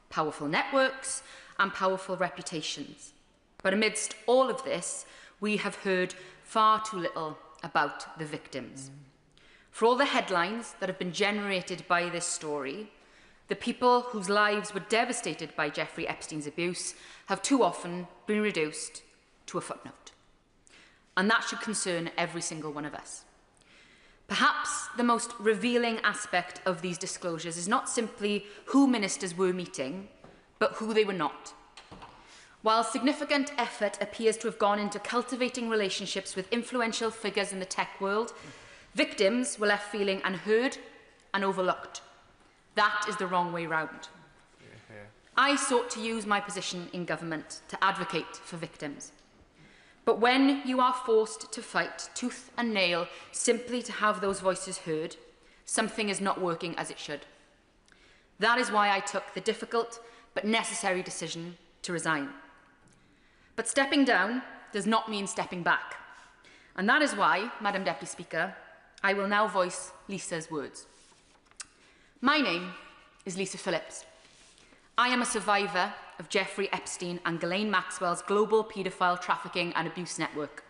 powerful networks, and powerful reputations. But amidst all of this, we have heard far too little about the victims. For all the headlines that have been generated by this story, the people whose lives were devastated by Jeffrey Epstein's abuse have too often been reduced to a footnote. And that should concern every single one of us. Perhaps the most revealing aspect of these disclosures is not simply who ministers were meeting, but who they were not. While significant effort appears to have gone into cultivating relationships with influential figures in the tech world, victims were left feeling unheard and overlooked. That is the wrong way round. I sought to use my position in government to advocate for victims. But when you are forced to fight tooth and nail simply to have those voices heard, something is not working as it should. That is why I took the difficult but necessary decision to resign. But stepping down does not mean stepping back. And that is why, Madam Deputy Speaker, I will now voice Lisa's words. My name is Lisa Phillips. I am a survivor of Jeffrey Epstein and Ghislaine Maxwell's global paedophile trafficking and abuse network.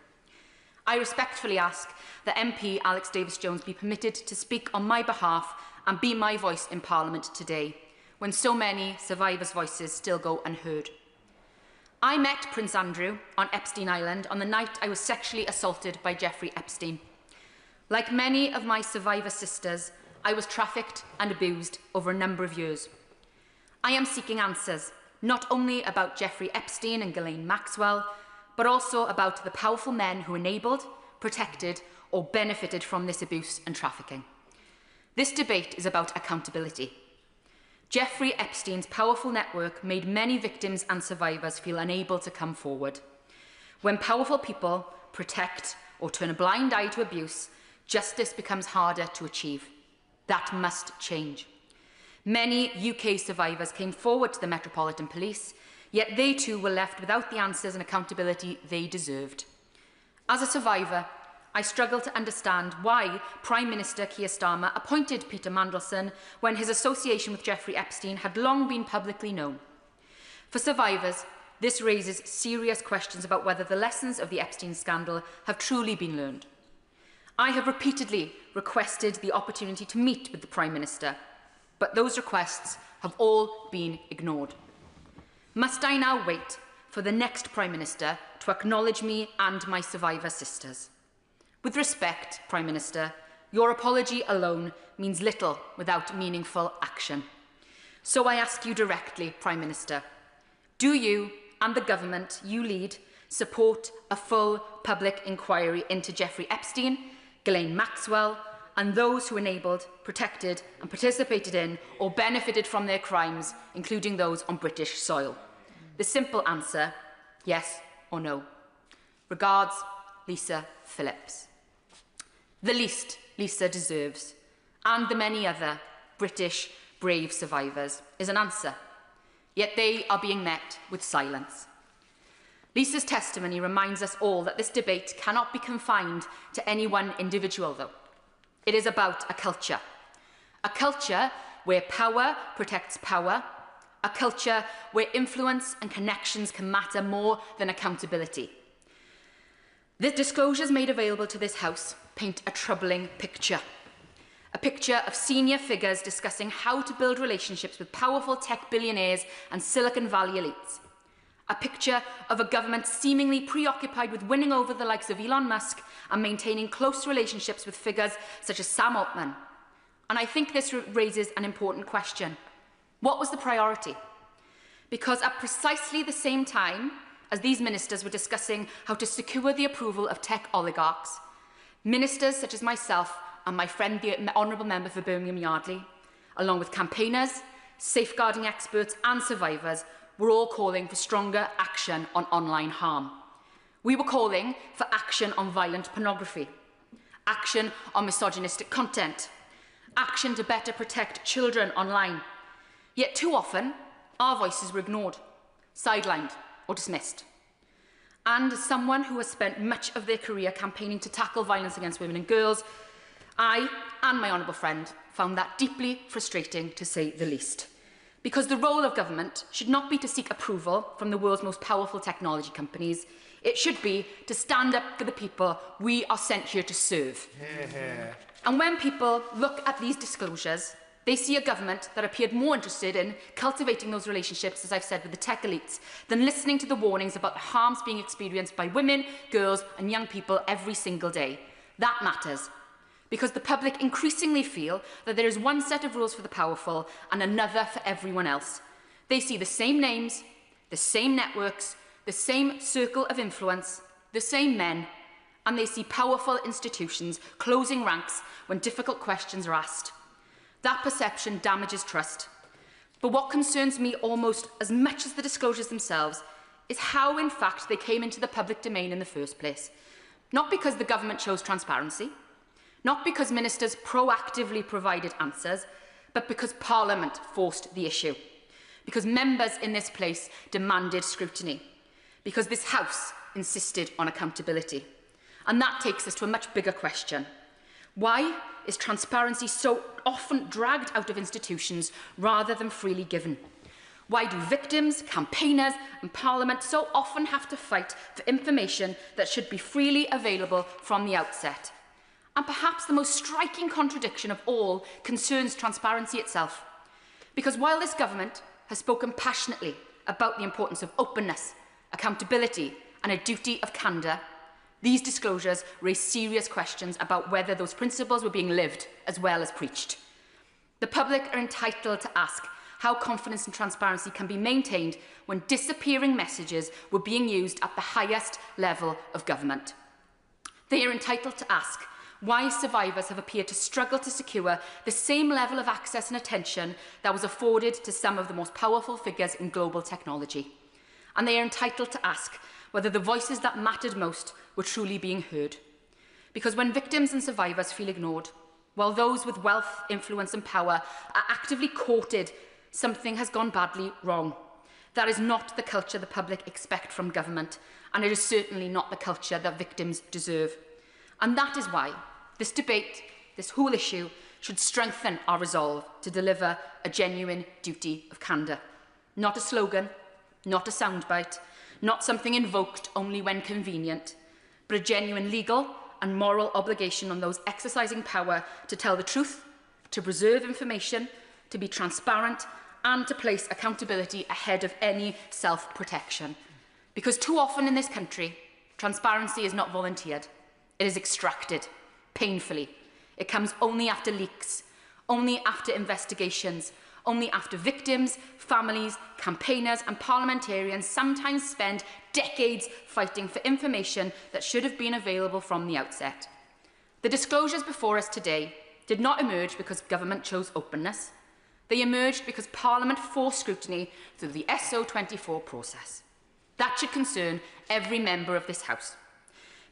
I respectfully ask that MP Alex Davis-Jones be permitted to speak on my behalf and be my voice in Parliament today, when so many survivors' voices still go unheard. I met Prince Andrew on Epstein Island on the night I was sexually assaulted by Jeffrey Epstein. Like many of my survivor sisters, I was trafficked and abused over a number of years. I am seeking answers, not only about Jeffrey Epstein and Ghislaine Maxwell, but also about the powerful men who enabled, protected, or benefited from this abuse and trafficking. This debate is about accountability. Jeffrey Epstein's powerful network made many victims and survivors feel unable to come forward. When powerful people protect or turn a blind eye to abuse, justice becomes harder to achieve. That must change. Many UK survivors came forward to the Metropolitan Police, yet they too were left without the answers and accountability they deserved. As a survivor, I struggle to understand why Prime Minister Keir Starmer appointed Peter Mandelson when his association with Jeffrey Epstein had long been publicly known. For survivors, this raises serious questions about whether the lessons of the Epstein scandal have truly been learned. I have repeatedly requested the opportunity to meet with the Prime Minister, but those requests have all been ignored. Must I now wait for the next Prime Minister to acknowledge me and my survivor sisters? With respect, Prime Minister, your apology alone means little without meaningful action. So I ask you directly, Prime Minister, do you and the government you lead support a full public inquiry into Jeffrey Epstein, Ghislaine Maxwell, and those who enabled, protected and participated in or benefited from their crimes, including those on British soil? The simple answer, yes or no. Regards, Lisa Phillips. The least Lisa deserves, and the many other British brave survivors, is an answer. Yet they are being met with silence. Lisa's testimony reminds us all that this debate cannot be confined to any one individual, though. It is about a culture where power protects power, a culture where influence and connections can matter more than accountability. The disclosures made available to this House paint a troubling picture. A picture of senior figures discussing how to build relationships with powerful tech billionaires and Silicon Valley elites. A picture of a government seemingly preoccupied with winning over the likes of Elon Musk and maintaining close relationships with figures such as Sam Altman. And I think this raises an important question. What was the priority? Because at precisely the same time as these ministers were discussing how to secure the approval of tech oligarchs, ministers such as myself and my friend, the Honourable Member for Birmingham Yardley, along with campaigners, safeguarding experts and survivors, were all calling for stronger action on online harm. We were calling for action on violent pornography, action on misogynistic content, action to better protect children online. Yet too often, our voices were ignored, sidelined or dismissed. And as someone who has spent much of their career campaigning to tackle violence against women and girls, I and my honourable friend found that deeply frustrating, to say the least. Because the role of government should not be to seek approval from the world's most powerful technology companies. It should be to stand up for the people we are sent here to serve. And when people look at these disclosures, they see a government that appeared more interested in cultivating those relationships, as I've said, with the tech elites, than listening to the warnings about the harms being experienced by women, girls and young people every single day. That matters. Because the public increasingly feel that there is one set of rules for the powerful and another for everyone else. They see the same names, the same networks, the same circle of influence, the same men, and they see powerful institutions closing ranks when difficult questions are asked. That perception damages trust. But what concerns me almost as much as the disclosures themselves is how, in fact, they came into the public domain in the first place. Not because the government chose transparency, not because ministers proactively provided answers, but because Parliament forced the issue. Because members in this place demanded scrutiny. Because this House insisted on accountability. And that takes us to a much bigger question. Why is transparency so often dragged out of institutions rather than freely given? Why do victims, campaigners and Parliament so often have to fight for information that should be freely available from the outset? And perhaps the most striking contradiction of all concerns transparency itself. Because while this government has spoken passionately about the importance of openness, accountability and a duty of candour, these disclosures raise serious questions about whether those principles were being lived as well as preached. The public are entitled to ask how confidence and transparency can be maintained when disappearing messages were being used at the highest level of government. They are entitled to ask why survivors have appeared to struggle to secure the same level of access and attention that was afforded to some of the most powerful figures in global technology. And they are entitled to ask whether the voices that mattered most were truly being heard. Because when victims and survivors feel ignored, while those with wealth, influence and power are actively courted, something has gone badly wrong. That is not the culture the public expect from government, and it is certainly not the culture that victims deserve. And that is why this debate, this whole issue, should strengthen our resolve to deliver a genuine duty of candour. Not a slogan, not a soundbite, not something invoked only when convenient, but a genuine legal and moral obligation on those exercising power to tell the truth, to preserve information, to be transparent, and to place accountability ahead of any self-protection. Because too often in this country, transparency is not volunteered. It is extracted, painfully. It comes only after leaks, only after investigations, only after victims, families, campaigners and parliamentarians sometimes spend decades fighting for information that should have been available from the outset. The disclosures before us today did not emerge because government chose openness. They emerged because Parliament forced scrutiny through the SO24 process. That should concern every member of this House.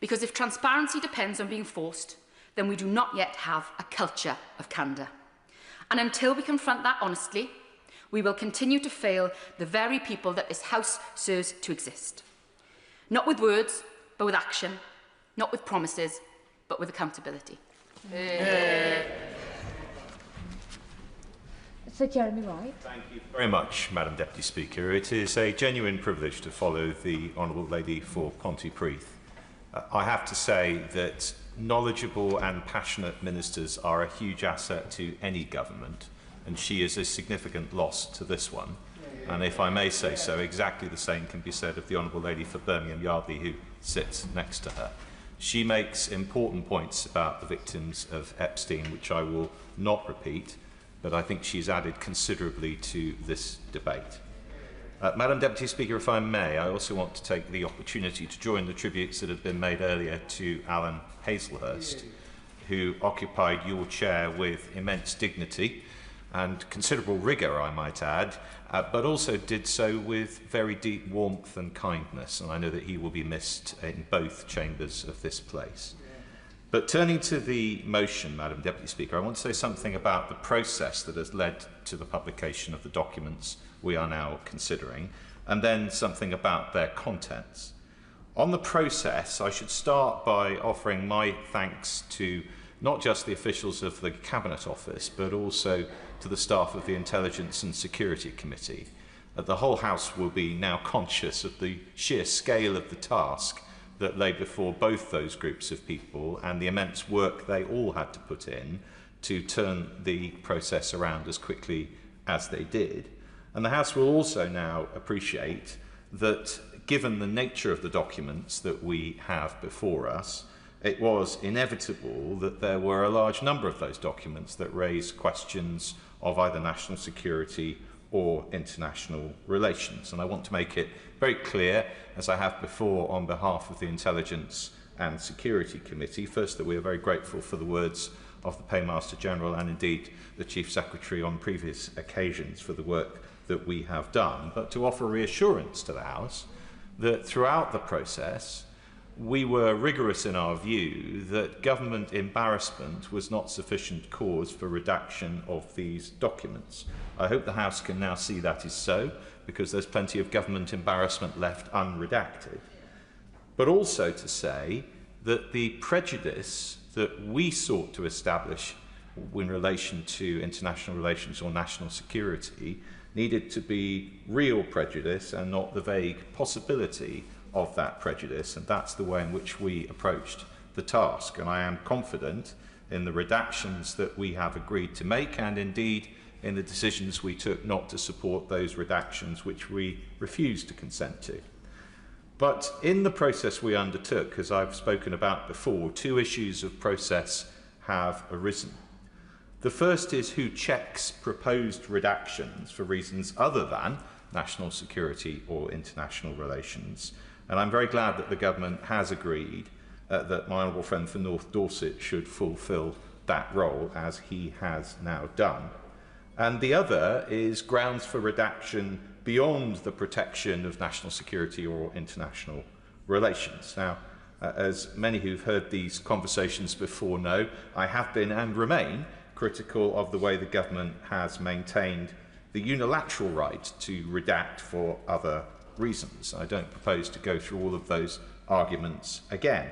Because if transparency depends on being forced, then we do not yet have a culture of candour. And until we confront that honestly, we will continue to fail the very people that this House serves to exist. Not with words, but with action. Not with promises, but with accountability. Sir Jeremy Wright. Thank you very much, Madam Deputy Speaker. It is a genuine privilege to follow the Honourable Lady for Pontypridd. I have to say that knowledgeable and passionate ministers are a huge asset to any government, and she is a significant loss to this one. And if I may say so, exactly the same can be said of the Honourable Lady for Birmingham Yardley, who sits next to her. She makes important points about the victims of Epstein, which I will not repeat, but I think she's added considerably to this debate. Madam Deputy Speaker, if I may, I also want to take the opportunity to join the tributes that have been made earlier to Alan Hazelhurst, who occupied your chair with immense dignity and considerable rigour, I might add, but also did so with very deep warmth and kindness, and I know that he will be missed in both chambers of this place. But turning to the motion, Madam Deputy Speaker, I want to say something about the process that has led to the publication of the documents we are now considering, and then something about their contents. On the process, I should start by offering my thanks to not just the officials of the Cabinet Office, but also to the staff of the Intelligence and Security Committee. The whole House will be now conscious of the sheer scale of the task that lay before both those groups of people and the immense work they all had to put in to turn the process around as quickly as they did. And the House will also now appreciate that, given the nature of the documents that we have before us, it was inevitable that there were a large number of those documents that raised questions of either national security or international relations. And I want to make it very clear, as I have before on behalf of the Intelligence and Security Committee, first that we are very grateful for the words of the Paymaster General and indeed the Chief Secretary on previous occasions for the work that we have done, but to offer reassurance to the House that throughout the process we were rigorous in our view that government embarrassment was not sufficient cause for redaction of these documents. I hope the House can now see that is so, because there's plenty of government embarrassment left unredacted. But also to say that the prejudice that we sought to establish in relation to international relations or national security needed to be real prejudice and not the vague possibility of that prejudice, and that's the way in which we approached the task. And I am confident in the redactions that we have agreed to make, and indeed in the decisions we took not to support those redactions which we refused to consent to. But in the process we undertook, as I've spoken about before, two issues of process have arisen. The first is who checks proposed redactions for reasons other than national security or international relations. And I'm very glad that the government has agreed that my honourable friend for North Dorset should fulfil that role, as he has now done. And the other is grounds for redaction beyond the protection of national security or international relations. Now, as many who've heard these conversations before know, I have been and remain critical of the way the government has maintained the unilateral right to redact for other reasons. I don't propose to go through all of those arguments again.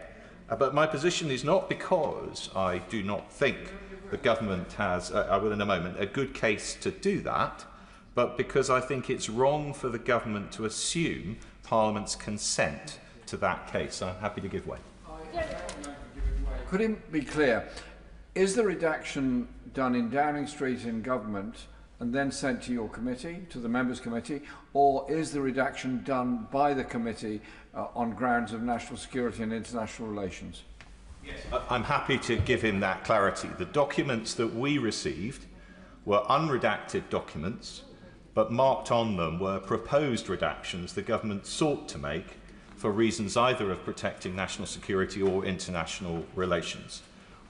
But my position is not because I do not think the government has, I will in a moment, a good case to do that, but because I think it's wrong for the government to assume Parliament's consent to that case. I'm happy to give way. Could it be clear, is the redaction done in Downing Street in government and then sent to your committee, to the members' committee, or is the redaction done by the committee on grounds of national security and international relations? Yes. I'm happy to give him that clarity. The documents that we received were unredacted documents, but marked on them were proposed redactions the government sought to make for reasons either of protecting national security or international relations.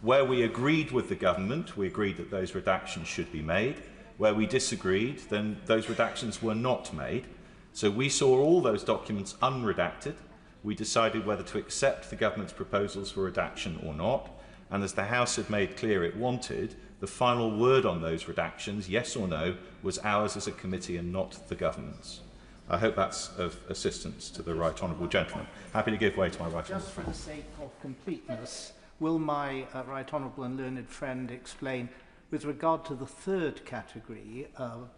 Where we agreed with the government, we agreed that those redactions should be made. Where we disagreed, then those redactions were not made. So we saw all those documents unredacted. We decided whether to accept the government's proposals for redaction or not. And as the House had made clear it wanted, the final word on those redactions, yes or no, was ours as a committee and not the government's. I hope that's of assistance to the right honourable gentleman. Happy to give way to my right honourable friend. Just for the sake of completeness, will my right honourable and learned friend explain, with regard to the third category of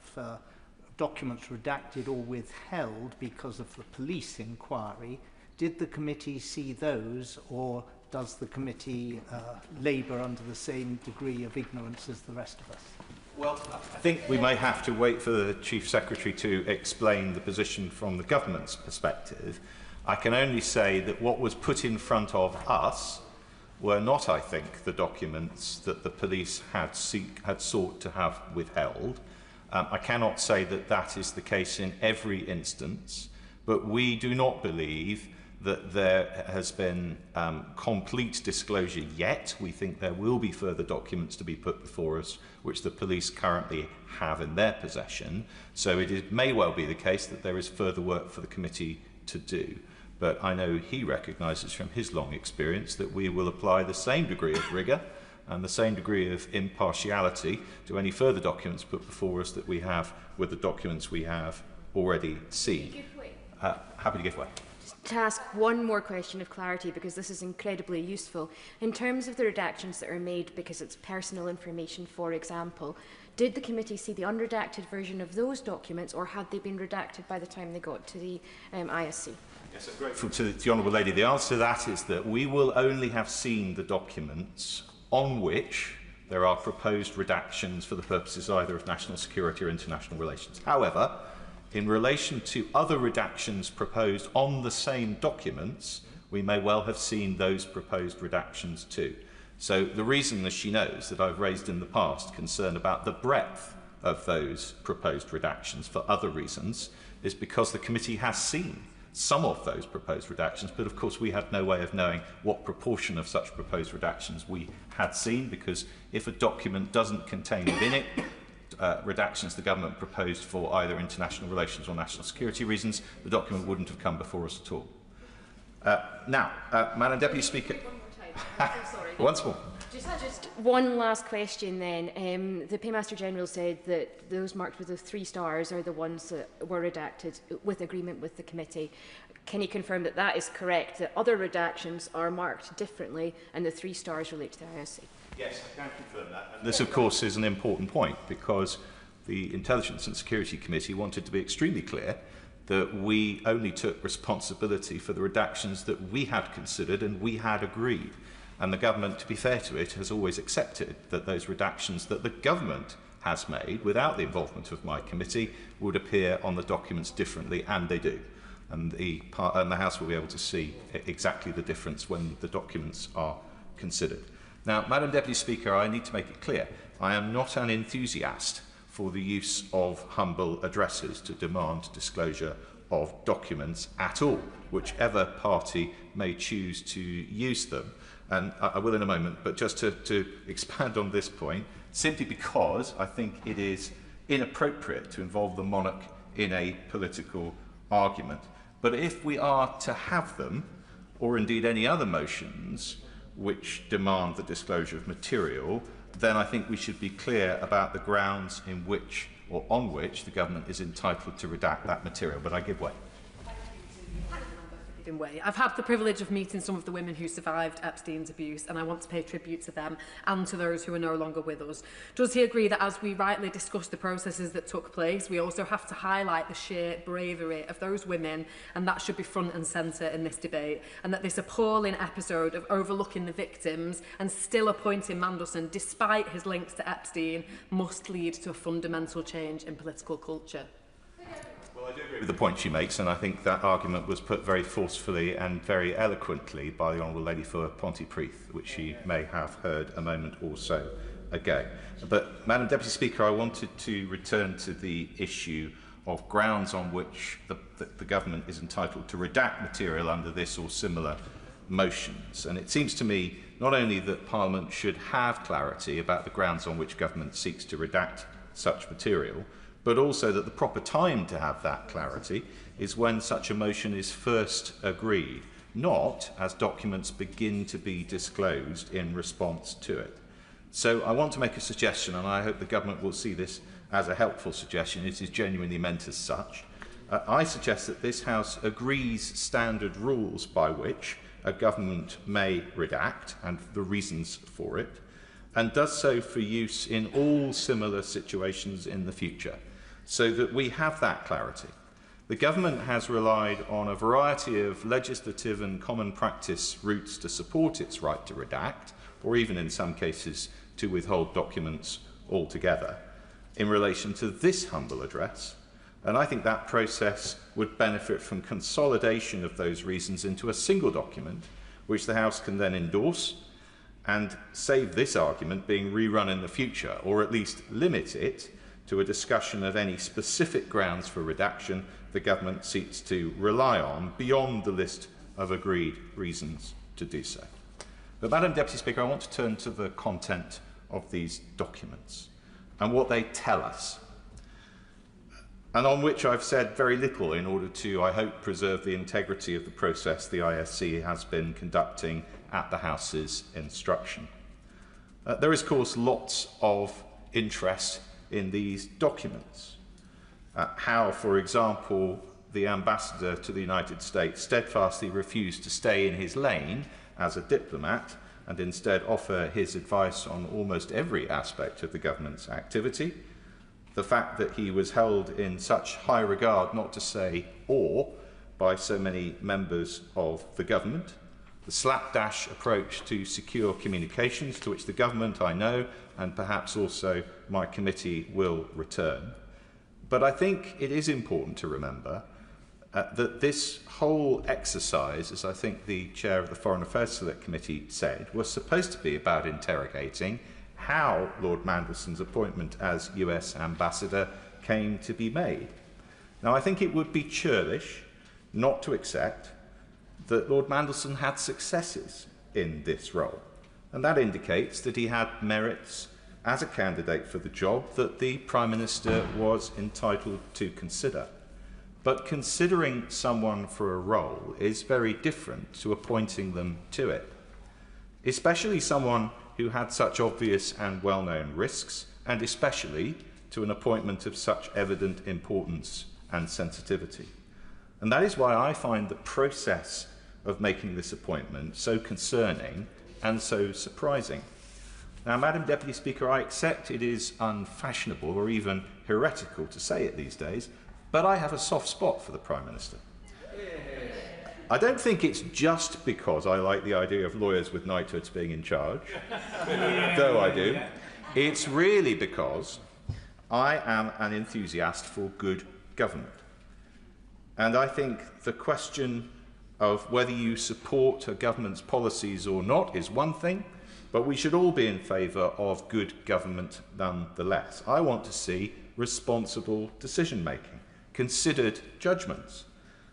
documents redacted or withheld because of the police inquiry, did the committee see those, or does the committee labour under the same degree of ignorance as the rest of us? Well, I think we may have to wait for the Chief Secretary to explain the position from the government's perspective. I can only say that what was put in front of us were not, I think, the documents that the police had sought to have withheld. I cannot say that that is the case in every instance, but we do not believe that there has been complete disclosure yet. We think there will be further documents to be put before us, which the police currently have in their possession. So it may well be the case that there is further work for the committee to do. But I know he recognises from his long experience that we will apply the same degree of rigour and the same degree of impartiality to any further documents put before us that we have with the documents we have already seen. Happy to give way. To ask one more question of clarity, because this is incredibly useful. In terms of the redactions that are made because it's personal information, for example, did the committee see the unredacted version of those documents, or had they been redacted by the time they got to the ISC? Yes, I'm grateful to the Honourable Lady. The answer to that is that we will only have seen the documents on which there are proposed redactions for the purposes either of national security or international relations. However, in relation to other redactions proposed on the same documents, we may well have seen those proposed redactions too. So the reason, as she knows, that I've raised in the past concern about the breadth of those proposed redactions for other reasons is because the committee has seen some of those proposed redactions, but of course we had no way of knowing what proportion of such proposed redactions we had seen, because if a document doesn't contain within it redactions the government proposed for either international relations or national security reasons, the document wouldn't have come before us at all. Madam Deputy Speaker. Once more. Just one last question then. The Paymaster General said that those marked with the 3 stars are the ones that were redacted with agreement with the committee. Can you confirm that that is correct, that other redactions are marked differently and the 3 stars relate to the IOC? Yes, I can confirm that. And this, of course, is an important point because the Intelligence and Security Committee wanted to be extremely clear that we only took responsibility for the redactions that we had considered and we had agreed. And the government, to be fair to it, has always accepted that those redactions that the government has made, without the involvement of my committee, would appear on the documents differently, and they do. And the House will be able to see exactly the difference when the documents are considered. Now, Madam Deputy Speaker, I need to make it clear, I am not an enthusiast for the use of humble addresses to demand disclosure of documents at all, whichever party may choose to use them. And I will in a moment, but just to expand on this point, simply because I think it is inappropriate to involve the monarch in a political argument. But if we are to have them, or indeed any other motions which demand the disclosure of material, then I think we should be clear about the grounds in which or on which the government is entitled to redact that material. But I give way. Way. I've had the privilege of meeting some of the women who survived Epstein's abuse, and I want to pay tribute to them and to those who are no longer with us. Does he agree that as we rightly discuss the processes that took place, we also have to highlight the sheer bravery of those women, and that should be front and centre in this debate, and that this appalling episode of overlooking the victims and still appointing Mandelson despite his links to Epstein must lead to a fundamental change in political culture? I do agree with the point she makes, and I think that argument was put very forcefully and very eloquently by the Honourable Lady for Pontypridd, which she may have heard a moment or so ago. But, Madam Deputy Speaker, I wanted to return to the issue of grounds on which the government is entitled to redact material under this or similar motions. And it seems to me not only that Parliament should have clarity about the grounds on which government seeks to redact such material, but also that the proper time to have that clarity is when such a motion is first agreed, not as documents begin to be disclosed in response to it. So I want to make a suggestion, and I hope the government will see this as a helpful suggestion. It is genuinely meant as such. I suggest that this House agrees standard rules by which a government may redact and the reasons for it, and does so for use in all similar situations in the future, so that we have that clarity. The government has relied on a variety of legislative and common practice routes to support its right to redact, or even in some cases to withhold documents altogether. in relation to this humble address, and I think that process would benefit from consolidation of those reasons into a single document, which the House can then endorse and save this argument being rerun in the future, or at least limit it to a discussion of any specific grounds for redaction the government seeks to rely on beyond the list of agreed reasons to do so. But, Madam Deputy Speaker, I want to turn to the content of these documents and what they tell us, and on which I've said very little in order to, I hope, preserve the integrity of the process the ISC has been conducting at the House's instruction. There is, of course, lots of interest in these documents. How, for example, the ambassador to the United States steadfastly refused to stay in his lane as a diplomat and instead offer his advice on almost every aspect of the government's activity. The fact that he was held in such high regard, not to say awe, by so many members of the government. The slapdash approach to secure communications, to which the government, I know, and perhaps also my committee will return. But I think it is important to remember that this whole exercise, as I think the chair of the Foreign Affairs Select Committee said, was supposed to be about interrogating how Lord Mandelson's appointment as US ambassador came to be made. Now, I think it would be churlish not to accept that Lord Mandelson had successes in this role, and that indicates that he had merits as a candidate for the job that the Prime Minister was entitled to consider. But considering someone for a role is very different to appointing them to it, especially someone who had such obvious and well-known risks, and especially to an appointment of such evident importance and sensitivity. And that is why I find the process of making this appointment so concerning and so surprising. Now, Madam Deputy Speaker, I accept it is unfashionable or even heretical to say it these days, but I have a soft spot for the Prime Minister. I don't think it's just because I like the idea of lawyers with knighthoods being in charge, though I do. It's really because I am an enthusiast for good government. And I think the question of whether you support a government's policies or not is one thing, but we should all be in favour of good government nonetheless. I want to see responsible decision-making, considered judgments,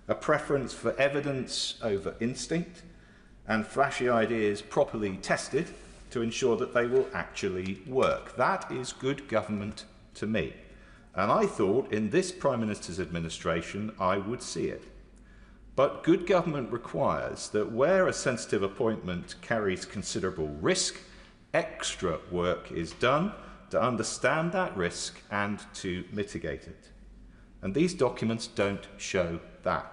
a preference for evidence over instinct, and flashy ideas properly tested to ensure that they will actually work. That is good government to me. And I thought in this Prime Minister's administration I would see it. But good government requires that where a sensitive appointment carries considerable risk, extra work is done to understand that risk and to mitigate it. And these documents don't show that.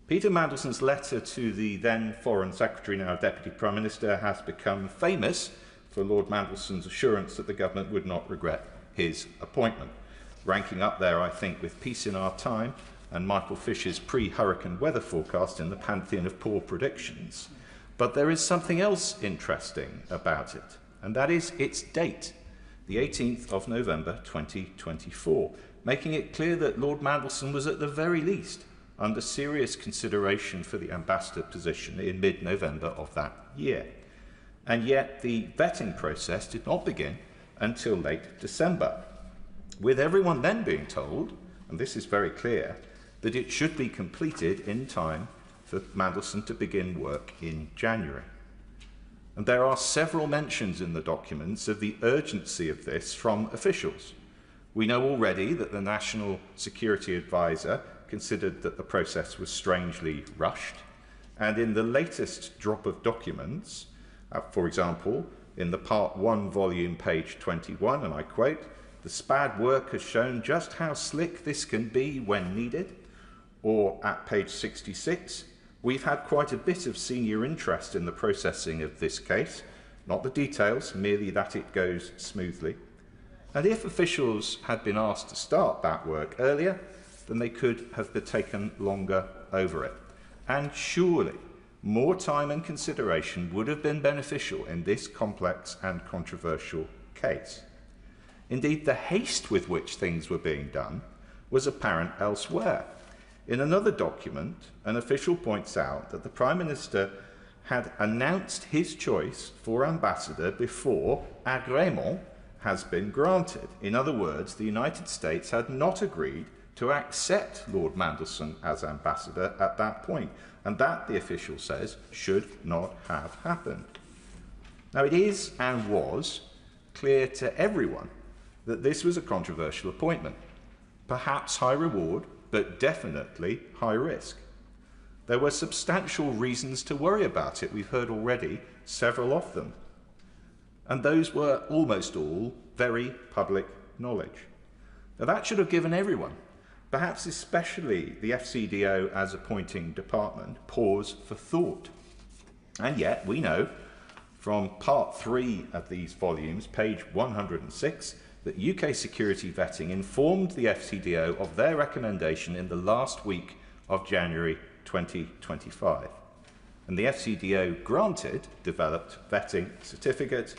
Peter Mandelson's letter to the then Foreign Secretary, now Deputy Prime Minister, has become famous for Lord Mandelson's assurance that the government would not regret his appointment, ranking up there, I think, with Peace in Our Time and Michael Fisher's pre-hurricane weather forecast in the pantheon of poor predictions. But there is something else interesting about it, and that is its date, the 18th of November 2024, making it clear that Lord Mandelson was at the very least under serious consideration for the ambassador position in mid-November of that year. And yet the vetting process did not begin until late December, with everyone then being told, and this is very clear, that it should be completed in time for Mandelson to begin work in January. And there are several mentions in the documents of the urgency of this from officials. We know already that the National Security Advisor considered that the process was strangely rushed, and in the latest drop of documents, for example, in the Part 1 volume, page 21, and I quote, "The SPAD work has shown just how slick this can be when needed," or at page 66, "We've had quite a bit of senior interest in the processing of this case, not the details, merely that it goes smoothly." And if officials had been asked to start that work earlier, then they could have taken longer over it. And surely more time and consideration would have been beneficial in this complex and controversial case. Indeed, the haste with which things were being done was apparent elsewhere. In another document, an official points out that the Prime Minister had announced his choice for ambassador before agrément has been granted. In other words, the United States had not agreed to accept Lord Mandelson as ambassador at that point, and that, the official says, should not have happened. Now, it is and was clear to everyone that this was a controversial appointment, perhaps high reward, but definitely high risk. There were substantial reasons to worry about it. We've heard already several of them. And those were almost all very public knowledge. Now, that should have given everyone, perhaps especially the FCDO as appointing department, pause for thought. And yet, we know from part 3 of these volumes, page 106, that UK security vetting informed the FCDO of their recommendation in the last week of January 2025. And the FCDO granted developed vetting certificate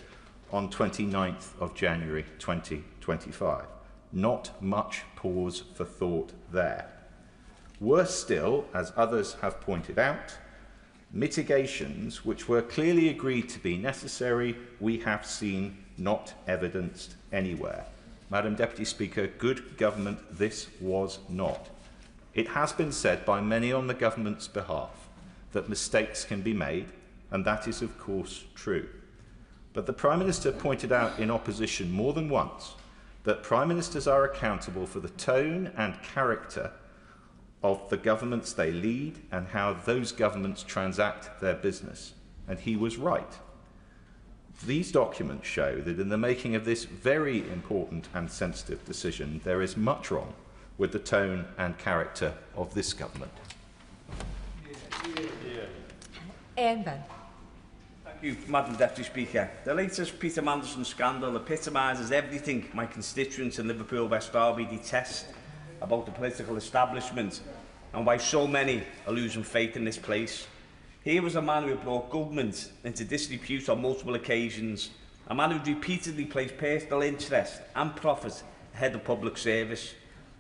on 29th of January 2025. Not much pause for thought there. Worse still, as others have pointed out, mitigations which were clearly agreed to be necessary, we have seen not evidenced anywhere. Madam Deputy Speaker, good government this was not. It has been said by many on the government's behalf that mistakes can be made, and that is of course true. But the Prime Minister pointed out in opposition more than once that Prime Ministers are accountable for the tone and character of the governments they lead and how those governments transact their business. And he was right. These documents show that in the making of this very important and sensitive decision, there is much wrong with the tone and character of this government. Ian Benn. Thank you, Madam Deputy Speaker. The latest Peter Mandelson scandal epitomises everything my constituents in Liverpool West Derby detest about the political establishment and why so many are losing faith in this place. Here was a man who brought government into disrepute on multiple occasions, a man who repeatedly placed personal interest and profit ahead of public service.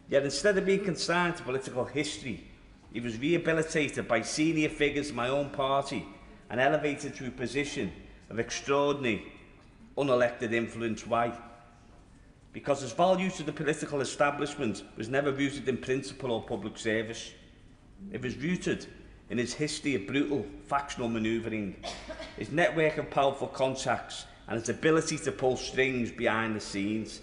Yet instead of being consigned to political history, he was rehabilitated by senior figures in my own party and elevated to a position of extraordinary, unelected influence. Why? Because his value to the political establishment was never rooted in principle or public service. It was rooted in his history of brutal factional manoeuvring, his network of powerful contacts and his ability to pull strings behind the scenes.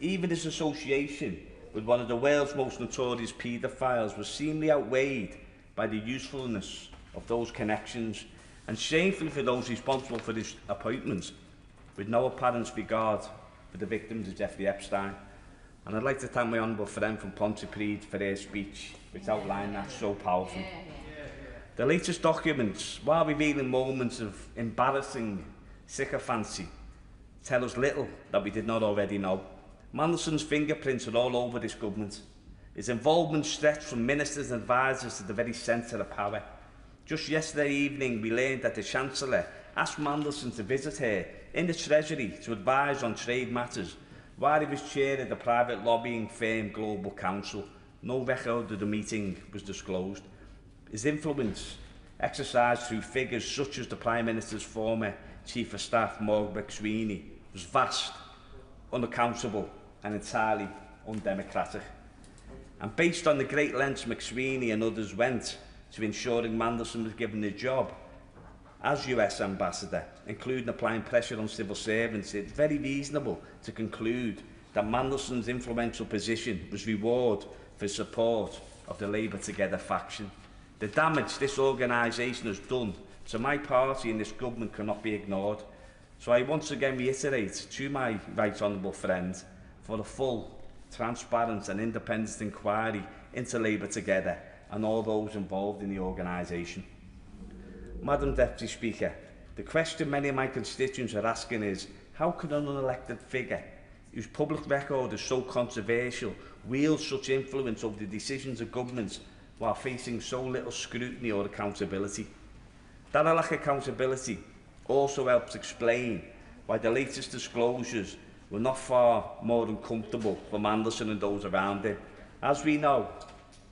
Even his association with one of the world's most notorious paedophiles was seemingly outweighed by the usefulness of those connections, and shamefully for those responsible for his appointments, with no apparent regard for the victims of Jeffrey Epstein. And I'd like to thank my honourable friend from Pontypridd for her speech, which outlined that so powerfully. The latest documents, while revealing moments of embarrassing sycophancy, tell us little that we did not already know. Mandelson's fingerprints are all over this government. His involvement stretched from ministers and advisers to the very centre of power. Just yesterday evening, we learned that the Chancellor asked Mandelson to visit her in the Treasury to advise on trade matters while he was chair of the private lobbying firm Global Counsel. No record of the meeting was disclosed. His influence, exercised through figures such as the Prime Minister's former Chief of Staff, Morgan McSweeney, was vast, unaccountable and entirely undemocratic. And based on the great lengths McSweeney and others went to ensuring Mandelson was given the job as US Ambassador, including applying pressure on civil servants, it's very reasonable to conclude that Mandelson's influential position was reward for support of the Labour Together faction. The damage this organisation has done to my party and this government cannot be ignored. So I once again reiterate to my right honourable friend for a full, transparent and independent inquiry into Labour Together and all those involved in the organisation. Madam Deputy Speaker, the question many of my constituents are asking is, how can an unelected figure whose public record is so controversial wield such influence over the decisions of governments while facing so little scrutiny or accountability? That lack of accountability also helps explain why the latest disclosures were not far more uncomfortable for Mandelson and those around him. As we know,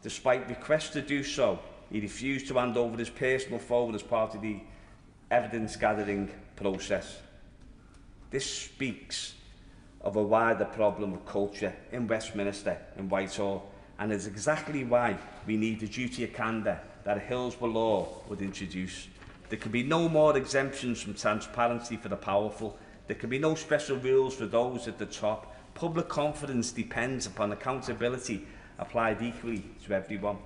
despite requests to do so, he refused to hand over his personal phone as part of the evidence-gathering process. This speaks of a wider problem of culture in Westminster and Whitehall, and is exactly why we need the duty of candour that a Hillsborough law would introduce. There can be no more exemptions from transparency for the powerful. There can be no special rules for those at the top. Public confidence depends upon accountability applied equally to everyone.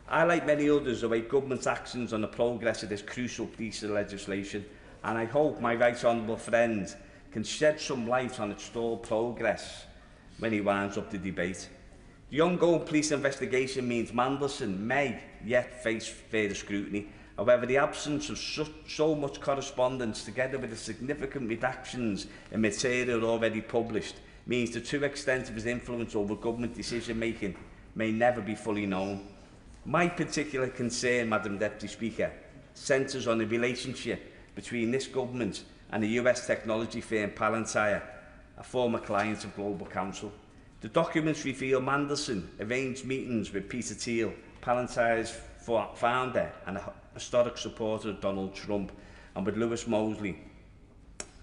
I, like many others, await government's actions on the progress of this crucial piece of legislation, and I hope my right honourable friend can shed some light on its stalled progress when he winds up the debate. The ongoing police investigation means Mandelson may yet face further scrutiny. However, the absence of so much correspondence, together with the significant redactions in material already published, means the true extent of his influence over government decision-making may never be fully known. My particular concern, Madam Deputy Speaker, centres on the relationship between this government and the US technology firm Palantir, a former client of Global Counsel. The documents reveal Mandelson arranged meetings with Peter Thiel, Palantir's founder and a historic supporter of Donald Trump, and with Lewis Mosley,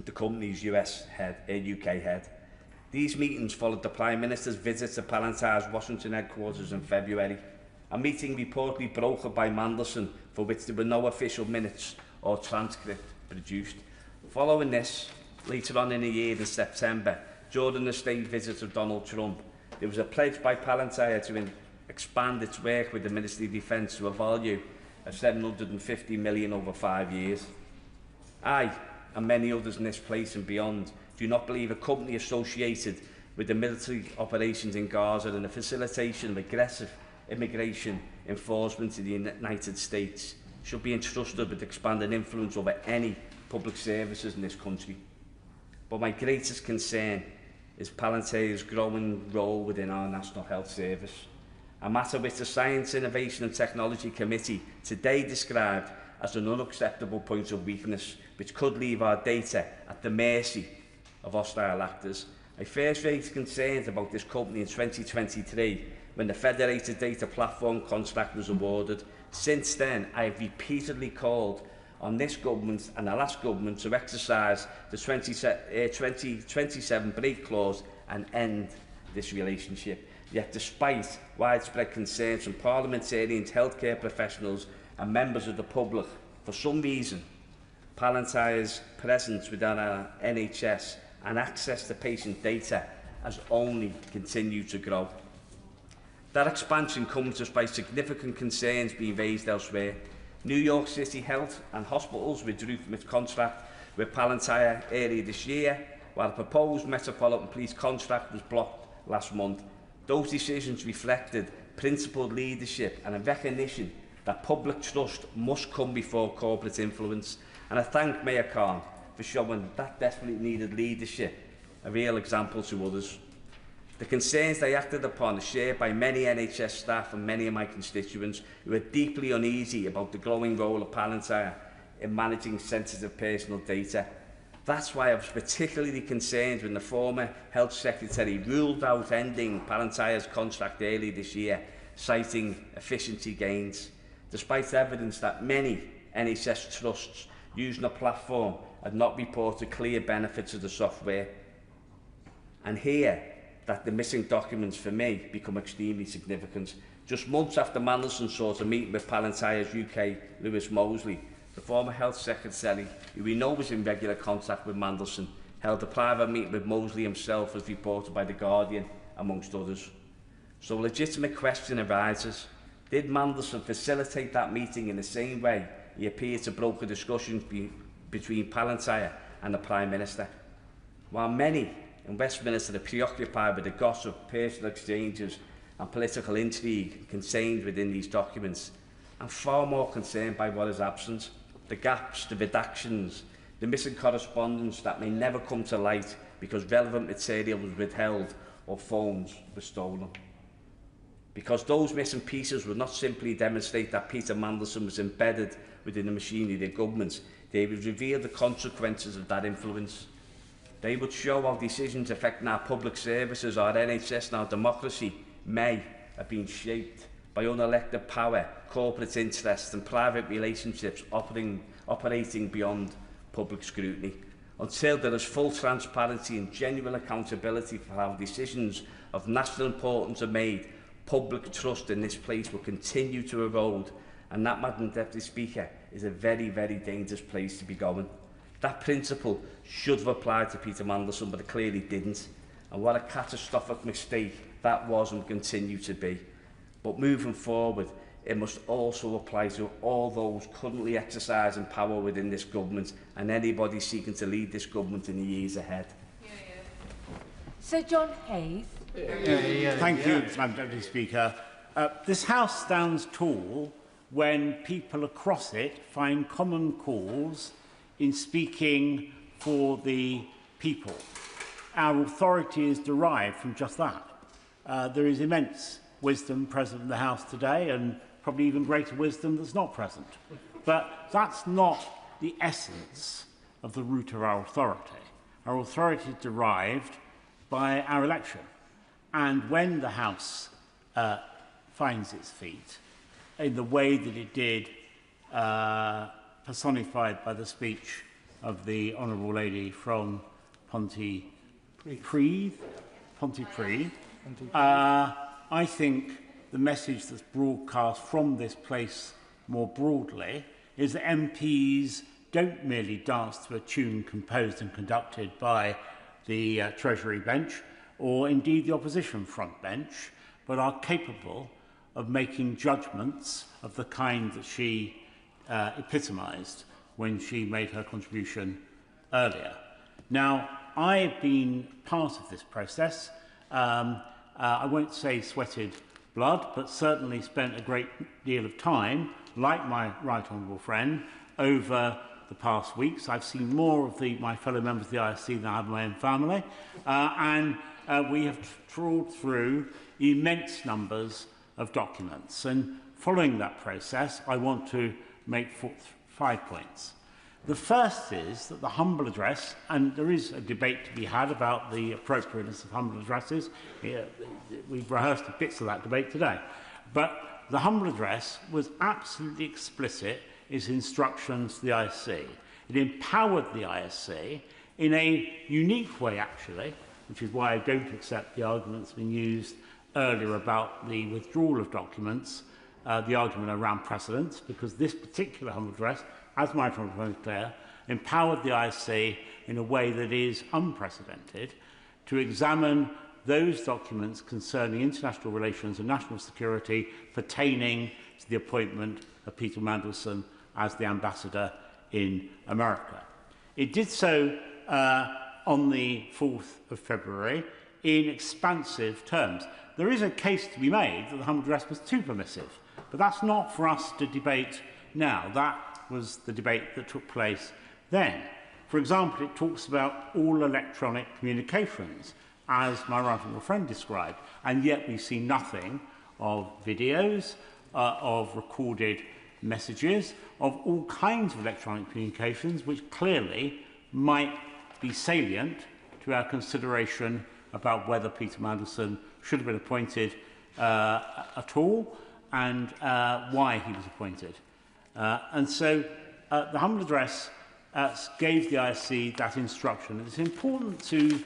the company's UK head. These meetings followed the Prime Minister's visit to Palantir's Washington headquarters in February, a meeting reportedly brokered by Mandelson, for which there were no official minutes or transcript produced. Following this, later on in the year in September, during the state visit of Donald Trump, there was a pledge by Palantir to expand its work with the Ministry of Defence to a value of $750 million over 5 years. I, and many others in this place and beyond, do not believe a company associated with the military operations in Gaza and the facilitation of aggressive immigration enforcement in the United States should be entrusted with expanded influence over any public services in this country. But my greatest concern is Palantir's growing role within our National Health Service, a matter which the Science, Innovation and Technology Committee today described as an unacceptable point of weakness, which could leave our data at the mercy of hostile actors. I first raised concerns about this company in 2023 when the Federated Data Platform contract was awarded. Since then, I have repeatedly called on this government and the last government to exercise the 2027 break clause and end this relationship. Yet, despite widespread concerns from parliamentarians, healthcare professionals and members of the public, for some reason, Palantir's presence within our NHS and access to patient data has only continued to grow. That expansion comes despite significant concerns being raised elsewhere. New York City Health and Hospitals withdrew from its contract with Palantir earlier this year, while a proposed Metropolitan Police contract was blocked last month. Those decisions reflected principled leadership and a recognition that public trust must come before corporate influence. And I thank Mayor Khan for showing that desperately needed leadership, a real example to others. The concerns they acted upon are shared by many NHS staff and many of my constituents who are deeply uneasy about the growing role of Palantir in managing sensitive personal data. That's why I was particularly concerned when the former Health Secretary ruled out ending Palantir's contract early this year, citing efficiency gains, despite evidence that many NHS trusts using the platform had not reported clear benefits of the software. And here, that the missing documents for me become extremely significant. Just months after Mandelson sought a meeting with Palantir's UK Lewis Mosley, the former Health Secretary, who we know was in regular contact with Mandelson, held a private meeting with Mosley himself, as reported by The Guardian, amongst others. So a legitimate question arises: did Mandelson facilitate that meeting in the same way he appeared to broker discussions between Palantir and the Prime Minister? While many in Westminster are preoccupied with the gossip, personal exchanges and political intrigue contained within these documents, I'm far more concerned by what is absent: the gaps, the redactions, the missing correspondence that may never come to light because relevant material was withheld or phones were stolen. Because those missing pieces would not simply demonstrate that Peter Mandelson was embedded within the machinery of the government, they would reveal the consequences of that influence. They would show how decisions affecting our public services, our NHS and our democracy may have been shaped by unelected power, corporate interests and private relationships operating beyond public scrutiny. Until there is full transparency and genuine accountability for how decisions of national importance are made, public trust in this place will continue to erode, and that, Madam Deputy Speaker, is a very, very dangerous place to be going. That principle should have applied to Peter Mandelson, but it clearly didn't. And what a catastrophic mistake that was and will continue to be. But moving forward, it must also apply to all those currently exercising power within this government and anybody seeking to lead this government in the years ahead. Sir John Hayes. Thank you, Madam Deputy Speaker. This House stands tall when people across it find common cause in speaking for the people. Our authority is derived from just that. There is immense wisdom present in the House today, and probably even greater wisdom that's not present. But that's not the essence of the root of our authority. Our authority is derived by our election. And when the House finds its feet in the way that it did, personified by the speech of the Honourable Lady from Pontypridd, I think the message that's broadcast from this place more broadly is that MPs don't merely dance to a tune composed and conducted by the Treasury bench or indeed the opposition front bench, but are capable of making judgments of the kind that she epitomised when she made her contribution earlier. Now, I've been part of this process. I won't say sweated blood, but certainly spent a great deal of time, like my right honourable friend, over the past weeks. I've seen more of my fellow members of the ISC than I have my own family, and we have trawled through immense numbers of documents. And following that process, I want to make 5 points. The first is that the humble address, and there is a debate to be had about the appropriateness of humble addresses. We've rehearsed bits of that debate today. But the humble address was absolutely explicit in its instructions to the ISC. It empowered the ISC in a unique way, actually, which is why I don't accept the arguments being used earlier about the withdrawal of documents, the argument around precedence, because this particular humble address, as my friend was clear, empowered the ISC in a way that is unprecedented to examine those documents concerning international relations and national security pertaining to the appointment of Peter Mandelson as the ambassador in America. It did so on the 4th of February in expansive terms. There is a case to be made that the humble address was too permissive, but that's not for us to debate now. That was the debate that took place then. For example, it talks about all electronic communications, as my right honourable friend described, and yet we see nothing of videos, of recorded messages, of all kinds of electronic communications, which clearly might be salient to our consideration about whether Peter Mandelson should have been appointed at all, and why he was appointed. And so the humble address gave the ISC that instruction. It's important to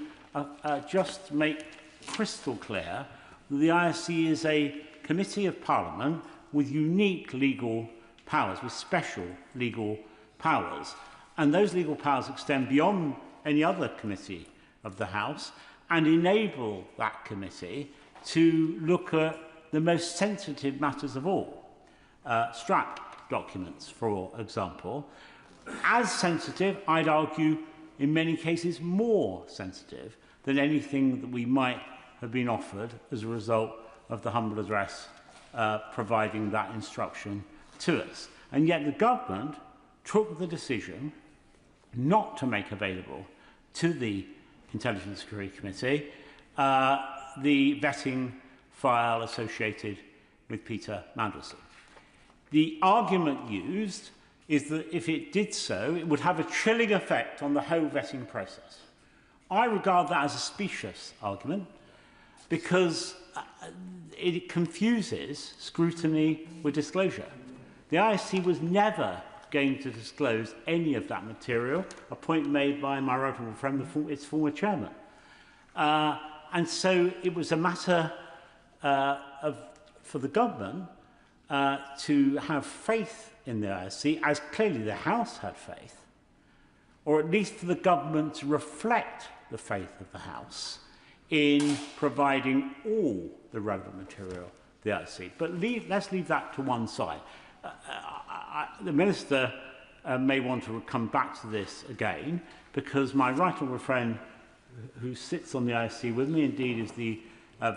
just make crystal clear that the ISC is a committee of Parliament with unique legal powers, with special legal powers. And those legal powers extend beyond any other committee of the House and enable that committee to look at the most sensitive matters of all. Strap documents, for example, as sensitive, I'd argue, in many cases more sensitive than anything that we might have been offered as a result of the humble address providing that instruction to us. And yet the government took the decision not to make available to the Intelligence and Security Committee the vetting file associated with Peter Mandelson. The argument used is that if it did so, it would have a chilling effect on the whole vetting process. I regard that as a specious argument because it confuses scrutiny with disclosure. The ISC was never going to disclose any of that material, a point made by my right honourable friend, its former chairman. And so it was a matter for the government to have faith in the ISC, as clearly the House had faith, or at least for the government to reflect the faith of the House in providing all the relevant material to the ISC. But let's leave that to one side. The Minister may want to come back to this again, because my right honourable friend who sits on the ISC with me, indeed is the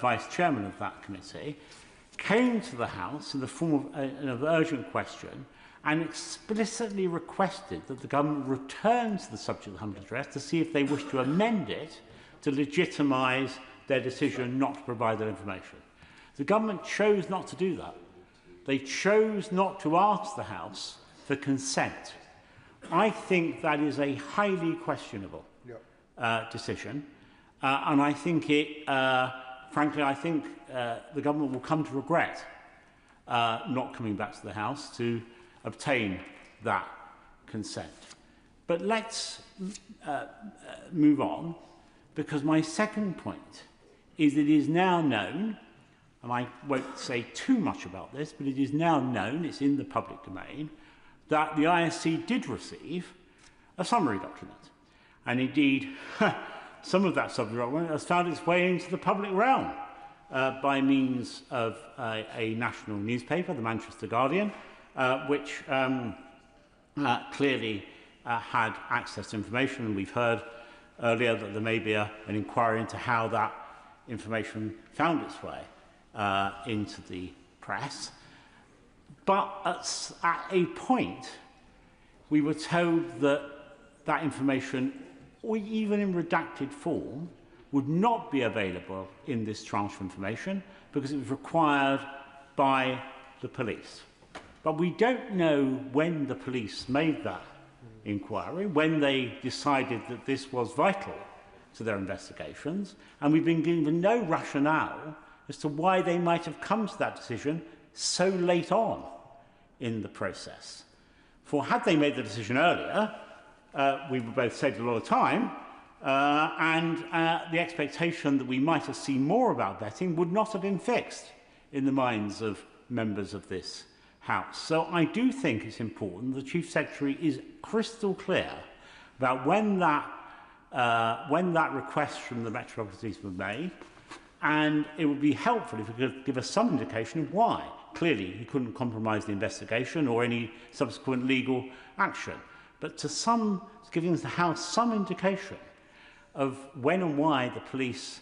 Vice Chairman of that committee, came to the House in the form of an urgent question and explicitly requested that the government return to the subject of the humble address to see if they wish to amend it to legitimise their decision not to provide that information. The government chose not to do that. They chose not to ask the House for consent. I think that is a highly questionable decision, and I think it, frankly, I think the government will come to regret not coming back to the House to obtain that consent. But let's move on, because my second point is that it is now known, and I won't say too much about this, but it is now known, it's in the public domain, that the ISC did receive a summary document. And indeed, some of that summary document has found its way into the public realm by means of a national newspaper, the Manchester Guardian, which clearly had access to information. And we've heard earlier that there may be an inquiry into how that information found its way into the press. But at a point, we were told that that information, or even in redacted form, would not be available in this tranche of information because it was required by the police. But we don't know when the police made that inquiry, when they decided that this was vital to their investigations, and we've been given no rationale as to why they might have come to that decision so late on in the process. For had they made the decision earlier, we would both saved a lot of time, and the expectation that we might have seen more about vetting would not have been fixed in the minds of members of this House. So I do think it's important the Chief Secretary is crystal clear about when that request from the Metropolitan Police was made, and it would be helpful if he could give us some indication of why. Clearly, he couldn't compromise the investigation or any subsequent legal action, but giving the House some indication of when and why the police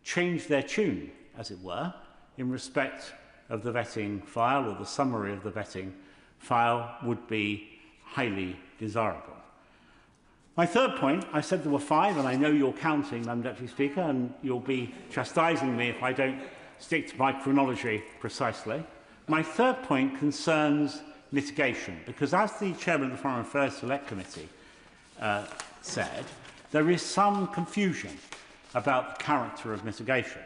changed their tune, as it were, in respect of the vetting file, or the summary of the vetting file, would be highly desirable. My third point, I said there were 5, and I know you're counting, Madam Deputy Speaker, and you'll be chastising me if I don't stick to my chronology precisely. My third point concerns litigation, because as the Chairman of the Foreign Affairs Select Committee said, there is some confusion about the character of mitigation.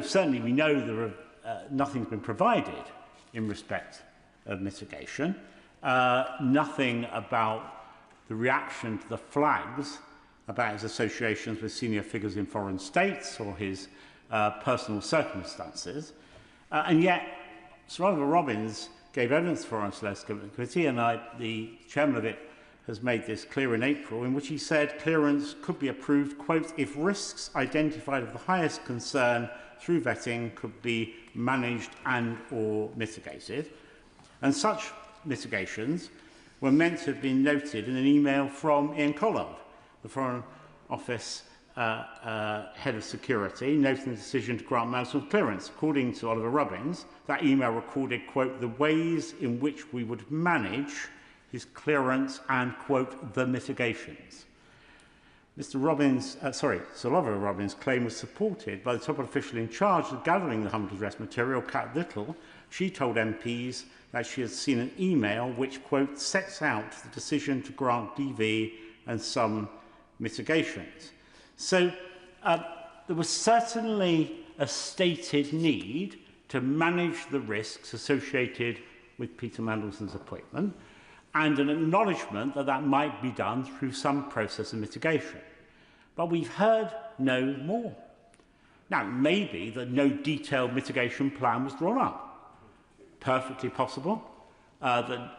Certainly we know nothing's been provided in respect of mitigation. Nothing about the reaction to the flags about his associations with senior figures in foreign states or his personal circumstances. And yet, Sir Oliver Robbins gave evidence to the Foreign Select Committee, and the chairman of it has made this clear in April, in which he said clearance could be approved, quote, if risks identified of the highest concern through vetting could be managed and or mitigated. And such mitigations were meant to have been noted in an email from Ian Collard, the Foreign Office Head of Security, noting the decision to grant Mandelson clearance. According to Oliver Robbins, that email recorded, quote, the ways in which we would manage his clearance and, quote, the mitigations. Sir Oliver Robbins' claim was supported by the top official in charge of gathering the humble address material, Kat Little. She told MPs that she had seen an email which, quote, sets out the decision to grant DV and some mitigations. So there was certainly a stated need to manage the risks associated with Peter Mandelson's appointment, and an acknowledgement that that might be done through some process of mitigation. But we've heard no more. Now, maybe that no detailed mitigation plan was drawn up. Perfectly possible that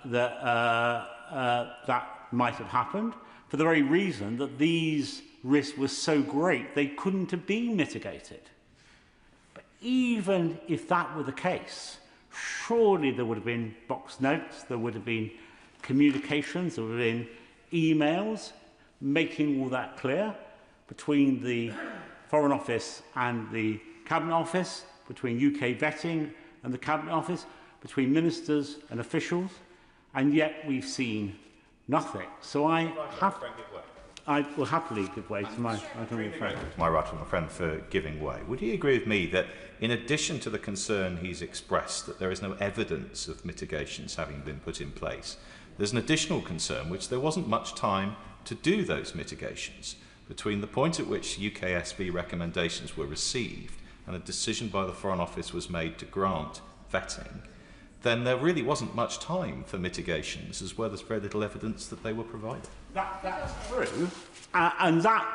might have happened, for the very reason that these risks were so great they couldn't have been mitigated. But even if that were the case, surely there would have been box notes, there would have been communications, there would have been emails making all that clear between the Foreign Office and the Cabinet Office, between UK vetting and the Cabinet Office, between ministers and officials, and yet we've seen nothing. So I will happily give way to my right honourable friend. My right honourable friend for giving way. Would he agree with me that in addition to the concern he's expressed that there is no evidence of mitigations having been put in place, there's an additional concern which there wasn't much time to do those mitigations between the point at which UKSB recommendations were received and a decision by the Foreign Office was made to grant vetting, then there really wasn't much time for mitigations, as well as very little evidence that they were provided. That's true, and that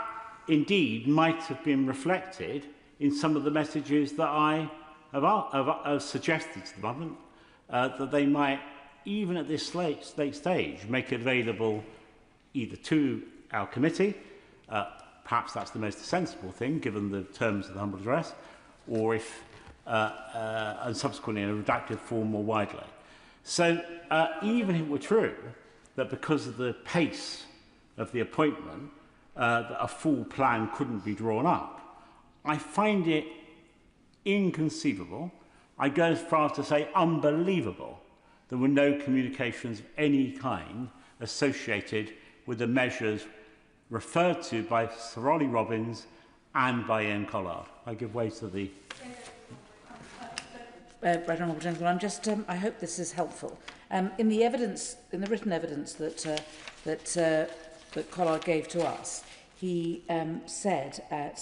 indeed might have been reflected in some of the messages that I have suggested to the government, that they might, even at this late stage, make it available either to our committee, perhaps that's the most sensible thing given the terms of the humble address, or if and subsequently in a redacted form more widely. So even if it were true that because of the pace of the appointment that a full plan couldn't be drawn up, I find it inconceivable, I go as far as to say unbelievable, there were no communications of any kind associated with the measures referred to by Sir Ollie Robbins and by Ian Collard. I give way to the... Right honourable gentleman, I'm just. I hope this is helpful. In the evidence, in the written evidence that Collard gave to us, he said at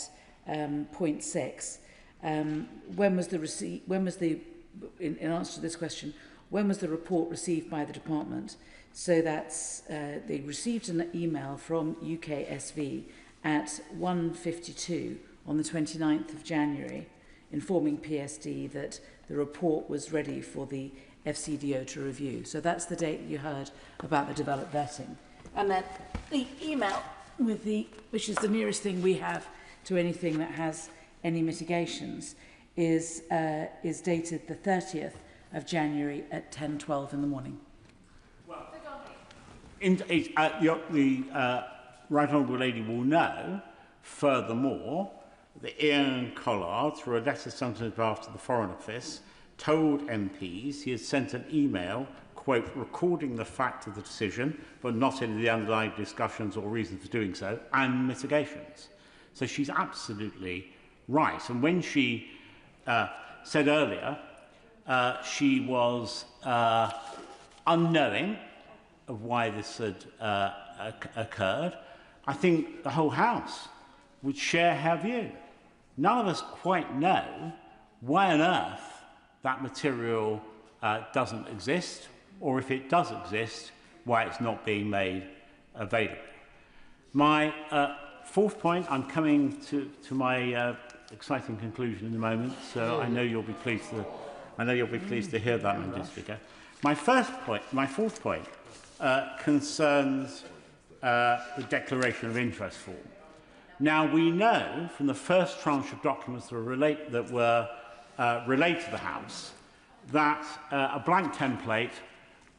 point 6, when was the receipt? When was the? In answer to this question, when was the report received by the department? So that's they received an email from UKSV at 1:52 on the 29th of January, informing PSD that the report was ready for the FCDO to review. So that's the date you heard about the developed vetting. And then the email with which is the nearest thing we have to anything that has any mitigations, is dated the 30th of January at 10:12 in the morning. Well, the right honourable lady will know, furthermore, that Ian Collard, through a letter sent on behalf to the Foreign Office, told MPs he had sent an email, quote, recording the fact of the decision, but not any of the underlying discussions or reasons for doing so, and mitigations. So she's absolutely right. And when she said earlier she was unknowing of why this had occurred, I think the whole House would share her view. None of us quite know why on earth that material doesn't exist, or if it does exist, why it's not being made available. My fourth point, I'm coming to my exciting conclusion in a moment, so I know you'll be pleased to hear that, Mr. Speaker. My fourth point concerns the declaration of interest form. Now, we know from the first tranche of documents that were relayed to the House that a blank template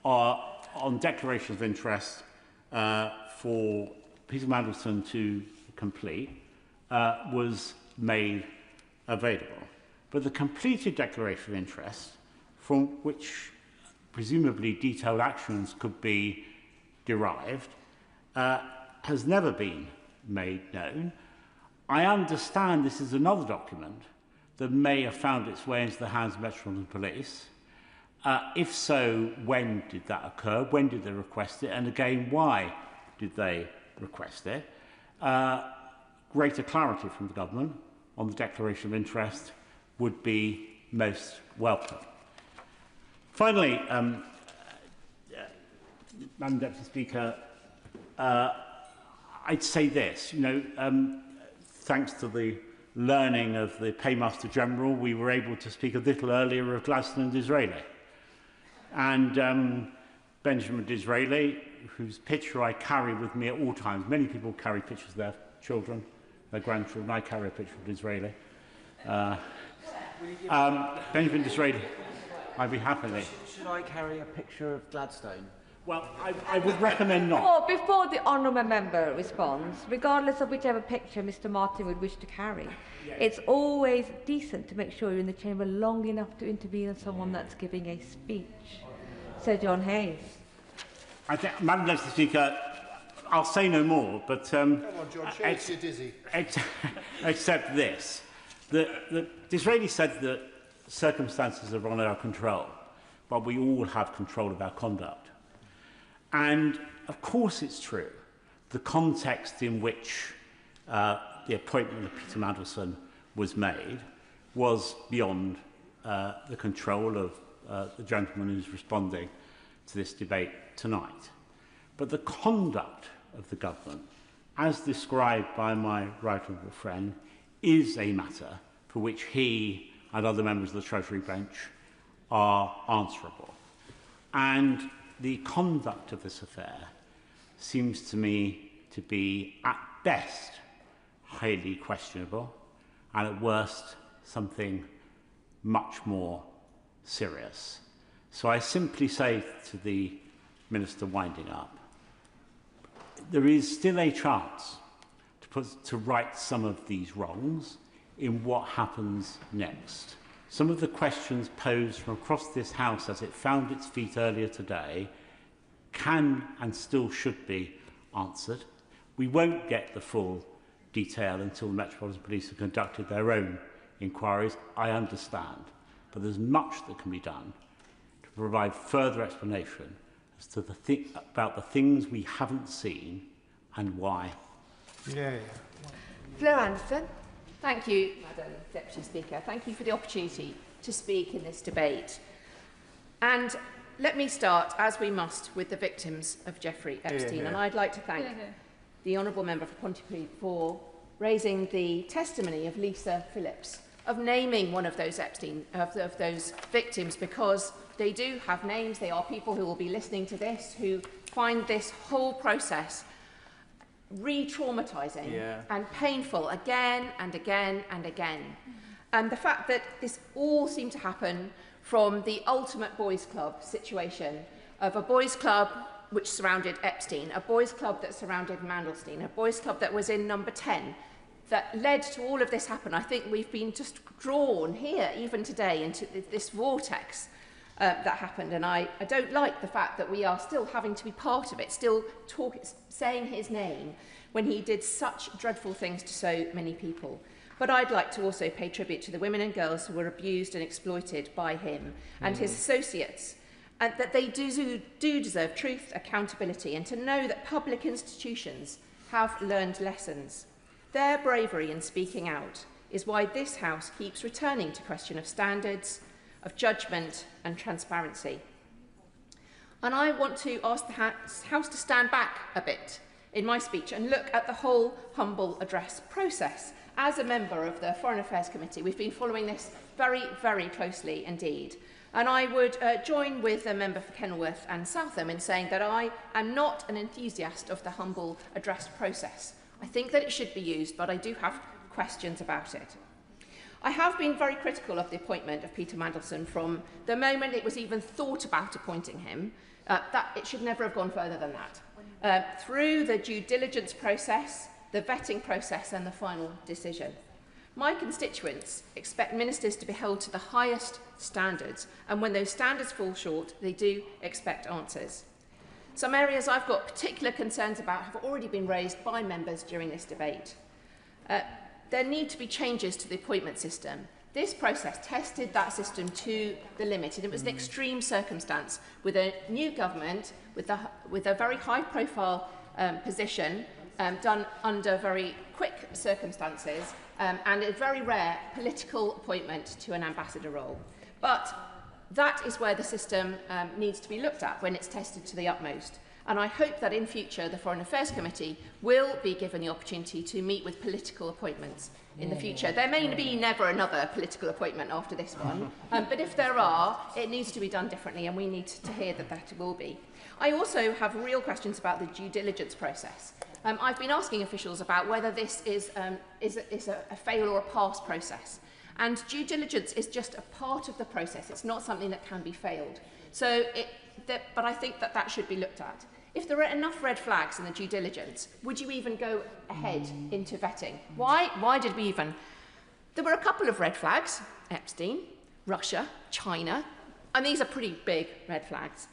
on declaration of interest for Peter Mandelson to complete was made available. But the completed declaration of interest, from which presumably detailed actions could be derived, has never been made known. I understand this is another document that may have found its way into the hands of Metropolitan Police. If so, when did that occur? When did they request it? And again, why did they requested. Greater clarity from the government on the declaration of interest would be most welcome. Finally, Madam Deputy Speaker, I'd say this, thanks to the learning of the Paymaster General, we were able to speak a little earlier of Gladstone and Disraeli. And Benjamin Disraeli, whose picture I carry with me at all times. Many people carry pictures of their children, their grandchildren. I carry a picture of Disraeli. Benjamin Disraeli, I'd be happy. Should I carry a picture of Gladstone? Well, I would recommend not. Before the honourable member responds, regardless of whichever picture Mr Martin would wish to carry, it's always decent to make sure you're in the chamber long enough to intervene on someone that's giving a speech. Sir John Hayes. I think, Madam Deputy Speaker, I'll say no more, but Come on, John, show us you're dizzy. Except this. Disraeli said that circumstances are beyond our control, but we all have control of our conduct. And, of course, it's true. The context in which the appointment of Peter Mandelson was made was beyond the control of the gentleman who's responding to this debate tonight. But the conduct of the government, as described by my right honourable friend, is a matter for which he and other members of the Treasury bench are answerable. And the conduct of this affair seems to me to be, at best, highly questionable, and at worst, something much more serious. So I simply say to the Minister winding up, there is still a chance to right some of these wrongs in what happens next. Some of the questions posed from across this House as it found its feet earlier today can and still should be answered. We won't get the full detail until the Metropolitan Police have conducted their own inquiries, I understand. But there's much that can be done to provide further explanation as to about the things we haven't seen and why. Fleur Anderson. Thank you, Madam Deputy Speaker. Thank you for the opportunity to speak in this debate. And let me start, as we must, with the victims of Jeffrey Epstein. And I'd like to thank the Honourable Member for Pontypridd for raising the testimony of Lisa Phillips, of naming one of those Epstein, of those victims, because they do have names. They are people who will be listening to this, who find this whole process re-traumatising and painful again and again and again. And the fact that this all seemed to happen from the ultimate boys' club situation of a boys' club which surrounded Epstein, a boys' club that surrounded Mandelson, a boys' club that was in number 10, that led to all of this happen. I think we've been just drawn here, even today, into this vortex that happened. And I don't like the fact that we are still having to be part of it, still saying his name when he did such dreadful things to so many people. But I'd like to also pay tribute to the women and girls who were abused and exploited by him and his associates, and that they do deserve truth, accountability, and to know that public institutions have learned lessons. Their bravery in speaking out is why this House keeps returning to question of standards, of judgment and transparency. And I want to ask the House to stand back a bit in my speech and look at the whole humble address process. As a member of the Foreign Affairs Committee, we've been following this very, very closely indeed. And I would join with the member for Kenilworth and Southam in saying that I am not an enthusiast of the humble address process. I think that it should be used, but I do have questions about it. I have been very critical of the appointment of Peter Mandelson from the moment it was even thought about appointing him, that it should never have gone further than that. Through the due diligence process, the vetting process and the final decision. My constituents expect ministers to be held to the highest standards, and when those standards fall short, they do expect answers. Some areas I've got particular concerns about have already been raised by members during this debate. There need to be changes to the appointment system. This process tested that system to the limit, and it was an extreme circumstance with a new government, with a very high-profile position done under very quick circumstances and a very rare political appointment to an ambassador role. But that is where the system needs to be looked at when it's tested to the utmost. And I hope that in future the Foreign Affairs Committee will be given the opportunity to meet with political appointments in the future. There may be never another political appointment after this one, but if there are, it needs to be done differently, and we need to hear that that will be. I also have real questions about the due diligence process. I've been asking officials about whether this is a fail or a pass process. And due diligence is just a part of the process. It's not something that can be failed. But I think that that should be looked at. If there are enough red flags in the due diligence, would you even go ahead into vetting? Why did we even? There were a couple of red flags: Epstein, Russia, China, and these are pretty big red flags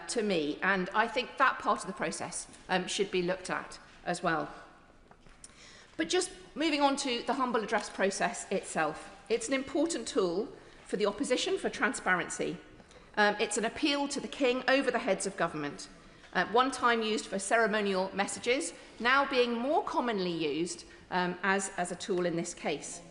to me. And I think that part of the process should be looked at as well. But just moving on to the humble address process itself, it's an important tool for the opposition for transparency. It's an appeal to the King over the heads of government. One time used for ceremonial messages, now being more commonly used as a tool in this case.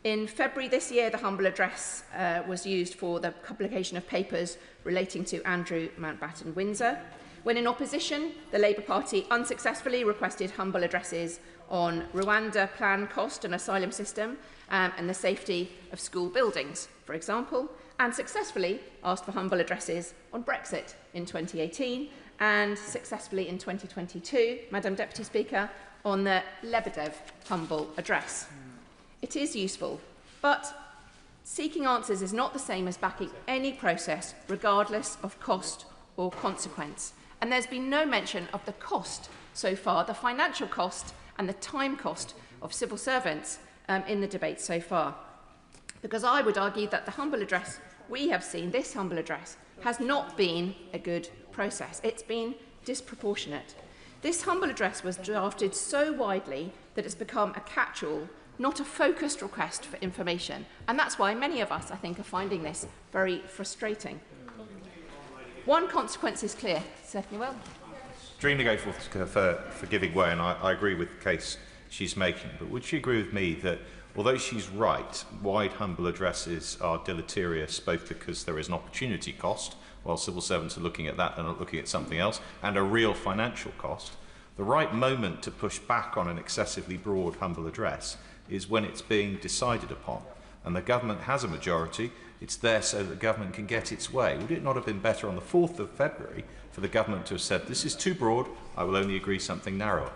In February this year, the humble address was used for the publication of papers relating to Andrew Mountbatten Windsor. When in opposition, the Labour Party unsuccessfully requested humble addresses on Rwanda plan cost and asylum system and the safety of school buildings, for example, and successfully asked for humble addresses on Brexit in 2018 and successfully in 2022, Madam Deputy Speaker, on the Lebedev humble address. It is useful, but seeking answers is not the same as backing any process, regardless of cost or consequence. And there's been no mention of the cost so far, the financial cost and the time cost of civil servants in the debate so far. Because I would argue that the humble address we have seen, this humble address, has not been a good process. It's been disproportionate. This humble address was drafted so widely that it's become a catch-all, not a focused request for information. And that's why many of us, I think, are finding this very frustrating. One consequence is clear. Certainly will. Extremely grateful for giving way, and I agree with the case she's making. But would she agree with me that although she's right, wide humble addresses are deleterious both because there is an opportunity cost, while civil servants are looking at that and not looking at something else, and a real financial cost, the right moment to push back on an excessively broad humble address is when it's being decided upon. And the government has a majority. It's there so that the government can get its way. Would it not have been better on the 4th of February for the government to have said, this is too broad, I will only agree something narrower?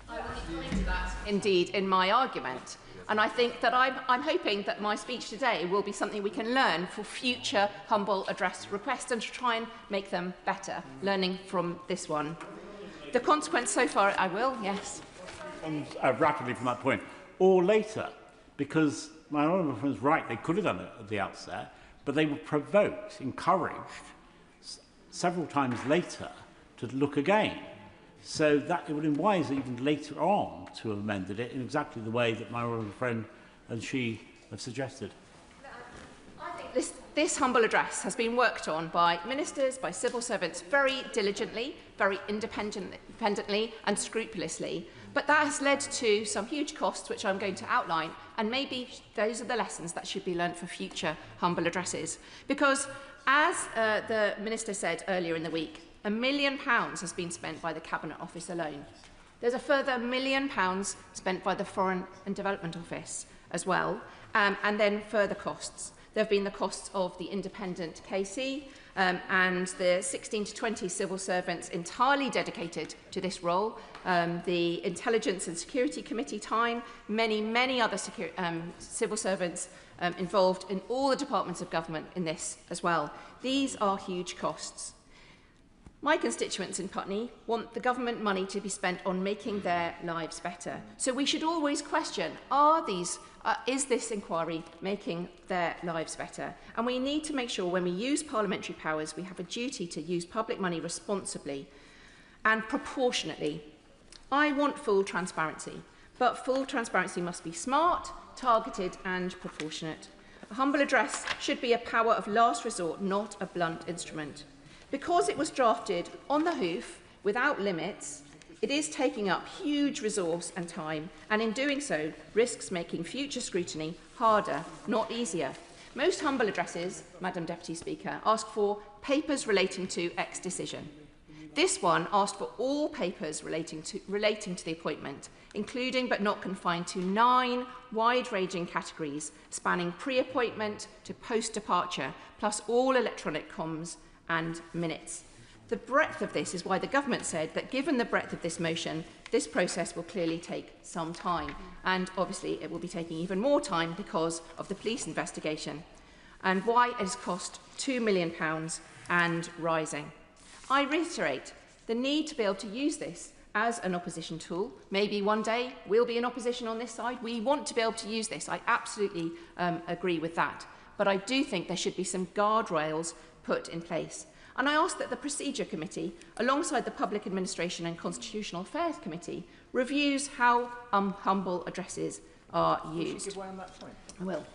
I will be coming to that, indeed, in my argument. And I think that I'm hoping that my speech today will be something we can learn for future humble address requests and to try and make them better, learning from this one. The consequence so far, I will, yes. Rapidly from that point, or later, because my honourable friend's right, they could have done it at the outset, but they were provoked, encouraged, several times later to look again. So that it would have been wise even later on to have amended it in exactly the way that my honourable friend and she have suggested. I think this humble address has been worked on by ministers, by civil servants very diligently, very independently and scrupulously. But that has led to some huge costs, which I'm going to outline, and maybe those are the lessons that should be learned for future humble addresses. Because, as the Minister said earlier in the week, £1 million has been spent by the Cabinet Office alone. There's a further £1 million spent by the Foreign and Development Office as well, and then further costs. There have been the costs of the independent KC and the 16 to 20 civil servants entirely dedicated to this role, the Intelligence and Security Committee time, many other civil servants involved in all the departments of government in this as well. These are huge costs. My constituents in Putney want the government money to be spent on making their lives better. So we should always question, is this inquiry making their lives better? And we need to make sure when we use parliamentary powers, we have a duty to use public money responsibly and proportionately. I want full transparency, but full transparency must be smart, targeted and proportionate. A humble address should be a power of last resort, not a blunt instrument. Because it was drafted on the hoof, without limits, It is taking up huge resource and time, and in doing so, risks making future scrutiny harder, not easier. Most humble addresses, Madam Deputy Speaker, ask for papers relating to X decision. This one asked for all papers relating to the appointment, including but not confined to 9 wide-ranging categories spanning pre-appointment to post-departure, plus all electronic comms and minutes. The breadth of this is why the government said that given the breadth of this motion, this process will clearly take some time. And obviously it will be taking even more time because of the police investigation. And why it has cost £2 million and rising. I reiterate the need to be able to use this as an opposition tool. Maybe one day we'll be in opposition on this side. We want to be able to use this. I absolutely agree with that. But I do think there should be some guardrails put in place. And I ask that the Procedure Committee, alongside the Public Administration and Constitutional Affairs Committee, reviews how humble addresses are used. Will she give way on that point? I will.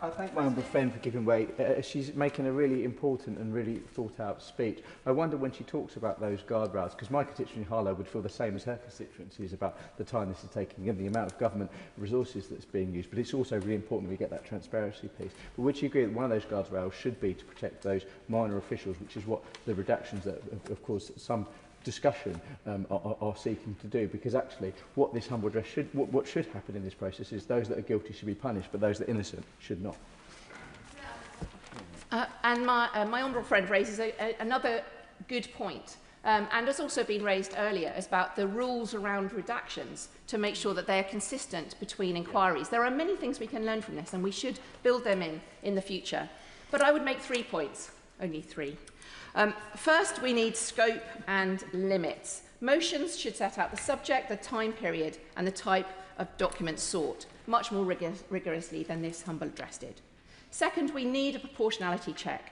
I thank my humble friend for giving way. She's making a really important and really thought-out speech. I wonder when she talks about those guardrails, because my constituency Harlow would feel the same as her constituencies about the time this is taking and the amount of government resources that's being used. But it's also really important we get that transparency piece. But would you agree that one of those guardrails should be to protect those minor officials, which is what the redactions that, of course, some discussion are seeking to do, because actually what this humble address should, what should happen in this process is those that are guilty should be punished, but those that are innocent should not. And my honourable friend raises another good point, and has also been raised earlier, is about the rules around redactions to make sure that they are consistent between inquiries. There are many things we can learn from this, and we should build them in the future. But I would make 3 points, only 3. First, we need scope and limits. Motions should set out the subject, the time period, and the type of document sought, much more rigorously than this humble address did. Second, we need a proportionality check.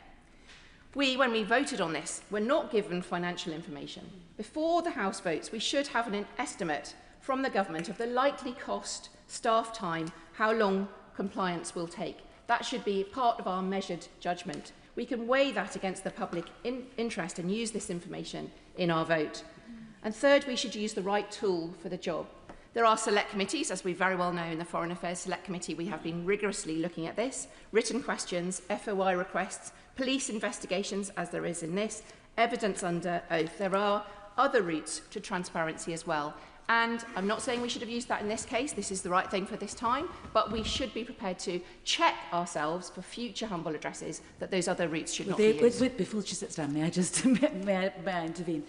When we voted on this, were not given financial information. Before the House votes, we should have an estimate from the government of the likely cost, staff time, how long compliance will take. That should be part of our measured judgment. We can weigh that against the public interest and use this information in our vote. And third, we should use the right tool for the job. There are select committees, as we very well know in the Foreign Affairs Select Committee, we have been rigorously looking at this, written questions, FOI requests, police investigations, as there is in this, evidence under oath. There are other routes to transparency as well. And I'm not saying we should have used that in this case. This is the right thing for this time. But we should be prepared to check ourselves for future humble addresses that those other routes should not be used. Before she sits down, may I just may I intervene?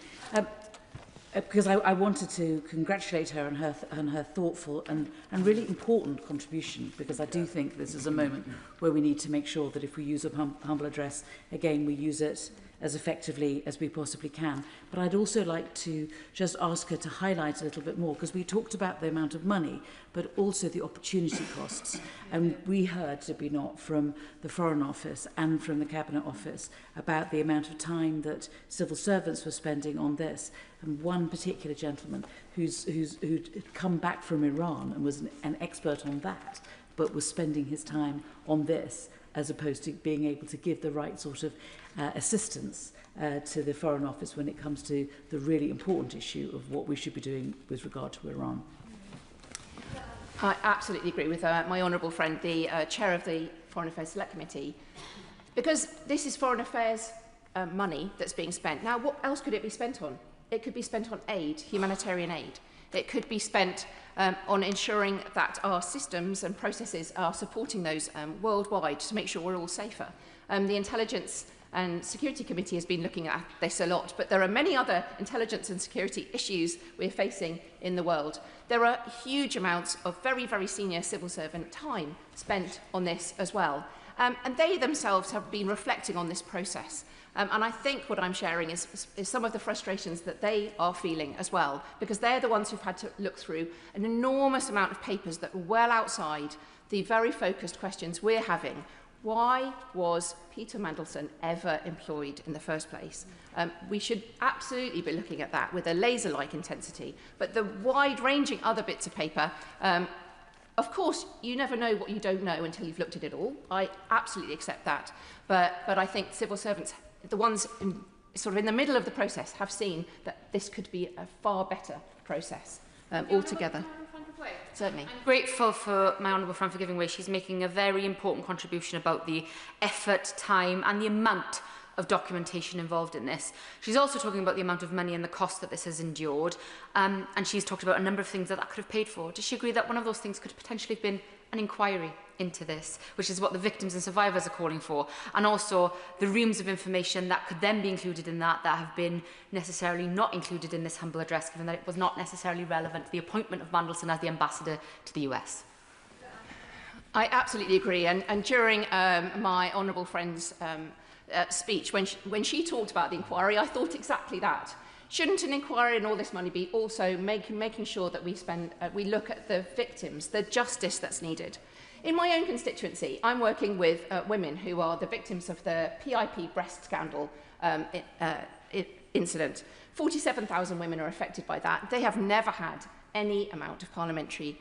Because I wanted to congratulate her on her thoughtful and really important contribution, because I do think this is a moment where we need to make sure that if we use a humble address, again, we use it as effectively as we possibly can. But I'd also like to just ask her to highlight a little bit more, because we talked about the amount of money, but also the opportunity costs. And we heard, to be not, from the Foreign Office and from the Cabinet Office about the amount of time that civil servants were spending on this. And one particular gentleman who'd come back from Iran and was an expert on that, but was spending his time on this, as opposed to being able to give the right sort of assistance to the Foreign Office when it comes to the really important issue of what we should be doing with regard to Iran. I absolutely agree with my honourable friend, the chair of the Foreign Affairs Select Committee, because this is foreign affairs money that's being spent. Now, what else could it be spent on? It could be spent on aid, humanitarian aid. It could be spent on ensuring that our systems and processes are supporting those worldwide to make sure we're all safer. The Intelligence and Security Committee has been looking at this a lot, but there are many other intelligence and security issues we're facing in the world. There are huge amounts of very, very senior civil servant time spent on this as well. And they themselves have been reflecting on this process. And I think what I'm sharing is some of the frustrations that they are feeling as well, because they're the ones who've had to look through an enormous amount of papers that are well outside the very focused questions we're having. Why was Peter Mandelson ever employed in the first place? We should absolutely be looking at that with a laser-like intensity. But the wide-ranging other bits of paper, of course, you never know what you don't know until you've looked at it all. I absolutely accept that. But I think civil servants, the ones sort of in the middle of the process, have seen that this could be a far better process altogether. Certainly. I'm grateful for my honourable friend for giving way. She's making a very important contribution about the effort, time and the amount of documentation involved in this. She's also talking about the amount of money and the cost that this has endured, and she's talked about a number of things that could have paid for. Does she agree that one of those things could potentially have been an inquiry into this, which is what the victims and survivors are calling for, and also the reams of information that could then be included in that have been necessarily not included in this humble address, given that it was not necessarily relevant to the appointment of Mandelson as the ambassador to the US? I absolutely agree, and during my honourable friend's speech, when she talked about the inquiry, I thought exactly that. Shouldn't an inquiry and all this money be also making sure that we look at the victims, the justice that's needed? In my own constituency, I'm working with women who are the victims of the PIP breast scandal incident. 47,000 women are affected by that. They have never had any amount of parliamentary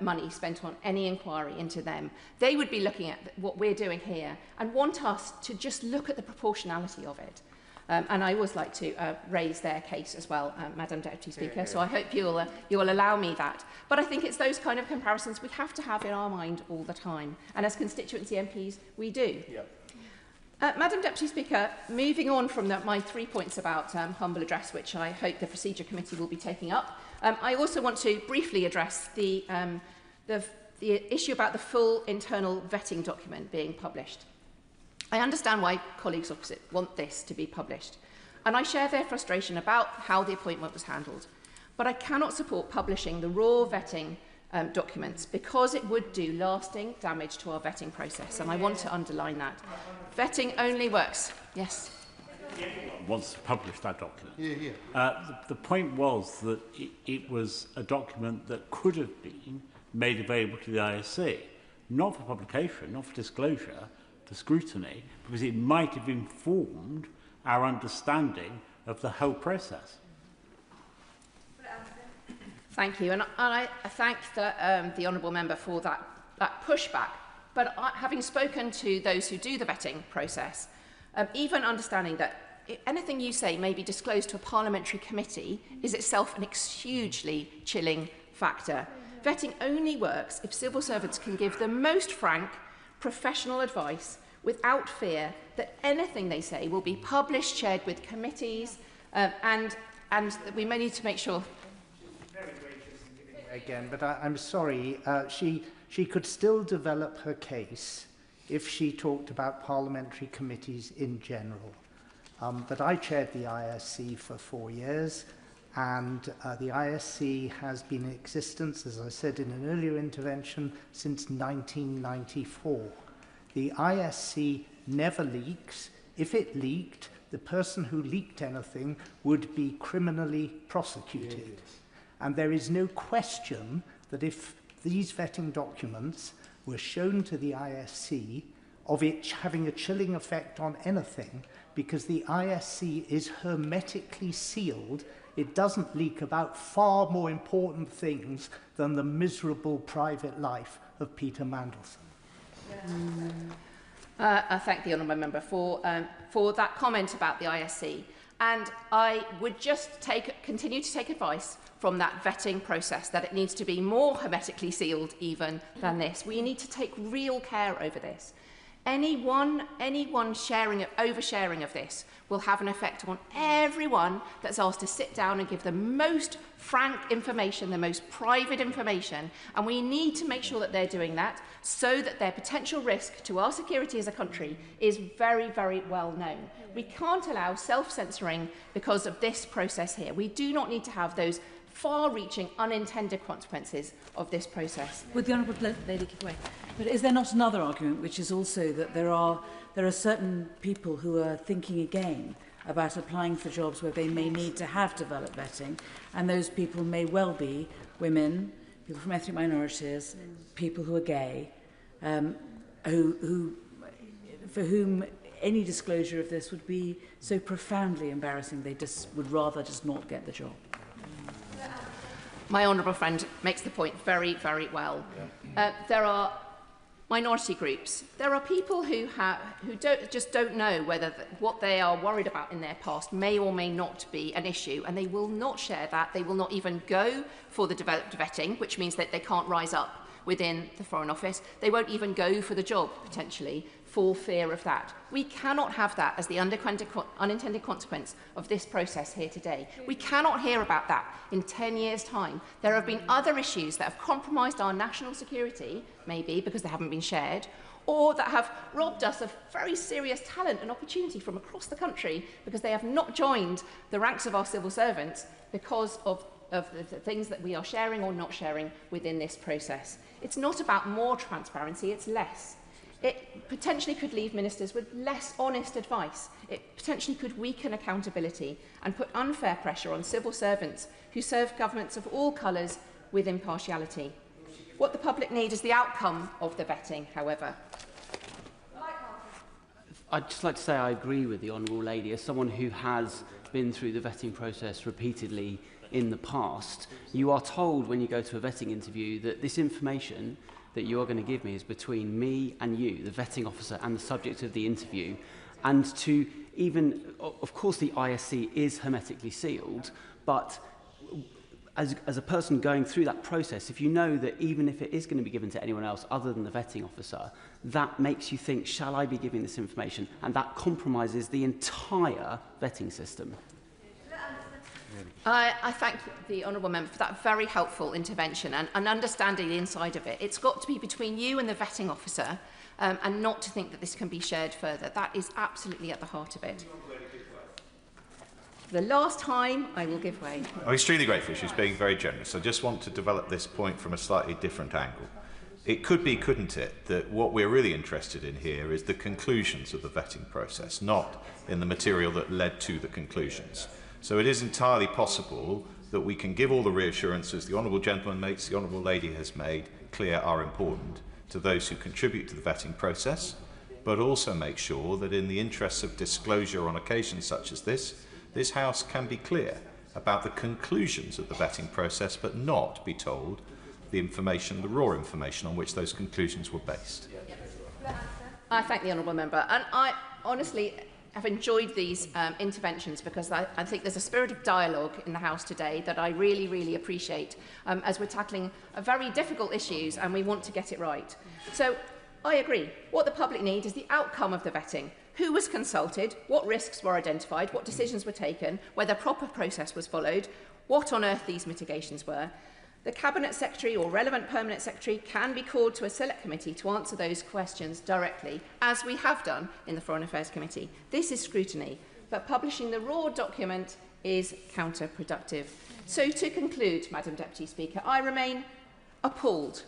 money spent on any inquiry into them. They would be looking at what we're doing here and want us to just look at the proportionality of it. And I always like to raise their case as well, Madam Deputy Speaker, so I hope you'll allow me that. But I think it's those kind of comparisons we have to have in our mind all the time. And as constituency MPs, we do. Yep. Madam Deputy Speaker, moving on from my 3 points about humble address, which I hope the Procedure Committee will be taking up, I also want to briefly address the issue about the full internal vetting document being published. I understand why colleagues opposite want this to be published, and I share their frustration about how the appointment was handled. But I cannot support publishing the raw vetting documents because it would do lasting damage to our vetting process, and I want to underline that. Vetting only works. Yes. Wants to publish that document. The point was that it was a document that could have been made available to the ISC, not for publication, not for disclosure, for scrutiny, because it might have informed our understanding of the whole process. Thank you, and I thank the honourable member for that pushback. But having spoken to those who do the vetting process, even understanding that anything you say may be disclosed to a parliamentary committee is itself an hugely chilling factor. Vetting only works if civil servants can give the most frank, professional advice without fear that anything they say will be published, shared with committees, and we may need to make sure. Very gracious in giving way again, but I'm sorry. She could still develop her case if she talked about parliamentary committees in general. But I chaired the ISC for 4 years, and the ISC has been in existence, as I said in an earlier intervention, since 1994. The ISC never leaks. If it leaked, the person who leaked anything would be criminally prosecuted. And there is no question that if these vetting documents were shown to the ISC, of it having a chilling effect on anything, because the ISC is hermetically sealed, it doesn't leak about far more important things than the miserable private life of Peter Mandelson. I thank the honourable member for that comment about the ISC, and I would just continue to take advice from that vetting process that it needs to be more hermetically sealed even than this. We need to take real care over this. Anyone oversharing of this will have an effect on everyone that's asked to sit down and give the most frank information, the most private information, and we need to make sure that they're doing that so that their potential risk to our security as a country is very, very well known. We can't allow self-censoring because of this process here. We do not need to have those far-reaching unintended consequences of this process. Would the Honourable Lady kick away? But is there not another argument, which is also that there are certain people who are thinking again about applying for jobs where they may need to have developed vetting, and those people may well be women, people from ethnic minorities, people who are gay, for whom any disclosure of this would be so profoundly embarrassing they would rather just not get the job. My honourable friend makes the point very, very well. There are minority groups. There are people who just don't know whether what they are worried about in their past may or may not be an issue, and they will not share that. They will not even go for the developed vetting, which means that they can't rise up within the Foreign Office. They won't even go for the job, potentially, for fear of that. We cannot have that as the unintended consequence of this process here today. We cannot hear about that in 10 years' time. There have been other issues that have compromised our national security, maybe because they haven't been shared, or that have robbed us of very serious talent and opportunity from across the country because they have not joined the ranks of our civil servants because of the things that we are sharing or not sharing within this process. It's not about more transparency, it's less. It potentially could leave ministers with less honest advice. It potentially could weaken accountability and put unfair pressure on civil servants who serve governments of all colours with impartiality. What the public need is the outcome of the vetting, however. I'd just like to say I agree with the Honourable Lady. As someone who has been through the vetting process repeatedly in the past, you are told when you go to a vetting interview that this information that you are going to give me is between me and you, the vetting officer, and the subject of the interview. And to even, of course, the ISC is hermetically sealed, but as a person going through that process, if you know that even if it is going to be given to anyone else other than the vetting officer, that makes you think, shall I be giving this information? And that compromises the entire vetting system. I thank the Honourable Member for that very helpful intervention and understanding the inside of it. It's got to be between you and the vetting officer and not to think that this can be shared further. That is absolutely at the heart of it. The last time I will give way. I'm extremely grateful. She's being very generous. I just want to develop this point from a slightly different angle. It could be, couldn't it, that what we're really interested in here is the conclusions of the vetting process, not in the material that led to the conclusions. So it is entirely possible that we can give all the reassurances the Honourable Gentleman makes, the Honourable Lady has made clear are important to those who contribute to the vetting process, but also make sure that in the interests of disclosure on occasions such as this House can be clear about the conclusions of the vetting process, but not be told the information, the raw information on which those conclusions were based. I thank the Honourable Member, and I honestly have enjoyed these interventions because I think there's a spirit of dialogue in the House today that I really, really appreciate as we're tackling very difficult issues and we want to get it right. So I agree. What the public need is the outcome of the vetting. Who was consulted, what risks were identified, what decisions were taken, whether proper process was followed, what on earth these mitigations were. The Cabinet Secretary or relevant Permanent Secretary can be called to a Select Committee to answer those questions directly, as we have done in the Foreign Affairs Committee. This is scrutiny, but publishing the raw document is counterproductive. So to conclude, Madam Deputy Speaker, I remain appalled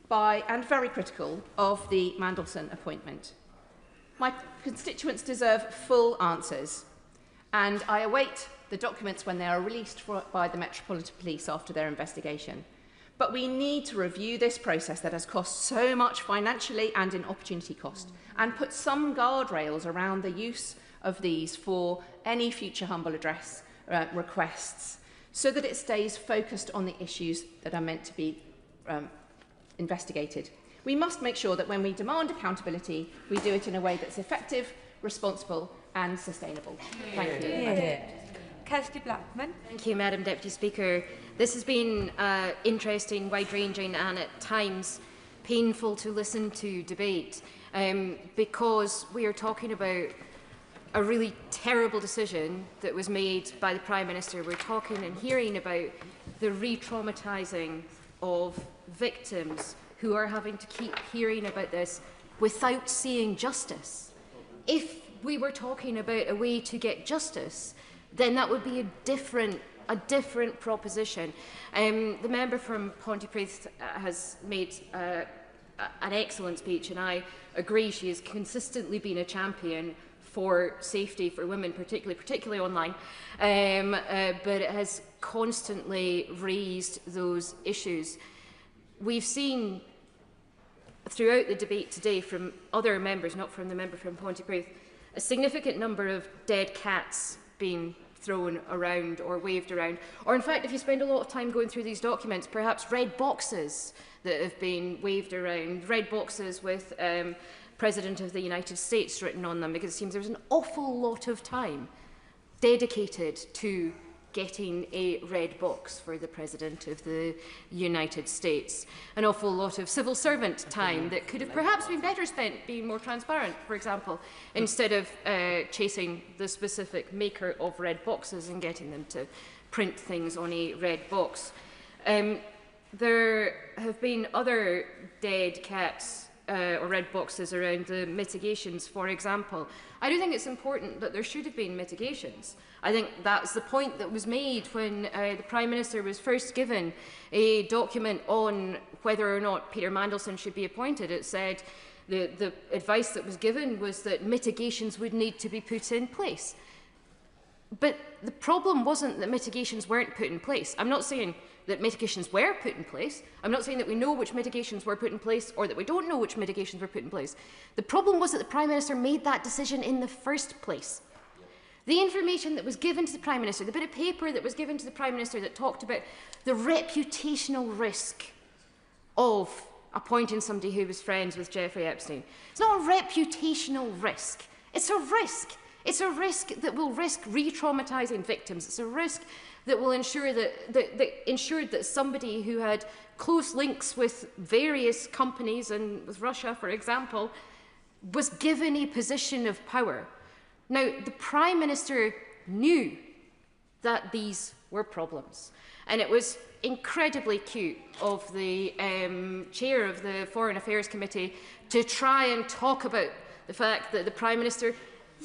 by and very critical of the Mandelson appointment. My constituents deserve full answers, and I await the documents when they are released by the Metropolitan Police after their investigation. But we need to review this process that has cost so much financially and in opportunity cost, and put some guardrails around the use of these for any future humble address requests, so that it stays focused on the issues that are meant to be investigated. We must make sure that when we demand accountability, we do it in a way that's effective, responsible and sustainable. Thank you. Kirsty Blackman. Thank you, Madam Deputy Speaker. This has been interesting, wide-ranging and at times painful to listen to debate because we are talking about a really terrible decision that was made by the Prime Minister. We're talking and hearing about the re-traumatising of victims who are having to keep hearing about this without seeing justice. If we were talking about a way to get justice, then that would be a different proposition. The member from Pontypridd has made an excellent speech, and I agree she has consistently been a champion for safety for women, particularly online, but it has constantly raised those issues. We've seen throughout the debate today from other members, not from the member from Pontypridd, a significant number of dead cats being thrown around or waved around. Or in fact, if you spend a lot of time going through these documents, perhaps red boxes that have been waved around, red boxes with President of the United States written on them, because it seems there's an awful lot of time dedicated to getting a red box for the President of the United States. An awful lot of civil servant time that could have perhaps been better spent being more transparent, for example, instead of chasing the specific maker of red boxes and getting them to print things on a red box. There have been other dead cats or red boxes around the mitigations, for example. I do think it's important that there should have been mitigations. I think that's the point that was made when the Prime Minister was first given a document on whether or not Peter Mandelson should be appointed. It said the advice that was given was that mitigations would need to be put in place. But the problem wasn't that mitigations weren't put in place. I'm not saying that mitigations were put in place. I'm not saying that we know which mitigations were put in place or that we don't know which mitigations were put in place. The problem was that the Prime Minister made that decision in the first place. The information that was given to the Prime Minister, the bit of paper that was given to the Prime Minister that talked about the reputational risk of appointing somebody who was friends with Jeffrey Epstein. It's not a reputational risk. It's a risk. It's a risk that will risk re-traumatising victims. It's a risk that will ensure that ensured that somebody who had close links with various companies and with Russia, for example, was given a position of power. Now, the Prime Minister knew that these were problems, and it was incredibly cute of the chair of the Foreign Affairs Committee to try and talk about the fact that the Prime Minister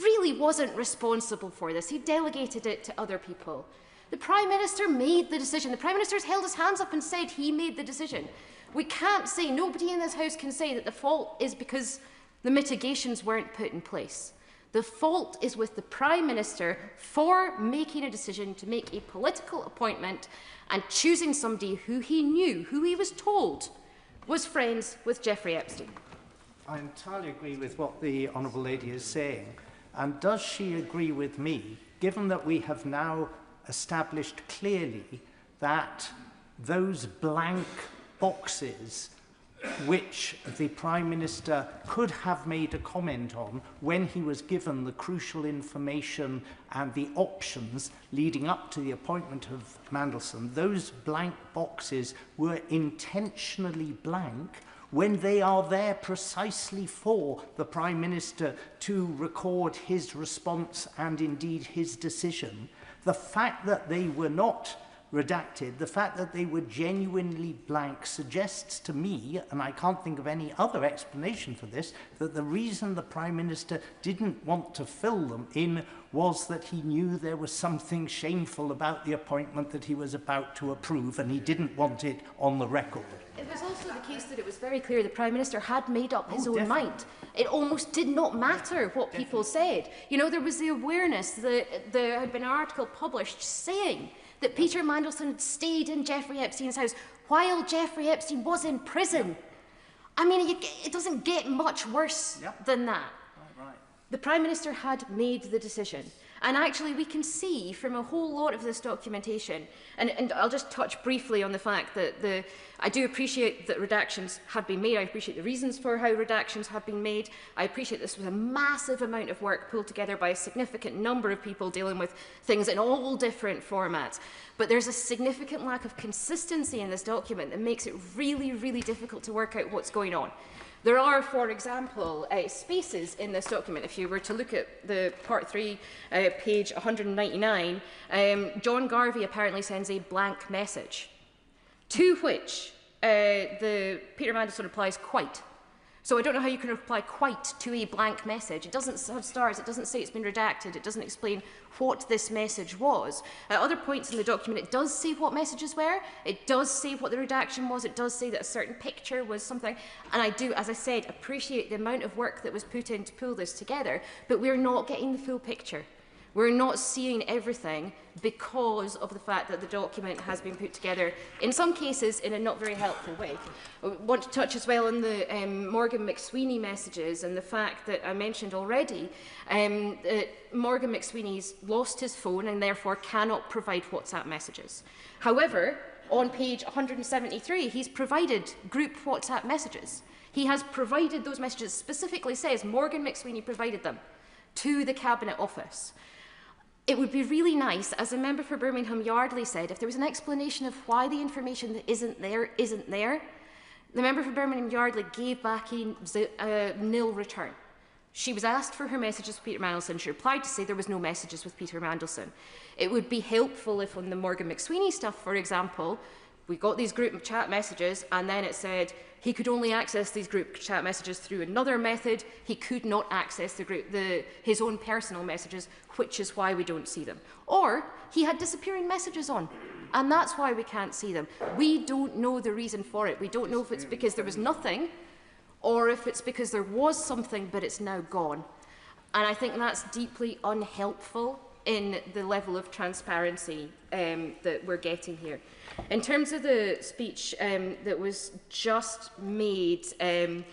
really wasn't responsible for this. He delegated it to other people. The Prime Minister made the decision. The Prime Minister's held his hands up and said he made the decision. We can't say, nobody in this House can say that the fault is because the mitigations weren't put in place. The fault is with the Prime Minister for making a decision to make a political appointment and choosing somebody who he knew, who he was told, was friends with Jeffrey Epstein. I entirely agree with what the Honourable Lady is saying. And does she agree with me, given that we have now established clearly that those blank boxes which the Prime Minister could have made a comment on when he was given the crucial information and the options leading up to the appointment of Mandelson, those blank boxes were intentionally blank when they are there precisely for the Prime Minister to record his response and indeed his decision? The fact that they were not redacted, the fact that they were genuinely blank suggests to me, and I can't think of any other explanation for this, that the reason the Prime Minister didn't want to fill them in was that he knew there was something shameful about the appointment that he was about to approve, and he didn't want it on the record. It was also the case that it was very clear the Prime Minister had made up his own mind. It almost did not matter what people said. You know, there was the awareness that there had been an article published saying that Peter Mandelson had stayed in Jeffrey Epstein's house while Jeffrey Epstein was in prison. I mean, it doesn't get much worse than that. The Prime Minister had made the decision. And actually, we can see from a whole lot of this documentation, and I'll just touch briefly on the fact that I do appreciate that redactions have been made. I appreciate the reasons for how redactions have been made. I appreciate this was a massive amount of work pulled together by a significant number of people dealing with things in all different formats. But there's a significant lack of consistency in this document that makes it really, really difficult to work out what's going on. There are, for example, spaces in this document. If you were to look at the Part 3, page 199, John Garvey apparently sends a blank message, to which Peter Mandelson replies, "Quite." So I don't know how you can reply "quite" to a blank message. It doesn't have stars, it doesn't say it's been redacted, it doesn't explain what this message was. At other points in the document, it does say what messages were, it does say what the redaction was, it does say that a certain picture was something, and I do, as I said, appreciate the amount of work that was put in to pull this together, but we're not getting the full picture. We're not seeing everything because of the fact that the document has been put together, in some cases, in a not very helpful way. I want to touch as well on the Morgan McSweeney messages and the fact that I mentioned already that Morgan McSweeney's lost his phone and therefore cannot provide WhatsApp messages. However, on page 173, he's provided group WhatsApp messages. He has provided those messages, specifically says Morgan McSweeney provided them to the Cabinet Office. It would be really nice, as a member for Birmingham Yardley said, if there was an explanation of why the information that isn't there. The member for Birmingham Yardley gave back a nil return. She was asked for her messages with Peter Mandelson. She replied to say there was no messages with Peter Mandelson. It would be helpful if on the Morgan McSweeney stuff, for example, we got these group chat messages and then it said he could only access these group chat messages through another method. He could not access his own personal messages, which is why we don't see them. Or he had disappearing messages on, and that's why we can't see them. We don't know the reason for it. We don't know if it's because there was nothing or if it's because there was something but it's now gone. And I think that's deeply unhelpful in the level of transparency that we're getting here. In terms of the speech that was just made in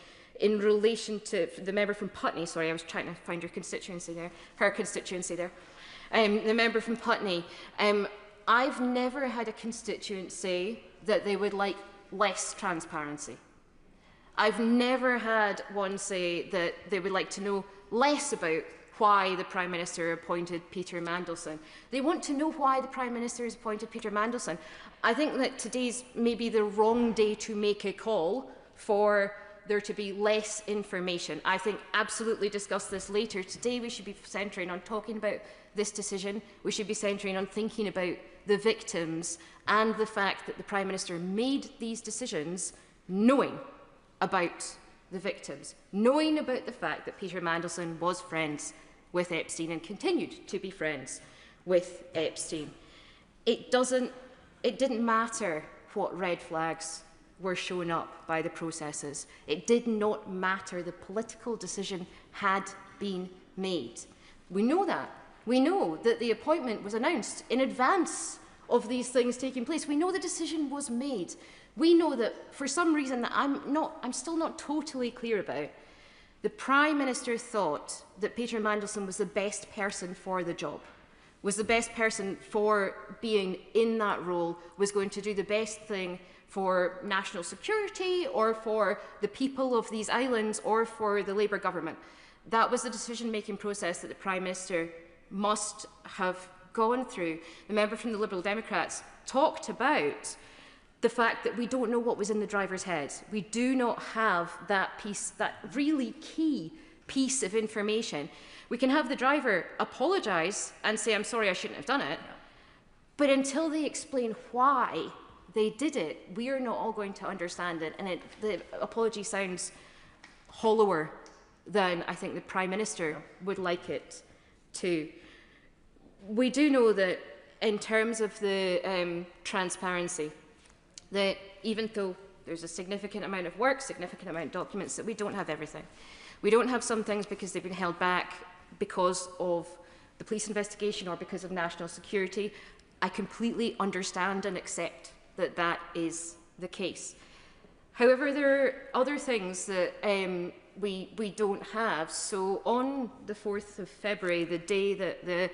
relation to the member from Putney, sorry, I was trying to find her constituency there, the member from Putney, I've never had a constituent say that they would like less transparency. I've never had one say that they would like to know less about why the Prime Minister appointed Peter Mandelson. They want to know why the Prime Minister has appointed Peter Mandelson. I think that today's maybe the wrong day to make a call for there to be less information. I think absolutely discuss this later. Today we should be centring on talking about this decision. We should be centring on thinking about the victims and the fact that the Prime Minister made these decisions knowing about the victims, knowing about the fact that Peter Mandelson was friends with Epstein and continued to be friends with Epstein. It didn't matter what red flags were shown up by the processes. It did not matter. The political decision had been made. We know that. We know that the appointment was announced in advance of these things taking place. We know the decision was made. We know that for some reason that I'm still not totally clear about, the Prime Minister thought that Peter Mandelson was the best person for the job, was the best person for being in that role, was going to do the best thing for national security or for the people of these islands or for the Labour government. That was the decision-making process that the Prime Minister must have gone through. The member from the Liberal Democrats talked about the fact that we don't know what was in the driver's head. We do not have that piece, that really key piece of information. We can have the driver apologise and say, I'm sorry, I shouldn't have done it. But until they explain why they did it, we are not all going to understand it. And the apology sounds hollower than I think the Prime Minister would like it to. We do know that in terms of the transparency, that even though there's a significant amount of work, significant amount of documents, that we don't have everything. We don't have some things because they've been held back because of the police investigation or because of national security. I completely understand and accept that that is the case. However, there are other things that we don't have. So on the 4th of February, the day that the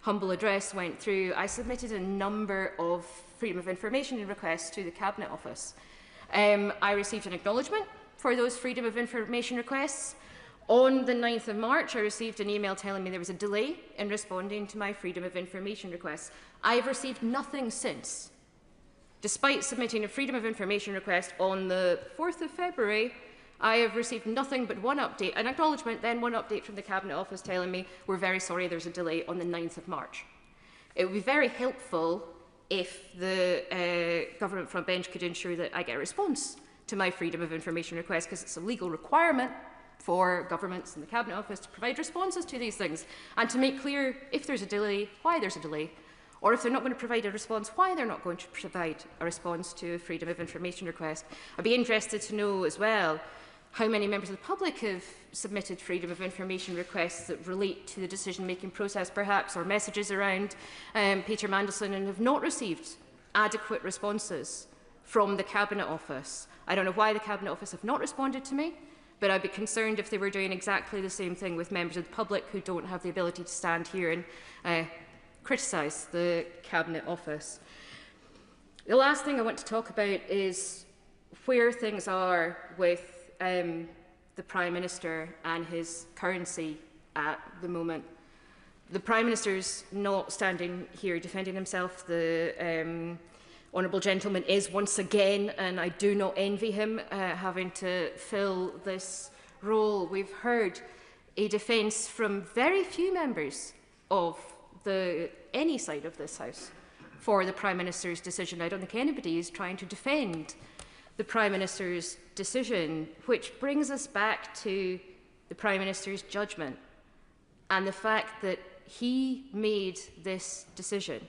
humble address went through, I submitted a number of Freedom of Information requests to the Cabinet Office. I received an acknowledgement for those Freedom of Information requests. On the 9th of March, I received an email telling me there was a delay in responding to my Freedom of Information requests. I have received nothing since. Despite submitting a Freedom of Information request on the 4th of February, I have received nothing but one update, an acknowledgement, then one update from the Cabinet Office telling me we're very sorry there's a delay on the 9th of March. It would be very helpful if the government front bench could ensure that I get a response to my Freedom of Information request, because it's a legal requirement for governments and the Cabinet Office to provide responses to these things and to make clear if there's a delay, why there's a delay, or if they're not going to provide a response, why they're not going to provide a response to a Freedom of Information request. I'd be interested to know as well how many members of the public have submitted freedom of information requests that relate to the decision-making process, perhaps, or messages around Peter Mandelson, and have not received adequate responses from the Cabinet Office. I don't know why the Cabinet Office have not responded to me, but I'd be concerned if they were doing exactly the same thing with members of the public who don't have the ability to stand here and criticise the Cabinet Office. The last thing I want to talk about is where things are with the Prime Minister and his currency at the moment. The Prime Minister's not standing here defending himself. The Honourable Gentleman is once again, and I do not envy him, having to fill this role. We've heard a defence from very few members of any side of this House for the Prime Minister's decision. I don't think anybody is trying to defend the Prime Minister's decision, which brings us back to the Prime Minister's judgment and the fact that he made this decision.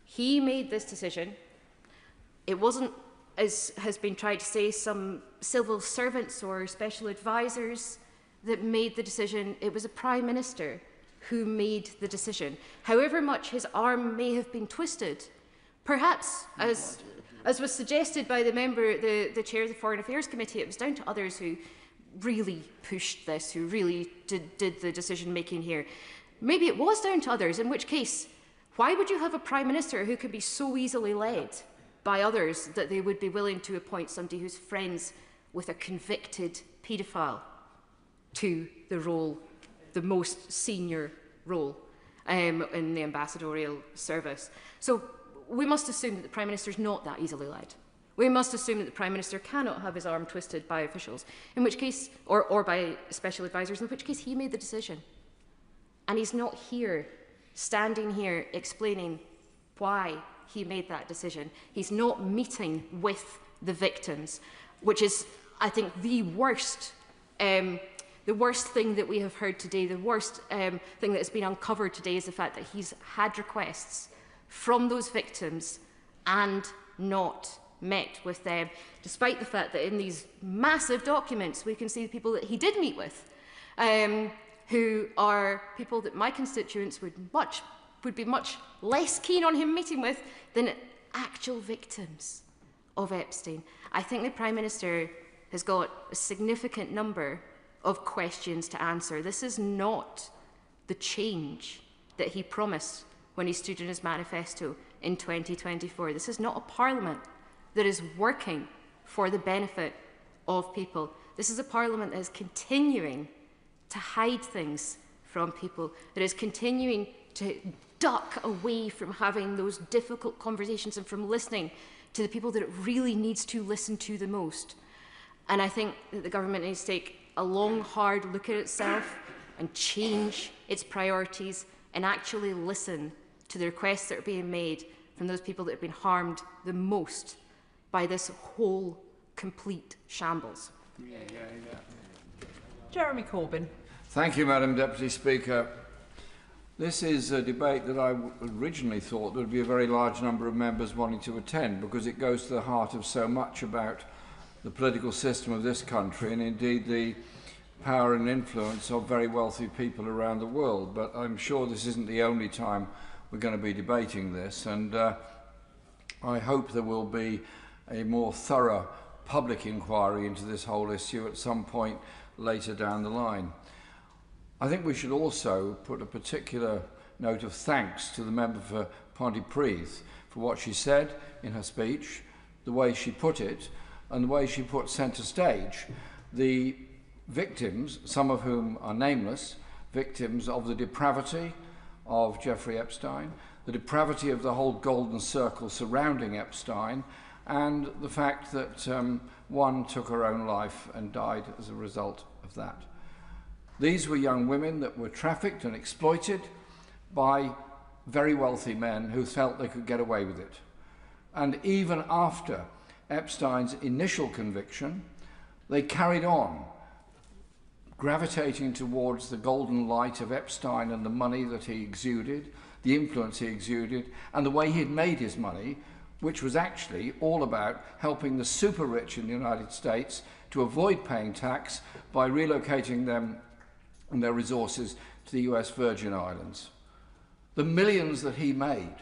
He made this decision. It wasn't, as has been tried to say, some civil servants or special advisors that made the decision. It was a Prime Minister who made the decision. However much his arm may have been twisted, perhaps, as was suggested by the member, the chair of the Foreign Affairs Committee, it was down to others who really pushed this, who really did the decision-making here. Maybe it was down to others, in which case, why would you have a Prime Minister who could be so easily led by others that they would be willing to appoint somebody who's friends with a convicted paedophile to the role, the most senior role in the ambassadorial service? So we must assume that the Prime Minister is not that easily led. We must assume that the Prime Minister cannot have his arm twisted by officials, in which case, or by special advisors, in which case he made the decision. And he's not here, standing here, explaining why he made that decision. He's not meeting with the victims, which is, I think, the worst thing that we have heard today, the worst thing that has been uncovered today is the fact that he's had requests from those victims and not met with them, despite the fact that in these massive documents we can see the people that he did meet with, who are people that my constituents would be much less keen on him meeting with than actual victims of Epstein. I think the Prime Minister has got a significant number of questions to answer. This is not the change that he promised when he stood in his manifesto in 2024. This is not a Parliament that is working for the benefit of people. This is a Parliament that is continuing to hide things from people, that is continuing to duck away from having those difficult conversations and from listening to the people that it really needs to listen to the most. And I think that the government needs to take a long, hard look at itself and change its priorities and actually listen to the requests that are being made from those people that have been harmed the most by this whole complete shambles. Jeremy Corbyn. Thank you, Madam Deputy Speaker. This is a debate that I originally thought there would be a very large number of members wanting to attend, because it goes to the heart of so much about the political system of this country and indeed the power and influence of very wealthy people around the world. But I'm sure this isn't the only time we're going to be debating this, and I hope there will be a more thorough public inquiry into this whole issue at some point later down the line. I think we should also put a particular note of thanks to the member for Pontypridd for what she said in her speech, the way she put it, and the way she put centre stage the victims, some of whom are nameless, victims of the depravity of Jeffrey Epstein, the depravity of the whole golden circle surrounding Epstein, and the fact that one took her own life and died as a result of that. These were young women that were trafficked and exploited by very wealthy men who felt they could get away with it. And even after Epstein's initial conviction, they carried on gravitating towards the golden light of Epstein and the money that he exuded, the influence he exuded, and the way he had made his money, which was actually all about helping the super rich in the United States to avoid paying tax by relocating them and their resources to the US Virgin Islands. The millions that he made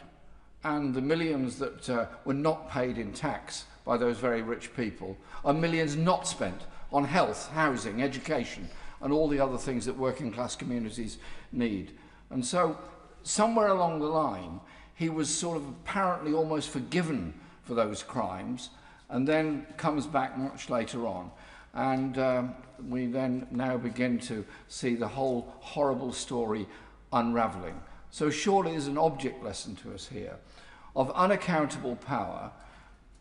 and the millions that were not paid in tax by those very rich people are millions not spent on health, housing, education, and all the other things that working class communities need. And so, somewhere along the line, he was sort of apparently almost forgiven for those crimes, and then comes back much later on. And we then now begin to see the whole horrible story unravelling. So surely there's an object lesson to us here of unaccountable power,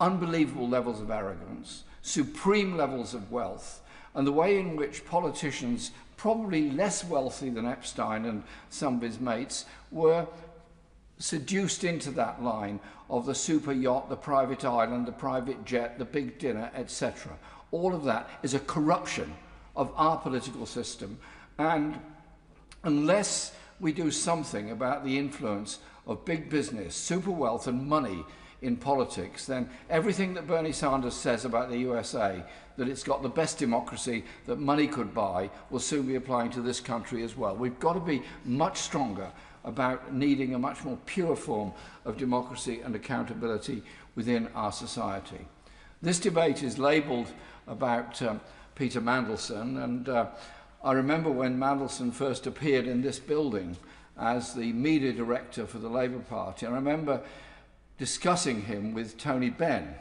unbelievable levels of arrogance, supreme levels of wealth, and the way in which politicians, probably less wealthy than Epstein and some of his mates, were seduced into that line of the super yacht, the private island, the private jet, the big dinner, etc. All of that is a corruption of our political system, and unless we do something about the influence of big business, super wealth and money in politics, then everything that Bernie Sanders says about the USA, that it's got the best democracy that money could buy, will soon be applying to this country as well. We've got to be much stronger about needing a much more pure form of democracy and accountability within our society. This debate is labelled about Peter Mandelson, and I remember when Mandelson first appeared in this building as the media director for the Labour Party. I remember discussing him with Tony Benn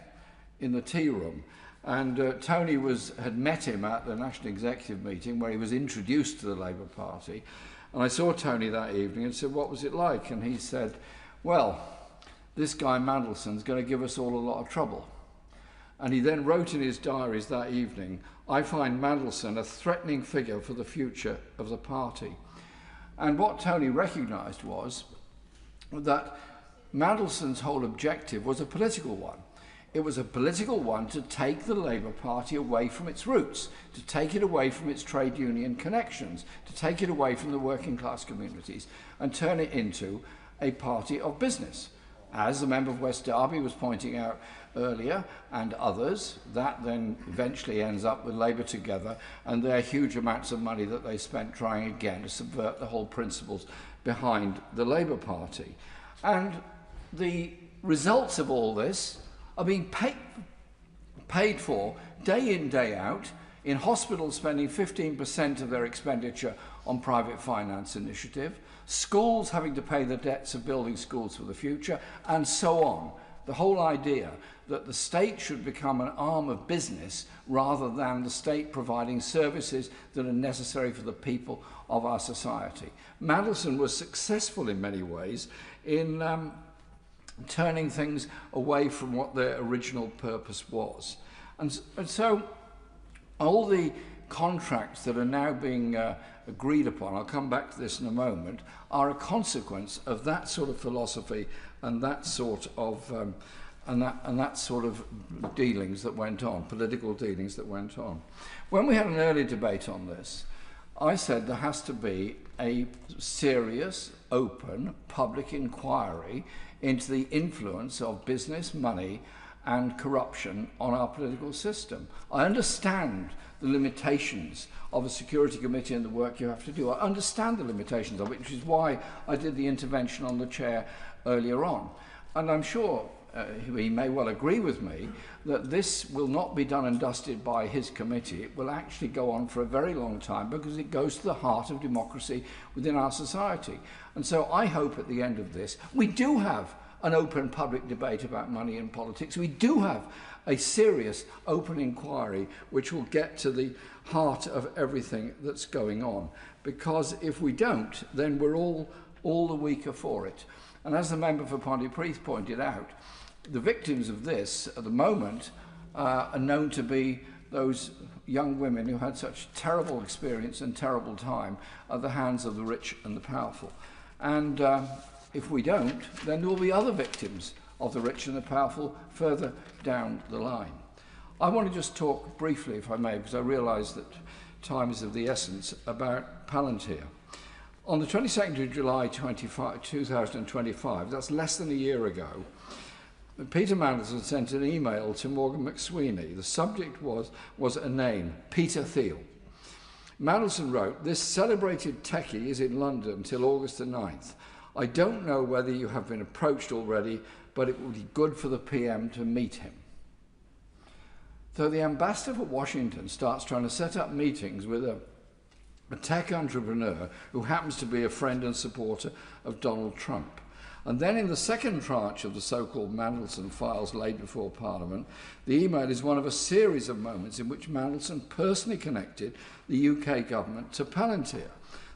in the tea room, and Tony had met him at the National Executive meeting where he was introduced to the Labour Party, and I saw Tony that evening and said, what was it like? And he said, well, this guy Mandelson's going to give us all a lot of trouble. And he then wrote in his diaries that evening, I find Mandelson a threatening figure for the future of the party. And what Tony recognised was that Mandelson's whole objective was a political one. It was a political one to take the Labour Party away from its roots, to take it away from its trade union connections, to take it away from the working class communities and turn it into a party of business. As the member of West Derby was pointing out earlier, and others, that then eventually ends up with Labour Together and their huge amounts of money that they spent trying again to subvert the whole principles behind the Labour Party. And the results of all this are being paid for day in, day out, in hospitals spending 15% of their expenditure on private finance initiative, schools having to pay the debts of building schools for the future, and so on. The whole idea that the state should become an arm of business rather than the state providing services that are necessary for the people of our society. Mandelson was successful in many ways in turning things away from what their original purpose was. And so all the contracts that are now being agreed upon, I'll come back to this in a moment, are a consequence of that sort of philosophy and that sort of that sort of dealings that went on, political dealings that went on. When we had an early debate on this, I said there has to be a serious, open, public inquiry into the influence of business, money, and corruption on our political system. I understand the limitations of a security committee and the work you have to do. I understand the limitations of it, which is why I did the intervention on the chair earlier on. And I'm sure he may well agree with me that this will not be done and dusted by his committee. It will actually go on for a very long time because it goes to the heart of democracy within our society. And so I hope at the end of this, we do have an open public debate about money in politics. We do have a serious open inquiry which will get to the heart of everything that's going on. Because if we don't, then we're all the weaker for it. And as the member for Pontypridd pointed out, the victims of this at the moment are known to be those young women who had such terrible experience and terrible time at the hands of the rich and the powerful. And if we don't, then there will be other victims of the rich and the powerful further down the line. I want to just talk briefly, if I may, because I realise that time is of the essence, about Palantir. On the 22nd of July 2025, that's less than a year ago, Peter Mandelson sent an email to Morgan McSweeney. The subject was a name, Peter Thiel. Mandelson wrote, "This celebrated techie is in London till August the 9th. I don't know whether you have been approached already, but it would be good for the PM to meet him." So the ambassador for Washington starts trying to set up meetings with a tech entrepreneur who happens to be a friend and supporter of Donald Trump. And then in the second tranche of the so-called Mandelson files laid before Parliament, the email is one of a series of moments in which Mandelson personally connected the UK government to Palantir,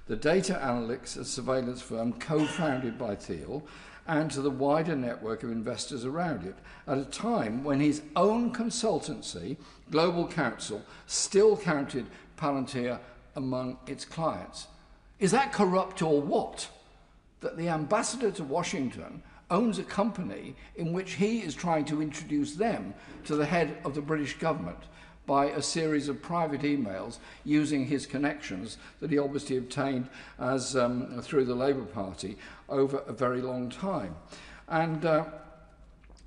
the data analytics and surveillance firm co-founded by Thiel, and to the wider network of investors around it, at a time when his own consultancy, Global Counsel, still counted Palantir among its clients. Is that corrupt or what? That the ambassador to Washington owns a company in which he is trying to introduce them to the head of the British government by a series of private emails using his connections that he obviously obtained as through the Labour Party over a very long time. And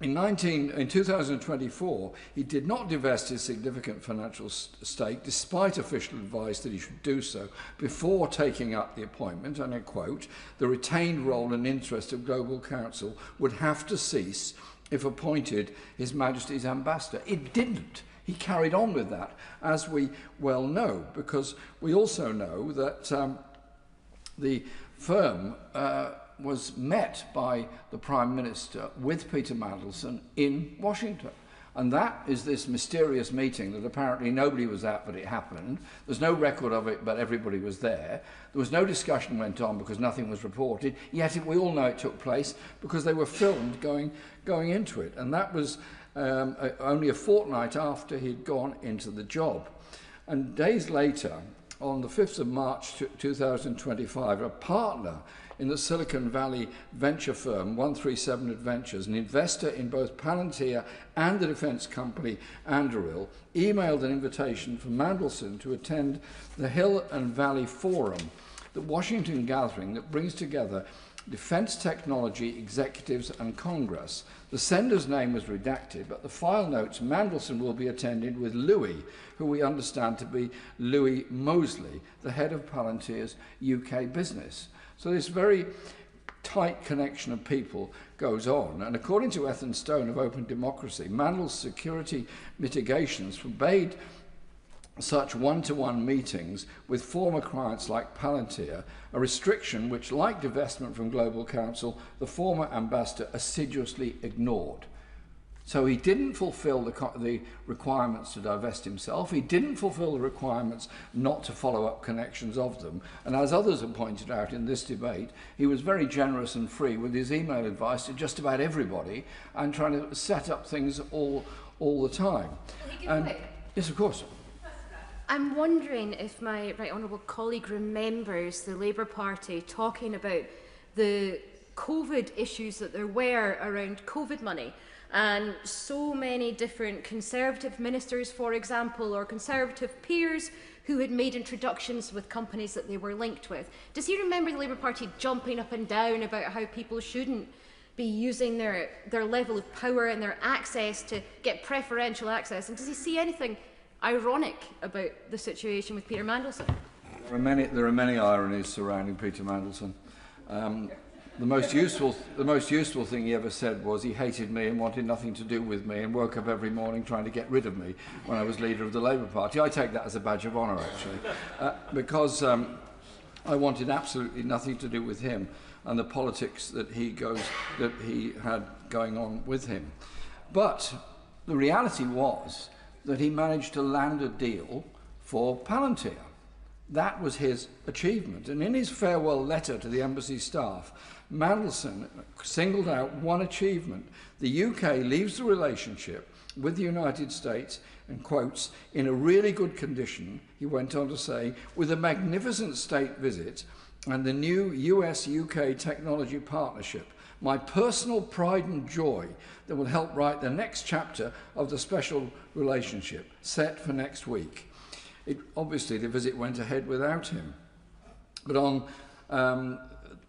in 2024, he did not divest his significant financial stake, despite official advice that he should do so before taking up the appointment, and I quote, "The retained role and interest of Global Counsel would have to cease if appointed His Majesty's ambassador." It didn't. He carried on with that, as we well know, because we also know that the firm was met by the Prime Minister with Peter Mandelson in Washington. And that is this mysterious meeting that apparently nobody was at, but it happened. There's no record of it, but everybody was there. There was no discussion went on because nothing was reported, yet we all know it took place because they were filmed going into it. And that was only a fortnight after he'd gone into the job. And days later, on the 5th of March 2025, a partner in the Silicon Valley venture firm 137 Adventures, an investor in both Palantir and the defense company Anduril, emailed an invitation for Mandelson to attend the Hill and Valley Forum, the Washington gathering that brings together defense technology executives and Congress. The sender's name was redacted, but the file notes Mandelson will be attending with Louis, who we understand to be Louis Mosley, the head of Palantir's UK business. So this very tight connection of people goes on. And according to Ethan Stone of Open Democracy, Mandel's security mitigations forbade such one-to-one meetings with former clients like Palantir, a restriction which, like divestment from Global Counsel, the former ambassador assiduously ignored. So he didn't fulfill the requirements to divest himself. He didn't fulfill the requirements not to follow up connections of them. And as others have pointed out in this debate, he was very generous and free with his email advice to just about everybody and trying to set up things all the time. And, yes, of course. I'm wondering if my right honourable colleague remembers the Labour Party talking about the COVID issues that there were around COVID money. And so many different Conservative ministers, for example, or Conservative peers who had made introductions with companies that they were linked with. Does he remember the Labour Party jumping up and down about how people shouldn't be using their level of power and their access to get preferential access? And does he see anything ironic about the situation with Peter Mandelson? There are many ironies surrounding Peter Mandelson. The most useful thing he ever said was he hated me and wanted nothing to do with me and woke up every morning trying to get rid of me when I was leader of the Labour Party. I take that as a badge of honour, actually, because I wanted absolutely nothing to do with him and the politics that he had going on with him. But the reality was that he managed to land a deal for Palantir. That was his achievement. And in his farewell letter to the embassy staff, Mandelson singled out one achievement. The UK leaves the relationship with the United States, and quotes, in a really good condition, he went on to say, with a magnificent state visit and the new US-UK technology partnership, my personal pride and joy that will help write the next chapter of the special relationship set for next week. Obviously, the visit went ahead without him. But on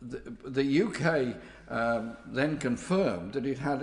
the UK then confirmed that it had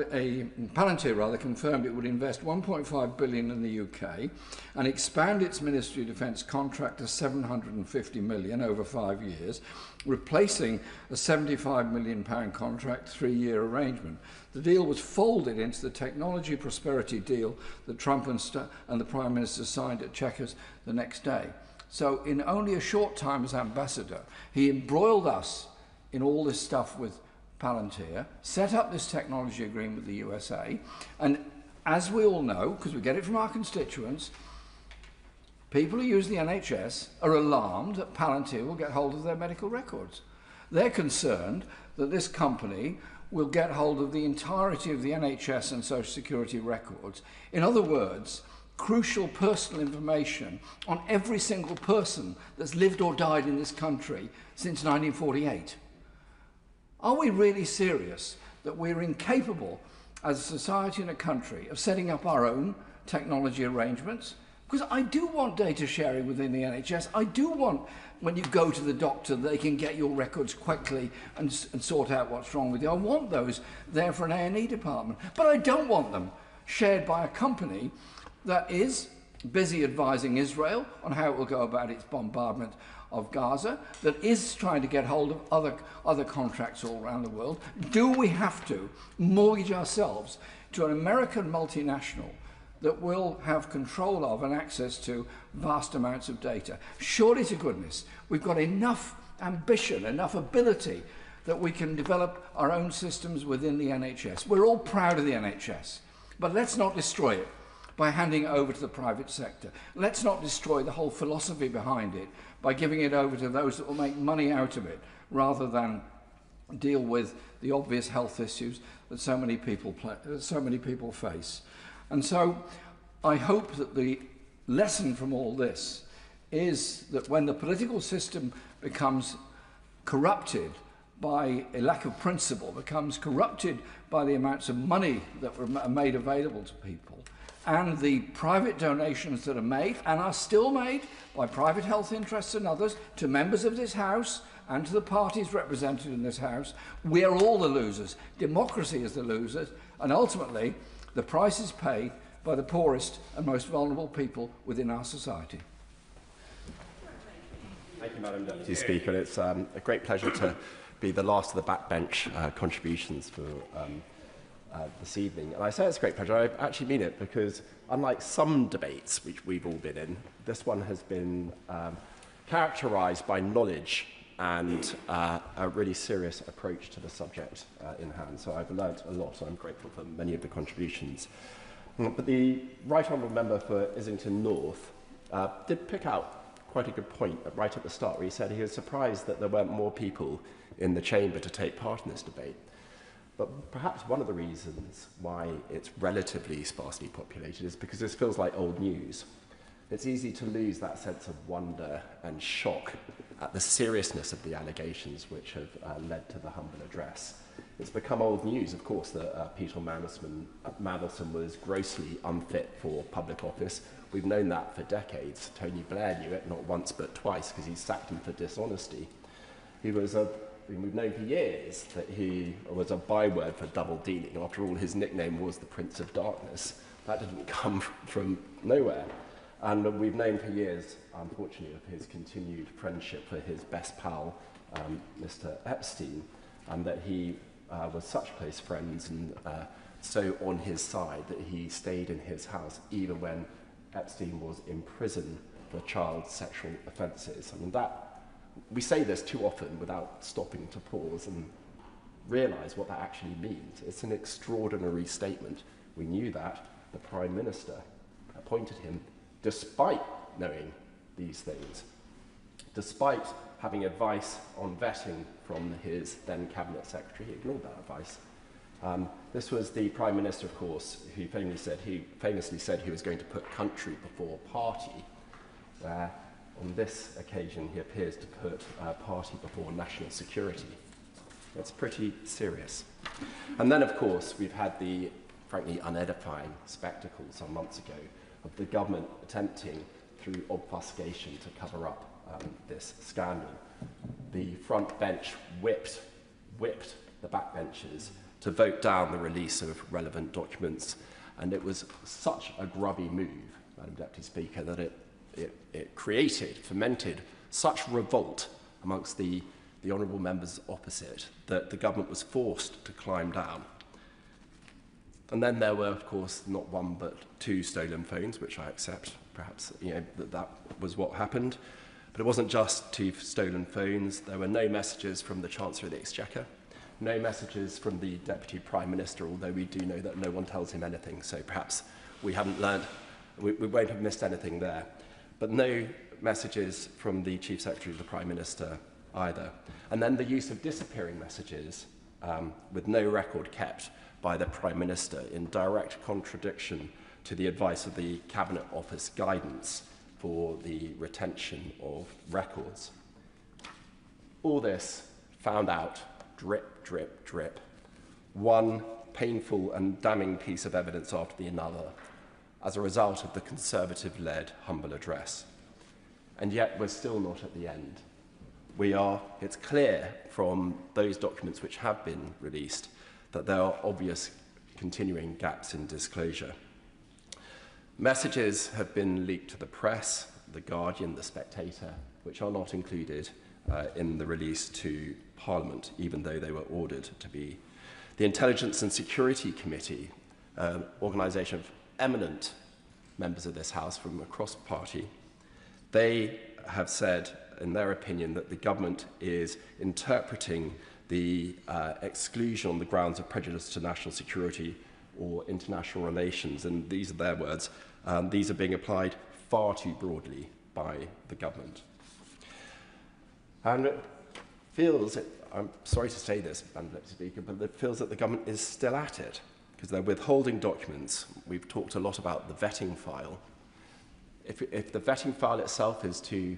Palantir rather confirmed it would invest 1.5 billion in the UK and expand its Ministry of Defence contract to 750 million over 5 years, replacing a 75 million pound contract 3-year arrangement. The deal was folded into the technology prosperity deal that Trump and the Prime Minister signed at Chequers the next day. So in only a short time as ambassador, he embroiled us in all this stuff with Palantir, set up this technology agreement with the USA, and as we all know, because we get it from our constituents, people who use the NHS are alarmed that Palantir will get hold of their medical records. They're concerned that this company will get hold of the entirety of the NHS and Social Security records. In other words, crucial personal information on every single person that's lived or died in this country since 1948. Are we really serious that we're incapable as a society and a country of setting up our own technology arrangements? Because I do want data sharing within the NHS. I do want, when you go to the doctor, they can get your records quickly and sort out what's wrong with you. I want those there for an A&E department. But I don't want them shared by a company that is busy advising Israel on how it will go about its bombardment of Gaza, that is trying to get hold of other contracts all around the world. Do we have to mortgage ourselves to an American multinational that will have control of and access to vast amounts of data? Surely to goodness, we've got enough ambition, enough ability that we can develop our own systems within the NHS. We're all proud of the NHS, but let's not destroy it by handing it over to the private sector. Let's not destroy the whole philosophy behind it by giving it over to those that will make money out of it, rather than deal with the obvious health issues that so many people face. And so I hope that the lesson from all this is that when the political system becomes corrupted by a lack of principle, becomes corrupted by the amounts of money that are made available to people, and the private donations that are made and are still made by private health interests and others to members of this House and to the parties represented in this House, we are all the losers. Democracy is the losers, and ultimately the price is paid by the poorest and most vulnerable people within our society. Thank you, Madam Deputy Speaker. It's a great pleasure to be the last of the backbench contributions for this evening. And I say it's a great pleasure. I actually mean it, because unlike some debates which we've all been in, this one has been characterised by knowledge and a really serious approach to the subject in hand. So I've learnt a lot, so I'm grateful for many of the contributions. But the Right Honourable Member for Islington North did pick out quite a good point right at the start, where he said he was surprised that there weren't more people in the chamber to take part in this debate. But perhaps one of the reasons why it's relatively sparsely populated is because this feels like old news. It's easy to lose that sense of wonder and shock at the seriousness of the allegations which have led to the humble address. It's become old news, of course, that Peter Mandelson was grossly unfit for public office. We've known that for decades. Tony Blair knew it, not once but twice, because he sacked him for dishonesty. We've known for years that he was a byword for double dealing. After all, his nickname was the Prince of Darkness. That didn't come from nowhere. And we've known for years, unfortunately, of his continued friendship for his best pal, Mr. Epstein, and that he was such close friends and so on his side that he stayed in his house even when Epstein was in prison for child sexual offences. I mean, we say this too often without stopping to pause and realise what that actually means. It's an extraordinary statement. We knew that. The Prime Minister appointed him despite knowing these things, despite having advice on vetting from his then Cabinet Secretary. He ignored that advice. This was the Prime Minister, of course, who famously said he was going to put country before party, where on this occasion he appears to put party before national security. It's pretty serious. And then, of course, we've had the frankly unedifying spectacle some months ago of the government attempting, through obfuscation, to cover up this scandal. The front bench whipped whipped the backbenchers to vote down the release of relevant documents. And it was such a grubby move, Madam Deputy Speaker, that it fomented such revolt amongst the honourable members opposite that the government was forced to climb down. And then there were, of course, not one but 2 stolen phones, which I accept, perhaps, that was what happened. But it wasn't just 2 stolen phones. There were no messages from the Chancellor of the Exchequer, no messages from the Deputy Prime Minister, although we do know that no one tells him anything, so perhaps we haven't learned, we won't have missed anything there. But no messages from the Chief Secretary of the Prime Minister either. And then the use of disappearing messages with no record kept by the Prime Minister in direct contradiction to the advice of the Cabinet Office guidance for the retention of records. All this found out drip, drip, drip. One painful and damning piece of evidence after the another as a result of the Conservative-led humble address. And yet we're still not at the end. It's clear from those documents which have been released that there are obvious continuing gaps in disclosure. Messages have been leaked to the press, The Guardian, The Spectator, which are not included in the release to Parliament, even though they were ordered to be. The Intelligence and Security Committee, an organisation of eminent members of this House from across the party, they have said, in their opinion, that the government is interpreting the exclusion on the grounds of prejudice to national security or international relations, and these are their words, these are being applied far too broadly by the government. And it feels, I'm sorry to say this, Madam Deputy Speaker, but it feels that the government is still at it, because they're withholding documents. We've talked a lot about the vetting file. If the vetting file itself is too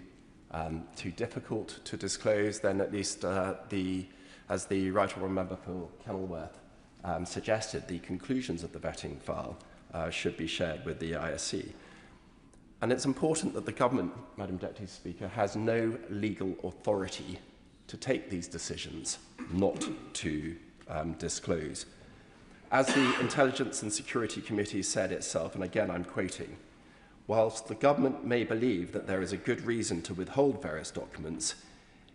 difficult to disclose, then at least as the Right Honourable Member for Kenilworth suggested, the conclusions of the vetting file should be shared with the ISC. And it's important that the government, Madam Deputy Speaker, has no legal authority to take these decisions not to disclose. As the Intelligence and Security Committee said itself, and again I'm quoting, whilst the government may believe that there is a good reason to withhold various documents,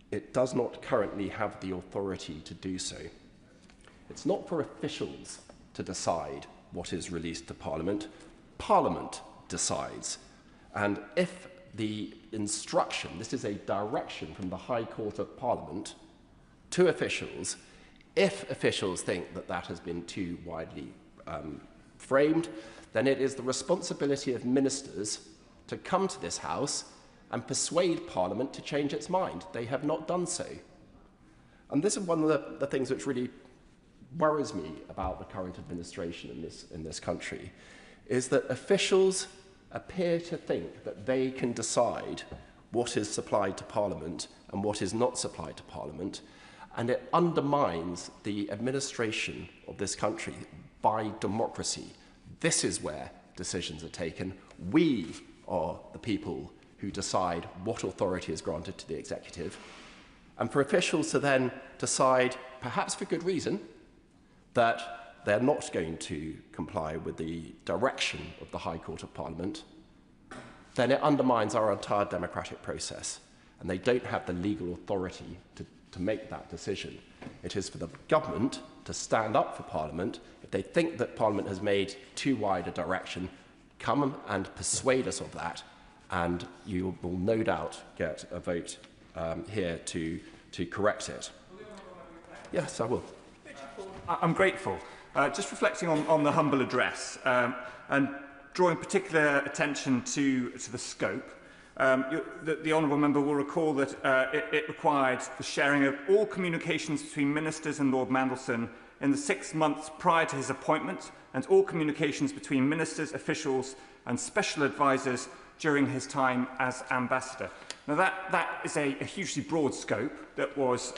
it does not currently have the authority to do so. It's not for officials to decide what is released to Parliament. Parliament decides. And if the instruction, this is a direction from the High Court of Parliament to officials, if officials think that that has been too widely framed, then it is the responsibility of ministers to come to this House and persuade Parliament to change its mind. They have not done so. And this is one of the things which really worries me about the current administration in this country, is that officials appear to think that they can decide what is supplied to Parliament and what is not supplied to Parliament, and it undermines the administration of this country by democracy. This is where decisions are taken. We are the people who decide what authority is granted to the executive. And for officials to then decide, perhaps for good reason, that they're not going to comply with the direction of the High Court of Parliament, then it undermines our entire democratic process. And they don't have the legal authority to make that decision. It is for the government to stand up for Parliament. If they think that Parliament has made too wide a direction, come and persuade us of that, and you will no doubt get a vote here to correct it. Yes, I will. I'm grateful. Just reflecting on the humble address and drawing particular attention to the scope, the Honourable Member will recall that it required the sharing of all communications between ministers and Lord Mandelson in the 6 months prior to his appointment, and all communications between ministers, officials and special advisers during his time as ambassador. Now that is a hugely broad scope that was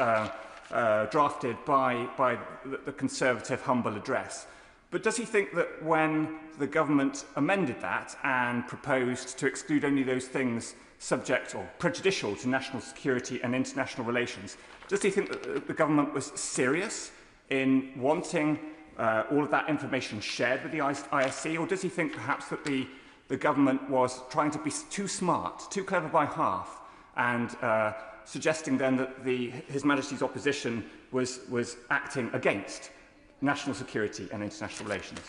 drafted by the Conservative humble address. But does he think that when the government amended that and proposed to exclude only those things subject or prejudicial to national security and international relations. Does he think that the government was serious in wanting all of that information shared with the ISC, or does he think perhaps that the government was trying to be too smart, too clever by half, and suggesting then that His Majesty's opposition was acting against national security and international relations?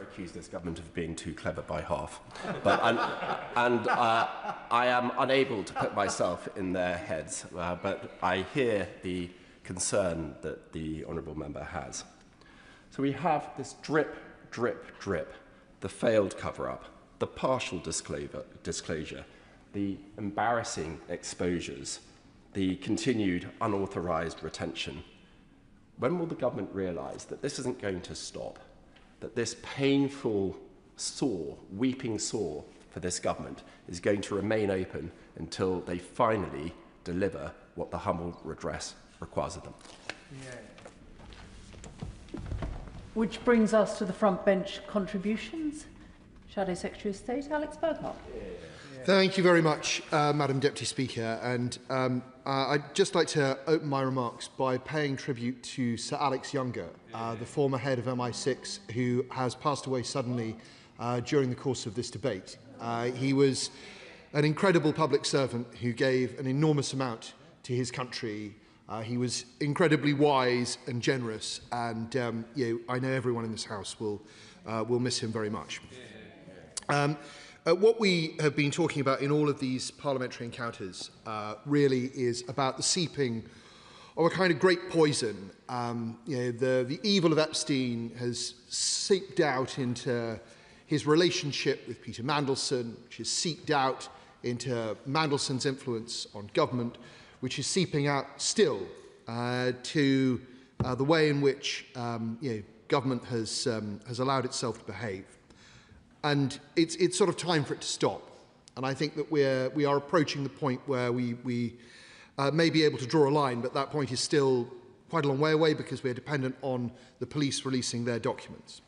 Accuse this government of being too clever by half, but I am unable to put myself in their heads, but I hear the concern that the honourable member has. So we have this drip, drip, drip, the failed cover-up, the partial disclosure, the embarrassing exposures, the continued unauthorised retention. When will the government realise that this isn't going to stop? That this painful sore, weeping sore for this government is going to remain open until they finally deliver what the humble redress requires of them. Which brings us to the front bench contributions. Shadow Secretary of State, Alex Burkhart. Thank you very much, Madam Deputy Speaker. And I'd just like to open my remarks by paying tribute to Sir Alex Younger, the former head of MI6, who has passed away suddenly during the course of this debate. He was an incredible public servant who gave an enormous amount to his country. He was incredibly wise and generous, and I know everyone in this House will miss him very much. What we have been talking about in all of these parliamentary encounters really is about the seeping of a kind of great poison. The evil of Epstein has seeped out into his relationship with Peter Mandelson, which has seeped out into Mandelson's influence on government, which is seeping out still to the way in which government has allowed itself to behave. And it's sort of time for it to stop. And I think that we are approaching the point where we may be able to draw a line, but that point is still quite a long way away because we're dependent on the police releasing their documents.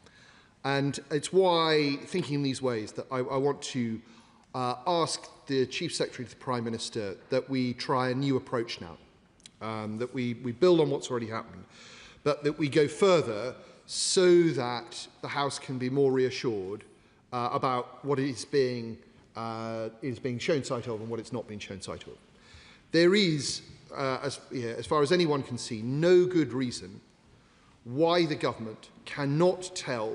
And it's why, thinking in these ways, that I want to ask the Chief Secretary to the Prime Minister that we try a new approach now, that we build on what's already happened, but that we go further so that the House can be more reassured about what is being shown sight of and what it's not being shown sight of. There is, as far as anyone can see, no good reason why the government cannot tell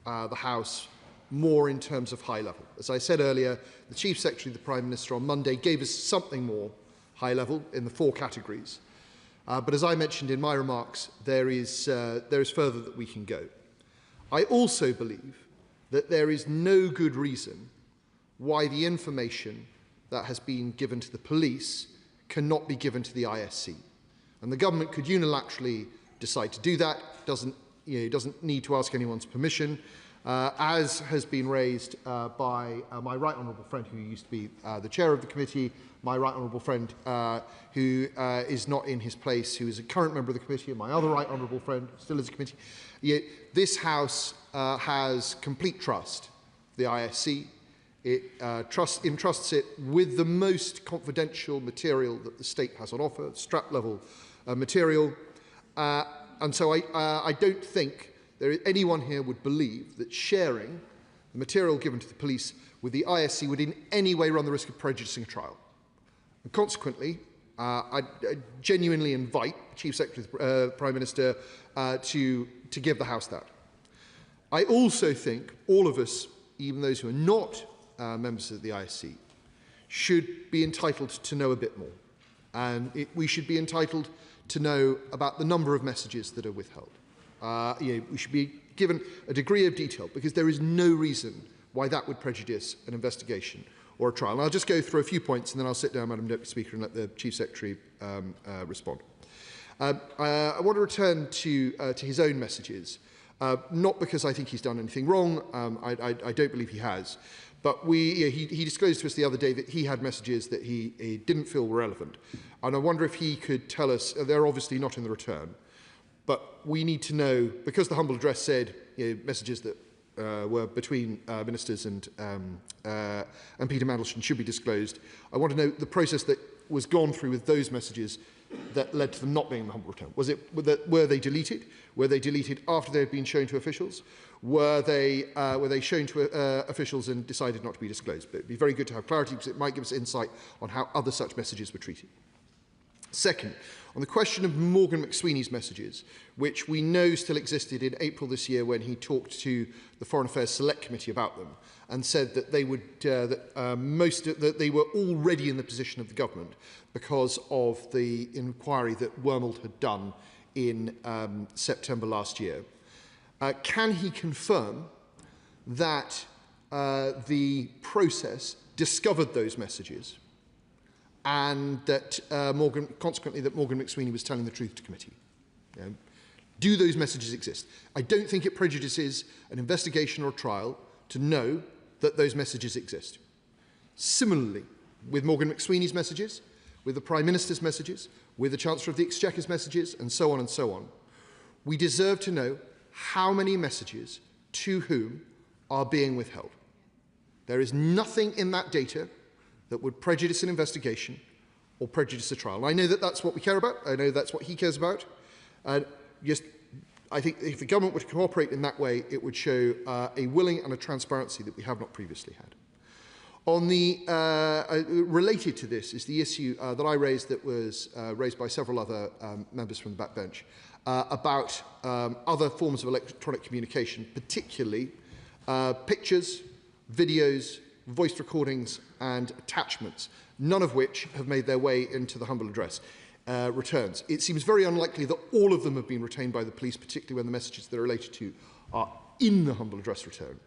the House more in terms of high level. As I said earlier, the Chief Secretary of the Prime Minister on Monday gave us something more high level in the 4 categories. But as I mentioned in my remarks, there is further that we can go. I also believe that there is no good reason why the information that has been given to the police cannot be given to the ISC. And the government could unilaterally decide to do that, doesn't need to ask anyone's permission, as has been raised by my right honourable friend who used to be the chair of the committee, my right honourable friend who is not in his place, who is a current member of the committee, and my other right honourable friend still is a committee. This House has complete trust, the ISC. It entrusts it with the most confidential material that the state has on offer, strap-level material. And so I don't think anyone here would believe that sharing the material given to the police with the ISC would in any way run the risk of prejudicing a trial. And consequently, I genuinely invite the Chief Secretary of the Prime Minister to give the House that. I also think all of us, even those who are not members of the ISC, should be entitled to know a bit more. And we should be entitled to know about the number of messages that are withheld. We should be given a degree of detail because there is no reason why that would prejudice an investigation or a trial. And I'll just go through a few points and then I'll sit down, Madam Deputy Speaker, and let the Chief Secretary respond. I want to return to his own messages, not because I think he's done anything wrong. I don't believe he has. But he disclosed to us the other day that he had messages that he didn't feel were relevant. And I wonder if he could tell us, they're obviously not in the return, but we need to know, because the humble address said messages that were between ministers and Peter Mandelson should be disclosed. I want to know the process that was gone through with those messages that led to them not being in the humble return. Were they deleted? Were they deleted after they had been shown to officials? Were they shown to officials and decided not to be disclosed? But it would be very good to have clarity because it might give us insight on how other such messages were treated. Second, on the question of Morgan McSweeney's messages, which we know still existed in April this year when he talked to the Foreign Affairs Select Committee about them and said that they would that they were already in the position of the government because of the inquiry that Wormald had done in September last year. Can he confirm that the process discovered those messages and that consequently that Morgan McSweeney was telling the truth to committee? Do those messages exist? I don't think it prejudices an investigation or a trial to know that those messages exist. Similarly, with Morgan McSweeney's messages, with the Prime Minister's messages, with the Chancellor of the Exchequer's messages, and so on, we deserve to know how many messages to whom are being withheld. There is nothing in that data that would prejudice an investigation or prejudice a trial. And I know that that's what we care about. I know that's what he cares about. And I think if the government were to cooperate in that way, it would show a willing and a transparency that we have not previously had. On the related to this is the issue that I raised that was raised by several other members from the backbench about other forms of electronic communication, particularly pictures, videos, voice recordings and attachments, none of which have made their way into the humble address returns. It seems very unlikely that all of them have been retained by the police, particularly when the messages they're related to are in the humble address return.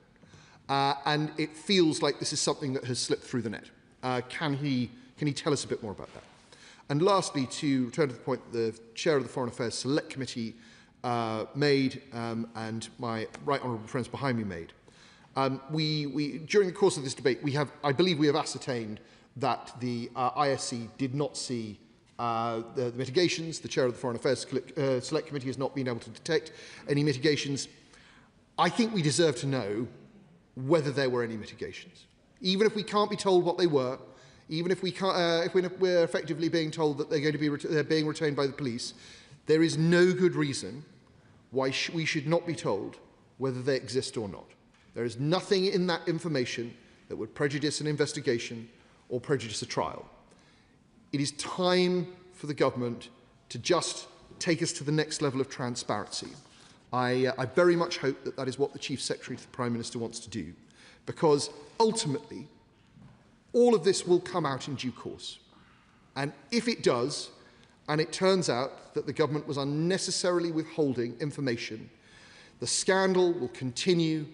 And it feels like this is something that has slipped through the net. Can he tell us a bit more about that? And lastly, to return to the point the Chair of the Foreign Affairs Select Committee made and my right honourable friends behind me made. During the course of this debate, I believe we have ascertained that the ISC did not see the mitigations. The Chair of the Foreign Affairs Select Committee has not been able to detect any mitigations. I think we deserve to know whether there were any mitigations. Even if we can't be told what they were, even if we're effectively being told that they're being retained by the police, there is no good reason why we should not be told whether they exist or not. There is nothing in that information that would prejudice an investigation or prejudice a trial. It is time for the government to just take us to the next level of transparency. I very much hope that that is what the Chief Secretary to the Prime Minister wants to do, because ultimately all of this will come out in due course. And if it does, and it turns out that the government was unnecessarily withholding information, the scandal will continue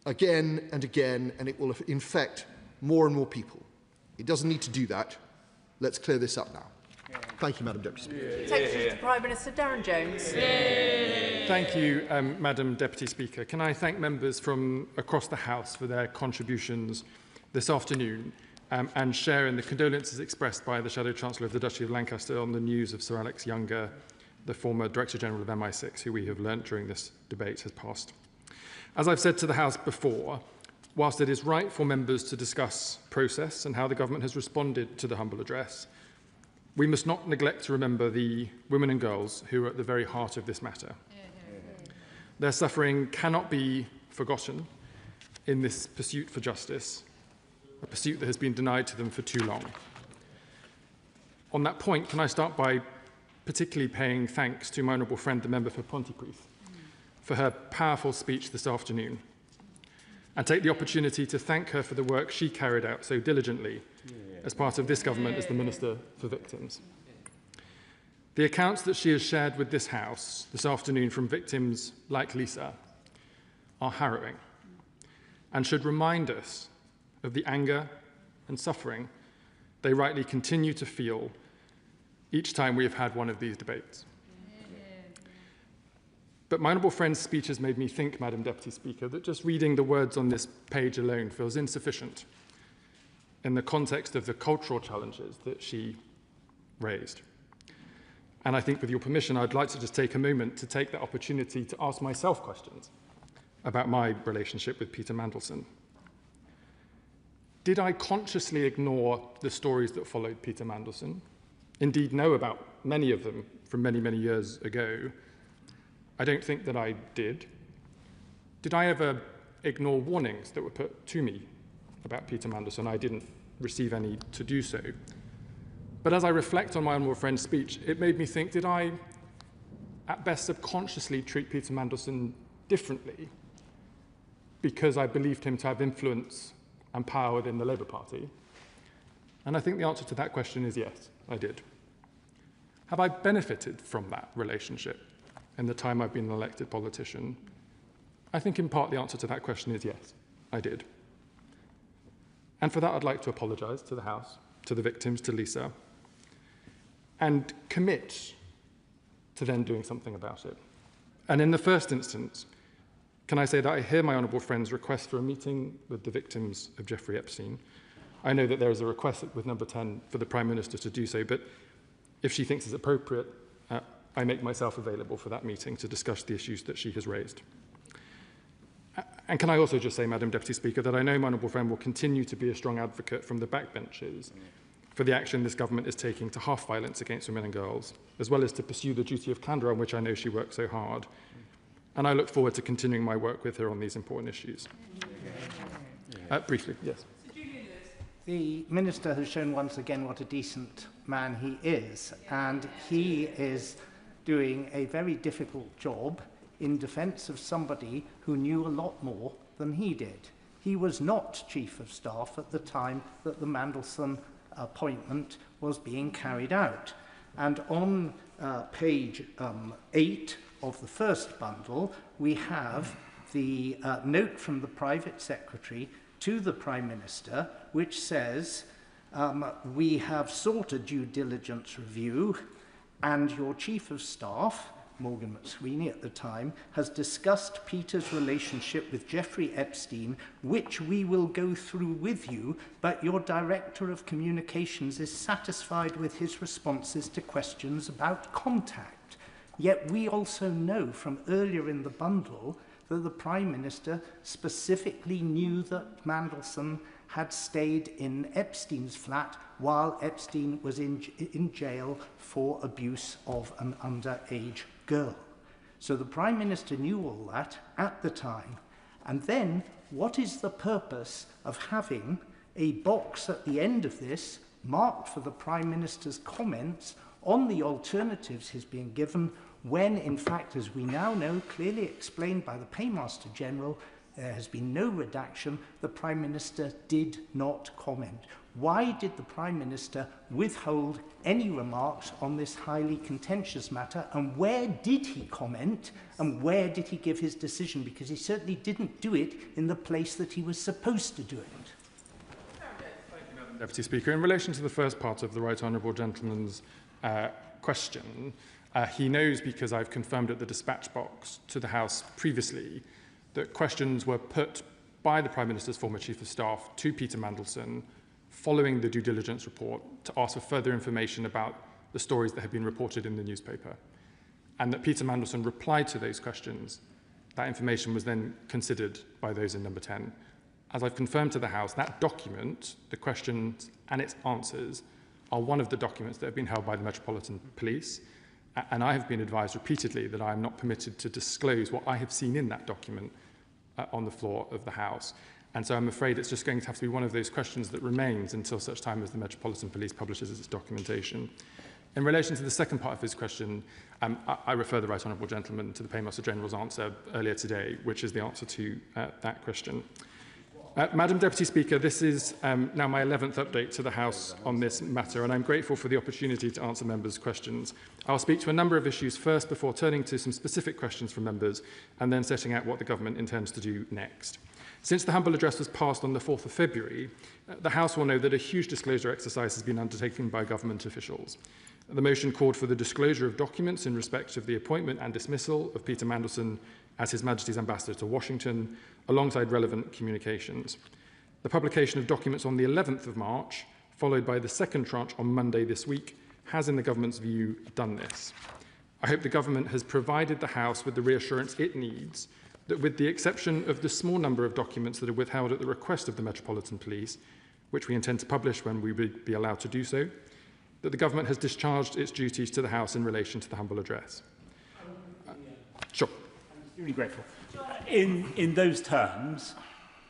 again and again, and it will infect more and more people. It doesn't need to do that. Let's clear this up now. Thank you, Madam Deputy Speaker. Secretary to Prime Minister Darren Jones. Thank you, Madam Deputy Speaker. Can I thank members from across the House for their contributions this afternoon and share in the condolences expressed by the Shadow Chancellor of the Duchy of Lancaster on the news of Sir Alex Younger, the former Director General of MI6, who we have learnt during this debate has passed. As I've said to the House before, whilst it is right for members to discuss process and how the government has responded to the humble address, we must not neglect to remember the women and girls who are at the very heart of this matter. Their suffering cannot be forgotten in this pursuit for justice, a pursuit that has been denied to them for too long. On that point, can I start by particularly paying thanks to my honourable friend, the member for Pontypridd, for her powerful speech this afternoon, and take the opportunity to thank her for the work she carried out so diligently as part of this government as the Minister for Victims. The accounts that she has shared with this House this afternoon from victims like Lisa are harrowing and should remind us of the anger and suffering they rightly continue to feel each time we have had one of these debates. But my honourable friend's speech has made me think, Madam Deputy Speaker, that just reading the words on this page alone feels insufficient in the context of the cultural challenges that she raised. And I think, with your permission, I'd like to just take a moment to take that opportunity to ask myself questions about my relationship with Peter Mandelson. Did I consciously ignore the stories that followed Peter Mandelson? Indeed, know about many of them from many, many years ago. I don't think that I did. Did I ever ignore warnings that were put to me about Peter Mandelson? I didn't receive any to do so. But as I reflect on my honourable friend's speech, it made me think, did I, at best, subconsciously treat Peter Mandelson differently because I believed him to have influence and power within the Labour Party? And I think the answer to that question is yes, I did. Have I benefited from that relationship in the time I've been an elected politician? I think in part the answer to that question is yes, I did. And for that I'd like to apologise to the House, to the victims, to Lisa, and commit to then doing something about it. And in the first instance, can I say that I hear my honourable friend's request for a meeting with the victims of Jeffrey Epstein. I know that there is a request with number 10 for the Prime Minister to do so, but if she thinks it's appropriate, I make myself available for that meeting to discuss the issues that she has raised. And can I also just say, Madam Deputy Speaker, that I know my honourable friend will continue to be a strong advocate from the backbenches for the action this government is taking to halve violence against women and girls, as well as to pursue the duty of candour on which I know she works so hard. And I look forward to continuing my work with her on these important issues. Briefly, yes. The Minister has shown once again what a decent man he is, and he is doing a very difficult job in defence of somebody who knew a lot more than he did. He was not Chief of Staff at the time that the Mandelson appointment was being carried out. And on page 8 of the first bundle, we have the note from the Private Secretary to the Prime Minister, which says, we have sought a due diligence review, and your Chief of Staff, Morgan McSweeney at the time, has discussed Peter's relationship with Jeffrey Epstein, which we will go through with you, but your Director of Communications is satisfied with his responses to questions about contact. Yet we also know from earlier in the bundle that the Prime Minister specifically knew that Mandelson had stayed in Epstein's flat while Epstein was in jail for abuse of an underage girl. So the Prime Minister knew all that at the time. And then, what is the purpose of having a box at the end of this marked for the Prime Minister's comments on the alternatives he's being given, when, in fact, as we now know, clearly explained by the Paymaster General, there has been no redaction, the Prime Minister did not comment. Why did the Prime Minister withhold any remarks on this highly contentious matter, and where did he comment, and where did he give his decision? Because he certainly didn't do it in the place that he was supposed to do it. Thank you, Madam Deputy Speaker. In relation to the first part of the Right Honourable Gentleman's question, he knows, because I've confirmed at the dispatch box to the House previously, that questions were put by the Prime Minister's former Chief of Staff to Peter Mandelson following the due diligence report to ask for further information about the stories that had been reported in the newspaper, and that Peter Mandelson replied to those questions. That information was then considered by those in number 10. As I've confirmed to the House, that document, the questions and its answers, are one of the documents that have been held by the Metropolitan Police, and I have been advised repeatedly that I am not permitted to disclose what I have seen in that document on the floor of the House. And so I'm afraid it's just going to have to be one of those questions that remains until such time as the Metropolitan Police publishes its documentation. In relation to the second part of his question, I refer the Right Honourable Gentleman to the Paymaster General's answer earlier today, which is the answer to that question. Madam Deputy Speaker, this is now my 11th update to the House on this matter, and I'm grateful for the opportunity to answer members' questions. I'll speak to a number of issues first before turning to some specific questions from members and then setting out what the government intends to do next. Since the humble address was passed on the 4th of February, the House will know that a huge disclosure exercise has been undertaken by government officials. The motion called for the disclosure of documents in respect of the appointment and dismissal of Peter Mandelson as His Majesty's Ambassador to Washington, alongside relevant communications. The publication of documents on the 11th of March, followed by the second tranche on Monday this week, has, in the government's view, done this. I hope the government has provided the House with the reassurance it needs that with the exception of the small number of documents that are withheld at the request of the Metropolitan Police, which we intend to publish when we would be allowed to do so, that the government has discharged its duties to the House in relation to the humble address. Sure. I'm extremely grateful. In those terms,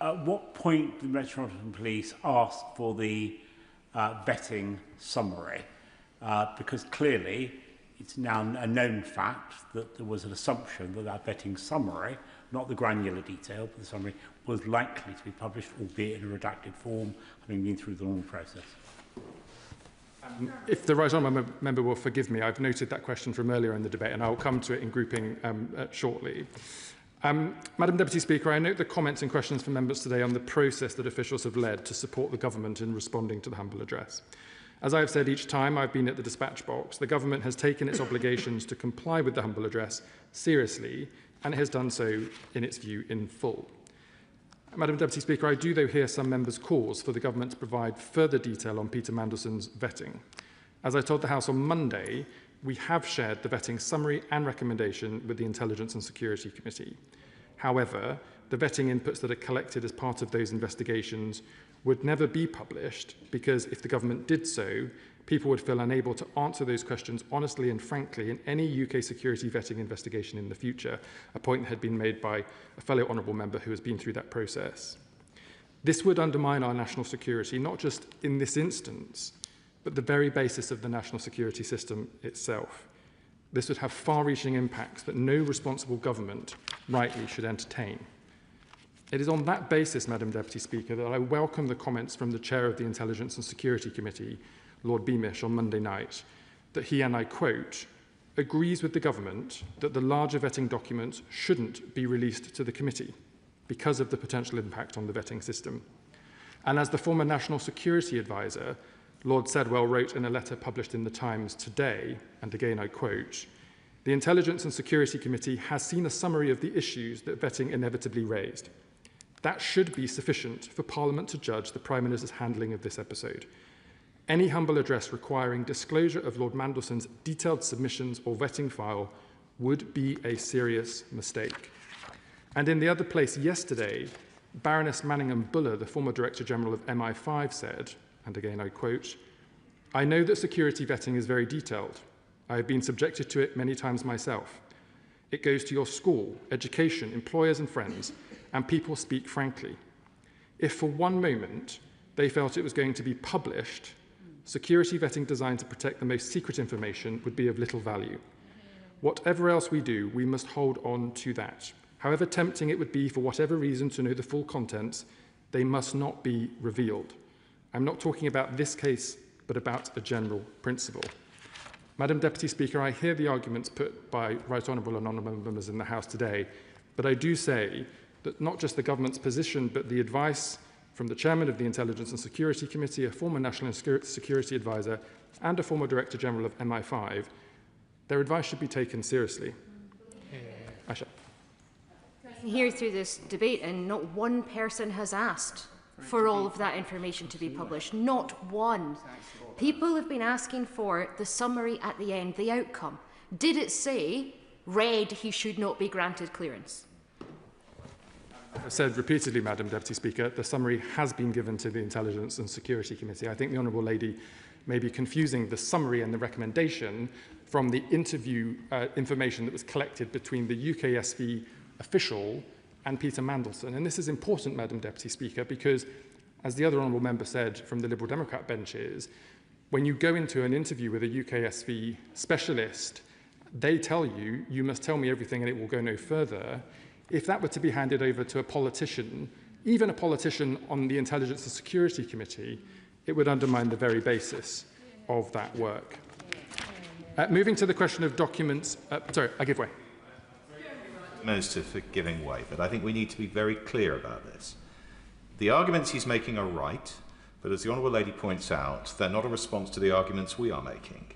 at what point did the Metropolitan Police ask for the vetting summary? Because clearly it's now a known fact that there was an assumption that that vetting summary, not the granular detail, but the summary, was likely to be published, albeit in a redacted form, having been through the normal process. If the right honourable member will forgive me, I've noted that question from earlier in the debate, and I'll come to it in grouping shortly. Madam Deputy Speaker, I note the comments and questions from members today on the process that officials have led to support the government in responding to the humble address. As I have said each time I've been at the dispatch box, the government has taken its obligations to comply with the humble address seriously, and it has done so, in its view, in full. Madam Deputy Speaker, I do, though, hear some members' calls for the government to provide further detail on Peter Mandelson's vetting. As I told the House on Monday, we have shared the vetting summary and recommendation with the Intelligence and Security Committee. However, the vetting inputs that are collected as part of those investigations would never be published because if the government did so, people would feel unable to answer those questions honestly and frankly in any UK security vetting investigation in the future, a point that had been made by a fellow honourable member who has been through that process. This would undermine our national security, not just in this instance, but the very basis of the national security system itself. This would have far-reaching impacts that no responsible government rightly should entertain. It is on that basis, Madam Deputy Speaker, that I welcome the comments from the Chair of the Intelligence and Security Committee, Lord Beamish, on Monday night, that he, and I quote, agrees with the government that the larger vetting documents shouldn't be released to the committee because of the potential impact on the vetting system. And as the former National Security Advisor, Lord Sedwell, wrote in a letter published in the Times today, and again I quote, the Intelligence and Security Committee has seen a summary of the issues that vetting inevitably raised. That should be sufficient for Parliament to judge the Prime Minister's handling of this episode. Any humble address requiring disclosure of Lord Mandelson's detailed submissions or vetting file would be a serious mistake. And in the other place yesterday, Baroness Manningham-Buller, the former Director General of MI5, said, and again I quote, I know that security vetting is very detailed. I have been subjected to it many times myself. It goes to your school, education, employers and friends, and people speak frankly. If for one moment they felt it was going to be published, security vetting designed to protect the most secret information would be of little value. Whatever else we do, we must hold on to that. However tempting it would be for whatever reason to know the full contents, they must not be revealed. I'm not talking about this case, but about a general principle. Madam Deputy Speaker, I hear the arguments put by Right Honourable and Honourable members in the House today, but I do say that not just the government's position, but the advice from the Chairman of the Intelligence and Security Committee, a former National Security Advisor, and a former Director General of MI5, their advice should be taken seriously. Asha. Here through this debate, and not one person has asked for all of that information to be published. Not one. People have been asking for the summary at the end, the outcome. Did it say, read, he should not be granted clearance? I've said repeatedly, Madam Deputy Speaker, the summary has been given to the Intelligence and Security Committee. I think the Honourable Lady may be confusing the summary and the recommendation from the interview information that was collected between the UKSV official and Peter Mandelson. And this is important, Madam Deputy Speaker, because, as the other Honourable Member said from the Liberal Democrat benches, when you go into an interview with a UKSV specialist, they tell you, you must tell me everything and it will go no further. If that were to be handed over to a politician, even a politician on the Intelligence and Security Committee, it would undermine the very basis of that work. Moving to the question of documents... sorry, I give way. Minister for giving way, but I think we need to be very clear about this. The arguments he's making are right, but as the Honourable Lady points out, they're not a response to the arguments we are making.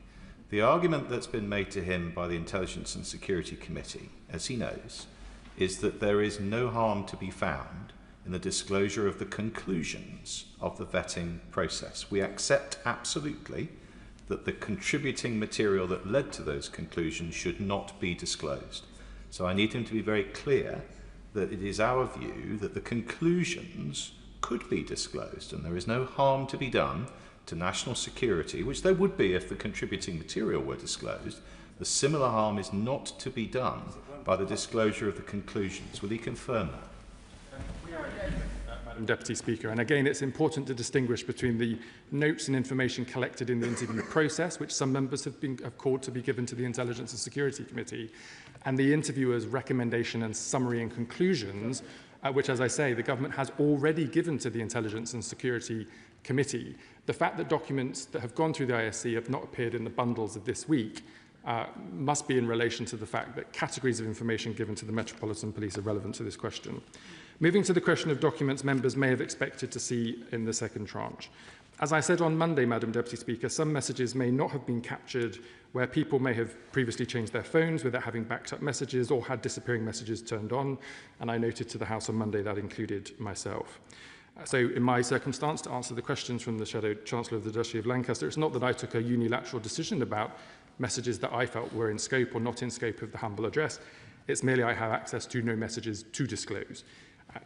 The argument that's been made to him by the Intelligence and Security Committee, as he knows, is that there is no harm to be found in the disclosure of the conclusions of the vetting process. We accept absolutely that the contributing material that led to those conclusions should not be disclosed. So I need him to be very clear that it is our view that the conclusions could be disclosed, and there is no harm to be done to national security, which there would be if the contributing material were disclosed. The similar harm is not to be done by the disclosure of the conclusions. Will he confirm that? Madam Deputy Speaker, and again it's important to distinguish between the notes and information collected in the interview process, which some members have called to be given to the Intelligence and Security Committee, and the interviewer's recommendation and summary and conclusions, which, as I say, the government has already given to the Intelligence and Security Committee. The fact that documents that have gone through the ISC have not appeared in the bundles of this week must be in relation to the fact that categories of information given to the Metropolitan Police are relevant to this question. Moving to the question of documents members may have expected to see in the second tranche. As I said on Monday, Madam Deputy Speaker, some messages may not have been captured where people may have previously changed their phones without having backed up messages or had disappearing messages turned on, and I noted to the House on Monday that included myself. So in my circumstance, to answer the questions from the Shadow Chancellor of the Duchy of Lancaster, it's not that I took a unilateral decision about messages that I felt were in scope or not in scope of the humble address. It's merely I have access to no messages to disclose.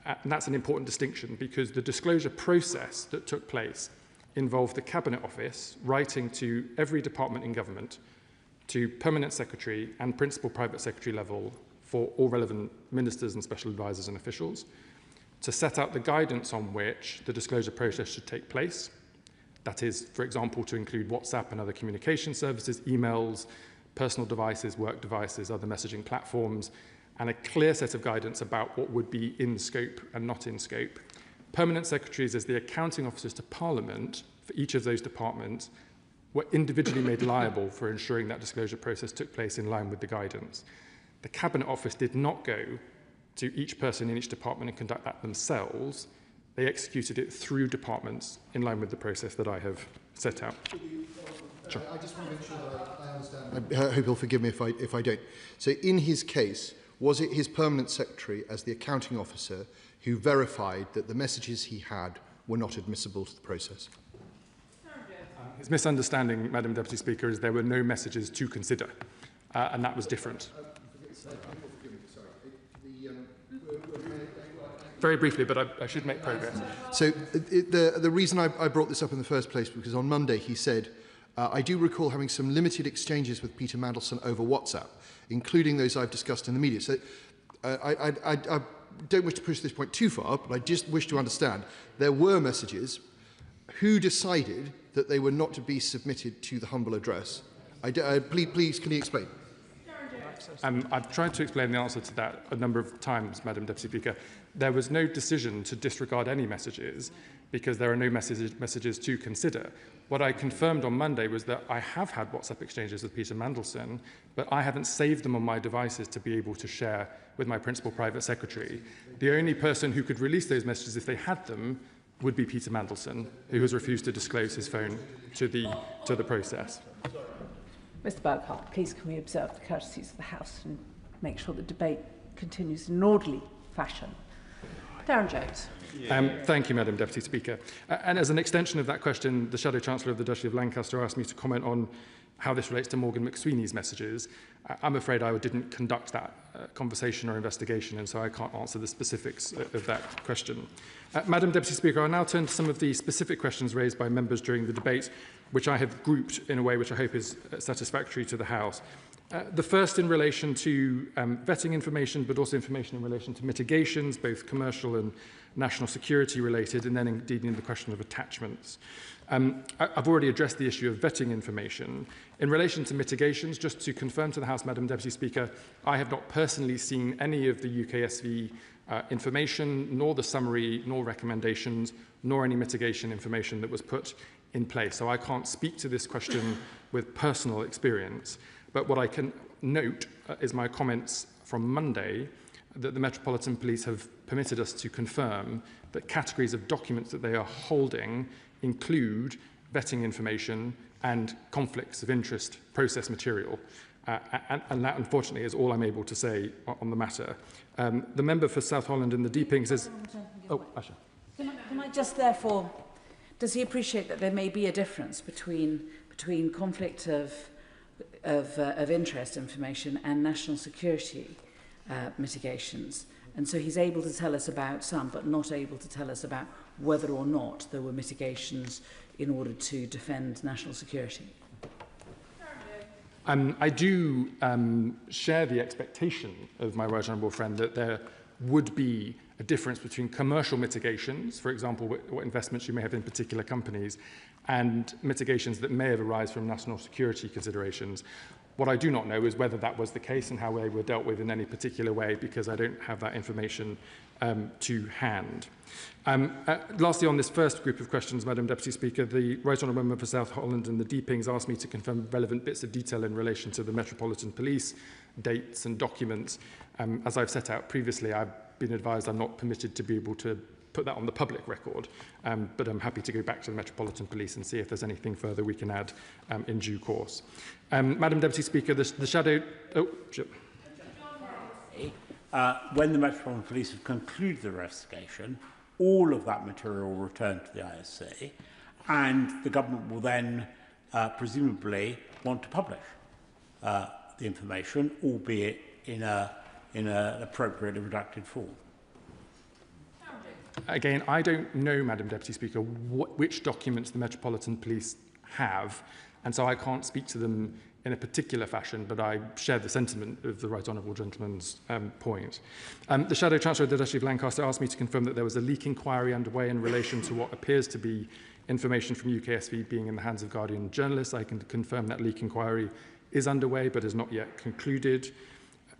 And that's an important distinction because the disclosure process that took place involved the Cabinet Office writing to every department in government, to Permanent Secretary and Principal Private Secretary level for all relevant ministers and special advisors and officials, to set out the guidance on which the disclosure process should take place. That is, for example, to include WhatsApp and other communication services, emails, personal devices, work devices, other messaging platforms, and a clear set of guidance about what would be in scope and not in scope. Permanent secretaries, as the accounting officers to Parliament for each of those departments, were individually made liable for ensuring that disclosure process took place in line with the guidance. The Cabinet Office did not go to each person in each department and conduct that themselves. They executed it through departments in line with the process that I have set out. Sure. I just want to make sure that I understand. I hope he'll forgive me if I don't. So in his case, was it his permanent secretary as the accounting officer who verified that the messages he had were not admissible to the process? His misunderstanding, Madam Deputy Speaker, is there were no messages to consider, and that was different. Very briefly, but I should make progress. So the reason I brought this up in the first place because on Monday he said, I do recall having some limited exchanges with Peter Mandelson over WhatsApp, including those I've discussed in the media. So I don't wish to push this point too far, but I just wish to understand there were messages. Who decided that they were not to be submitted to the humble address? Please, can you explain? I've tried to explain the answer to that a number of times, Madam Deputy Speaker. There was no decision to disregard any messages because there are no messages to consider. What I confirmed on Monday was that I have had WhatsApp exchanges with Peter Mandelson, but I haven't saved them on my devices to be able to share with my principal private secretary. The only person who could release those messages if they had them would be Peter Mandelson, who has refused to disclose his phone to the process. Mr Burkhardt, please can we observe the courtesies of the House and make sure the debate continues in an orderly fashion. Darren Jones. Thank you, Madam Deputy Speaker. And as an extension of that question, the Shadow Chancellor of the Duchy of Lancaster asked me to comment on how this relates to Morgan McSweeney's messages. I'm afraid I didn't conduct that conversation or investigation, and so I can't answer the specifics of that question. Madam Deputy Speaker, I'll now turn to some of the specific questions raised by members during the debate, which I have grouped in a way which I hope is satisfactory to the House. The first in relation to vetting information, but also information in relation to mitigations, both commercial and national security related, and then indeed in the question of attachments. I've already addressed the issue of vetting information. In relation to mitigations, just to confirm to the House, Madam Deputy Speaker, I have not personally seen any of the UKSV information, nor the summary, nor recommendations, nor any mitigation information that was put in place. So I can't speak to this question with personal experience. But what I can note is my comments from Monday that the Metropolitan Police have permitted us to confirm that categories of documents that they are holding include vetting information and conflicts of interest process material. And that, unfortunately, is all I'm able to say on the matter. The member for South Holland and the Deeping says... Oh, Asha. Can I just therefore... Does he appreciate that there may be a difference between conflict of interest information and national security mitigations. And so he's able to tell us about some, but not able to tell us about whether or not there were mitigations in order to defend national security. I do share the expectation of my right honourable friend that there would be a difference between commercial mitigations, for example, what investments you may have in particular companies, and mitigations that may have arisen from national security considerations. What I do not know is whether that was the case and how they were dealt with in any particular way, because I don't have that information to hand. Lastly, on this first group of questions, Madam Deputy Speaker, the Right Honourable Member for South Holland and the Deepings asked me to confirm relevant bits of detail in relation to the Metropolitan Police, dates and documents. As I've set out previously, I've been advised I'm not permitted to be able to put that on the public record, but I'm happy to go back to the Metropolitan Police and see if there's anything further we can add in due course. Madam Deputy Speaker, the shadow... Oh, sure. When the Metropolitan Police have concluded the investigation, all of that material will return to the ISC, and the government will then presumably want to publish the information, albeit in an appropriately redacted form. Again, I don't know, Madam Deputy Speaker, which documents the Metropolitan Police have, and so I can't speak to them in a particular fashion, but I share the sentiment of the Right Honourable Gentleman's point. The Shadow Chancellor of the Duchy of Lancaster asked me to confirm that there was a leak inquiry underway in relation to what appears to be information from UKSV being in the hands of Guardian journalists. I can confirm that leak inquiry is underway, but is not yet concluded.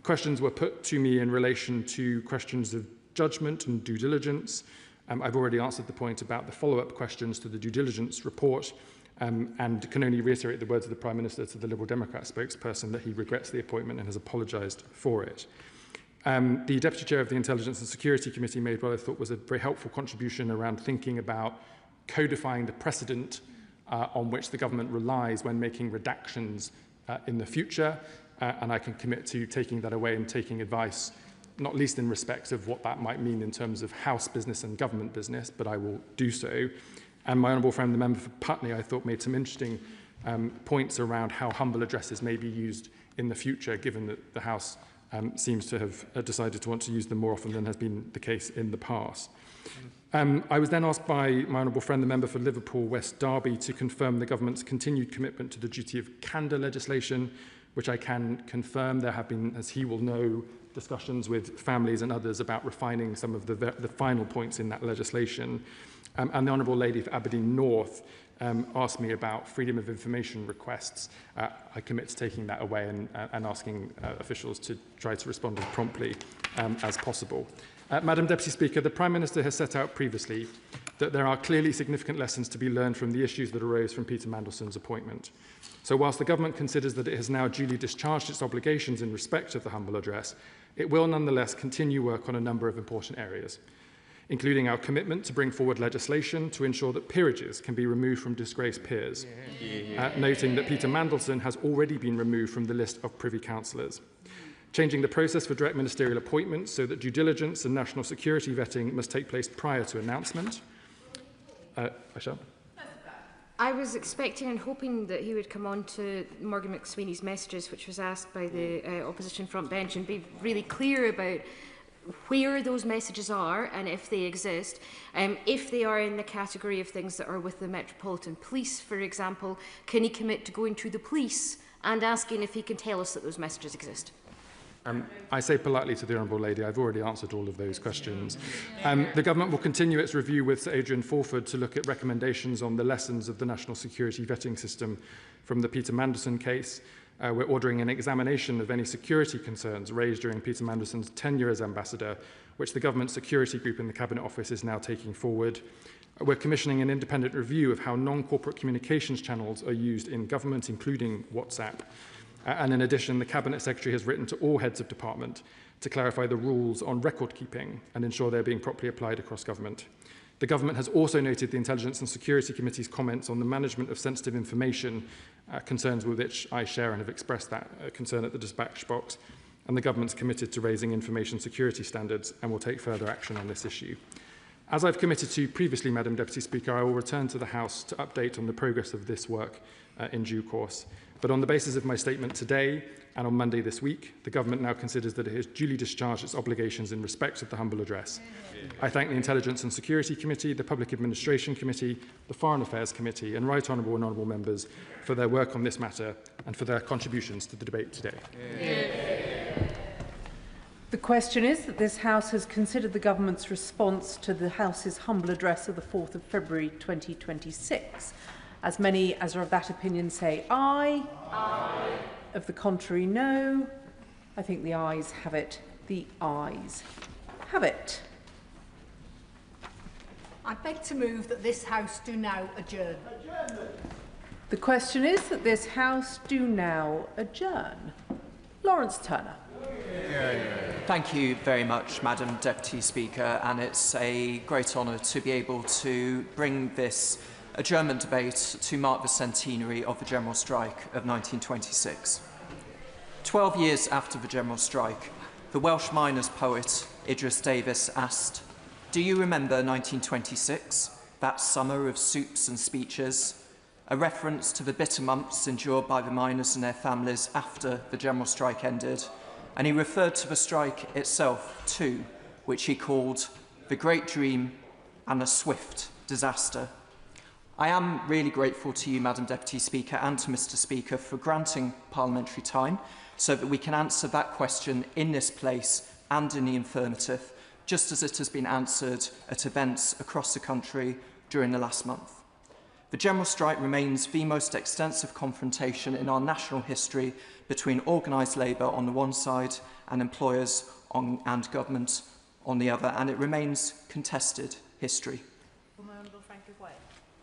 Questions were put to me in relation to questions of judgment and due diligence. I've already answered the point about the follow-up questions to the due diligence report, and can only reiterate the words of the Prime Minister to the Liberal Democrat spokesperson that he regrets the appointment and has apologised for it. The Deputy Chair of the Intelligence and Security Committee made what I thought was a very helpful contribution around thinking about codifying the precedent on which the government relies when making redactions in the future, and I can commit to taking that away and taking advice, not least in respect of what that might mean in terms of House business and government business, but I will do so. And my honourable friend, the member for Putney, I thought made some interesting points around how humble addresses may be used in the future, given that the House seems to have decided to want to use them more often than has been the case in the past. I was then asked by my honourable friend, the member for Liverpool West Derby, to confirm the government's continued commitment to the duty of candour legislation, which I can confirm. There have been, as he will know, discussions with families and others about refining some of the final points in that legislation. And the Honourable Lady for Aberdeen North asked me about freedom of information requests. I commit to taking that away and asking officials to try to respond as promptly as possible. Madam Deputy Speaker, the Prime Minister has set out previously that there are clearly significant lessons to be learned from the issues that arose from Peter Mandelson's appointment. So whilst the government considers that it has now duly discharged its obligations in respect of the humble address, it will nonetheless continue work on a number of important areas, including our commitment to bring forward legislation to ensure that peerages can be removed from disgraced peers, noting that Peter Mandelson has already been removed from the list of Privy Councillors, changing the process for direct ministerial appointments so that due diligence and national security vetting must take place prior to announcement. I was expecting and hoping that he would come on to Morgan McSweeney's messages, which was asked by the opposition front bench, and be really clear about where those messages are and if they exist. If they are in the category of things that are with the Metropolitan Police, for example, can he commit to going to the police and asking if he can tell us that those messages exist? I say politely to the Honourable Lady, I've already answered all of those questions. The Government will continue its review with Sir Adrian Fulford to look at recommendations on the lessons of the national security vetting system from the Peter Mandelson case. We're ordering an examination of any security concerns raised during Peter Mandelson's tenure as Ambassador, which the Government Security Group in the Cabinet Office is now taking forward. We're commissioning an independent review of how non-corporate communications channels are used in government, including WhatsApp. And in addition, the Cabinet Secretary has written to all heads of department to clarify the rules on record keeping and ensure they're being properly applied across government. The government has also noted the Intelligence and Security Committee's comments on the management of sensitive information, concerns with which I share and have expressed that concern at the dispatch box. And the government's committed to raising information security standards and will take further action on this issue. As I've committed to previously, Madam Deputy Speaker, I will return to the House to update on the progress of this work in due course. But on the basis of my statement today and on Monday this week, the government now considers that it has duly discharged its obligations in respect of the humble address. I thank the Intelligence and Security Committee, the Public Administration Committee, the Foreign Affairs Committee and Right Honourable and Honourable Members for their work on this matter and for their contributions to the debate today. The question is that this House has considered the Government's response to the House's humble address of the 4th of February 2026. As many as are of that opinion say aye. Aye. Of the contrary, no. I think the ayes have it. The ayes have it. I beg to move that this House do now adjourn. The question is that this House do now adjourn. Lawrence Turner. Thank you very much, Madam Deputy Speaker, and it's a great honour to be able to bring this adjournment debate to mark the centenary of the General Strike of 1926. 12 years after the General Strike, the Welsh miners' poet Idris Davies asked, "Do you remember 1926, that summer of soups and speeches?" A reference to the bitter months endured by the miners and their families after the General Strike ended, and he referred to the strike itself too, which he called the great dream and a swift disaster. I am really grateful to you, Madam Deputy Speaker, and to Mr Speaker for granting parliamentary time so that we can answer that question in this place and in the affirmative, just as it has been answered at events across the country during the last month. The General Strike remains the most extensive confrontation in our national history between organised labour on the one side and employers and government on the other, and it remains contested history.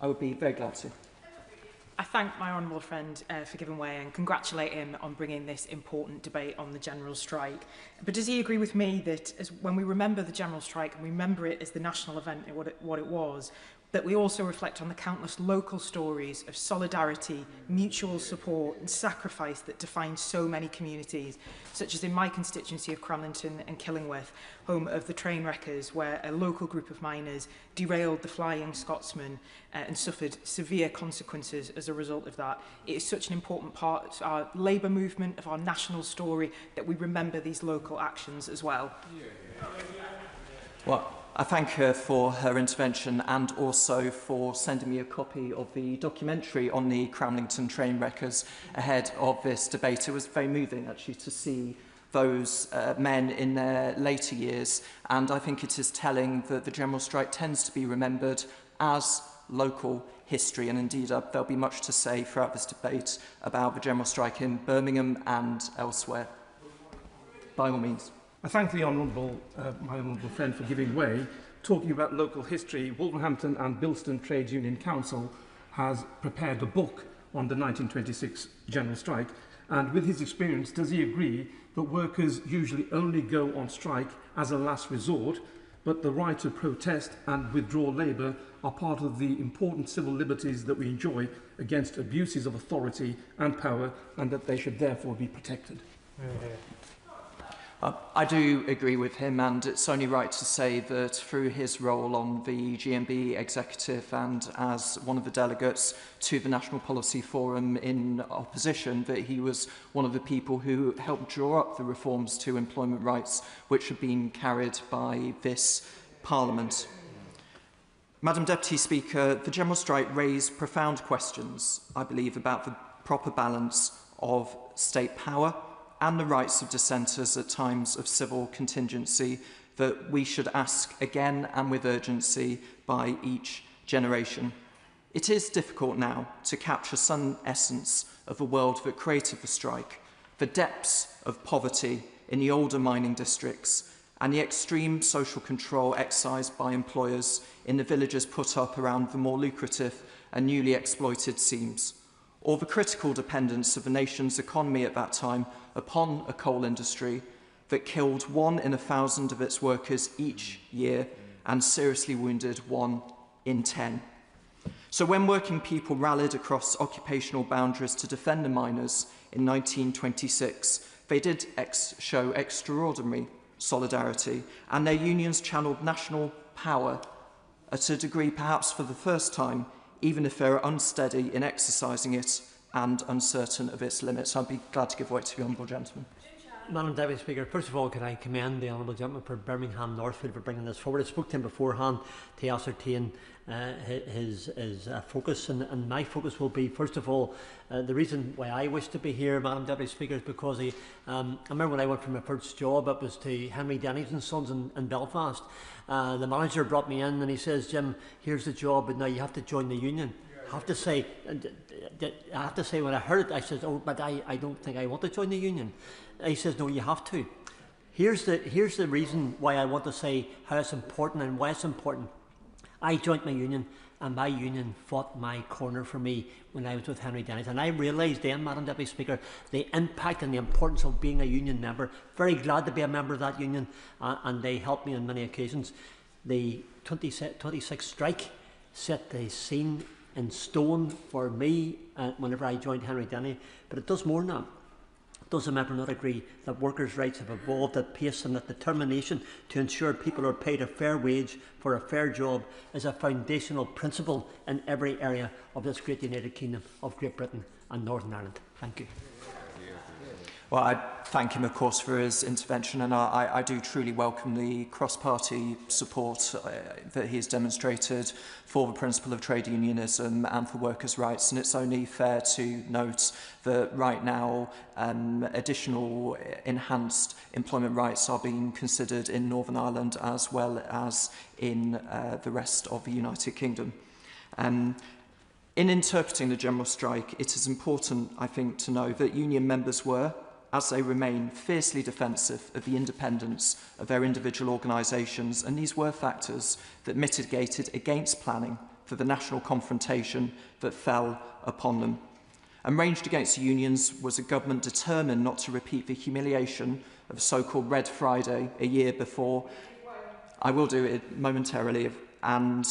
I would be very glad to. I thank my honourable friend for giving way and congratulate him on bringing this important debate on the General Strike. But does he agree with me that when we remember the General Strike and we remember it as the national event and what it was, that we also reflect on the countless local stories of solidarity, mutual support and sacrifice that define so many communities, such as in my constituency of Cramlington and Killingworth, home of the train wreckers, where a local group of miners derailed the Flying Scotsman and suffered severe consequences as a result of that. It is such an important part of our labour movement, of our national story, that we remember these local actions as well. Well, I thank her for her intervention and also for sending me a copy of the documentary on the Cramlington train wreckers ahead of this debate. It was very moving, actually, to see those men in their later years, and I think it is telling that the General Strike tends to be remembered as local history, and indeed there'll be much to say throughout this debate about the General Strike in Birmingham and elsewhere. By all means. I thank the my honourable friend for giving way. Talking about local history, Wolverhampton and Bilston Trades Union Council has prepared a book on the 1926 General Strike, and with his experience, does he agree that workers usually only go on strike as a last resort, but the right to protest and withdraw labour are part of the important civil liberties that we enjoy against abuses of authority and power, and that they should therefore be protected? I do agree with him, and it's only right to say that through his role on the GMB executive and as one of the delegates to the National Policy Forum in opposition, that he was one of the people who helped draw up the reforms to employment rights which have been carried by this Parliament. Madam Deputy Speaker, the General Strike raised profound questions, I believe, about the proper balance of state power and the rights of dissenters at times of civil contingency that we should ask again and with urgency by each generation. It is difficult now to capture some essence of the world that created the strike, the depths of poverty in the older mining districts and the extreme social control exercised by employers in the villages put up around the more lucrative and newly exploited seams, or the critical dependence of the nation's economy at that time upon a coal industry that killed 1 in 1,000 of its workers each year and seriously wounded 1 in 10. So when working people rallied across occupational boundaries to defend the miners in 1926, they did show extraordinary solidarity, and their unions channeled national power at a degree perhaps for the first time, even if they are unsteady in exercising it and uncertain of its limits. I'd be glad to give way to the honourable gentleman. Madam Deputy Speaker, first of all, can I commend the Honourable Gentleman for Birmingham Northfield for bringing this forward. I spoke to him beforehand to ascertain his focus, and my focus will be, first of all, the reason why I wish to be here, Madam Deputy Speaker, is because I remember when I went for my first job, it was to Henry Denny's and Sons in Belfast. The manager brought me in and he says, "Jim, here's the job, but now you have to join the union." I have to say, when I heard it, I said, "Oh, but I don't think I want to join the union." He says, "No, you have to." Here's the reason why I want to say how it's important and why it's important. I joined my union, and my union fought my corner for me when I was with Henry Denny's, and I realised then, Madam Deputy Speaker, the impact and the importance of being a union member. Very glad to be a member of that union, and they helped me on many occasions. The 26 strike set the scene in stone for me whenever I joined Henry Denny, but it does more than that. Does the member not agree that workers' rights have evolved at pace and that determination to ensure people are paid a fair wage for a fair job is a foundational principle in every area of this great United Kingdom of Great Britain and Northern Ireland? Thank you. Well, I thank him, of course, for his intervention, and I do truly welcome the cross-party support that he has demonstrated for the principle of trade unionism and for workers' rights. And it's only fair to note that right now additional enhanced employment rights are being considered in Northern Ireland as well as in the rest of the United Kingdom. In interpreting the general strike, it is important, I think, to know that union members were, as they remain, fiercely defensive of the independence of their individual organisations, and these were factors that mitigated against planning for the national confrontation that fell upon them. And ranged against the unions was a government determined not to repeat the humiliation of the so-called Red Friday a year before. I will do it momentarily, and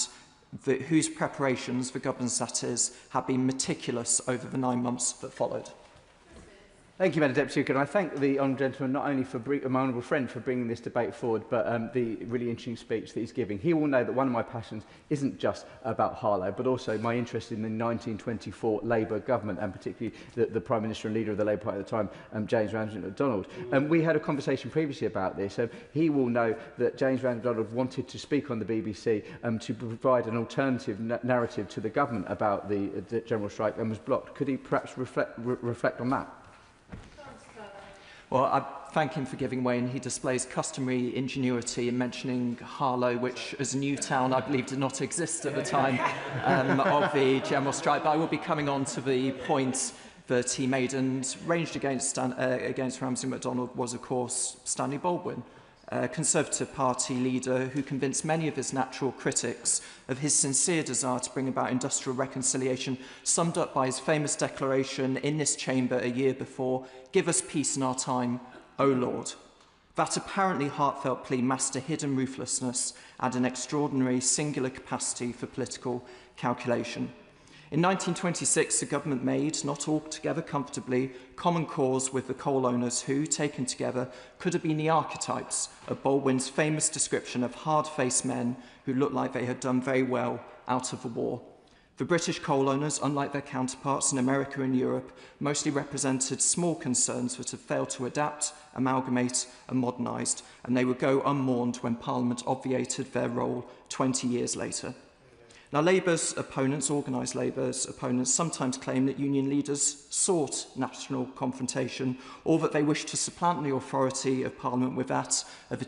whose preparations, the government's that is, have been meticulous over the 9 months that followed. Thank you, Madam Deputy Speaker. And I thank the honourable gentleman not only for my honourable friend for bringing this debate forward, but the really interesting speech that he's giving. He will know that one of my passions isn't just about Harlow, but also my interest in the 1924 Labour government, and particularly the Prime Minister and leader of the Labour Party at the time, James Ramsden MacDonald. We had a conversation previously about this. He will know that James Ramsden MacDonald wanted to speak on the BBC to provide an alternative narrative to the government about the general strike and was blocked. Could he perhaps reflect on that? Well, I thank him for giving way, and he displays customary ingenuity in mentioning Harlow, which, as a new town, I believe did not exist at the time of the general strike. But I will be coming on to the point that he made, and ranged against Ramsden MacDonald was, of course, Stanley Baldwin, a Conservative Party leader who convinced many of his natural critics of his sincere desire to bring about industrial reconciliation, summed up by his famous declaration in this chamber a year before, "Give us peace in our time, O Lord." That apparently heartfelt plea masked a hidden ruthlessness and an extraordinary singular capacity for political calculation. In 1926, the government made, not altogether comfortably, common cause with the coal owners who, taken together, could have been the archetypes of Baldwin's famous description of hard-faced men who looked like they had done very well out of the war. The British coal owners, unlike their counterparts in America and Europe, mostly represented small concerns that had failed to adapt, amalgamate and modernise, and they would go unmourned when Parliament obviated their role 20 years later. Now, Labour's opponents, organised Labour's opponents, sometimes claim that union leaders sought national confrontation or that they wished to supplant the authority of Parliament with that of a